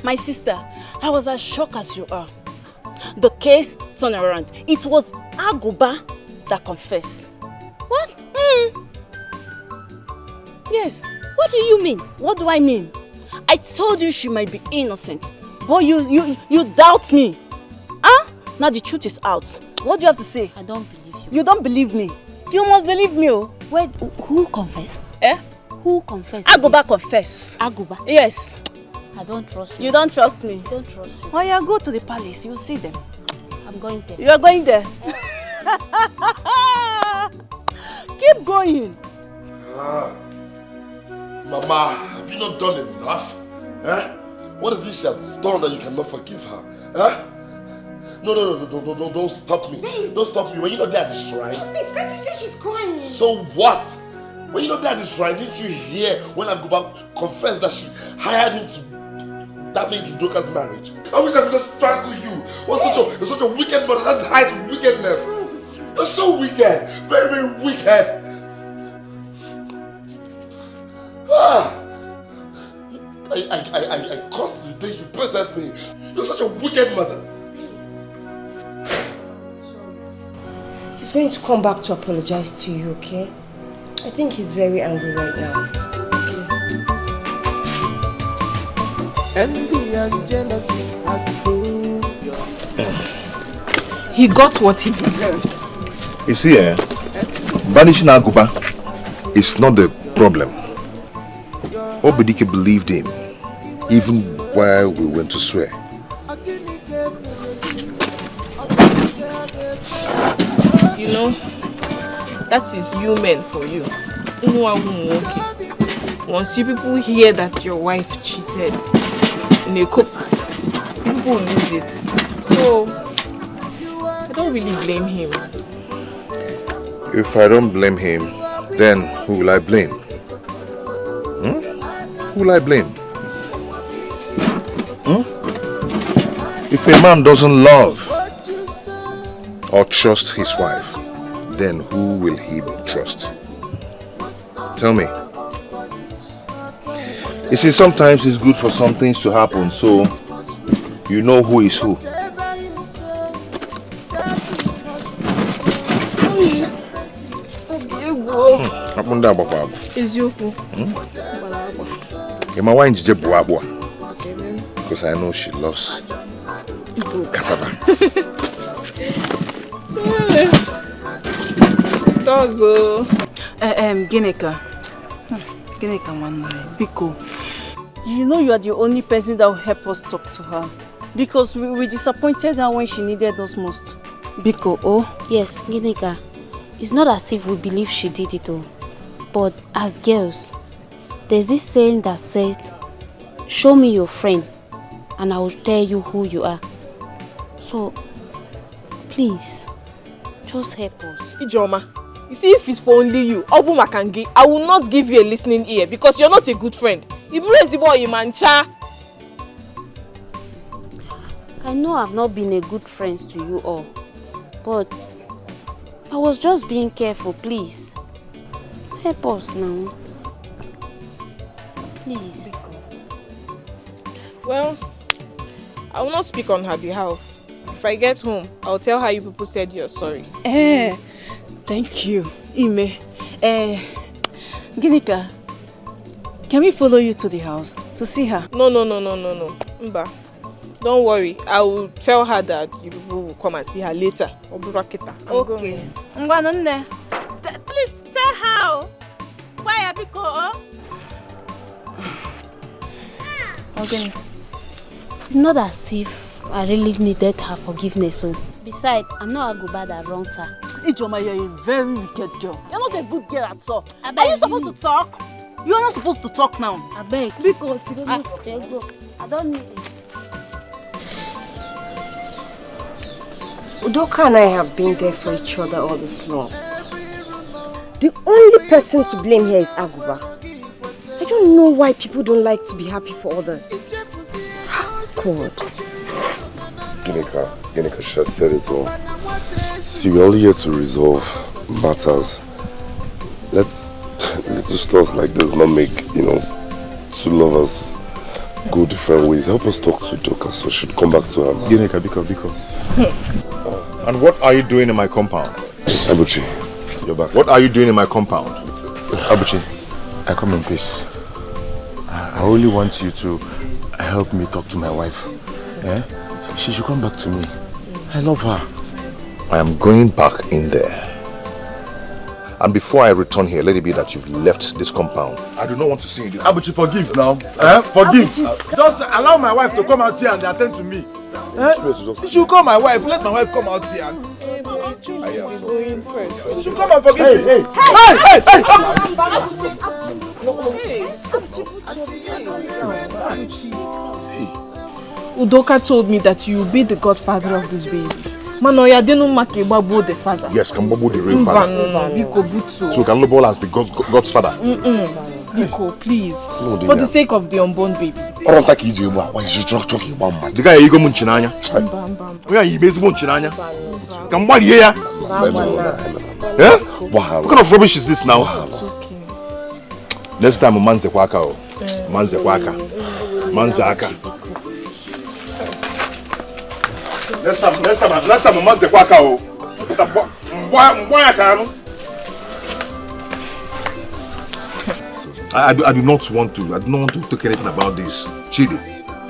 My sister, I was as shocked as you are. The case turned around. It was Aguba that confessed. What? Yes. What do you mean? What do I mean? I told you she might be innocent, but you doubt me. Huh? Now the truth is out. What do you have to say? I don't believe you. You don't believe me? You must believe me. Oh. Wait, who confessed? Eh? Who confessed? Aguba confessed. Aguba? Yes. I don't trust you. You don't trust me? I don't trust you. Oh yeah, go to the palace. You'll see them. I'm going there. You are going there? Keep going. Mama, have you not done enough? Eh? What is this she has done that you cannot forgive her? Eh? No, don't stop me. Don't stop me. When you're not there at the shrine. Wait, can't you see she's crying? So what? When you're not there at the shrine, didn't you hear when Aguba confessed that she hired him to damage Udoka's marriage? I wish I could just strangle you. You're such a wicked mother. That's the height of wickedness. You're so wicked. Very, very wicked. I cursed the day you present me. You're such a wicked mother. He's going to come back to apologize to you, okay? I think he's very angry right now. Envy and jealousy has filled your He got what he deserved. You see, banishing Aguba is not the problem. Obedike believed him, even while we went to swear. You know, that is human for you. Once you people hear that your wife cheated in a couple, people lose it. So, I don't really blame him. If I don't blame him, then who will I blame? Who will I blame? If a man doesn't love or trust his wife, then who will he trust? Tell me. You see, sometimes it's good for some things to happen, so you know who is who. Because I know she loves cassava. Gineka one night, Biko. You know you are the only person that will help us talk to her. Because we disappointed her when she needed us most. Biko, oh? Yes, Ginika. It's not as if we believe she did it all. But as girls, there's this saying that said, show me your friend and I will tell you who you are. So, please, just help us. Ijoma, you see, if it's for only you, Obu Makangi, I will not give you a listening ear because you're not a good friend. I know I've not been a good friend to you all, but I was just being careful, please. Help us now. Please. Well, I will not speak on her behalf. If I get home, I'll tell her you people said you're sorry. Thank you, Ime. Ginika, can we follow you to the house to see her? No. Mba. Don't worry. I will tell her that you people will come and see her later. Okay. Please tell her. Why Biko? Okay. It's not as if I really needed her forgiveness. So. Besides, I'm not a good bad that wronged her. Ijoma, you're a very wicked girl. You're not a good girl at all. Are you supposed to talk? You're not supposed to talk now. I beg. Because I don't need it. Udoka and I have been there for each other all this long. The only person to blame here is Aguba. I don't know why people don't like to be happy for others. God. Ginika, she has said it all. See, we're only here to resolve matters. Let's little stuff like this not make, two lovers go different ways. Help us talk to Udoka so she should come back to her. Ginika, Biko. And what are you doing in my compound? Abuchi, you're back. What are you doing in my compound? Abuchi, I come in peace. I only want you to help me talk to my wife. She should come back to me. I love her. I am going back in there. And before I return here, let it be that you've left this compound. I do not want to see you this. Abuchi, forgive now. Forgive. Just allow my wife to come out here and attend to me. You should call my wife. Let my wife come out here. You should come and forgive me. Udoka told me that you will be the godfather of this baby. Manoya didn't make Babu the father. Yes, Kambobo the real father. So Kambobo as the God's father. Biko, please. For the sake of the unborn baby. Why is she talking about man? The guy you go munchinanya. Where are you based munchinanya? Kambari here. What kind of rubbish is this now? Next time manze kwaka o. Manze kwaka. Manze aka. Next time manze kwaka o. Why aka? I do not want to talk anything about this. Chidi.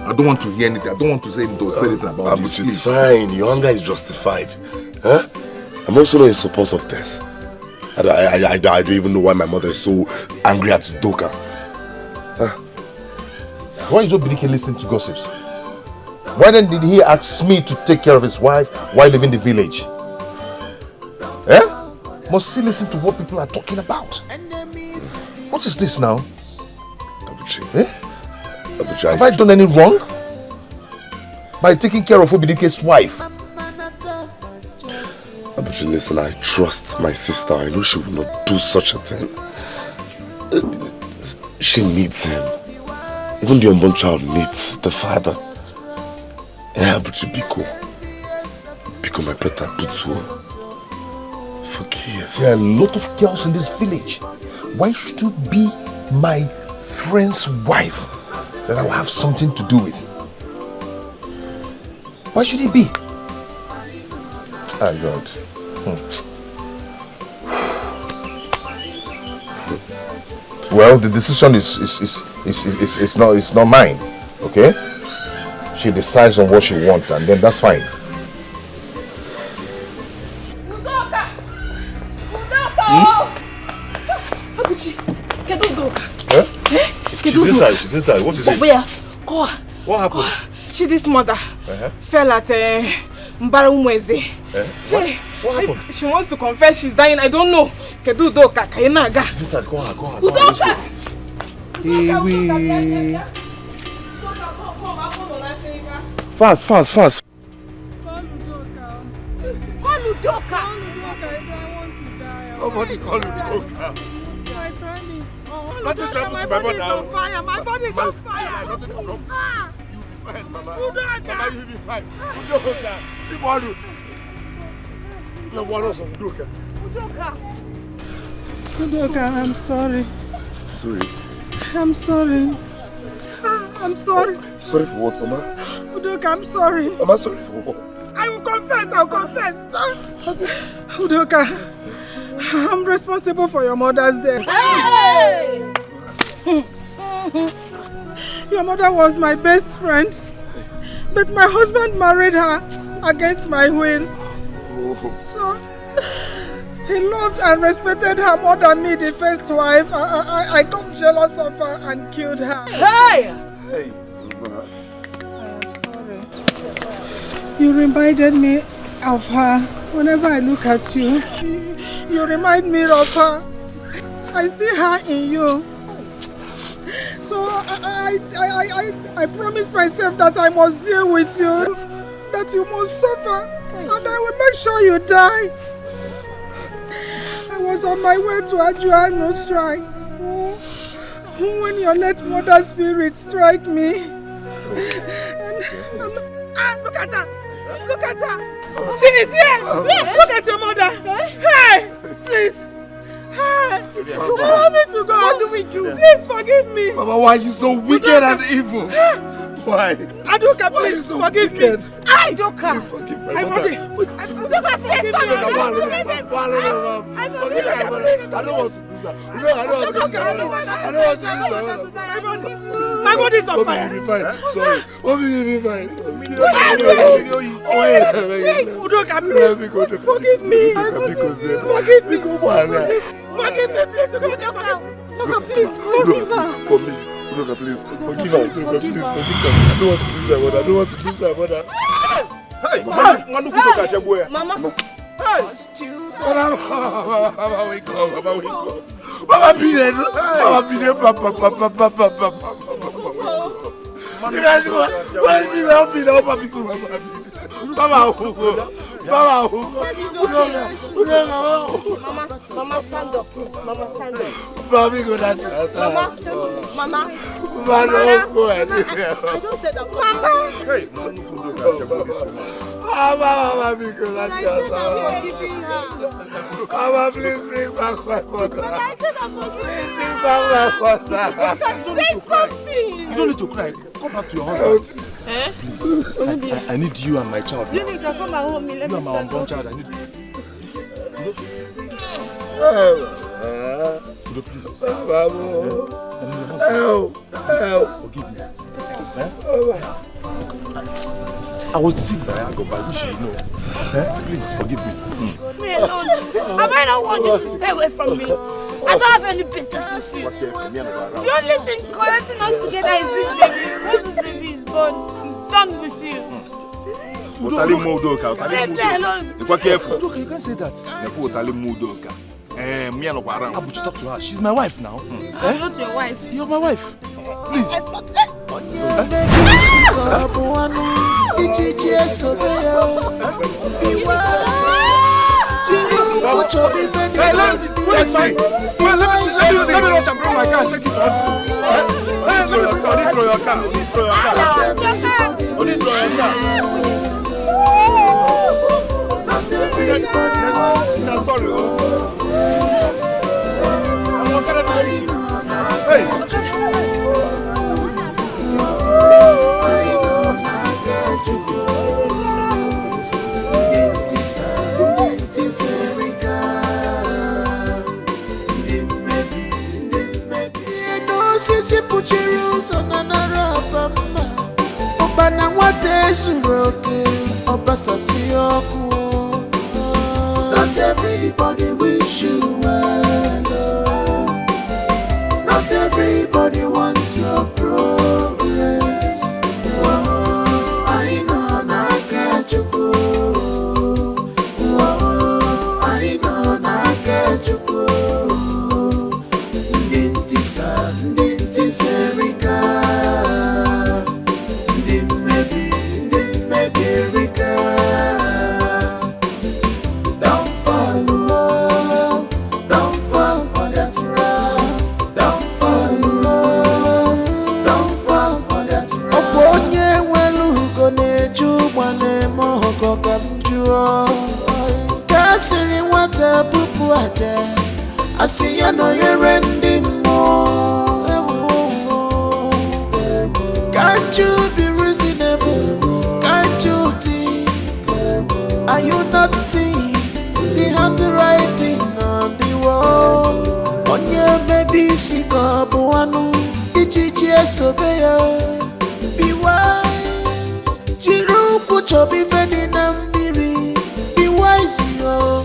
I don't want to hear anything. I don't want to say anything about this. It's fine. Your anger is justified. Huh? I'm also not in support of this. I don't even know why my mother is so angry at Udoka. Huh? Why is Obidike listening to gossips? Why then did he ask me to take care of his wife while leaving the village? Must he listen to what people are talking about? What is this now? Abuchi. Have I done any wrong? By taking care of Obidike's wife? Abuchi, listen, I trust my sister. I know she will not do such a thing. She needs him. Even the unborn child needs the father. Abuchi, Biko, my better Butu. Forgive. There are a lot of girls in this village. Why should you be my friend's wife that I will have something to do with? Why should it be? Oh God. Well, the decision is not mine. Okay? She decides on what she wants, and then that's fine. Abuchi, get Udoka. Huh? She's inside. She's inside. What is it? Where? Go. What happened? She, this mother, fell at Mbara Umweze. What happened? She wants to confess she's dying. I don't know. Kedu Udoka, Kainaga. She's inside. Go on. Udoka! Fast. Call Udoka. Nobody call Udoka. My time is on. Nothing's happened My to my body is mother. on fire. My body is on fire. Nothing will come. You'll be fine, Mama. Udoka. Mama, you'll be fine. Udoka. Simonu. No one else. Udoka. Udoka, I'm sorry. Sorry. I'm sorry. I'm sorry. Sorry for what, Mama? Udoka, I'm sorry. Mama, sorry for what? I will confess. I'll confess. Udoka, I'm responsible for your mother's death. Hey! Your mother was my best friend, but my husband married her against my will. So, he loved and respected her more than me, the first wife. I got jealous of her and killed her. Hey! Hey, I'm sorry. You reminded me of her. Whenever I look at you, you remind me of her. I see her in you. So I promised myself that I must deal with you, that you must suffer, and I will make sure you die. I was on my way to Ajuano shrine when your late mother's spirit struck me. Look at her! Look at her! She is here! Look at your mother! Hey! Please! Hey! Allow me to go! What do we do? Please forgive me! Mama, why are you so wicked and evil? Why? Aduka, please forgive me! Aduka! Please forgive my I'm mother. ready! Aduka, say something! I don't want to lose her. I don't want to lose her. My body is on fire! You'll be fine. Sorry. You'll be fine. Udoka, please forgive me! Forgive me! Forgive me, please! Udoka, please forgive her! For me. Udoka, please forgive her. Udoka, please forgive her. I don't want to lose my mother. I don't want to lose my mother. Hey, Mama, Mama. Hey! Mama, wake up. Mama, wake up. Mama, be there. Mama, be there. Papa. Mama, stand up. Mama, stand up. Mama, go down. Mama. I don't say that. Mama. Hey, Mama, because I'm forgiving her. Mama, please bring back my mother. Mama, I said I'm forgiving her. Bring back my mother. Say something. You don't need to cry. Come back to your husband. Please. I need you and my child. You need to come and hold me. Let me you and my unborn child. I need you. Please. Help. Forgive me. I was sick by Ago, but I wish you know. Please forgive me. Me alone. Have I not warned you to stay away from me? I don't have any business with you. The only thing connecting us together is this baby. Once this baby is born, I'm done with you. Otali Mudoka. Leave me alone. You can't say that. Otali Mudoka. Me and Obara. Abu, talk to her. She's my wife now. I'm not your wife. You're my wife. Please. Hey, let me wash and bring my car. Take it to hospital. Let me throw your car. Not everybody wants you. Sorry. I'm not gonna marry you. Hey. Sisi puchiru sonanara bama Obana wate shuroke Obasasi oku Not everybody wish you well. Not Not everybody wants your progress. Oh, I know na kechuku. Oh, I know na kechuku. Ndinti Erika. Maybe Erika. Don't fall for that trap. Don't fall for that trap. Oponye welu goneju mwane mohoko kamjuo. Kasiri wata buku aje. Asiya no yerendi mo. Can't you be reasonable? Can't you think? Are you not seeing the handwriting on the wall? Onye maybe sikabu anu ijiji esobeya. Be wise. Jiru kucho be fedi na miri. Be wise yo,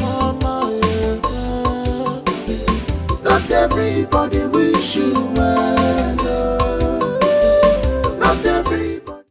mama. Not everybody wish you well. Not every